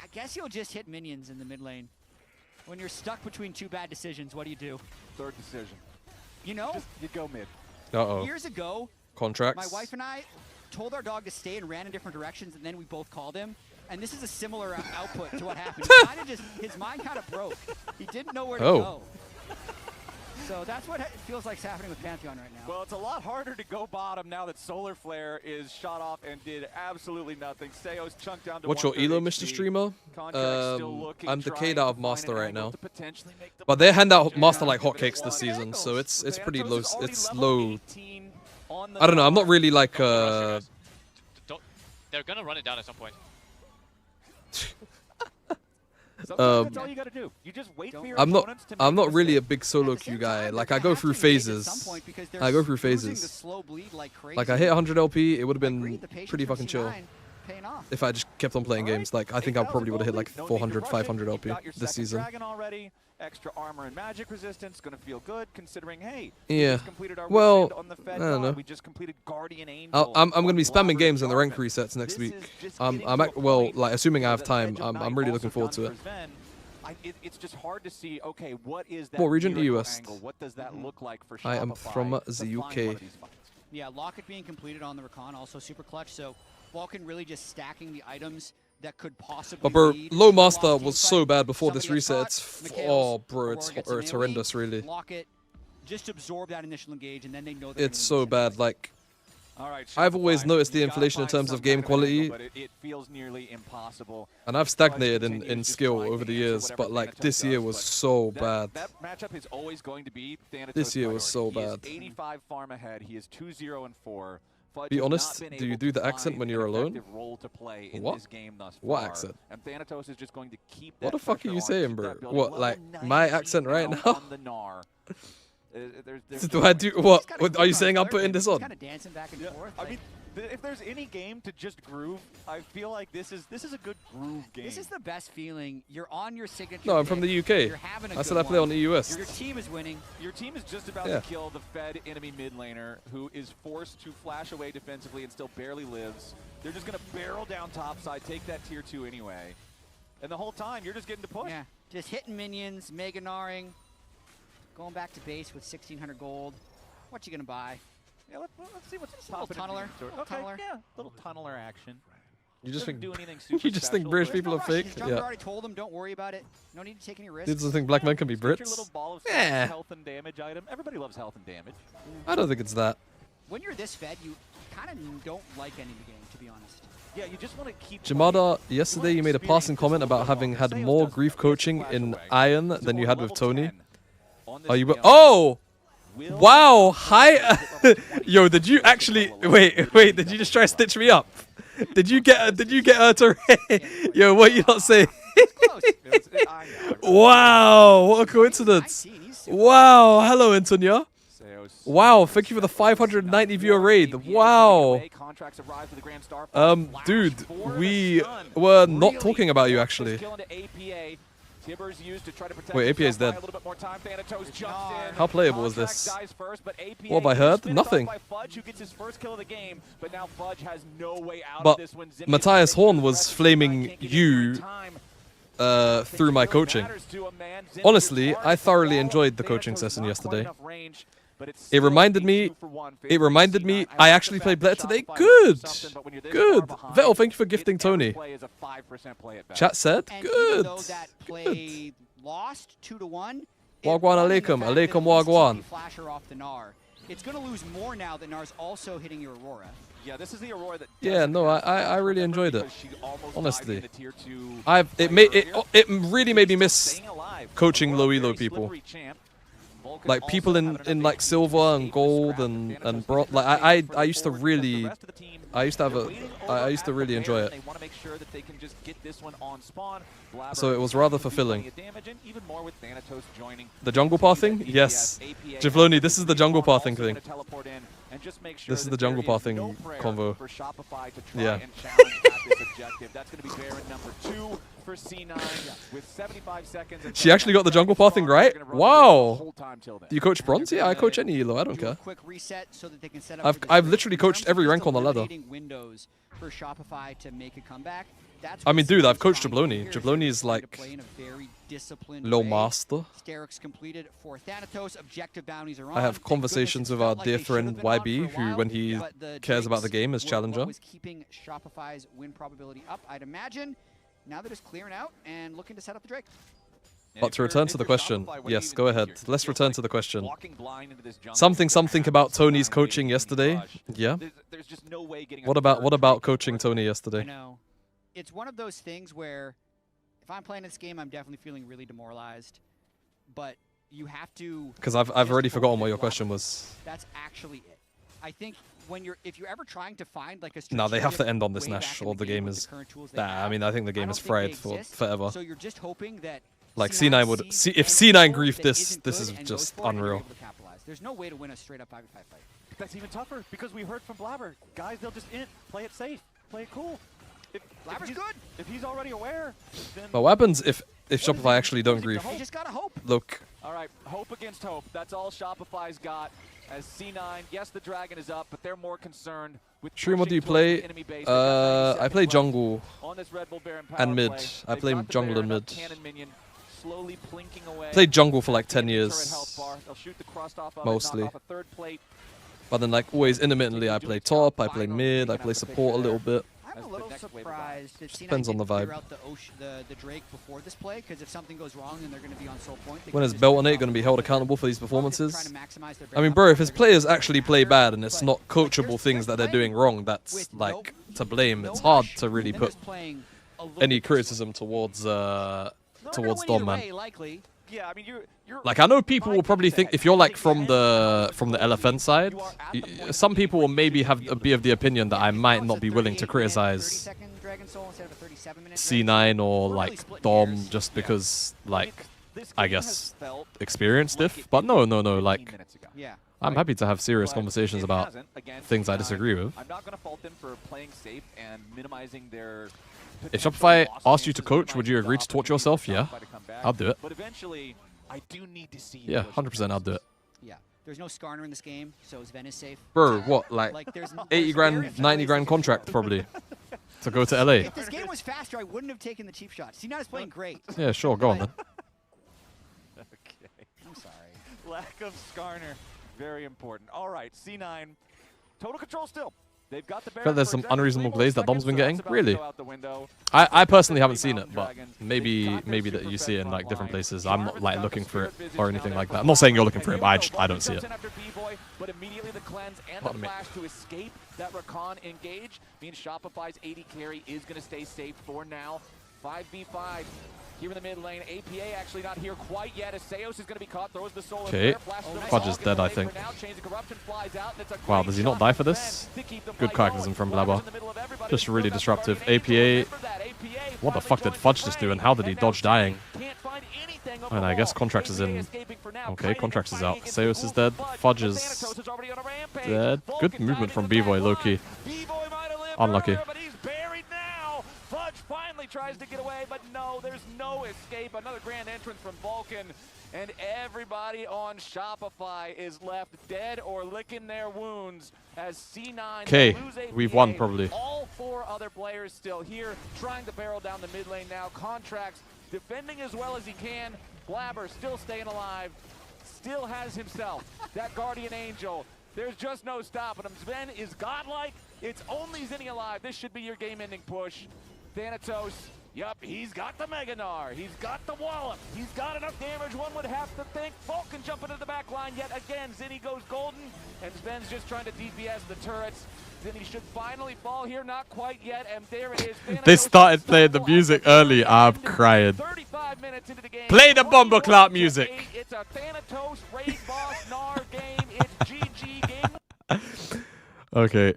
Speaker 2: I guess you'll just hit minions in the mid lane. When you're stuck between two bad decisions, what do?
Speaker 9: Third decision.
Speaker 2: You know,
Speaker 9: Just you go mid.
Speaker 1: Uh-oh.
Speaker 2: years ago, my
Speaker 1: Contracts.
Speaker 2: wife and I told our dog to stay and ran in different directions, and then we both called him. And this is a similar output to what happened. His mind kind of broke. He didn't know where to go. So that's what it feels like is happening with Pantheon right now.
Speaker 9: Well, it's a lot harder to go bottom now that Solar Flare is shot off and did absolutely nothing. Seo's chunked down to
Speaker 1: What's your
Speaker 9: 1/3
Speaker 1: elo,
Speaker 9: HP.
Speaker 1: Mr. Streamer?
Speaker 9: Contract's still looking,
Speaker 1: I'm
Speaker 9: trying
Speaker 1: decayed out
Speaker 9: to
Speaker 1: of
Speaker 9: find
Speaker 1: Master
Speaker 9: an
Speaker 1: right
Speaker 9: angle
Speaker 1: now.
Speaker 9: to potentially make the
Speaker 1: But they hand out
Speaker 9: play.
Speaker 1: Master like hotcakes this season, so it's pretty low. It's low. I don't know. I'm not really like
Speaker 7: Don't, they're gonna run it down at some point.
Speaker 9: Sometimes that's all you gotta do. You just wait for your
Speaker 1: I'm
Speaker 9: opponents to
Speaker 1: not
Speaker 9: make a
Speaker 1: really a
Speaker 9: mistake.
Speaker 1: big solo
Speaker 2: At the
Speaker 1: queue
Speaker 2: same
Speaker 1: guy.
Speaker 2: time,
Speaker 1: Like
Speaker 2: they're
Speaker 1: I go
Speaker 2: gonna
Speaker 1: through
Speaker 2: have to engage at
Speaker 1: phases.
Speaker 2: some point because they're
Speaker 1: I go through
Speaker 2: losing
Speaker 1: phases.
Speaker 2: the slow bleed like crazy.
Speaker 1: Like I hit 100 LP, it would have
Speaker 2: Agreed,
Speaker 1: been
Speaker 2: the patience
Speaker 1: pretty
Speaker 2: from
Speaker 1: fucking chill.
Speaker 2: C9 paying off.
Speaker 1: If I just kept on playing games. Like I think I probably would have hit like 400, 500 LP this season.
Speaker 9: Dragon already, extra armor and magic resistance, gonna feel good considering. Hey,
Speaker 1: Yeah.
Speaker 9: we just completed our
Speaker 1: Well,
Speaker 9: weekend on the Fed
Speaker 1: I don't know.
Speaker 9: We just completed Guardian Angel.
Speaker 1: I'm gonna be
Speaker 9: on
Speaker 1: spamming
Speaker 9: Blabbers
Speaker 1: games in the rank
Speaker 9: Dolphin.
Speaker 1: resets next
Speaker 9: This
Speaker 1: week.
Speaker 9: is just
Speaker 1: I'm
Speaker 9: getting to a
Speaker 1: well,
Speaker 9: point
Speaker 1: like assuming I have
Speaker 9: that
Speaker 1: time.
Speaker 9: Edge of
Speaker 1: I'm
Speaker 9: Night
Speaker 1: really
Speaker 9: also
Speaker 1: looking forward to
Speaker 9: done
Speaker 1: it.
Speaker 9: for Sven. It's just hard to see. Okay, what is that?
Speaker 1: What region?
Speaker 9: miracle
Speaker 1: US.
Speaker 9: angle? What does that look like for Shopify?
Speaker 1: I am from
Speaker 9: to
Speaker 1: the
Speaker 9: find one
Speaker 1: UK.
Speaker 9: of these fights?
Speaker 2: Yeah, Locket being completed on the Recon also super clutch. So Vulcan really just stacking the items that could possibly.
Speaker 1: But bro,
Speaker 2: lead
Speaker 1: low
Speaker 2: to a
Speaker 1: master
Speaker 2: lost team
Speaker 1: was
Speaker 2: fight.
Speaker 1: so bad before this
Speaker 2: Somebody gets
Speaker 1: reset.
Speaker 2: caught,
Speaker 1: It's
Speaker 2: Mikhail's
Speaker 1: oh bro,
Speaker 2: Aurora
Speaker 1: it's
Speaker 2: gets an AoE,
Speaker 1: horrendous really.
Speaker 2: Locket just absorb that initial engage, and then they know they're
Speaker 1: It's
Speaker 2: gonna
Speaker 1: so
Speaker 2: lose
Speaker 1: bad. Like
Speaker 9: All right,
Speaker 1: I've always
Speaker 9: Shopify,
Speaker 1: noticed the
Speaker 9: you gotta
Speaker 1: inflation in
Speaker 9: find
Speaker 1: terms of
Speaker 9: some
Speaker 1: game
Speaker 9: kind of angle,
Speaker 1: quality.
Speaker 9: but it feels nearly impossible.
Speaker 1: And I've stagnated in skill over the years, but like this year was so bad.
Speaker 9: That matchup is always going to be Thanatos'
Speaker 1: This year was so
Speaker 9: priority. He
Speaker 1: bad.
Speaker 9: is 85 farm ahead. He is 2-0-4. Fudge
Speaker 1: Be
Speaker 9: has not
Speaker 1: honest,
Speaker 9: been
Speaker 1: do you
Speaker 9: able
Speaker 1: do
Speaker 9: to
Speaker 1: the accent
Speaker 9: find
Speaker 1: when
Speaker 9: an
Speaker 1: you're alone?
Speaker 9: effective role to play in
Speaker 1: What?
Speaker 9: this game thus
Speaker 1: What
Speaker 9: far.
Speaker 1: accent?
Speaker 9: And Thanatos is just going to keep
Speaker 1: What
Speaker 9: that
Speaker 1: the fuck are
Speaker 9: pressure
Speaker 1: you
Speaker 9: on,
Speaker 1: saying,
Speaker 9: keep
Speaker 1: bro?
Speaker 9: that building.
Speaker 1: What,
Speaker 9: Level
Speaker 1: like,
Speaker 9: 19
Speaker 1: my accent right now?
Speaker 9: on the Gnar.
Speaker 1: Do I do what? Are you saying I'm putting this on?
Speaker 2: Kind of dancing back and forth.
Speaker 9: I
Speaker 2: like-
Speaker 9: mean, if there's any game to just groove, I feel like this is a good groove game.
Speaker 2: This is the best feeling. You're on your signature.
Speaker 1: No, I'm from
Speaker 2: pick.
Speaker 1: the UK.
Speaker 2: You're having a
Speaker 1: I said
Speaker 2: good
Speaker 1: I play
Speaker 2: one.
Speaker 1: on the US.
Speaker 2: Your team is winning.
Speaker 9: Your team is just about
Speaker 1: Yeah.
Speaker 9: to kill the Fed enemy mid laner, who is forced to flash away defensively and still barely lives. They're just going to barrel down topside, take that tier 2 anyway. And the whole time, you're just getting to push.
Speaker 2: Yeah, just hitting minions, mega gnaring, going back to base with 1,600 gold. What you gonna buy?
Speaker 9: Yeah, let's see what's
Speaker 2: a little
Speaker 9: popping in
Speaker 2: tunneler,
Speaker 9: the inventory.
Speaker 2: little
Speaker 9: Okay,
Speaker 2: tunneler.
Speaker 9: yeah, little tunneler action.
Speaker 1: You just
Speaker 9: Doesn't
Speaker 1: think
Speaker 9: do anything super
Speaker 1: you just think
Speaker 9: special,
Speaker 1: British
Speaker 9: but-
Speaker 1: people are
Speaker 2: There's no rush.
Speaker 1: fake?
Speaker 2: His jungler
Speaker 1: Yeah.
Speaker 2: already told him, don't worry about it. No need to take any risks.
Speaker 1: Dude doesn't think black men can be
Speaker 9: Get your
Speaker 1: Brits.
Speaker 9: little ball of
Speaker 1: Yeah.
Speaker 9: health and damage item. Everybody loves health and damage.
Speaker 1: I don't think it's that.
Speaker 2: When you're this fed, you kind of don't like any of the game, to be honest.
Speaker 9: Yeah, you just want to keep
Speaker 1: Jamada, yesterday you made a passing comment about having had more grief coaching in Iron than you had with Tony. Are you? Oh! Wow! Hi! Yo, did you actually wait? Did you just try to stitch me up? Did you get her to? Yo, what you not saying? Wow! What a coincidence! Wow! Hello, Antonia. Wow! Thank you for the 590 viewer raid. Wow! Dude, we were not talking about you actually. Wait, APA is dead. How playable was this? What have I heard? Nothing. But Matthias Horn was flaming you through my coaching. Honestly, I thoroughly enjoyed the coaching session yesterday.
Speaker 9: but it's
Speaker 1: It reminded me. It reminded me. I actually played better today. Good. Good. Vettel, thank you for gifting Tony. Chat said
Speaker 2: And
Speaker 1: good.
Speaker 2: even though that play lost 2-1,
Speaker 1: Wagwan alaikum. Alaikum wagwan.
Speaker 2: Flasher off the Gnar. It's going to lose more now that Gnar's also hitting your Aurora.
Speaker 9: Yeah, this is the Aurora that
Speaker 1: Yeah, no, I really enjoyed it. Honestly,
Speaker 9: it
Speaker 1: really made me miss coaching low elo people. Like people in like silver and gold and bronze. Like I used to really, I used to really enjoy it. So it was rather fulfilling. The jungle pathing? Yes. Javloni, this is the jungle pathing thing. This is the jungle pathing convo. Yeah.
Speaker 9: That's going to be Baron number 2 for C9 with 75 seconds.
Speaker 1: She actually got the jungle pathing right? Wow. Do you coach bronze? Yeah, I coach any elo. I don't care. I've literally coached every rank on the ladder.
Speaker 2: For Shopify to make a comeback.
Speaker 1: I mean, dude, I've coached Jabloni. Jabloni is like low master.
Speaker 2: Completed for Thanatos. Objective bounties are on.
Speaker 1: I have conversations with our dear friend YB, who, when he cares about the game, is challenger.
Speaker 2: Was keeping Shopify's win probability up, I'd imagine. Now they're just clearing out and looking to set up the Drake.
Speaker 1: But to return to the question, yes, go ahead. Let's return to the question. Something about Tony's coaching yesterday. Yeah. What about coaching Tony yesterday?
Speaker 2: I know. It's one of those things where if I'm playing this game, I'm definitely feeling really demoralized. But you have to.
Speaker 1: Because I've already forgotten what your question was.
Speaker 2: That's actually it. I think if you're ever trying to find like a.
Speaker 1: No, they have to end on this Nash, or the game is. Nah, I mean, I think the game is fried for forever.
Speaker 2: So you're just hoping that.
Speaker 1: Like C9 would. If C9 griefed this is just unreal.
Speaker 2: There's no way to win a straight up 5v5 fight.
Speaker 9: That's even tougher because we heard from Blabber. Guys, they'll just play it safe, play it cool.
Speaker 2: Blabber's good.
Speaker 9: If he's already aware, then.
Speaker 1: But what happens if Shopify actually don't grief?
Speaker 2: You just gotta hope.
Speaker 1: Look.
Speaker 9: All right, hope against hope. That's all Shopify's got. As C9, yes, the dragon is up, but they're more concerned with.
Speaker 1: Shroom, what do you play? I play jungle and mid. I play jungle and mid. Played jungle for like 10 years, mostly. But then, like, always intermittently, I play top, I play mid, I play support a little bit.
Speaker 2: I'm a little surprised that
Speaker 1: depends on the vibe.
Speaker 2: Out the Drake before this play, because if something goes wrong, then they're going to be on soul point.
Speaker 1: When is Belt on 8 going to be held accountable for these performances? I mean, bro, if his players actually play bad and it's not coachable things that they're doing wrong, that's like to blame. It's hard to really put any criticism towards Dom, man.
Speaker 9: Yeah, I mean,
Speaker 1: like, I know people will probably think if you're like from the LFN side, some people will maybe be of the opinion that I might not be willing to criticize C9 or like Dom just because, like, I guess experience diff. But no, like, I'm happy to have serious conversations about things I disagree with.
Speaker 9: I'm not going to fault them for playing safe and minimizing their.
Speaker 1: If Shopify asked you to coach, would you agree to torture yourself? Yeah, I'll do it.
Speaker 9: But eventually, I do need to see.
Speaker 1: Yeah, 100% I'll do it.
Speaker 2: Yeah, there's no Skarner in this game, so Sven is safe.
Speaker 1: Bro, what, like 80 grand, 90 grand contract probably to go to LA?
Speaker 2: If this game was faster, I wouldn't have taken the cheap shot. C9 is playing great.
Speaker 1: Yeah, sure, go on then.
Speaker 9: Okay.
Speaker 2: I'm sorry.
Speaker 9: Lack of Skarner, very important. All right, C9, total control still. They've got the
Speaker 1: bet there's some unreasonable glaze that Dom's been getting. Really? I personally haven't seen it, but maybe that you see it in like different places. I'm not like looking for it or anything like that. I'm not saying you're looking for it, but I don't see it.
Speaker 9: But immediately the cleanse and the flash to escape that Rakan engage means Shopify's 80 carry is going to stay safe for now. 5v5 here in the mid lane. APA actually not here quite yet. As Seos is going to be caught, throws the soul.
Speaker 1: Okay, Fudge is dead, I think. Wow, does he not die for this? Good cataclysm from Blabber. Just really disruptive. APA. What the fuck did Fudge just do, and how did he dodge dying? And I guess Contracts is in. Okay, Contracts is out. Seos is dead. Fudge is dead. Good movement from B-Boy, low-key. Unlucky.
Speaker 9: Finally tries to get away, but no, there's no escape. Another grand entrance from Vulcan, and everybody on Shopify is left dead or licking their wounds as C9
Speaker 1: okay,
Speaker 9: lose APA.
Speaker 1: We've won probably.
Speaker 9: All 4 other players still here, trying to barrel down the mid lane now. Contracts defending as well as he can. Blabber still staying alive. still has himself, that guardian angel. There's just no stopping him. Sven is godlike. It's only Zinni alive. This should be your game-ending push. Thanatos, yep, he's got the Mega Gnar. He's got the wallop. He's got enough damage, one would have to think. Falcon jumping into the back line yet again. Zinni goes golden, and Sven's just trying to DPS the turrets. Zinni should finally fall here, not quite yet, and there it is.
Speaker 1: They started playing the music early. I'm crying.
Speaker 9: 35 minutes into the game.
Speaker 1: Play the Bomber Clout music.
Speaker 9: It's a Thanatos raid boss Gnar game. It's GG game.
Speaker 1: Okay.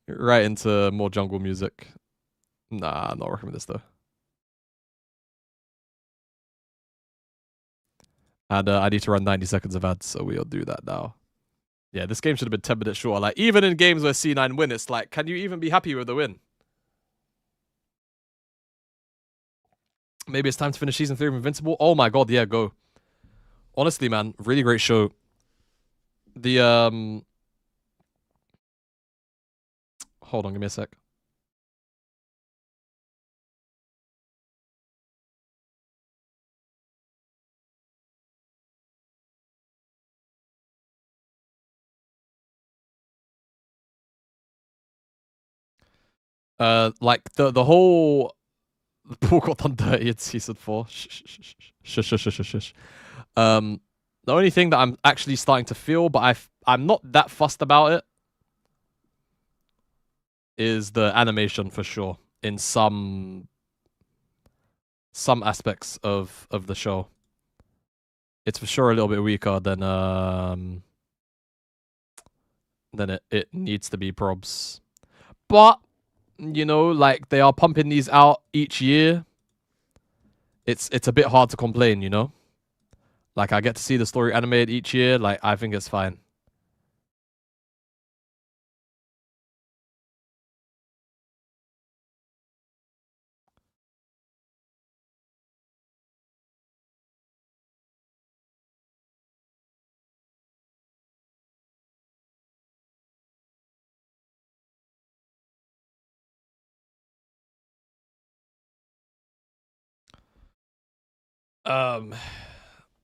Speaker 1: Right into more jungle music. Nah, not working with this though. And I need to run 90 seconds of ads, so we'll do that now. Yeah, this game should have been 10 minutes shorter. Like, even in games where C9 win, it's like, can you even be happy with the win? Maybe it's time to finish Season 3 of Invincible. Oh my god, yeah, go. Honestly, man, really great show. The, hold on, give me a sec. Like, the whole... The pool got done dirty in Season 4. Shush. The only thing that I'm actually starting to feel, but I'm not that fussed about it, is the animation for sure in some aspects of the show. It's for sure a little bit weaker than it needs to be, probs. But you know, like, they are pumping these out each year. It's a bit hard to complain, you know? Like, I get to see the story animated each year. Like, I think it's fine.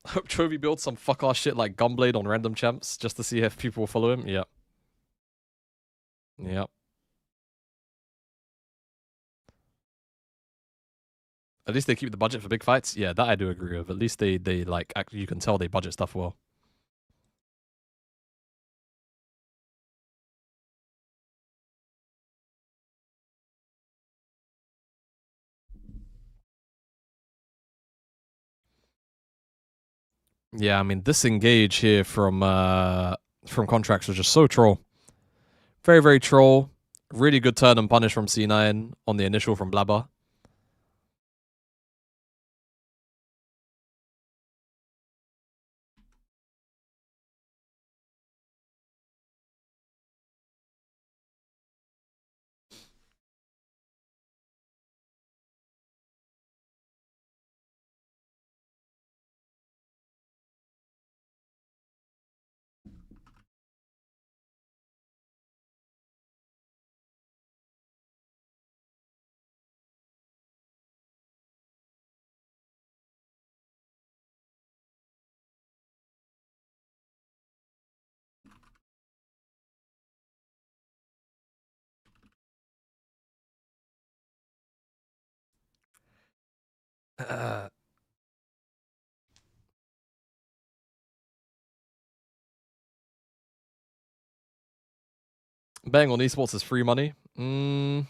Speaker 1: Hope Chovy builds some fuck ass shit like Gunblade on random champs just to see if people will follow him. Yep. Yep. At least they keep the budget for big fights. Yeah, that I do agree with. At least they like, actually, you can tell they budget stuff well. Yeah, I mean, this engage here from Contracts was just so troll. Very, very troll. Really good turn and punish from C9 on the initial from Blabber. Betting on esports is free money. No,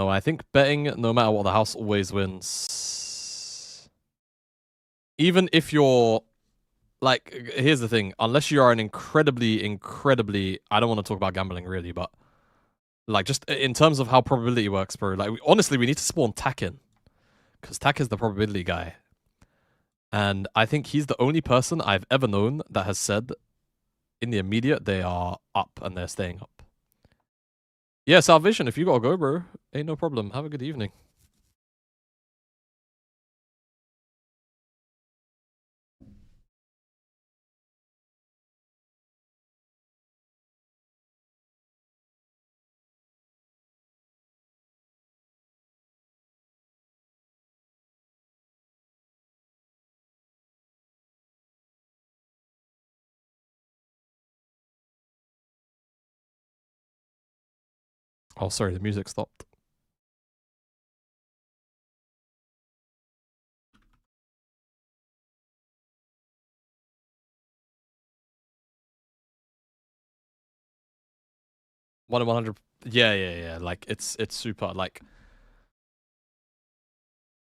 Speaker 1: I think betting, no matter what, the house always wins. Even if you're, like, here's the thing. Unless you are an incredibly, I don't want to talk about gambling really, but like, just in terms of how probability works, bro. Like, honestly, we need to spawn Tak in. Because Tak is the probability guy. And I think he's the only person I've ever known that has said in the immediate they are up and they're staying up. Yeah, Salvation, if you gotta go, bro, ain't no problem. Have a good evening. Oh, sorry, the music stopped. One in 100. Yeah. Like it's super. Like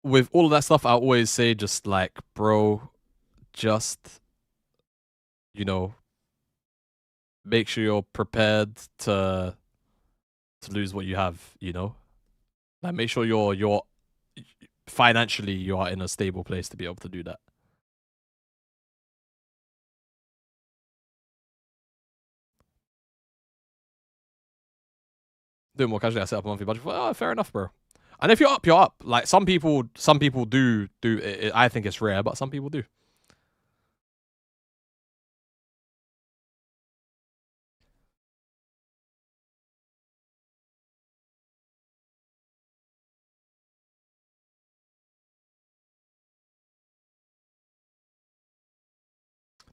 Speaker 1: with all of that stuff, I always say just like, bro, just make sure you're prepared to lose what you have. Like make sure you're financially you are in a stable place to be able to do that. Do more casually. I set up a monthly budget. Oh, fair enough, bro. And if you're up, you're up. Like some people do it. I think it's rare, but some people do.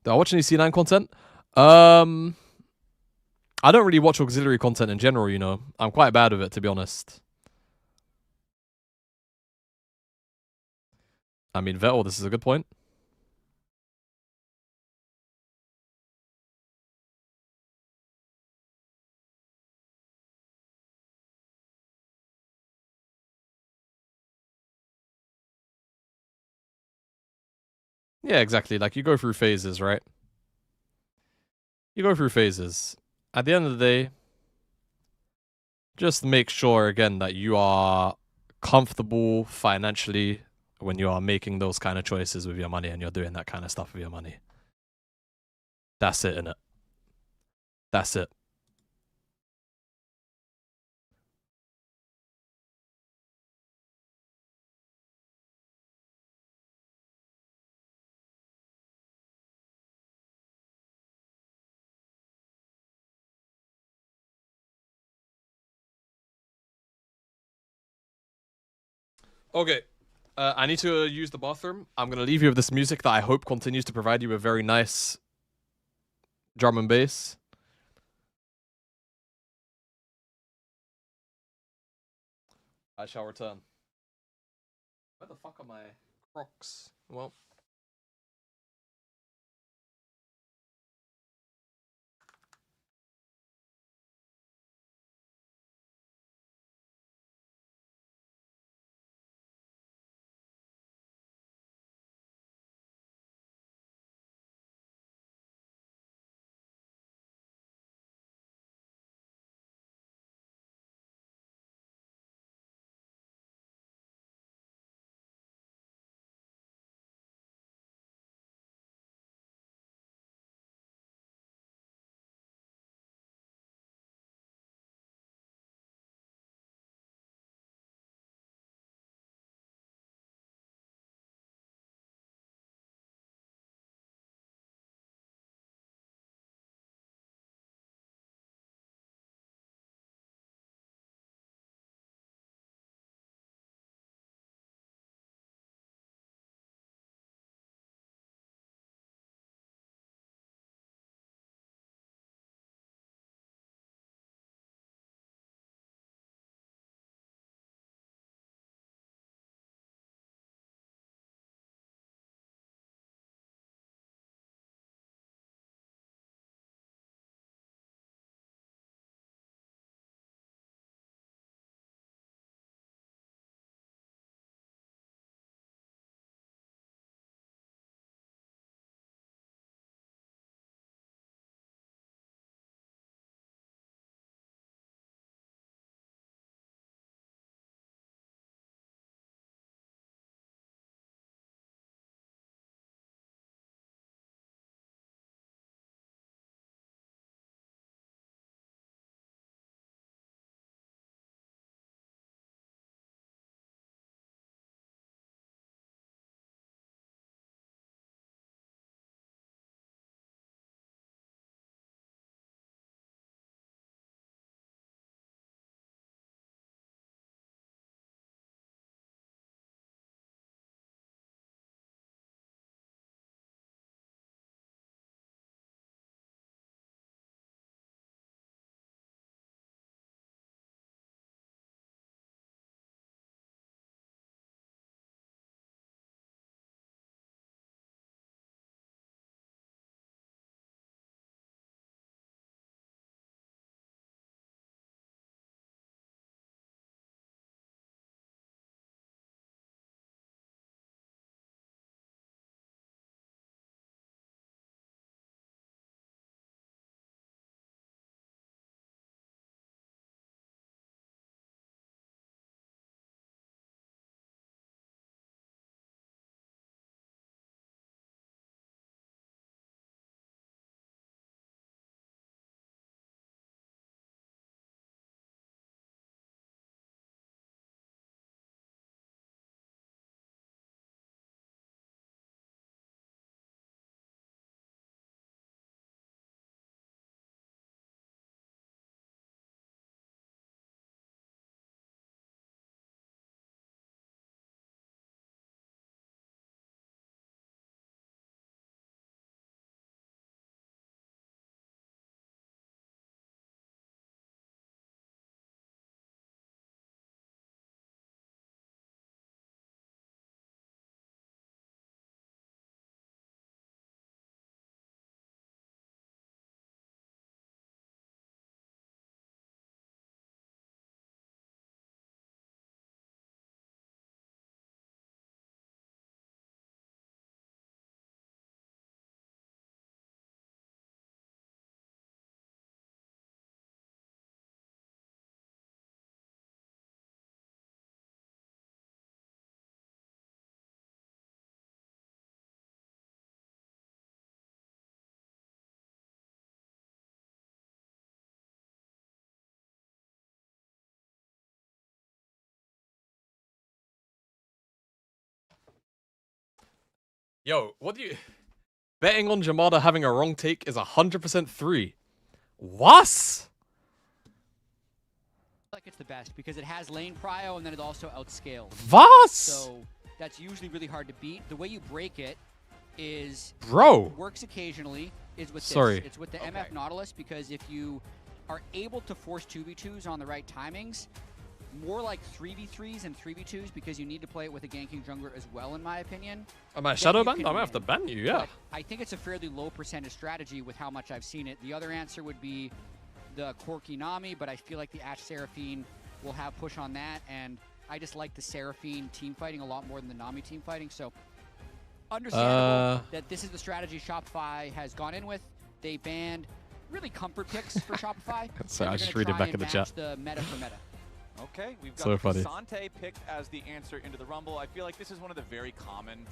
Speaker 1: Do I watch any C9 content? I don't really watch auxiliary content in general, I'm quite bad with it, to be honest. I mean, Vettel, this is a good point. Yeah, exactly. Like, you go through phases, right? You go through phases. At the end of the day, just make sure, again, that you are comfortable financially when you are making those kind of choices with your money and you're doing that kind of stuff with your money. That's it, innit? That's it. Okay. I need to use the bathroom. I'm going to leave you with this music that I hope continues to provide you with very nice drum and bass. I shall return. Where the fuck are my Crocs? Well, Yo, what do you... Betting on Jamada having a wrong take is 100% 3. What?
Speaker 2: Like it's the best because it has lane prio and then it also outscales.
Speaker 1: What?
Speaker 2: So that's usually really hard to beat. The way you break it is
Speaker 1: Bro.
Speaker 2: Works occasionally is with
Speaker 1: Sorry.
Speaker 2: this. It's with the MF Nautilus because if you are able to force 2v2s on the right timings, more like 3v3s and 3v2s because you need to play it with a ganking jungler as well, in my opinion.
Speaker 1: Am I shadow banned? I might have to ban you, yeah.
Speaker 2: But I think it's a fairly low percentage strategy with how much I've seen it. The other answer would be the Corki Nami, but I feel like the Ashe Seraphine will have push on that, and I just like the Seraphine team fighting a lot more than the Nami team fighting, so understandable that this is the strategy Shopify has gone in with. They banned really comfort picks for Shopify.
Speaker 1: So I just read it back in the chat.
Speaker 2: The meta for meta.
Speaker 9: Okay, we've got
Speaker 1: so funny.
Speaker 9: Cassante picked as the answer into the Rumble. I feel like this is one of the very common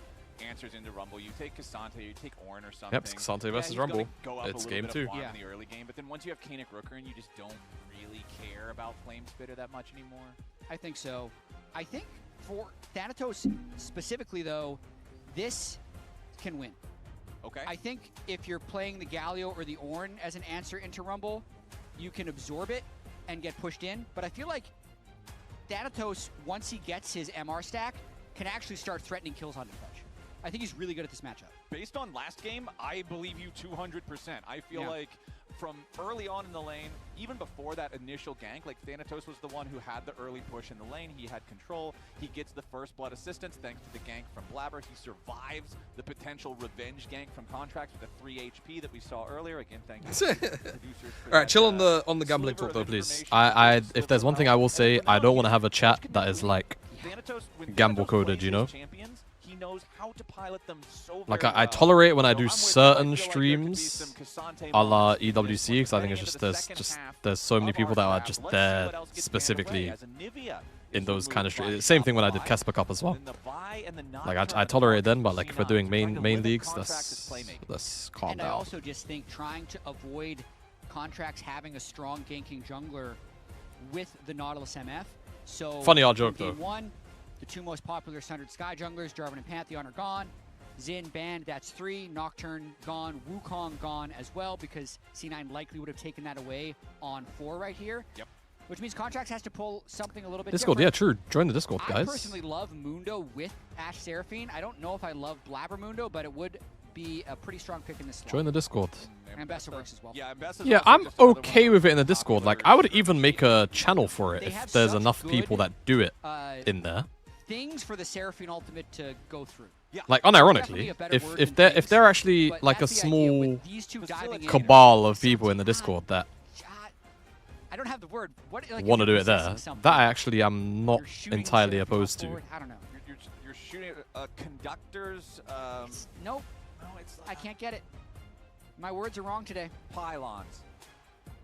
Speaker 9: answers into Rumble. You take Cassante, you take Ornn or something.
Speaker 1: Yep, it's Cassante versus Rumble. It's game 2.
Speaker 9: In the early game, but then once you have Kanik Rooker, you just don't really care about Flame Spitter that much anymore.
Speaker 2: I think so. I think for Thanatos specifically, though, this can win.
Speaker 9: Okay.
Speaker 2: I think if you're playing the Galio or the Ornn as an answer into Rumble, you can absorb it and get pushed in. But I feel like Thanatos, once he gets his MR stack, can actually start threatening kills on Fetch. I think he's really good at this matchup.
Speaker 9: Based on last game, I believe you 200%. I feel like from early on in the lane, even before that initial gank, like Thanatos was the one who had the early push in the lane. He had control. He gets the first blood assistance thanks to the gank from Blabber. He survives the potential revenge gank from Contracts with the 3 HP that we saw earlier. Again, thank you.
Speaker 1: All right, chill on the gambling talk though, please. If there's one thing I will say, I don't want to have a chat that is like gamble coded, you know?
Speaker 9: Knows how to pilot them so
Speaker 1: like I tolerate when I do certain streams a la EWC because I think it's just there's so many people that are just there specifically in those kind of streams. Same thing when I did Casper Cup as well. Like I tolerate it then, but like if we're doing main leagues, let's calm down.
Speaker 2: And I also just think trying to avoid Contracts having a strong ganking jungler with the Nautilus MF. So
Speaker 1: funny odd joke though.
Speaker 2: The 2 most popular Sundered Sky junglers, Jarvan and Pantheon, are gone. Xin banned, that's 3. Nocturne gone. Wukong gone as well because C9 likely would have taken that away on 4 right here.
Speaker 9: Yep.
Speaker 2: Which means Contracts has to pull something a little bit
Speaker 1: Discord,
Speaker 2: different.
Speaker 1: yeah, true. Join the Discord, guys.
Speaker 2: I personally love Mundo with Ashe Seraphine. I don't know if I love Blabber Mundo, but it would be a pretty strong pick in this slot.
Speaker 1: Join the Discord.
Speaker 2: And Ambessa works as well.
Speaker 1: Yeah, I'm okay with it in the Discord. Like, I would even make a channel for it if there's enough people that do it in there.
Speaker 2: Things for the Seraphine Ultimate to go through.
Speaker 9: Yeah.
Speaker 1: Like unironically, if they're actually like a small cabal of people in the Discord that
Speaker 2: I don't have the word.
Speaker 1: Want to do it there, that I actually am not entirely opposed to.
Speaker 2: I don't know.
Speaker 9: You're shooting conductors.
Speaker 2: Nope. No, I can't get it. My words are wrong today.
Speaker 9: Pylons.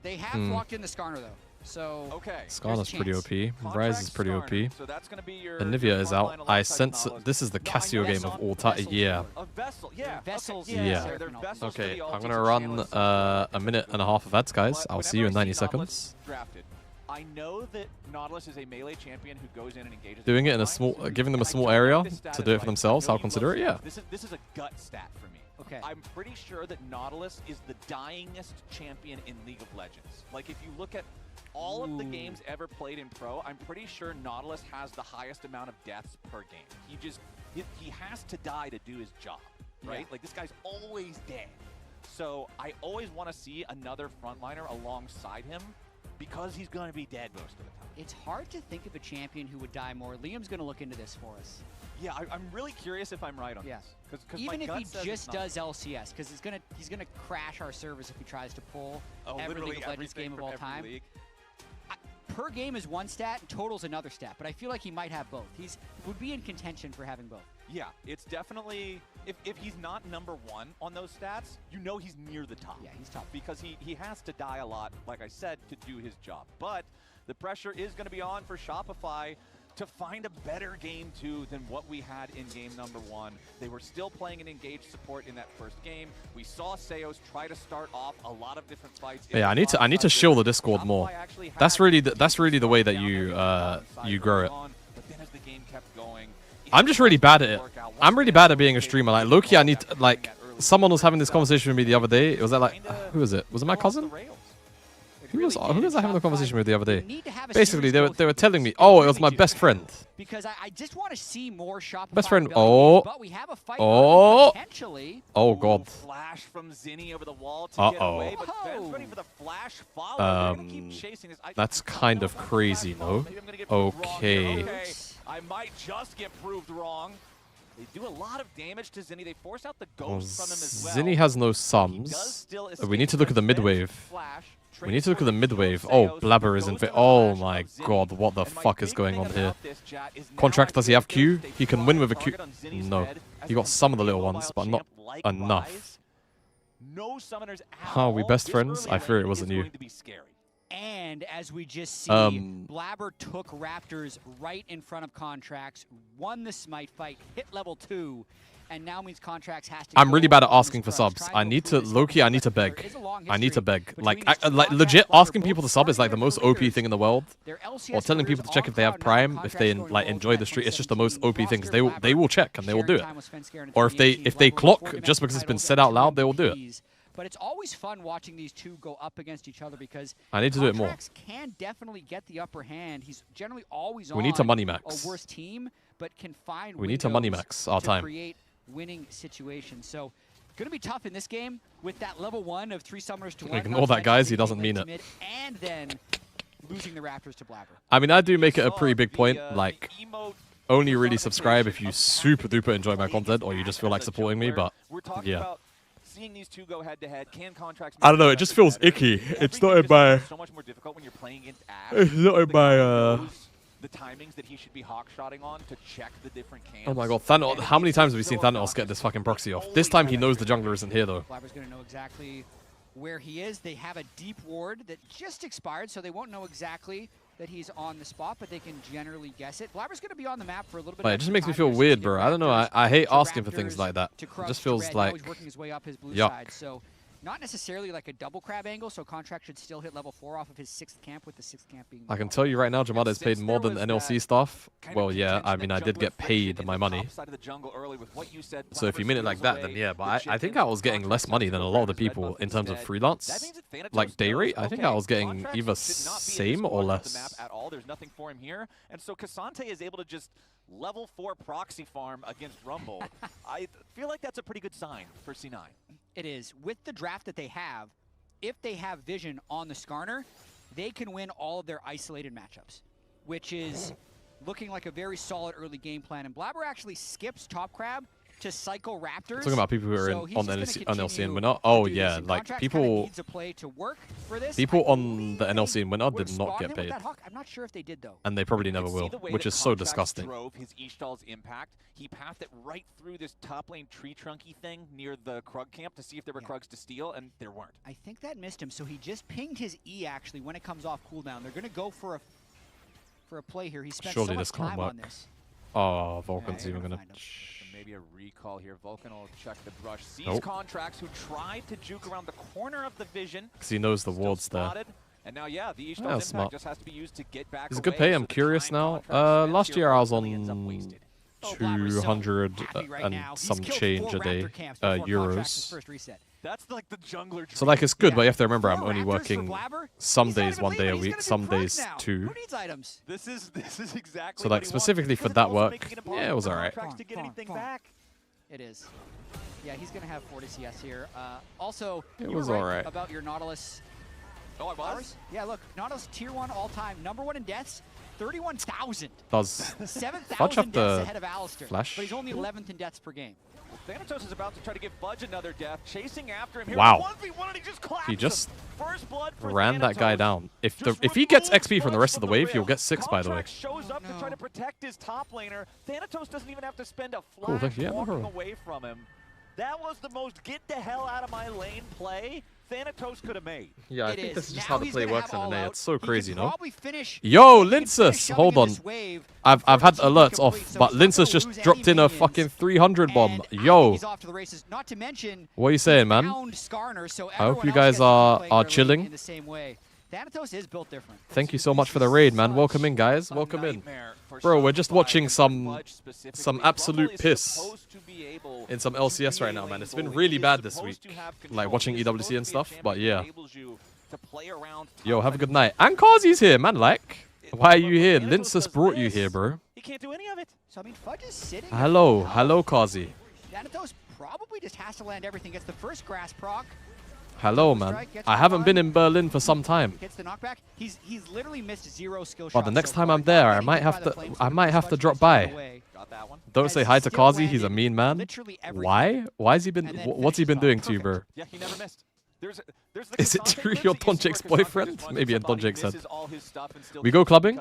Speaker 2: They have locked in the Skarner though. So
Speaker 1: Skarner's pretty OP. Rise is pretty OP.
Speaker 9: So that's gonna be your
Speaker 1: Anivia is out. I sense this is the Cassio game of all time. Yeah.
Speaker 2: Vessels.
Speaker 1: Yeah. Okay, I'm gonna run a minute and a half of ads, guys. I'll see you in 90 seconds.
Speaker 9: I know that Nautilus is a melee champion who goes in and engages.
Speaker 1: Doing it in a small, giving them a small area to do it for themselves. I'll consider it. Yeah.
Speaker 9: This is a gut stat for me.
Speaker 2: Okay.
Speaker 9: I'm pretty sure that Nautilus is the dyingest champion in League of Legends. Like if you look at all of the games ever played in Pro, I'm pretty sure Nautilus has the highest amount of deaths per game. He has to die to do his job, right?
Speaker 2: Yeah.
Speaker 9: Like this guy's always dead. So I always want to see another frontliner alongside him because he's going to be dead most of the time.
Speaker 2: It's hard to think of a champion who would die more. Liam's going to look into this for us.
Speaker 9: Yeah, I'm really curious if I'm right on this. Cause
Speaker 2: even if he just does LCS, because he's gonna crash our servers if he tries to pull every League of Legends game of all time. Per game is one stat, and total's another stat, but I feel like he might have both. He would be in contention for having both.
Speaker 9: Yeah, it's definitely, if he's not #1 on those stats, you know he's near the top.
Speaker 2: Yeah, he's top.
Speaker 9: Because he has to die a lot, like I said, to do his job. But the pressure is going to be on for Shopify to find a better game 2 than what we had in game #1. They were still playing an engaged support in that first game. We saw Seos try to start off a lot of different fights.
Speaker 1: Yeah, I need to shill the Discord more. That's really the way that you grow it.
Speaker 9: But then as the game kept going,
Speaker 1: I'm just really bad at it. I'm really bad at being a streamer. Like, low-key, I need to, like, someone was having this conversation with me the other day. It was like, who was it? Was it my cousin? Who was I having a conversation with the other day? Basically, they were telling me, oh, it was my best friend.
Speaker 2: Because I just want to see more Shopify.
Speaker 1: Best friend.
Speaker 2: Rebellion games, but we have a fight potentially.
Speaker 1: Oh god.
Speaker 9: Flash from Zinni over the wall to get away, but Ben's ready for the flash follow. They're gonna keep chasing this.
Speaker 1: That's kind of crazy, no? Okay.
Speaker 9: I might just get proved wrong. They do a lot of damage to Zinni. They force out the ghost from him as well.
Speaker 1: Zinni has no sums. We need to look at the mid wave. We need to look at the mid wave. Oh, Blabber is in fit. Oh my god, what the fuck is going on here? Contract, does he have Q? He can win with a Q. No. He got some of the little ones, but not enough. How are we best friends? I fear it wasn't you.
Speaker 2: And as we just see, Blabber took Raptors right in front of Contracts, won the Smite fight, hit level 2, and now means Contracts has to.
Speaker 1: I'm really bad at asking for subs. I need to, low-key, I need to beg. I need to beg. Like legit, asking people to sub is like the most OP thing in the world. Or telling people to check if they have Prime, if they like enjoy the stream. It's just the most OP thing because they will check and they will do it. Or if they clock just because it's been said out loud, they will do it.
Speaker 2: But it's always fun watching these two go up against each other because
Speaker 1: I need to do it more.
Speaker 2: Contracts can definitely get the upper hand. He's generally always on
Speaker 1: We need to money max.
Speaker 2: a worse team, but can find
Speaker 1: We need to money max our time.
Speaker 2: Create winning situations. So going to be tough in this game with that level 1 of 3 summoners to 1.
Speaker 1: Ignore that, guys. He doesn't mean it.
Speaker 2: And then losing the Raptors to Blabber.
Speaker 1: I mean, I do make it a pretty big point. Like, only really subscribe if you super duper enjoy my content or you just feel like supporting me. But yeah.
Speaker 9: Seeing these two go head to head, can Contracts
Speaker 1: I don't know, it just feels icky. It's not in my
Speaker 9: so much more difficult when you're playing against Ash.
Speaker 1: It's not in my
Speaker 9: the timings that he should be hawk-shotting on to check the different camps.
Speaker 1: Oh my god, Thanos, how many times have we seen Thanos get this fucking proxy off? This time he knows the jungler isn't here though.
Speaker 2: Blabber's going to know exactly where he is. They have a deep ward that just expired, so they won't know exactly that he's on the spot, but they can generally guess it. Blabber's going to be on the map for a little bit.
Speaker 1: But it just makes me feel weird, bro. I don't know. I hate asking for things like that. It just feels like
Speaker 2: he's working his way up his blue
Speaker 1: yuck.
Speaker 2: side. So not necessarily like a double crab angle, so Contract should still hit level 4 off of his 6th camp, with the 6th camp being...
Speaker 1: I can tell you right now, Jamada is paid more than NLC stuff. Well, yeah, I mean, I did get paid my money. So if you mean it like that, then yeah. But I think I was getting less money than a lot of the people in terms of freelance. Like day rate, I think I was getting either same or less.
Speaker 9: There's nothing for him here. And so Cassante is able to just level 4 proxy farm against Rumble. I feel like that's a pretty good sign for C9.
Speaker 2: It is. With the draft that they have, if they have vision on the Skarner, they can win all of their isolated matchups, which is looking like a very solid early game plan. And Blabber actually skips Top Crab to cycle Raptors.
Speaker 1: Talking about people who are on the NLC and winner. Oh yeah, like people on the NLC and winner did not get paid.
Speaker 2: I'm not sure if they did though.
Speaker 1: And they probably never will, which is so disgusting.
Speaker 9: His Ishtal's impact. He pathed it right through this top lane tree trunky thing near the Krug camp to see if there were Krugs to steal, and there weren't.
Speaker 2: I think that missed him, so he just pinged his E actually when it comes off cooldown. They're gonna go for a play here. He spent so much time on this.
Speaker 1: Oh, Vulcan's even gonna.
Speaker 9: Maybe a recall here. Vulcan will check the brush. Sees Contracts who tried to juke around the corner of the vision.
Speaker 1: Because he knows the ward's there.
Speaker 9: And now, yeah, the Ishtal's impact just has to be used to get back.
Speaker 1: It's a good pay. I'm curious now. Last year I was on 200 and some change a day euros.
Speaker 9: That's like the jungler.
Speaker 1: So like it's good, but you have to remember I'm only working some days 1 day a week, some days 2.
Speaker 9: This is exactly.
Speaker 1: So like specifically for that work, yeah, it was alright.
Speaker 2: It is. Yeah, he's gonna have 40 CS here. Also,
Speaker 1: it was alright
Speaker 2: about your Nautilus.
Speaker 9: Oh, I was?
Speaker 2: Yeah, look, Nautilus tier 1 all time, #1 in deaths. 31,000.
Speaker 1: Does
Speaker 2: 7,000 deaths ahead of Alistair,
Speaker 1: flash?
Speaker 2: But he's only 11th in deaths per game.
Speaker 9: Thanatos is about to try to give Fudge another death, chasing after him here.
Speaker 1: Wow.
Speaker 9: 1v1 and he just collapsed.
Speaker 1: He just
Speaker 9: ran
Speaker 1: that guy down. If he gets XP from the rest of the wave, he'll get 6, by the way.
Speaker 9: Shows up to try to protect his top laner. Thanatos doesn't even have to spend a flash walking away from him. That was the most get the hell out of my lane play Thanatos could have made.
Speaker 1: Yeah, I think this is just how the play works in NA. It's so crazy, no?
Speaker 2: Finish,
Speaker 1: yo, Linsus! Hold on. I've had alerts off, but Linsus just dropped in a fucking 300 bomb. Yo.
Speaker 2: He's off to the races. Not to mention,
Speaker 1: what are you saying, man?
Speaker 2: Skarner, so
Speaker 1: I hope you guys are chilling.
Speaker 2: In the same way. Thanatos is built different.
Speaker 1: Thank you so much for the raid, man. Welcome in, guys. Welcome in. Bro, we're just watching some absolute piss in some LCS right now, man. It's been really bad this week, like watching EWC and stuff, but yeah. Yo, have a good night. And Kazi's here, man, like. Why are you here? Linsus brought you here, bro.
Speaker 2: He can't do any of it. So, I mean, Fudge is sitting.
Speaker 1: Hello. Hello, Kazi.
Speaker 2: Thanatos probably just has to land everything. Gets the first grass proc.
Speaker 1: Hello, man. I haven't been in Berlin for some time.
Speaker 2: Gets the knockback. He's literally missed 0 skill shots.
Speaker 1: But the next time I'm there, I might have to drop by. Don't say hi to Kazi. He's a mean man. Why? Why's he been? What's he been doing to you, bro?
Speaker 9: Yeah, he never missed.
Speaker 1: Is it true you're Don Jake's boyfriend? Maybe a Don Jake said. We go clubbing?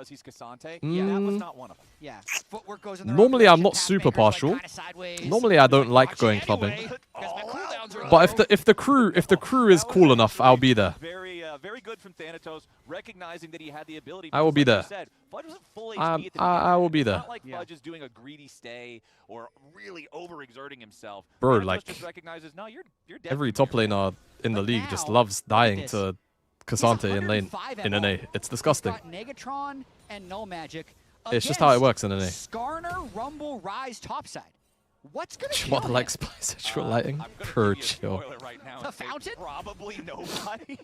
Speaker 1: Normally I'm not super partial. Normally I don't like going clubbing. But if the crew is cool enough, I'll be there.
Speaker 9: Very good from Thanatos, recognizing that he had the ability.
Speaker 1: I will be there.
Speaker 9: I
Speaker 1: will be there.
Speaker 9: Not like Fudge is doing a greedy stay or really overexerting himself.
Speaker 1: Bro,
Speaker 9: Thanatos
Speaker 1: like
Speaker 9: just recognizes, no, you're
Speaker 1: every top laner in the league just loves dying to Cassante in lane in NA. It's disgusting.
Speaker 2: Negatron and Null Magic.
Speaker 1: It's just how it works in NA.
Speaker 2: Skarner, Rumble, Rise, topside. What's gonna kill
Speaker 1: What
Speaker 2: him?
Speaker 1: like sexual lighting? Bro, chill.
Speaker 9: Right now
Speaker 2: The fountain?
Speaker 9: Probably nobody.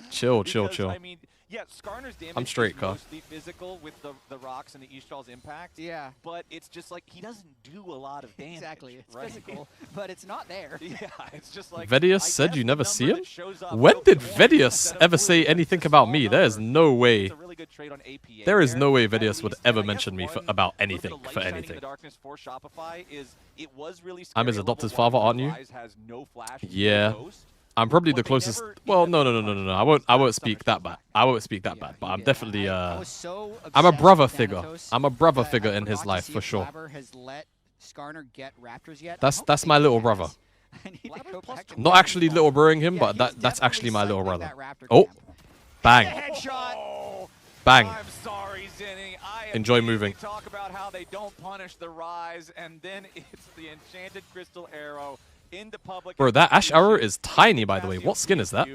Speaker 1: Chill.
Speaker 9: I mean, yeah, Skarner's damage
Speaker 1: I'm straight,
Speaker 9: is
Speaker 1: Ka.
Speaker 9: mostly physical with the rocks and the Eastral's impact.
Speaker 2: Yeah.
Speaker 9: But it's just like he doesn't do a lot of damage.
Speaker 2: Exactly. It's
Speaker 9: right?
Speaker 2: physical, but it's not there.
Speaker 9: Yeah, it's just like
Speaker 1: Vedius
Speaker 9: I
Speaker 1: said
Speaker 9: guess
Speaker 1: you
Speaker 9: the
Speaker 1: never
Speaker 9: number
Speaker 1: see him?
Speaker 9: that shows up
Speaker 1: When
Speaker 9: will
Speaker 1: did
Speaker 9: be one
Speaker 1: Vedius
Speaker 9: instead of
Speaker 1: ever
Speaker 9: blue.
Speaker 1: say
Speaker 9: It's
Speaker 1: anything
Speaker 9: just a
Speaker 1: about
Speaker 9: small
Speaker 1: me? There is
Speaker 9: number.
Speaker 1: no way.
Speaker 9: It's a really good trade on APA
Speaker 1: There is
Speaker 9: there.
Speaker 1: no way
Speaker 9: At
Speaker 1: Vedius would
Speaker 9: least,
Speaker 1: ever
Speaker 9: I guess
Speaker 1: mention me
Speaker 9: one
Speaker 1: about
Speaker 9: little bit
Speaker 1: anything,
Speaker 9: of light
Speaker 1: for
Speaker 9: shining in
Speaker 1: anything.
Speaker 9: the darkness for Shopify is it was really
Speaker 1: I'm his
Speaker 9: scary.
Speaker 1: adopted
Speaker 9: Level
Speaker 1: father,
Speaker 9: one,
Speaker 1: aren't you?
Speaker 9: Rise has no flash, no
Speaker 1: Yeah.
Speaker 9: ghost.
Speaker 1: I'm probably
Speaker 9: What
Speaker 1: the
Speaker 9: they
Speaker 1: closest.
Speaker 9: never
Speaker 1: Well,
Speaker 9: even
Speaker 1: no. I won't speak that bad. I won't speak that bad. But I'm definitely
Speaker 2: I was so
Speaker 1: I'm a
Speaker 2: obsessed
Speaker 1: brother
Speaker 2: with
Speaker 1: figure.
Speaker 2: Thanatos
Speaker 1: I'm a brother
Speaker 2: that I
Speaker 1: figure in his
Speaker 2: forgot to
Speaker 1: life
Speaker 2: see
Speaker 1: for
Speaker 2: if
Speaker 1: sure.
Speaker 2: Blabber has let Skarner get Raptors yet. I
Speaker 1: That's
Speaker 2: don't
Speaker 1: that's
Speaker 2: think
Speaker 1: my
Speaker 2: he
Speaker 1: little
Speaker 2: has.
Speaker 1: brother.
Speaker 2: I need to go back and
Speaker 1: Not
Speaker 2: look.
Speaker 1: actually little broing him,
Speaker 2: Yeah,
Speaker 1: but
Speaker 2: he's
Speaker 1: that's actually my little
Speaker 2: definitely
Speaker 1: brother.
Speaker 2: cycling that Raptor
Speaker 1: Oh,
Speaker 2: camp.
Speaker 1: bang,
Speaker 2: Headshot.
Speaker 1: bang.
Speaker 9: I'm sorry, Zinni. I
Speaker 1: Enjoy
Speaker 9: immediately
Speaker 1: moving.
Speaker 9: Talk about how they don't punish the Rise, and then it's the enchanted crystal arrow into public.
Speaker 1: Bro, that Ash arrow is tiny, by the way. What skin is that?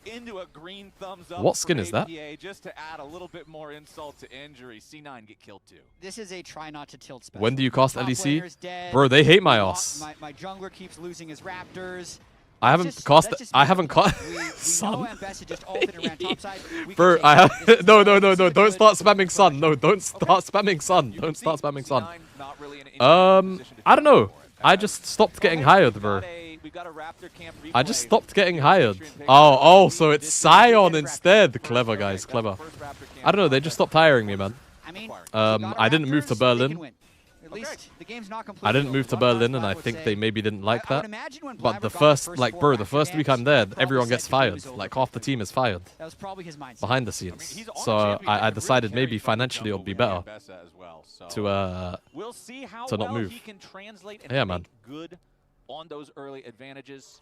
Speaker 9: Into a green thumbs up
Speaker 1: What skin
Speaker 9: for
Speaker 1: is that?
Speaker 9: APA, just to add a little bit more insult to injury. C9 get killed too.
Speaker 2: This is a try not to tilt special.
Speaker 1: When do you cast
Speaker 2: Top
Speaker 1: LEC?
Speaker 2: laner's dead.
Speaker 1: Bro, they hate my ass.
Speaker 2: My jungler keeps losing his Raptors.
Speaker 1: I haven't
Speaker 2: That's
Speaker 1: cast.
Speaker 2: just
Speaker 1: I haven't cast.
Speaker 2: we know
Speaker 1: Son.
Speaker 2: Ambessa just ulted and ran topside. We can
Speaker 1: Bro,
Speaker 2: take
Speaker 1: I
Speaker 2: it.
Speaker 1: have.
Speaker 2: This is
Speaker 1: No.
Speaker 2: good.
Speaker 1: Don't start spamming sun. No, don't start spamming sun. Don't start spamming sun.
Speaker 9: C9 not really in an position to
Speaker 1: I don't know.
Speaker 9: for it.
Speaker 1: I just stopped getting hired, bro.
Speaker 9: We've got a Raptor camp
Speaker 1: I just
Speaker 9: replay.
Speaker 1: stopped getting hired.
Speaker 9: History and picture.
Speaker 1: Oh, so it's
Speaker 2: This is
Speaker 1: Scion
Speaker 2: the
Speaker 1: instead.
Speaker 2: Raptor.
Speaker 1: Clever,
Speaker 2: First
Speaker 1: guys,
Speaker 9: That's
Speaker 1: clever.
Speaker 9: the first Raptor camp
Speaker 1: I don't know. They just stopped hiring me, man.
Speaker 2: I mean,
Speaker 1: I didn't move to Berlin.
Speaker 2: At least the game's not completely
Speaker 1: I didn't move to
Speaker 2: over.
Speaker 1: Berlin, and I
Speaker 2: I would
Speaker 1: think
Speaker 2: say-
Speaker 1: they maybe didn't like
Speaker 2: I would
Speaker 1: that.
Speaker 2: imagine when
Speaker 1: But
Speaker 2: Blabber
Speaker 1: the
Speaker 2: got
Speaker 1: first,
Speaker 2: four
Speaker 1: like, bro, the
Speaker 2: Raptor
Speaker 1: first week
Speaker 2: camps,
Speaker 1: I'm there,
Speaker 2: probably
Speaker 1: everyone
Speaker 2: said
Speaker 1: gets
Speaker 2: the game
Speaker 1: fired.
Speaker 2: was over
Speaker 1: Like,
Speaker 2: for
Speaker 1: half the
Speaker 2: him.
Speaker 1: team is fired
Speaker 2: That was probably his mindset.
Speaker 1: behind the
Speaker 9: I mean,
Speaker 1: scenes.
Speaker 9: he's on a
Speaker 1: So
Speaker 9: champion that
Speaker 1: I
Speaker 9: could
Speaker 1: decided
Speaker 9: really
Speaker 1: maybe
Speaker 9: carry from the
Speaker 1: financially it would be
Speaker 9: jungle
Speaker 1: better
Speaker 9: with Ambessa as well, so
Speaker 1: to
Speaker 9: we'll see how
Speaker 1: to not
Speaker 9: well
Speaker 1: move.
Speaker 9: he can translate and
Speaker 1: Yeah,
Speaker 9: make
Speaker 1: man.
Speaker 9: good on those early advantages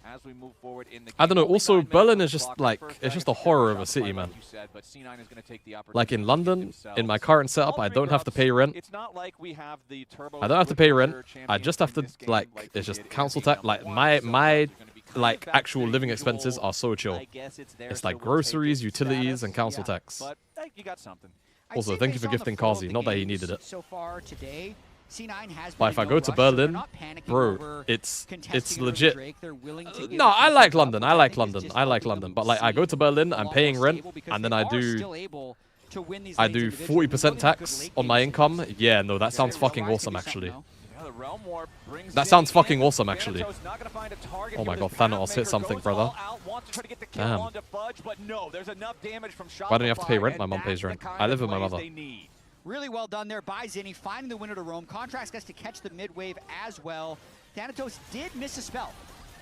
Speaker 9: as we move forward in the game.
Speaker 1: I don't know.
Speaker 9: Only
Speaker 1: Also,
Speaker 9: 9 minutes
Speaker 1: Berlin
Speaker 9: on
Speaker 1: is
Speaker 9: the
Speaker 1: just
Speaker 9: clock.
Speaker 1: like
Speaker 9: First
Speaker 1: it's just
Speaker 9: back
Speaker 1: a horror of a
Speaker 9: Shopify,
Speaker 1: city,
Speaker 9: like
Speaker 1: man.
Speaker 9: you said, but C9 is going to take the
Speaker 1: Like in
Speaker 9: opportunity to
Speaker 1: London,
Speaker 9: themselves.
Speaker 1: in my current setup,
Speaker 9: All
Speaker 1: I
Speaker 9: three
Speaker 1: don't have to
Speaker 9: drops,
Speaker 1: pay rent.
Speaker 9: It's not like we have the turbo
Speaker 1: I don't have to pay rent. I
Speaker 9: champions
Speaker 1: just have to
Speaker 9: in this game
Speaker 1: like
Speaker 9: we
Speaker 1: it's just
Speaker 9: did in
Speaker 1: council
Speaker 9: game
Speaker 1: tax. Like
Speaker 9: number
Speaker 1: my
Speaker 9: one, so
Speaker 1: my
Speaker 9: they're gonna be kind
Speaker 1: like
Speaker 9: of back to
Speaker 1: actual
Speaker 9: their
Speaker 1: living
Speaker 9: usual,
Speaker 1: expenses are so chill.
Speaker 9: I guess it's there,
Speaker 1: It's
Speaker 9: so
Speaker 1: like
Speaker 9: we'll take
Speaker 1: groceries,
Speaker 9: it
Speaker 1: utilities,
Speaker 9: status.
Speaker 1: and council
Speaker 2: Yeah.
Speaker 1: tax.
Speaker 9: But you got something.
Speaker 2: I'd
Speaker 1: Also,
Speaker 2: say
Speaker 1: thank you
Speaker 2: based
Speaker 1: for
Speaker 2: on the
Speaker 1: gifting
Speaker 2: flow of
Speaker 1: Kazi.
Speaker 2: the
Speaker 1: Not that he
Speaker 2: games
Speaker 1: needed it.
Speaker 2: So far today, C9 has
Speaker 1: But
Speaker 2: been
Speaker 1: if I
Speaker 2: no
Speaker 1: go to
Speaker 2: rush, so they're
Speaker 1: Berlin,
Speaker 2: not panicking
Speaker 1: bro,
Speaker 2: over
Speaker 1: it's
Speaker 2: contesting over
Speaker 1: legit.
Speaker 2: Drake. They're willing to give
Speaker 1: No,
Speaker 2: it
Speaker 1: I
Speaker 2: some
Speaker 1: like
Speaker 2: stuff,
Speaker 1: London.
Speaker 2: which
Speaker 1: I like
Speaker 2: think is
Speaker 1: London.
Speaker 2: just
Speaker 1: I like
Speaker 2: helping
Speaker 1: London.
Speaker 2: them
Speaker 1: But like I go to
Speaker 2: seem
Speaker 1: Berlin,
Speaker 2: a
Speaker 1: I'm
Speaker 2: lot
Speaker 1: paying
Speaker 2: more
Speaker 1: rent,
Speaker 2: stable because
Speaker 1: and then
Speaker 2: they
Speaker 1: I
Speaker 2: are
Speaker 1: do
Speaker 2: still able to win these
Speaker 1: I
Speaker 2: lanes
Speaker 1: do
Speaker 2: individually.
Speaker 1: 40%
Speaker 2: Building a good
Speaker 1: tax
Speaker 2: late
Speaker 1: on my
Speaker 2: game
Speaker 1: income.
Speaker 2: sequence.
Speaker 1: Yeah, no, that sounds
Speaker 2: Rise
Speaker 1: fucking
Speaker 2: could be
Speaker 1: awesome,
Speaker 2: something,
Speaker 1: actually.
Speaker 2: though.
Speaker 9: Yeah, the Realm War brings
Speaker 1: That
Speaker 9: Zinni
Speaker 1: sounds fucking
Speaker 9: in.
Speaker 1: awesome, actually.
Speaker 9: Thanatos not gonna find a target
Speaker 1: Oh
Speaker 9: here
Speaker 1: my
Speaker 9: with
Speaker 1: god,
Speaker 9: his
Speaker 1: Thanos hit
Speaker 9: Pathmaker,
Speaker 1: something,
Speaker 9: goes
Speaker 1: brother.
Speaker 9: all out, wants to try to get the kill
Speaker 1: Damn.
Speaker 9: onto Fudge, but no, there's enough damage from
Speaker 1: Why don't you have to pay
Speaker 9: Shopify,
Speaker 1: rent? My
Speaker 9: and
Speaker 1: mom pays
Speaker 9: that's the
Speaker 1: rent.
Speaker 9: kind
Speaker 1: I
Speaker 9: of
Speaker 1: live with my
Speaker 9: plays
Speaker 1: mother.
Speaker 9: they need.
Speaker 2: Really well done there by Zinni, finding the window to roam. Contracts gets to catch the mid-wave as well. Thanatos did miss a spell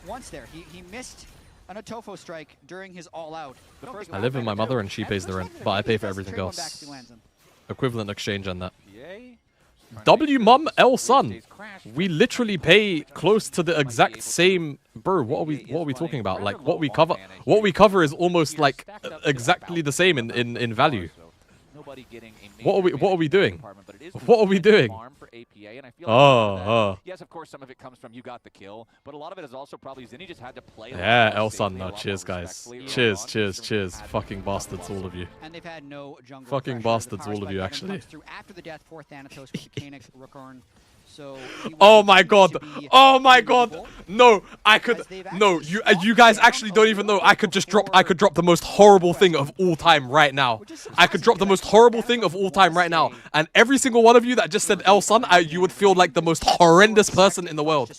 Speaker 2: once there. He missed an Otofo strike during his all-out.
Speaker 1: I live with my mother and she pays the rent, but I pay for everything else. Equivalent exchange and that. W Mum L Sun. We literally pay close to the exact same. Bro, what are we talking about? Like what we cover is almost like exactly the same in value.
Speaker 9: nobody getting a
Speaker 1: What are we doing?
Speaker 9: but it is
Speaker 1: What are we doing?
Speaker 9: farm for APA, and I feel like
Speaker 1: Oh.
Speaker 9: yes, of course, some of it comes from you got the kill, but a lot of it is also probably Zinni just had to play.
Speaker 1: Yeah, Elson. No, cheers, guys. Cheers. Fucking bastards, all of you.
Speaker 2: And they've had no jungle
Speaker 1: Fucking
Speaker 2: pressure.
Speaker 1: bastards,
Speaker 2: The power
Speaker 1: all of you,
Speaker 2: spike
Speaker 1: actually.
Speaker 2: comes through after the death for Thanatos with the Canik Rookorn. So he will
Speaker 1: Oh my
Speaker 2: continue
Speaker 1: god.
Speaker 2: to be
Speaker 1: Oh my god.
Speaker 2: unbelievable.
Speaker 1: No, I could.
Speaker 2: As they've
Speaker 1: No,
Speaker 2: actually
Speaker 1: you
Speaker 2: swapped
Speaker 1: guys
Speaker 2: down
Speaker 1: actually
Speaker 2: a
Speaker 1: don't even know.
Speaker 2: little
Speaker 1: I
Speaker 2: bit
Speaker 1: could just
Speaker 2: before
Speaker 1: drop the most horrible thing of all time right now. I could drop the most horrible thing of all time right now. And every single one of you that just said El Son, you would feel like the most horrendous person in the world.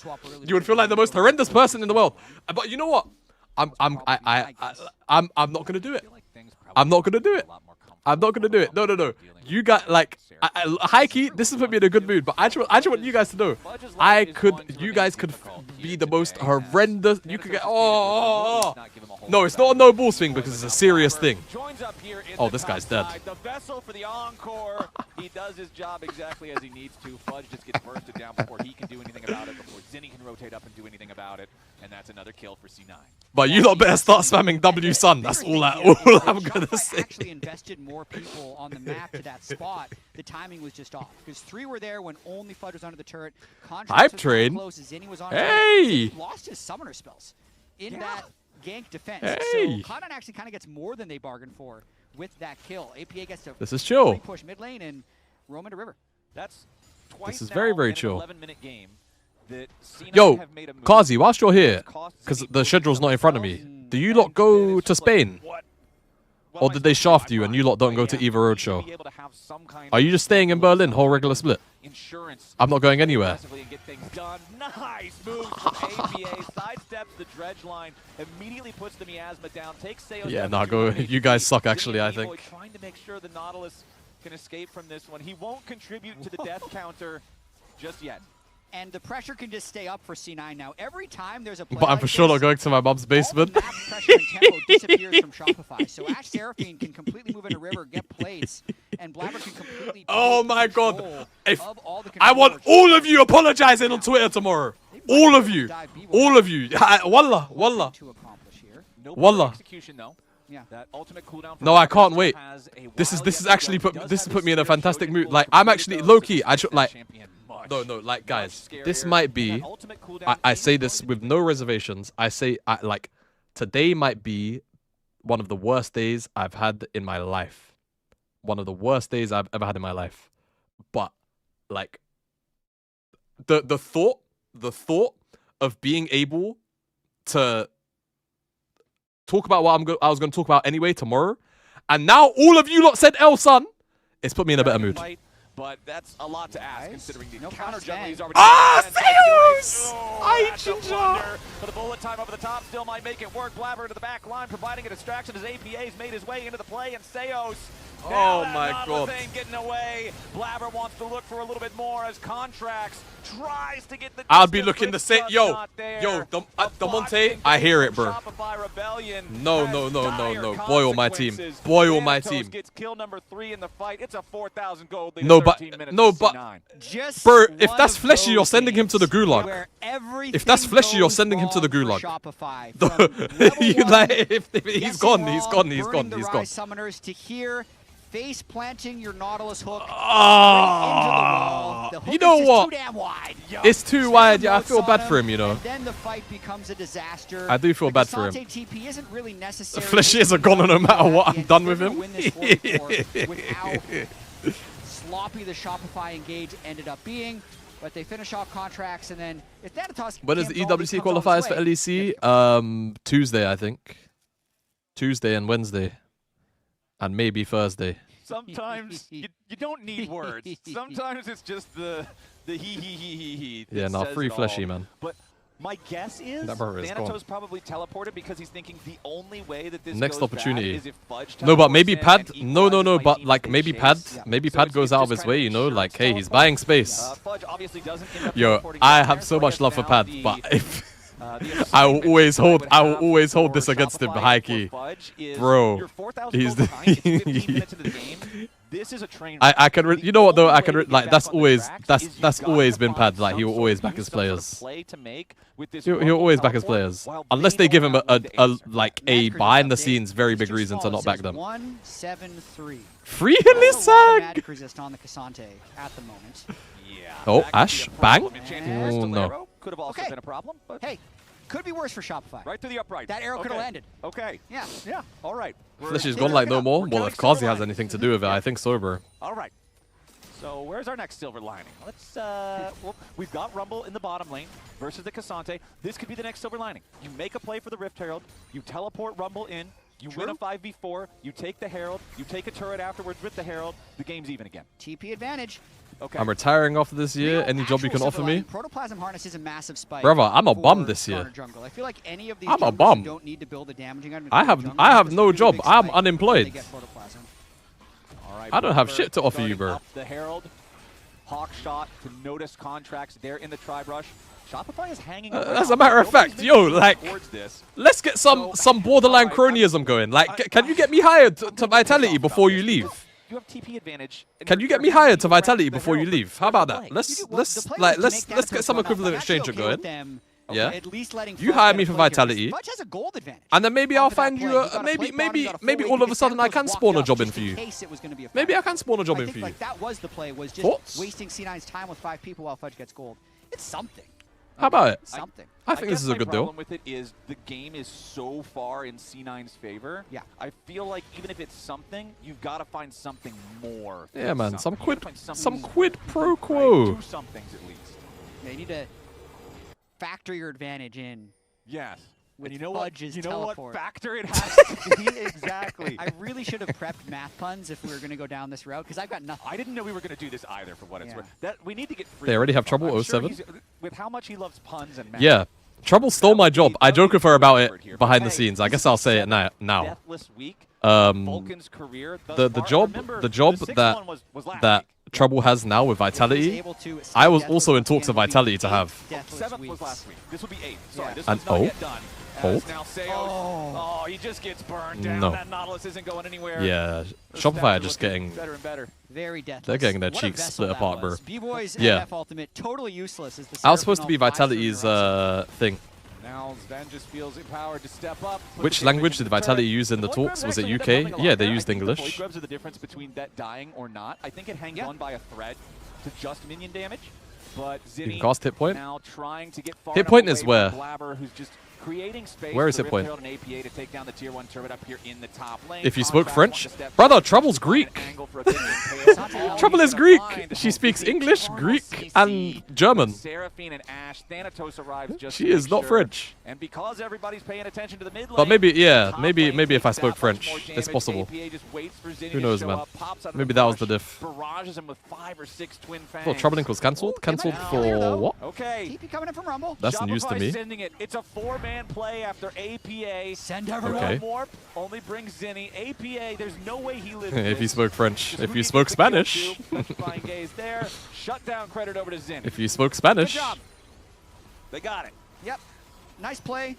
Speaker 1: You would feel like the most horrendous person in the world. But you know what? I'm not gonna do it. I'm not gonna do it. I'm not gonna do it. No. You got like, high key. This has put me in a good mood. But I just want you guys to know, you guys could be the most horrendous. You could get. Oh. No, it's not a no balls thing because it's a serious thing. Oh, this guy's dead.
Speaker 9: The vessel for the encore. He does his job exactly as he needs to. Fudge just gets bursted down before he can do anything about it. Before Zinni can rotate up and do anything about it, and that's another kill for C9.
Speaker 1: But you lot better start spamming W Sun. That's all I'm gonna say.
Speaker 2: Actually invested more people on the map to that spot. The timing was just off because 3 were there when only Fudge was under the turret.
Speaker 1: Hype train.
Speaker 2: Zinni was on
Speaker 1: Hey.
Speaker 2: He lost his summoner spells in that gank defense.
Speaker 1: Hey.
Speaker 2: So Cloud9 actually kind of gets more than they bargained for with that kill. APA gets to
Speaker 1: This is chill.
Speaker 2: push mid lane and roam into river.
Speaker 9: That's twice
Speaker 1: This is
Speaker 9: now
Speaker 1: very, very
Speaker 9: in an
Speaker 1: chill.
Speaker 9: 11-minute game that C9
Speaker 1: Yo,
Speaker 9: have made a move.
Speaker 1: Kazi, whilst you're here,
Speaker 9: Cost
Speaker 1: because
Speaker 9: Zinni
Speaker 1: the
Speaker 9: both
Speaker 1: schedule's not in front of me,
Speaker 9: themselves.
Speaker 1: do you lot go to Spain?
Speaker 9: What?
Speaker 1: Or did they shaft you and you lot don't go to either roadshow? Are you just staying in Berlin, whole regular split?
Speaker 9: Insurance.
Speaker 1: I'm not going anywhere.
Speaker 9: And get things done. Nice move from APA. Sidesteps the dredge line. Immediately puts the miasma down. Takes Seos
Speaker 1: Yeah,
Speaker 9: down
Speaker 1: nah,
Speaker 9: to
Speaker 1: go.
Speaker 9: 200.
Speaker 1: You guys suck,
Speaker 9: Zinni
Speaker 1: actually, I
Speaker 9: Evoy
Speaker 1: think.
Speaker 9: Trying to make sure the Nautilus can escape from this one. He won't contribute to the death counter just yet.
Speaker 2: And the pressure can just stay up for C9 now. Every time there's a play
Speaker 1: But I'm
Speaker 2: like
Speaker 1: for sure
Speaker 2: this,
Speaker 1: not going to my mom's basement.
Speaker 2: all the map pressure and tempo disappears from Shopify. So Ash Seraphine can completely move into river, get plates, and Blabber can completely
Speaker 1: Oh
Speaker 2: take
Speaker 1: my god.
Speaker 2: control
Speaker 1: If
Speaker 2: of all the
Speaker 1: I want
Speaker 2: controls.
Speaker 1: all of you apologizing on Twitter tomorrow. All of you. All of you. Wallah.
Speaker 2: To accomplish here.
Speaker 9: No
Speaker 1: Wallah.
Speaker 9: execution though.
Speaker 2: Yeah.
Speaker 9: That ultimate cooldown for
Speaker 1: No, I can't
Speaker 9: Blabber
Speaker 1: wait.
Speaker 9: has a
Speaker 1: This
Speaker 9: while
Speaker 1: is
Speaker 9: yet to
Speaker 1: actually
Speaker 9: go.
Speaker 1: put
Speaker 9: He
Speaker 1: this
Speaker 9: does
Speaker 1: has
Speaker 9: have
Speaker 1: put me in a
Speaker 9: his spear.
Speaker 1: fantastic
Speaker 9: Shogun
Speaker 1: mood.
Speaker 9: will
Speaker 1: Like I'm
Speaker 9: completely
Speaker 1: actually
Speaker 9: go,
Speaker 1: low
Speaker 9: so
Speaker 1: key.
Speaker 9: this
Speaker 1: I
Speaker 9: makes
Speaker 1: should
Speaker 9: that
Speaker 1: like.
Speaker 9: champion much,
Speaker 1: No, like
Speaker 9: much
Speaker 1: guys. This
Speaker 9: scarier.
Speaker 1: might be.
Speaker 9: That ultimate cooldown
Speaker 1: I
Speaker 9: is
Speaker 1: say
Speaker 9: going
Speaker 1: this
Speaker 9: to
Speaker 1: with
Speaker 9: be
Speaker 1: no reservations. I say like today might be one of the worst days I've had in my life. One of the worst days I've ever had in my life. But like the thought of being able to talk about what I was going to talk about anyway tomorrow, and now all of you lot said El Son, it's put me in a better mood.
Speaker 9: fight, but that's a lot to ask considering the
Speaker 2: No
Speaker 9: counter
Speaker 2: counter
Speaker 9: jungle he's
Speaker 2: bang.
Speaker 9: already
Speaker 1: Ah,
Speaker 9: done. And
Speaker 1: Seos!
Speaker 9: oh, that's a
Speaker 1: Ginger!
Speaker 9: blunder. But the bullet time over the top still might make it work. Blabber into the back line, providing a distraction as APA's made his way into the play, and Seos.
Speaker 1: Oh my God.
Speaker 9: Ain't getting away. Blabber wants to look for a little bit more as Contracts tries to get the.
Speaker 1: I'll be
Speaker 9: distance,
Speaker 1: looking
Speaker 9: but
Speaker 1: the
Speaker 9: it's
Speaker 1: same.
Speaker 9: just
Speaker 1: Yo,
Speaker 9: not there.
Speaker 1: yo,
Speaker 9: The
Speaker 1: Monte,
Speaker 9: box
Speaker 1: I hear it,
Speaker 9: from
Speaker 1: bro.
Speaker 9: Shopify Rebellion
Speaker 1: No.
Speaker 9: has dire
Speaker 1: Boil my team.
Speaker 9: consequences.
Speaker 1: Boil my
Speaker 9: Thanatos
Speaker 1: team.
Speaker 9: Gets kill number 3 in the fight. It's a 4,000 gold lead.
Speaker 1: No,
Speaker 9: at
Speaker 1: but
Speaker 9: 13 minutes
Speaker 1: no,
Speaker 9: to
Speaker 1: but
Speaker 9: C9.
Speaker 2: Just
Speaker 1: bro, if
Speaker 2: one
Speaker 1: that's
Speaker 2: of
Speaker 1: Fleshy, you're
Speaker 2: those
Speaker 1: sending him to the
Speaker 2: games
Speaker 1: gulag.
Speaker 2: where
Speaker 1: If that's
Speaker 2: everything
Speaker 1: Fleshy, you're
Speaker 2: goes
Speaker 1: sending him to the
Speaker 2: wrong
Speaker 1: gulag.
Speaker 2: for Shopify. From level
Speaker 1: You
Speaker 2: one,
Speaker 1: like, if he's
Speaker 2: guessing
Speaker 1: gone,
Speaker 2: wrong,
Speaker 1: he's gone, he's
Speaker 2: burning
Speaker 1: gone,
Speaker 2: the
Speaker 1: he's
Speaker 2: Rise
Speaker 1: gone.
Speaker 2: Summoners to here, face planting your Nautilus hook
Speaker 1: Ah,
Speaker 2: into the wall. The hook
Speaker 1: you know
Speaker 2: is just
Speaker 1: what?
Speaker 2: too damn wide.
Speaker 1: It's too
Speaker 2: Seven
Speaker 1: wide. Yeah, I
Speaker 2: notes
Speaker 1: feel
Speaker 2: on
Speaker 1: bad for him, you know.
Speaker 2: And then the fight becomes a disaster.
Speaker 1: I do feel
Speaker 2: The
Speaker 1: bad for him.
Speaker 2: Cassante TP isn't really necessary.
Speaker 1: Fleshy is a goner no matter what. I'm done with him.
Speaker 2: Win this 4-4 with how sloppy the Shopify engage ended up being. But they finish off Contracts, and then if Thanatos
Speaker 1: When is the
Speaker 2: can't go, this
Speaker 1: EWC
Speaker 2: comes all
Speaker 1: qualifiers
Speaker 2: his
Speaker 1: for
Speaker 2: way.
Speaker 1: LEC? Tuesday, I think. Tuesday and Wednesday. And maybe Thursday.
Speaker 9: Sometimes you don't need words. Sometimes it's just the he.
Speaker 1: Yeah,
Speaker 9: that
Speaker 1: no,
Speaker 9: says
Speaker 1: free
Speaker 9: it all.
Speaker 1: Fleshy, man.
Speaker 9: But my guess is
Speaker 1: That brother is
Speaker 9: Thanatos
Speaker 1: gone.
Speaker 9: probably teleported because he's thinking the only way that this
Speaker 1: Next
Speaker 9: goes
Speaker 1: opportunity.
Speaker 9: bad is if Fudge
Speaker 1: No, but
Speaker 9: teleports
Speaker 1: maybe
Speaker 9: in
Speaker 1: Pad.
Speaker 9: and
Speaker 1: No,
Speaker 9: equalizes my
Speaker 1: but
Speaker 9: team
Speaker 1: like
Speaker 9: if they
Speaker 1: maybe
Speaker 9: chase.
Speaker 1: Pad.
Speaker 9: Yeah.
Speaker 1: Maybe
Speaker 9: So
Speaker 1: Pad
Speaker 9: it's
Speaker 1: goes out of
Speaker 9: just
Speaker 1: his
Speaker 9: kind
Speaker 1: way, you know,
Speaker 9: insurance
Speaker 1: like, hey, he's
Speaker 9: teleport.
Speaker 1: buying space.
Speaker 9: Fudge obviously doesn't end up
Speaker 1: Yo,
Speaker 9: teleporting
Speaker 1: I
Speaker 9: down
Speaker 1: have
Speaker 9: there,
Speaker 1: so
Speaker 9: I
Speaker 1: much
Speaker 9: guess
Speaker 1: love for
Speaker 9: now
Speaker 1: Pad,
Speaker 9: the,
Speaker 1: but if
Speaker 9: the
Speaker 1: I will
Speaker 9: assignment
Speaker 1: always
Speaker 9: that
Speaker 1: hold,
Speaker 9: would
Speaker 1: I will
Speaker 9: have
Speaker 1: always hold
Speaker 9: for
Speaker 1: this against him,
Speaker 9: Shopify
Speaker 1: high
Speaker 9: and for
Speaker 1: key.
Speaker 9: Fudge is
Speaker 1: Bro,
Speaker 9: you're 4,000
Speaker 1: he's
Speaker 9: gold behind, it's 15 minutes into the game. This is a train.
Speaker 1: I can you know what though, I can like
Speaker 9: back
Speaker 1: that's
Speaker 9: on the
Speaker 1: always
Speaker 9: tracks is
Speaker 1: that's
Speaker 9: you've got
Speaker 1: always
Speaker 9: to
Speaker 1: been
Speaker 9: find
Speaker 1: Pad. Like he will
Speaker 9: some
Speaker 1: always
Speaker 9: sort
Speaker 1: back
Speaker 9: of
Speaker 1: his
Speaker 9: sort of
Speaker 1: players.
Speaker 9: play to make with this
Speaker 1: He'll
Speaker 9: rumble
Speaker 1: always back his
Speaker 9: teleport
Speaker 1: players.
Speaker 9: while
Speaker 1: Unless they
Speaker 9: they
Speaker 1: give
Speaker 9: don't
Speaker 1: him
Speaker 9: have one to
Speaker 1: a
Speaker 9: answer.
Speaker 1: like a behind the scenes very big reason to not back them.
Speaker 2: 1-7-3.
Speaker 1: Free
Speaker 2: There's a lot of
Speaker 1: Sag!
Speaker 2: magic resist on the Cassante at the moment.
Speaker 9: Yeah.
Speaker 1: Oh,
Speaker 9: that could be
Speaker 1: Ash,
Speaker 9: a
Speaker 1: bang.
Speaker 9: problem. Enchanted
Speaker 2: Oh,
Speaker 9: Ash to
Speaker 1: no.
Speaker 9: Lero could have also
Speaker 2: Okay.
Speaker 9: been a problem, but
Speaker 2: Hey, could be worse for Shopify.
Speaker 9: right to the upright.
Speaker 2: That arrow could have
Speaker 9: Okay.
Speaker 2: landed.
Speaker 9: Okay.
Speaker 2: Yeah.
Speaker 9: Yeah. All right.
Speaker 1: Fleshy's
Speaker 9: We're
Speaker 1: gone like
Speaker 9: picking
Speaker 1: no
Speaker 9: up.
Speaker 1: more.
Speaker 9: We're
Speaker 1: Well, if
Speaker 9: counting
Speaker 1: Kazi has
Speaker 9: silver
Speaker 1: anything to
Speaker 9: linings.
Speaker 1: do with it, I think so, bro.
Speaker 9: All right. So where's our next silver lining? Let's well, we've got Rumble in the bottom lane versus the Cassante. This could be the next silver lining. You make a play for the Rift Herald, you teleport Rumble in, you win a 5v4, you take the Herald, you take a turret afterwards with the Herald, the game's even again.
Speaker 2: TP advantage.
Speaker 9: Okay.
Speaker 1: I'm retiring after this year.
Speaker 2: Real
Speaker 1: Any job you
Speaker 2: actual
Speaker 1: can offer
Speaker 2: silver
Speaker 1: me?
Speaker 2: lining. Protoplasm Harness is a massive spike.
Speaker 1: Brother, I'm a
Speaker 2: for
Speaker 1: bum this year.
Speaker 2: Garner Jungle. I feel like any of these
Speaker 1: I'm a
Speaker 2: junglers
Speaker 1: bum.
Speaker 2: who don't need to build a damaging item.
Speaker 1: I have no
Speaker 2: really
Speaker 1: job.
Speaker 2: big
Speaker 1: I'm
Speaker 2: spike
Speaker 1: unemployed.
Speaker 2: when they get Protoplasm.
Speaker 9: All right,
Speaker 1: I don't have
Speaker 9: Booker
Speaker 1: shit to offer you,
Speaker 9: starting
Speaker 1: bro.
Speaker 9: up the Herald, Hawk shot to notice contracts there in the tri-brush. Shopify is hanging around.
Speaker 1: As a matter of
Speaker 9: Nobody's
Speaker 1: fact, yo,
Speaker 9: making
Speaker 1: like,
Speaker 9: towards this.
Speaker 1: let's get some borderline
Speaker 9: Alright,
Speaker 1: cronyism going. Like, can you get me hired to Vitality before you leave?
Speaker 9: You have TP advantage. and
Speaker 1: Can
Speaker 9: you're-
Speaker 1: you get me
Speaker 9: you're
Speaker 1: hired to
Speaker 9: hanging around
Speaker 1: Vitality
Speaker 9: the
Speaker 1: before you
Speaker 9: Herald.
Speaker 1: leave? How about
Speaker 9: There's
Speaker 1: that?
Speaker 9: no
Speaker 1: Let's
Speaker 2: Well,
Speaker 1: let's
Speaker 2: the play
Speaker 1: like
Speaker 2: was to make
Speaker 1: let's get
Speaker 2: Thanatos
Speaker 1: some
Speaker 2: run up.
Speaker 1: equivalent
Speaker 2: I'm actually
Speaker 1: exchange
Speaker 2: okay with
Speaker 1: going.
Speaker 2: them,
Speaker 1: Yeah.
Speaker 2: At least letting
Speaker 1: You
Speaker 2: Fudge
Speaker 1: hire
Speaker 2: get
Speaker 1: me
Speaker 2: a
Speaker 1: for
Speaker 2: play here.
Speaker 1: Vitality.
Speaker 2: Fudge has a gold advantage.
Speaker 1: And then maybe I'll
Speaker 2: Off of that
Speaker 1: find
Speaker 2: play.
Speaker 1: you
Speaker 2: You
Speaker 1: a
Speaker 2: got a
Speaker 1: maybe
Speaker 2: plate bottom, you got a full
Speaker 1: maybe
Speaker 2: wave
Speaker 1: all of a
Speaker 2: because
Speaker 1: sudden I
Speaker 2: Thanatos
Speaker 1: can
Speaker 2: walked
Speaker 1: spawn a
Speaker 2: up
Speaker 1: job in
Speaker 2: just
Speaker 1: for you.
Speaker 2: case it was gonna be a
Speaker 1: Maybe
Speaker 2: fight.
Speaker 1: I can spawn a job
Speaker 2: I
Speaker 1: in
Speaker 2: think
Speaker 1: for you.
Speaker 2: like that was the play, was just
Speaker 1: Thoughts?
Speaker 2: wasting C9's time with 5 people while Fudge gets gold. It's something.
Speaker 1: How about it?
Speaker 2: Something.
Speaker 1: I think this
Speaker 9: guess
Speaker 1: is a
Speaker 9: my
Speaker 1: good deal.
Speaker 9: problem with it is the game is so far in C9's favor.
Speaker 2: Yeah.
Speaker 9: I feel like even if it's something, you've got to find something more.
Speaker 1: Yeah, man. Some
Speaker 9: You gotta
Speaker 1: quid
Speaker 9: find
Speaker 1: some
Speaker 9: something,
Speaker 1: quid pro
Speaker 9: right?
Speaker 1: quo.
Speaker 9: Do some things at least.
Speaker 2: Yeah, you need to factor your advantage in.
Speaker 9: Yes.
Speaker 2: With
Speaker 9: And you know
Speaker 2: Fudge's
Speaker 9: what? You know
Speaker 2: teleport.
Speaker 9: what factor it has to be exactly.
Speaker 2: I really should have prepped math puns if we were going to go down this route, because I've got nothing.
Speaker 9: I didn't know we were going to do this either, for what it's
Speaker 2: Yeah.
Speaker 9: worth. That we need to get.
Speaker 1: They already have trouble,
Speaker 9: I'm sure
Speaker 1: 07?
Speaker 9: he's- with how much he loves puns and math.
Speaker 1: Yeah. Trouble stole my job. I joke with her about it
Speaker 9: Here, but
Speaker 1: behind the
Speaker 9: hey,
Speaker 1: scenes. I
Speaker 9: this
Speaker 1: guess
Speaker 9: is
Speaker 1: I'll say it
Speaker 9: seventh
Speaker 1: now.
Speaker 9: Deathless week.
Speaker 1: Um,
Speaker 9: Vulcan's career thus
Speaker 1: the
Speaker 9: far.
Speaker 1: job
Speaker 9: Remember,
Speaker 1: the job
Speaker 9: sixth
Speaker 1: that
Speaker 9: one was last
Speaker 1: that
Speaker 9: week.
Speaker 1: Trouble has now with Vitality, I was also in talks of Vitality to have.
Speaker 9: Seventh was last week. This will be eighth. Sorry,
Speaker 2: Yeah.
Speaker 9: this
Speaker 1: And
Speaker 9: one's not
Speaker 1: oh,
Speaker 9: yet done.
Speaker 1: oh.
Speaker 9: As now Seos, oh, he just gets burned down.
Speaker 1: No.
Speaker 9: That Nautilus isn't going anywhere.
Speaker 1: Yeah,
Speaker 9: The
Speaker 1: Shopify
Speaker 9: stats
Speaker 1: are just
Speaker 9: looking
Speaker 1: getting.
Speaker 9: better and better.
Speaker 2: Very deathless.
Speaker 1: They're getting their
Speaker 2: What a
Speaker 1: cheeks
Speaker 2: vessel
Speaker 1: split
Speaker 2: that
Speaker 1: apart, bro.
Speaker 2: was. B-Boys
Speaker 1: Yeah.
Speaker 2: NF Ultimate, totally useless. As the
Speaker 1: I was
Speaker 2: Seraphim
Speaker 1: supposed to be
Speaker 2: all flies through
Speaker 1: Vitality's
Speaker 2: the
Speaker 1: thing.
Speaker 9: Now Sven just feels empowered to step up.
Speaker 1: Which language did Vitality use in the talks? Was it UK? Yeah, they used English.
Speaker 9: The grubs are the difference between that dying or not. I think it hangs on by a thread to just minion damage. But
Speaker 1: You can
Speaker 9: Zinni
Speaker 1: cast hit point.
Speaker 9: now trying to get far
Speaker 1: Hit
Speaker 9: enough
Speaker 1: point
Speaker 9: away
Speaker 1: is
Speaker 9: from
Speaker 1: where?
Speaker 9: Blabber, who's just creating space
Speaker 1: Where is
Speaker 9: for
Speaker 1: hit point?
Speaker 9: Rift Herald and APA to take down the tier 1 turret up here in the top lane.
Speaker 1: If you spoke
Speaker 9: Contrast
Speaker 1: French,
Speaker 9: wants to step
Speaker 1: brother,
Speaker 9: back,
Speaker 1: Trouble's
Speaker 9: find an
Speaker 1: Greek.
Speaker 9: angle for a big impair.
Speaker 1: Trouble is
Speaker 9: He's
Speaker 1: Greek.
Speaker 9: gonna find
Speaker 1: She speaks
Speaker 9: the
Speaker 1: English,
Speaker 9: eternal
Speaker 1: Greek,
Speaker 9: CC.
Speaker 1: and German.
Speaker 9: Seraphine and Ash, Thanatos arrives just
Speaker 1: She
Speaker 9: to
Speaker 1: is
Speaker 9: make
Speaker 1: not
Speaker 9: sure.
Speaker 1: French.
Speaker 9: And because everybody's paying attention to the mid lane,
Speaker 1: But maybe, yeah,
Speaker 9: the top
Speaker 1: maybe
Speaker 9: lane
Speaker 1: if I
Speaker 9: takes
Speaker 1: spoke
Speaker 9: that much
Speaker 1: French,
Speaker 9: more
Speaker 1: it's
Speaker 9: damage.
Speaker 1: possible.
Speaker 9: APA just waits for Zinni
Speaker 1: Who
Speaker 9: to
Speaker 1: knows,
Speaker 9: show
Speaker 1: man?
Speaker 9: up, pops out of
Speaker 1: Maybe
Speaker 9: the
Speaker 1: that was the
Speaker 9: bush,
Speaker 1: diff.
Speaker 9: Barrages him with 5 or 6 twin fangs.
Speaker 1: Thought Trouble Link was cancelled.
Speaker 2: Ooh, they might
Speaker 1: Cancelled
Speaker 2: be clear,
Speaker 1: for
Speaker 2: though.
Speaker 1: what?
Speaker 9: Okay.
Speaker 2: TP coming in from Rumble.
Speaker 1: That's news to
Speaker 9: Shopify
Speaker 1: me.
Speaker 9: sending it. It's a 4-man play after APA.
Speaker 2: Send
Speaker 1: Okay.
Speaker 2: everyone.
Speaker 9: Warp only brings Zinni. APA, there's no way he lives
Speaker 1: If you
Speaker 9: this.
Speaker 1: spoke French.
Speaker 9: Just
Speaker 1: If
Speaker 9: who
Speaker 1: you
Speaker 9: needs
Speaker 1: spoke
Speaker 9: the kill
Speaker 1: Spanish.
Speaker 9: to? Petrifying gaze there. Shut down credit over to Zinni.
Speaker 1: If you spoke
Speaker 9: Good
Speaker 1: Spanish.
Speaker 9: job. They got it.
Speaker 2: Yep. Nice play.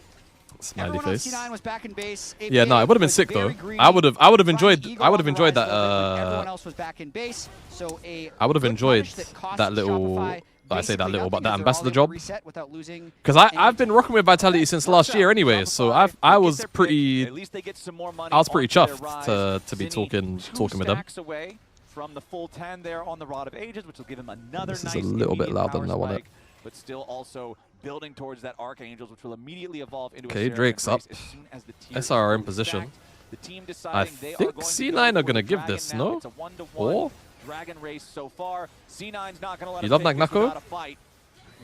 Speaker 1: Smiley
Speaker 2: Everyone on
Speaker 1: face.
Speaker 2: C9 was back in base.
Speaker 1: Yeah, no, it would have been
Speaker 2: was
Speaker 1: sick though.
Speaker 2: very greedy,
Speaker 1: I would have
Speaker 2: trying to
Speaker 1: enjoyed
Speaker 2: ego
Speaker 1: I would have
Speaker 2: on the
Speaker 1: enjoyed
Speaker 2: rise
Speaker 1: that
Speaker 2: a little bit, but everyone else was back in base. So
Speaker 1: I would have
Speaker 2: good
Speaker 1: enjoyed
Speaker 2: punish that cost
Speaker 1: that little
Speaker 2: Shopify
Speaker 1: I say that
Speaker 2: basically
Speaker 1: little, but
Speaker 2: nothing,
Speaker 1: that
Speaker 2: as they're all
Speaker 1: ambassador
Speaker 2: able to
Speaker 1: job.
Speaker 2: reset without losing
Speaker 1: Because
Speaker 2: any
Speaker 1: I've been rocking with Vitality since last year anyway, so I was pretty
Speaker 9: At least they get some more money
Speaker 1: I was pretty
Speaker 9: onto their
Speaker 1: chuffed to be
Speaker 9: Zinni,
Speaker 1: talking with them.
Speaker 9: stacks away from the full 10 there on the Rod of Ages, which will give him another
Speaker 1: This is
Speaker 9: nice
Speaker 1: a little bit
Speaker 9: immediate
Speaker 1: louder
Speaker 9: power
Speaker 1: than I want it.
Speaker 9: spike, but still also building towards that Archangels, which will immediately evolve into
Speaker 1: Okay,
Speaker 9: a
Speaker 1: Drake's
Speaker 9: Seraphim
Speaker 1: up.
Speaker 9: race as soon as the tier is
Speaker 1: SR in
Speaker 9: fully
Speaker 1: position.
Speaker 9: stacked. The team
Speaker 1: I
Speaker 9: deciding they are
Speaker 1: think
Speaker 9: going
Speaker 1: C9
Speaker 9: to
Speaker 1: are
Speaker 9: go
Speaker 1: gonna
Speaker 9: for the
Speaker 1: give
Speaker 9: Dragon
Speaker 1: this,
Speaker 9: now.
Speaker 1: no?
Speaker 9: It's a 1-to-1
Speaker 1: Or?
Speaker 9: Dragon race so far. C9's not going to let
Speaker 1: You
Speaker 9: him
Speaker 1: love
Speaker 9: take this
Speaker 1: Nagnako?
Speaker 9: without a fight.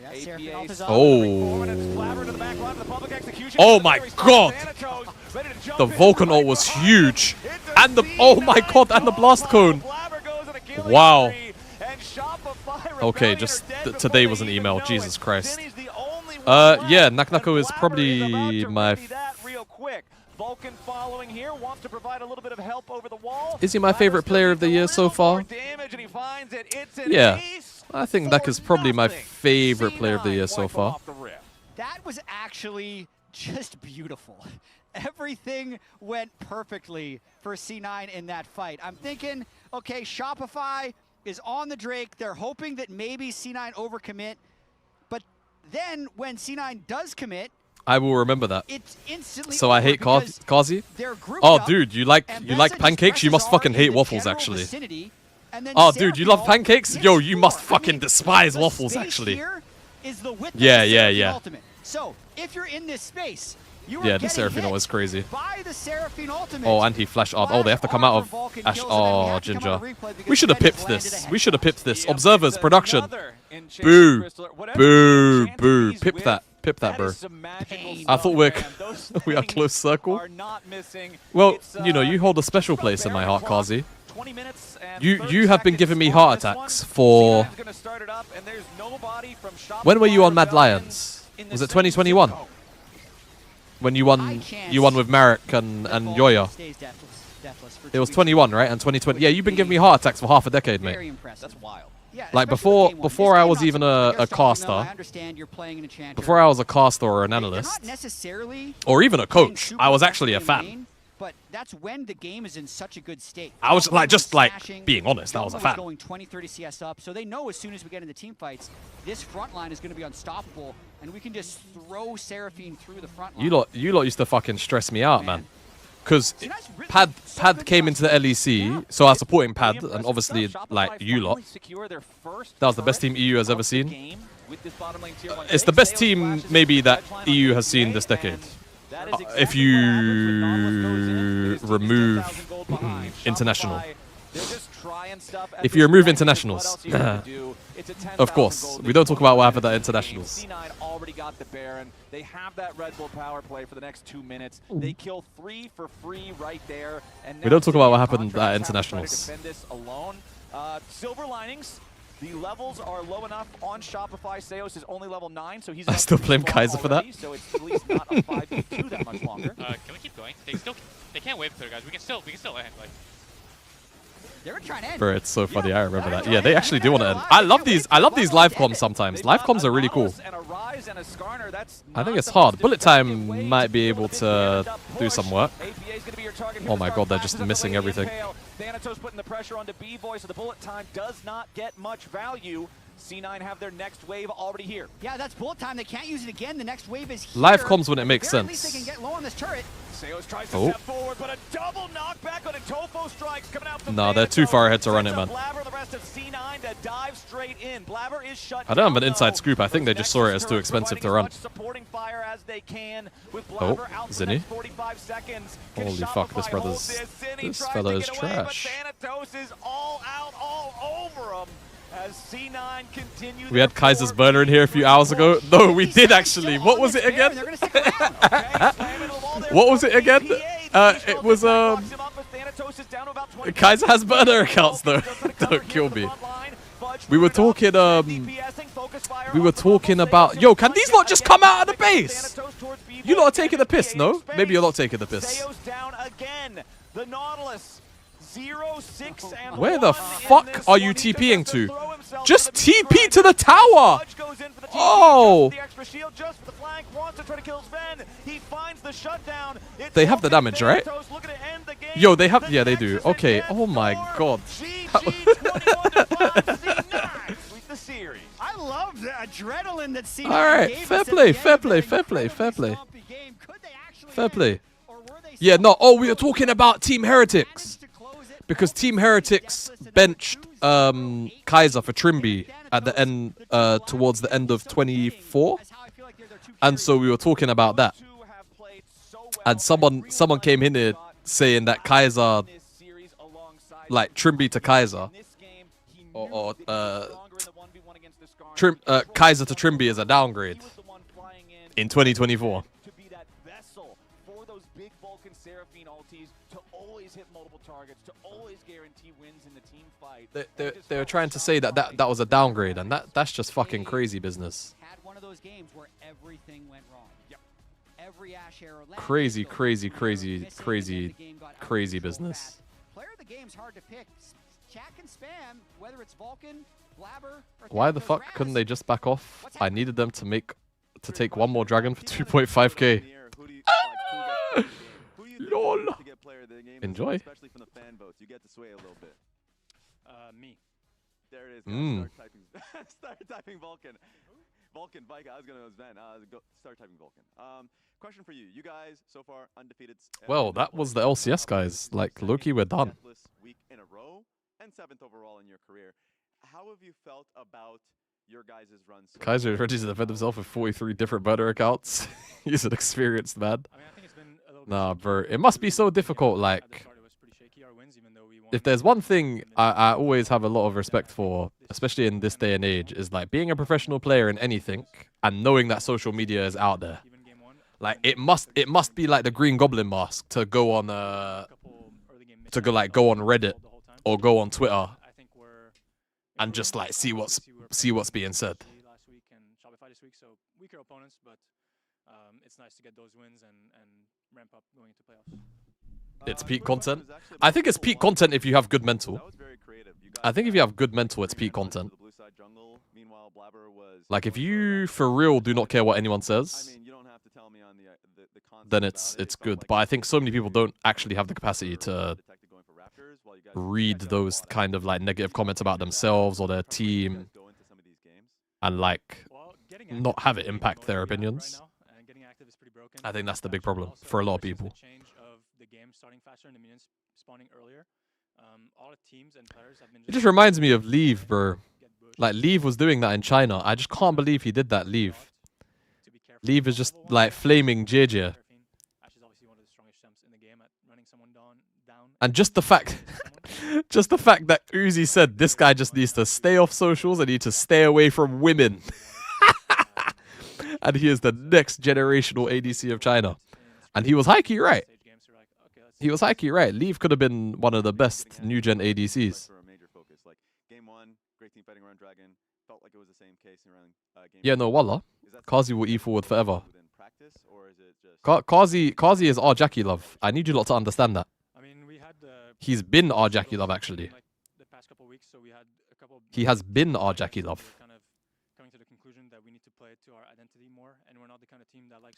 Speaker 2: Yeah,
Speaker 9: APA
Speaker 2: Seraphim off his
Speaker 1: Oh. Oh my god! The Vulcan ult was huge. And the oh my god, and the blast cone. Wow. Okay, just today was an email. Jesus Christ. Yeah, Nagnako is probably my
Speaker 9: Vulcan following here, wants to provide a little bit of help over the wall.
Speaker 1: Is he my favorite player of the year so far? Yeah. I think Nak is probably my favorite player of the year so far.
Speaker 2: That was actually just beautiful. Everything went perfectly for C9 in that fight. I'm thinking, okay, Shopify is on the Drake. They're hoping that maybe C9 overcommit. But then when C9 does commit,
Speaker 1: I will remember that.
Speaker 2: it's instantly
Speaker 1: So I hate Kazi. Oh, dude, you like pancakes? You must fucking hate waffles, actually. Oh, dude, you love pancakes? Yo, you must fucking despise waffles, actually. Yeah.
Speaker 2: So if you're in this space,
Speaker 1: Yeah, the Seraphine ult is crazy.
Speaker 2: by the Seraphine ultimate.
Speaker 1: Oh, and he flashed art. Oh, they have to come out of Ash. Oh, Ginger. We should have pipped this. We should have pipped this. Observers, production. Boo. Boo. Boo. Pip that. Pip that, bro. I thought we are close circle. Well, you know, you hold a special place in my heart, Kazi. You have been giving me heart attacks for... When were you on Mad Lions? Was it 2021? When you won with Marek and Yoya. It was 21, right? And 2020. Yeah, you've been giving me heart attacks for half a decade, mate.
Speaker 2: That's wild.
Speaker 1: Like before I was even a caster, before I was a caster or an analyst, or even a coach, I was actually a fan.
Speaker 2: But that's when the game is in such a good state.
Speaker 1: I was being honest, I was a fan.
Speaker 2: Going 20-30 CS up, so they know as soon as we get into team fights, this front line is going to be unstoppable, and we can just throw Seraphine through the front line.
Speaker 1: You lot used to fucking stress me out, man. Because Pad came into the LEC, so I was supporting Pad, and obviously, like, you lot. That was the best team EU has ever seen. It's the best team, maybe, that EU has seen this decade. If you remove international. If you remove internationals. Of course. We don't talk about what happened at internationals.
Speaker 9: C9 already got the Baron. They have that Red Bull power play for the next 2 minutes. They kill 3 for free right there. And
Speaker 1: we don't talk about what happened at internationals.
Speaker 9: Silver linings. The levels are low enough on Shopify. Seos is only level 9, so he's...
Speaker 1: I still blame Kaiser for that.
Speaker 9: So it's at least not a 5v2 that much longer.
Speaker 7: Can we keep going? They can't wave clear, guys. We can still end. Like,
Speaker 2: they were trying to end.
Speaker 1: Bro, it's so funny. I remember that. Yeah, they actually do want to end. I love these live comms sometimes. Live comms are really cool. I think it's hard. Bullet Time might be able to do some work. Oh my god, they're just missing everything.
Speaker 9: Thanatos putting the pressure onto B-Boy, so the Bullet Time does not get much value. C9 have their next wave already here.
Speaker 2: Yeah, that's Bullet Time. They can't use it again. The next wave is here.
Speaker 1: Live comms when it makes sense.
Speaker 2: At least they can get low on this turret.
Speaker 9: Seos tries to step forward, but a double knockback on a Tofo strikes coming out from
Speaker 1: No, they're too far ahead to run it, man.
Speaker 9: Blabber, the rest of C9 to dive straight in. Blabber is shut
Speaker 1: I don't have an inside scoop. I think they just saw it as too expensive to run. Oh, Zinni. Holy fuck, this fella is trash.
Speaker 9: Thanatos is all out, all over him. As C9 continue.
Speaker 1: We had Kaiser's burner in here a few hours ago. No, we did actually. What was it again? What was it again? It was Kaiser has burner accounts though. Don't kill me. We were talking about, yo, can these lot just come out of the base? You lot are taking the piss, no? Maybe you're not taking the piss. Where the fuck are you TPing to? Just TP to the tower! Oh! They have the damage, right? Yo, they have... Yeah, they do. Okay. Oh my god.
Speaker 2: I love the adrenaline that C9
Speaker 1: Alright, fair play, fair play, fair play, fair play. Fair play. Yeah, no, oh, we are talking about Team Heretics. Because Team Heretics benched Kaiser for Trimby at the end, towards the end of 24. And so we were talking about that. And someone came in here saying that Kaiser, like Trimby to Kaiser, or Kaiser to Trimby is a downgrade in 2024. They were trying to say that was a downgrade, and that's just fucking crazy business.
Speaker 2: Had one of those games where everything went wrong. Yep. Every Ash arrow landed,
Speaker 1: Crazy business.
Speaker 2: Player of the game's hard to pick. Chat can spam, whether it's Vulcan, Blabber, or
Speaker 1: Why the fuck couldn't they just back off? I needed them to take one more dragon for 2.5k. LOL. Enjoy.
Speaker 3: Especially from the fan votes, you get to sway a little bit.
Speaker 7: Me.
Speaker 3: There it is. Guys. Start typing. Start typing Vulcan. Vulcan, Vika. I was gonna Sven. Start typing Vulcan. Question for you. You guys so far undefeated.
Speaker 1: Well, that was the LCS guys. Like, Loki, we're done.
Speaker 3: Week in a row and 7th overall in your career. How have you felt about your guys' runs? So
Speaker 1: Kaiser is ready to defend himself with 43 different burner accounts. He's an experienced man.
Speaker 7: I mean, I think it's been a little
Speaker 1: Nah,
Speaker 7: bit
Speaker 1: bro. It must be so difficult. Like, if there's one thing I always have a lot of respect for, especially in this day and age, is like being a professional player in anything and knowing that social media is out there. Like, it must be like the Green Goblin mask to go on go on Reddit or go on Twitter and just like see what's being said.
Speaker 7: last week and Shopify this week, so weaker opponents, but it's nice to get those wins and ramp up going into playoffs.
Speaker 1: It's peak content. I think it's peak content if you have good mental. I think if you have good mental, it's peak content. Like, if you for real do not care what anyone says, then it's good. But I think so many people don't actually have the capacity to read those kind of like negative comments about themselves or their team and like not have it impact their opinions. I think that's the big problem for a lot of people. It just reminds me of Leave, bro. Like, Leave was doing that in China. I just can't believe he did that, Leave. Leave is just like flaming JJ. And just the fact that Uzi said this guy just needs to stay off socials and need to stay away from women. And he is the next generational ADC of China. And he was high-key right. He was high-key right. Leave could have been one of the best new gen ADCs. Yeah, no, wallah. Kazi will E forward forever. Kazi is our Jackie Love. I need you lot to understand that. He's been our Jackie Love, actually. He has been our Jackie Love.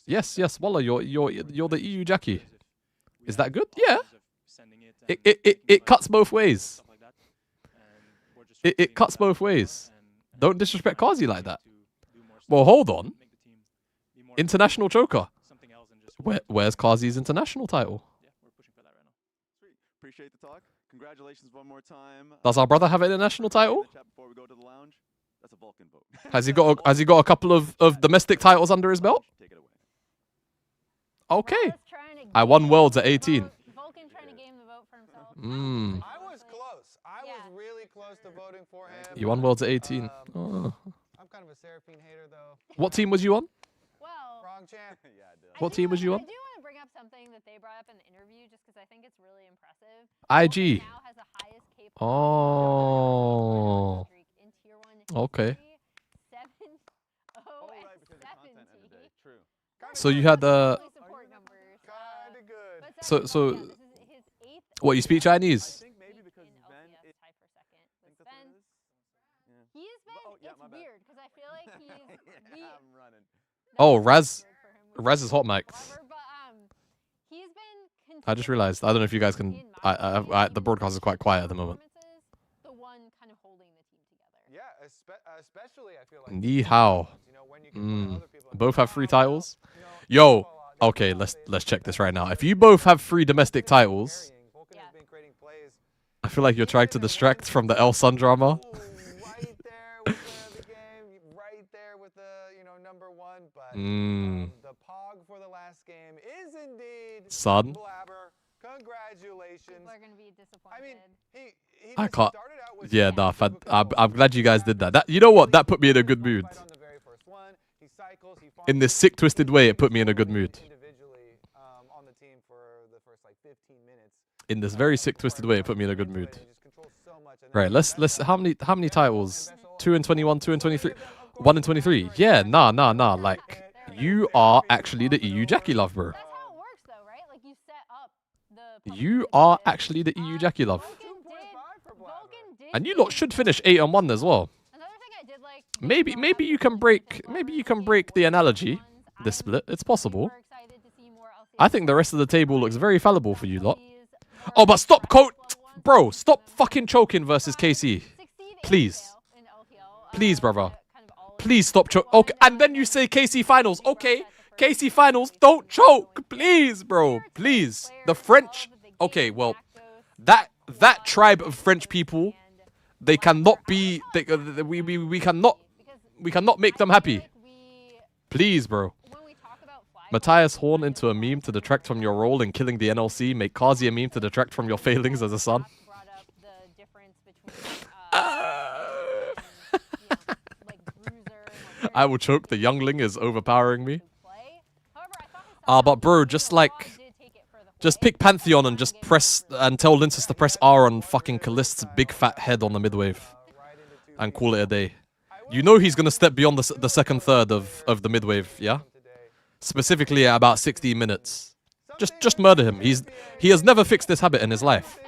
Speaker 1: Yes, wallah, you're the EU Jackie. Is that good? Yeah. It cuts both ways. It cuts both ways. Don't disrespect Kazi like that. Well, hold on. International choker. Where's Kazi's international title?
Speaker 3: Appreciate the talk. Congratulations one more time.
Speaker 1: Does our brother have an international title?
Speaker 3: Before we go to the lounge, that's a Vulcan vote.
Speaker 1: Has he got a couple of domestic titles under his belt?
Speaker 3: Take it away.
Speaker 1: Okay. I won Worlds at 18.
Speaker 4: Vulcan trying to game the vote for himself.
Speaker 8: I was close. I was really close to voting for him.
Speaker 1: You won Worlds at 18. Oh.
Speaker 8: I'm kind of a Seraphine hater, though.
Speaker 1: What team was you on?
Speaker 4: Well,
Speaker 8: Wrong champ.
Speaker 1: What team was you on?
Speaker 4: I do want to bring up something that they brought up in the interview just because I think it's really impressive.
Speaker 1: IG.
Speaker 4: Now has the highest K-pop
Speaker 1: Oh.
Speaker 4: streak in tier 1.
Speaker 1: Okay.
Speaker 4: 7-0 and 70.
Speaker 3: True.
Speaker 1: So you had the.
Speaker 4: Support numbers.
Speaker 8: Kinda good.
Speaker 4: But
Speaker 1: So-
Speaker 4: 7-0,
Speaker 1: so-
Speaker 4: yeah, this is his 8th
Speaker 1: What, you speak Chinese?
Speaker 3: I think maybe because
Speaker 4: in
Speaker 3: Sven
Speaker 4: LCS tied for second. With
Speaker 3: that's what
Speaker 4: Sven,
Speaker 3: it is. Yeah.
Speaker 4: he has been.
Speaker 3: Oh, yeah, my
Speaker 4: It's
Speaker 3: bad.
Speaker 4: weird because I feel like he's.
Speaker 3: I'm running.
Speaker 1: Oh, Raz.
Speaker 4: Weird for him with
Speaker 1: Raz is hot mics.
Speaker 4: Clever, but he's been.
Speaker 1: I just realized. I don't know if you guys can. The broadcast is quite quiet at the moment.
Speaker 4: The one kind of holding the team together.
Speaker 8: Yeah, especially I feel like.
Speaker 1: Ni hao.
Speaker 8: You know, when you can put other people in
Speaker 1: Both have 3
Speaker 8: the
Speaker 1: titles.
Speaker 8: you know,
Speaker 1: Yo. Okay, let's check this right now. If you both have 3 domestic titles,
Speaker 8: Vulcan has been creating plays.
Speaker 1: I feel like you're trying to distract from the El Sun drama.
Speaker 8: Right there with the game, right there with the number 1, but the pog for the last game is indeed
Speaker 1: Sun.
Speaker 8: Blabber. Congratulations.
Speaker 4: People are gonna be disappointed.
Speaker 8: I mean, he
Speaker 1: I
Speaker 8: just
Speaker 1: can't.
Speaker 8: started out with
Speaker 1: Yeah,
Speaker 8: some
Speaker 1: nah,
Speaker 8: difficult
Speaker 1: I'm glad you guys did that. That, you know what? That put me in a good mood.
Speaker 8: fight on the very first one. He cycles, he
Speaker 1: In this sick, twisted way, it put me in a good mood.
Speaker 8: individually on the team for the first like 15 minutes.
Speaker 1: In this very sick, twisted way, it put me in a good mood.
Speaker 8: He just controls so much, and then
Speaker 1: Right, let's. How many titles? 2 and 21, 2 and 23, 1 and 23. Yeah, nah. Like, you are actually the EU Jackie Love, bro.
Speaker 4: That's how it works, though, right? Like you set up the.
Speaker 1: You are actually the EU Jackie Love.
Speaker 4: Vulcan did.
Speaker 1: And you lot should finish 8 and 1 as well.
Speaker 4: Another thing I did like.
Speaker 1: Maybe you can break the analogy, the split. It's possible.
Speaker 4: Excited to see more LCS
Speaker 1: I think the rest of the table looks very fallible for you lot.
Speaker 4: plays.
Speaker 1: Oh, but stop, Bro, stop fucking choking versus KC. Please. Please, brother. Please stop choke. Okay, and then you say KC finals. Okay, KC finals. Don't choke, please, bro. Please. The French. Okay, well, that tribe of French people, they cannot be. We cannot make them happy. Please, bro. Matthias Horn into a meme to detract from your role in killing the NLC. Make Kazi a meme to detract from your failings as a son. I will choke. The youngling is overpowering me. But bro, just pick Pantheon and just press and tell Lintus to press R on fucking Callist's big fat head on the midwave and call it a day. You know he's gonna step beyond the second third of the midwave, yeah? Specifically at about 16 minutes. Just murder him. He has never fixed this habit in his life.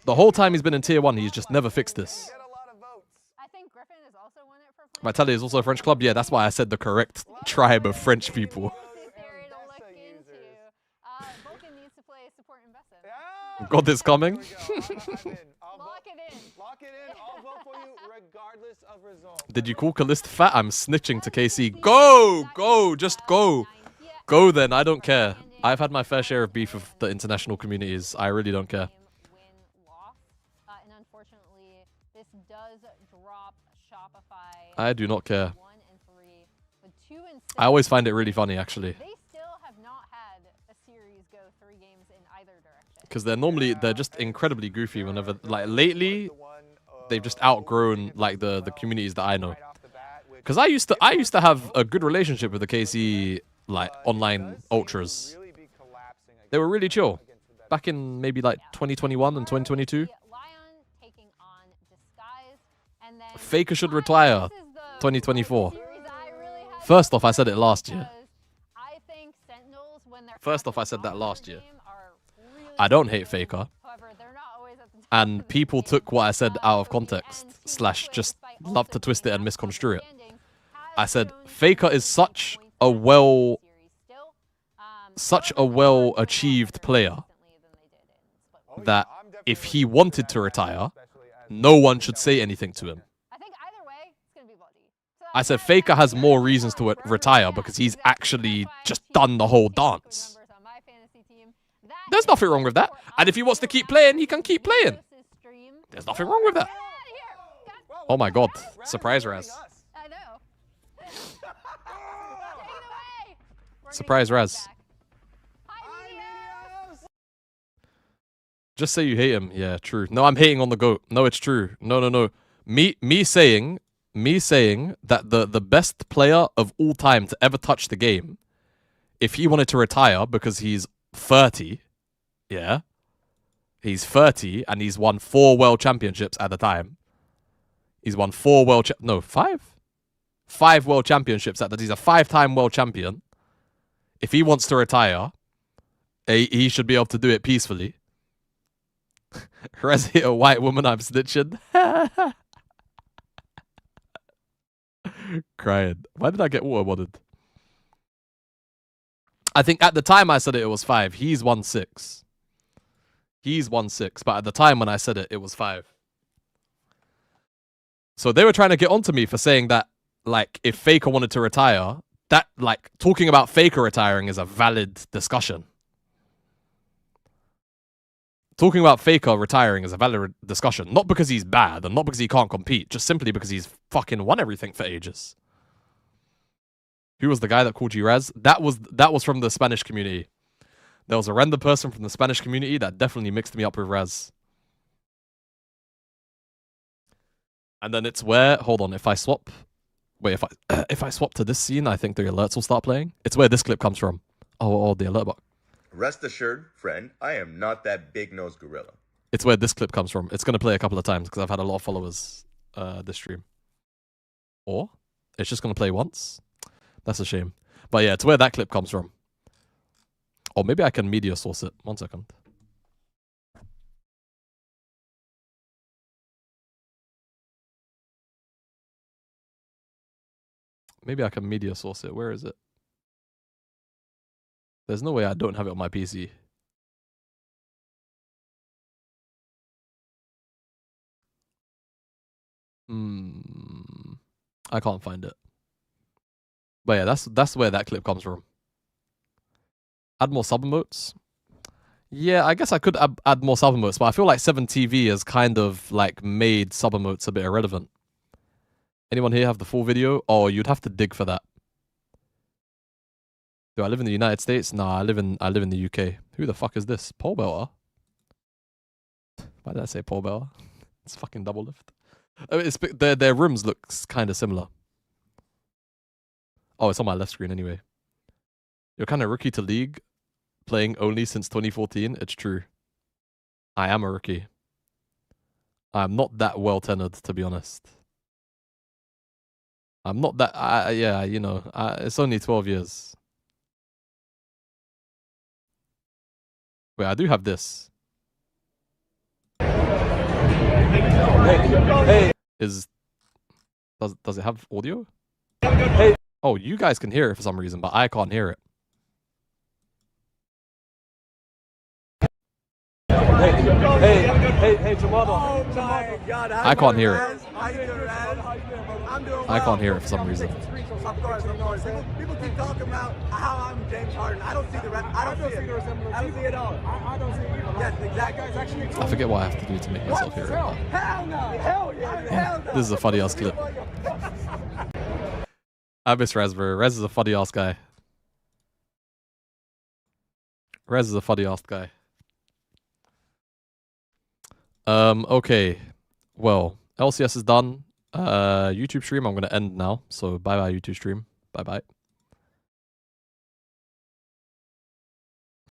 Speaker 1: The whole time he's been in tier 1, he's just never fixed this. Vitaly is also a French club. Yeah, that's why I said the correct tribe of French people. God is coming.
Speaker 8: Lock it in. I'll vote for you regardless of result.
Speaker 1: Did you call Callist fat? I'm snitching to KC. Go! Just go. Go then. I don't care. I've had my fair share of beef with the international communities. I really don't care. I do not care. I always find it really funny, actually. Because they're just incredibly goofy whenever, like, lately, they've just outgrown, like, the communities that I know. Because I used to have a good relationship with the KC, like, online ultras. They were really chill. Back in maybe, like, 2021 and 2022. Faker should retire. 2024. First off, I said it last year. First off, I said that last year. I don't hate Faker. And people took what I said out of context, / just love to twist it and misconstrue it. I said, Faker is such a well-achieved player that if he wanted to retire, no one should say anything to him. I said Faker has more reasons to retire because he's actually just done the whole dance. There's nothing wrong with that. And if he wants to keep playing, he can keep playing. There's nothing wrong with that. Oh my god. Surprise Raz. Surprise Raz. Just say you hate him. Yeah, true. No, I'm hating on the GOAT. No, it's true. No. Me saying that the best player of all time to ever touch the game, if he wanted to retire because he's 30, yeah, he's 30 and he's won 4 world championships at the time. He's won 5 world championships at that. He's a 5-time world champion. If he wants to retire, he should be able to do it peacefully. Rez hit a white woman, I'm snitching. Crying. Why did I get water-modded? I think at the time I said it was 5. He's 1-6. He's 1-6. But at the time when I said it, it was 5. So they were trying to get onto me for saying that, like, if Faker wanted to retire, that, like, talking about Faker retiring is a valid discussion. Talking about Faker retiring is a valid discussion. Not because he's bad and not because he can't compete. Just simply because he's fucking won everything for ages. Who was the guy that called you Raz? That was from the Spanish community. There was a random person from the Spanish community that definitely mixed me up with Raz. And then it's where... Hold on, if I swap... Wait, if I swap to this scene, I think the alerts will start playing. It's where this clip comes from. Oh, the alert box.
Speaker 10: Rest assured, friend, I am not that big-nosed gorilla.
Speaker 1: It's where this clip comes from. It's going to play a couple of times because I've had a lot of followers this stream. Or it's just going to play once. That's a shame. But yeah, it's where that clip comes from. Or maybe I can media source it. 1 second. Maybe I can media source it. Where is it? There's no way I don't have it on my PC. I can't find it. But yeah, that's where that clip comes from. Add more sub emotes. Yeah, I guess I could add more sub emotes, but I feel like 7TV has kind of like made sub emotes a bit irrelevant. Anyone here have the full video? Oh, you'd have to dig for that. Do I live in the United States? Nah, I live in the UK. Who the fuck is this? Pole Belter? Why did I say Pole Belter? It's fucking double lift. Oh, it's their rooms looks kind of similar. Oh, it's on my left screen anyway. You're kind of rookie to League, playing only since 2014. It's true. I am a rookie. I'm not that well tenured, to be honest. I'm not that. Yeah, you know, it's only 12 years. Wait, I do have this. Hey. Does it have audio? Hey. Oh, you guys can hear it for some reason, but I can't hear it. Hey, Jamal. Oh my God, I can't hear it. I can't hear it for some reason.
Speaker 11: Of course. People keep talking about how I'm James Harden. I don't see the I don't see the resemblance. I don't see it all. I don't see it either. Yes, exactly.
Speaker 1: I forget what I have to do to make myself hear it.
Speaker 11: Hell no. Hell yeah. Hell no.
Speaker 1: This is a funny ass clip. I miss Raspberry. Rez is a funny ass guy. Rez is a funny ass guy. Okay. Well, LCS is done. YouTube stream I'm gonna end now. So bye bye YouTube stream. Bye bye.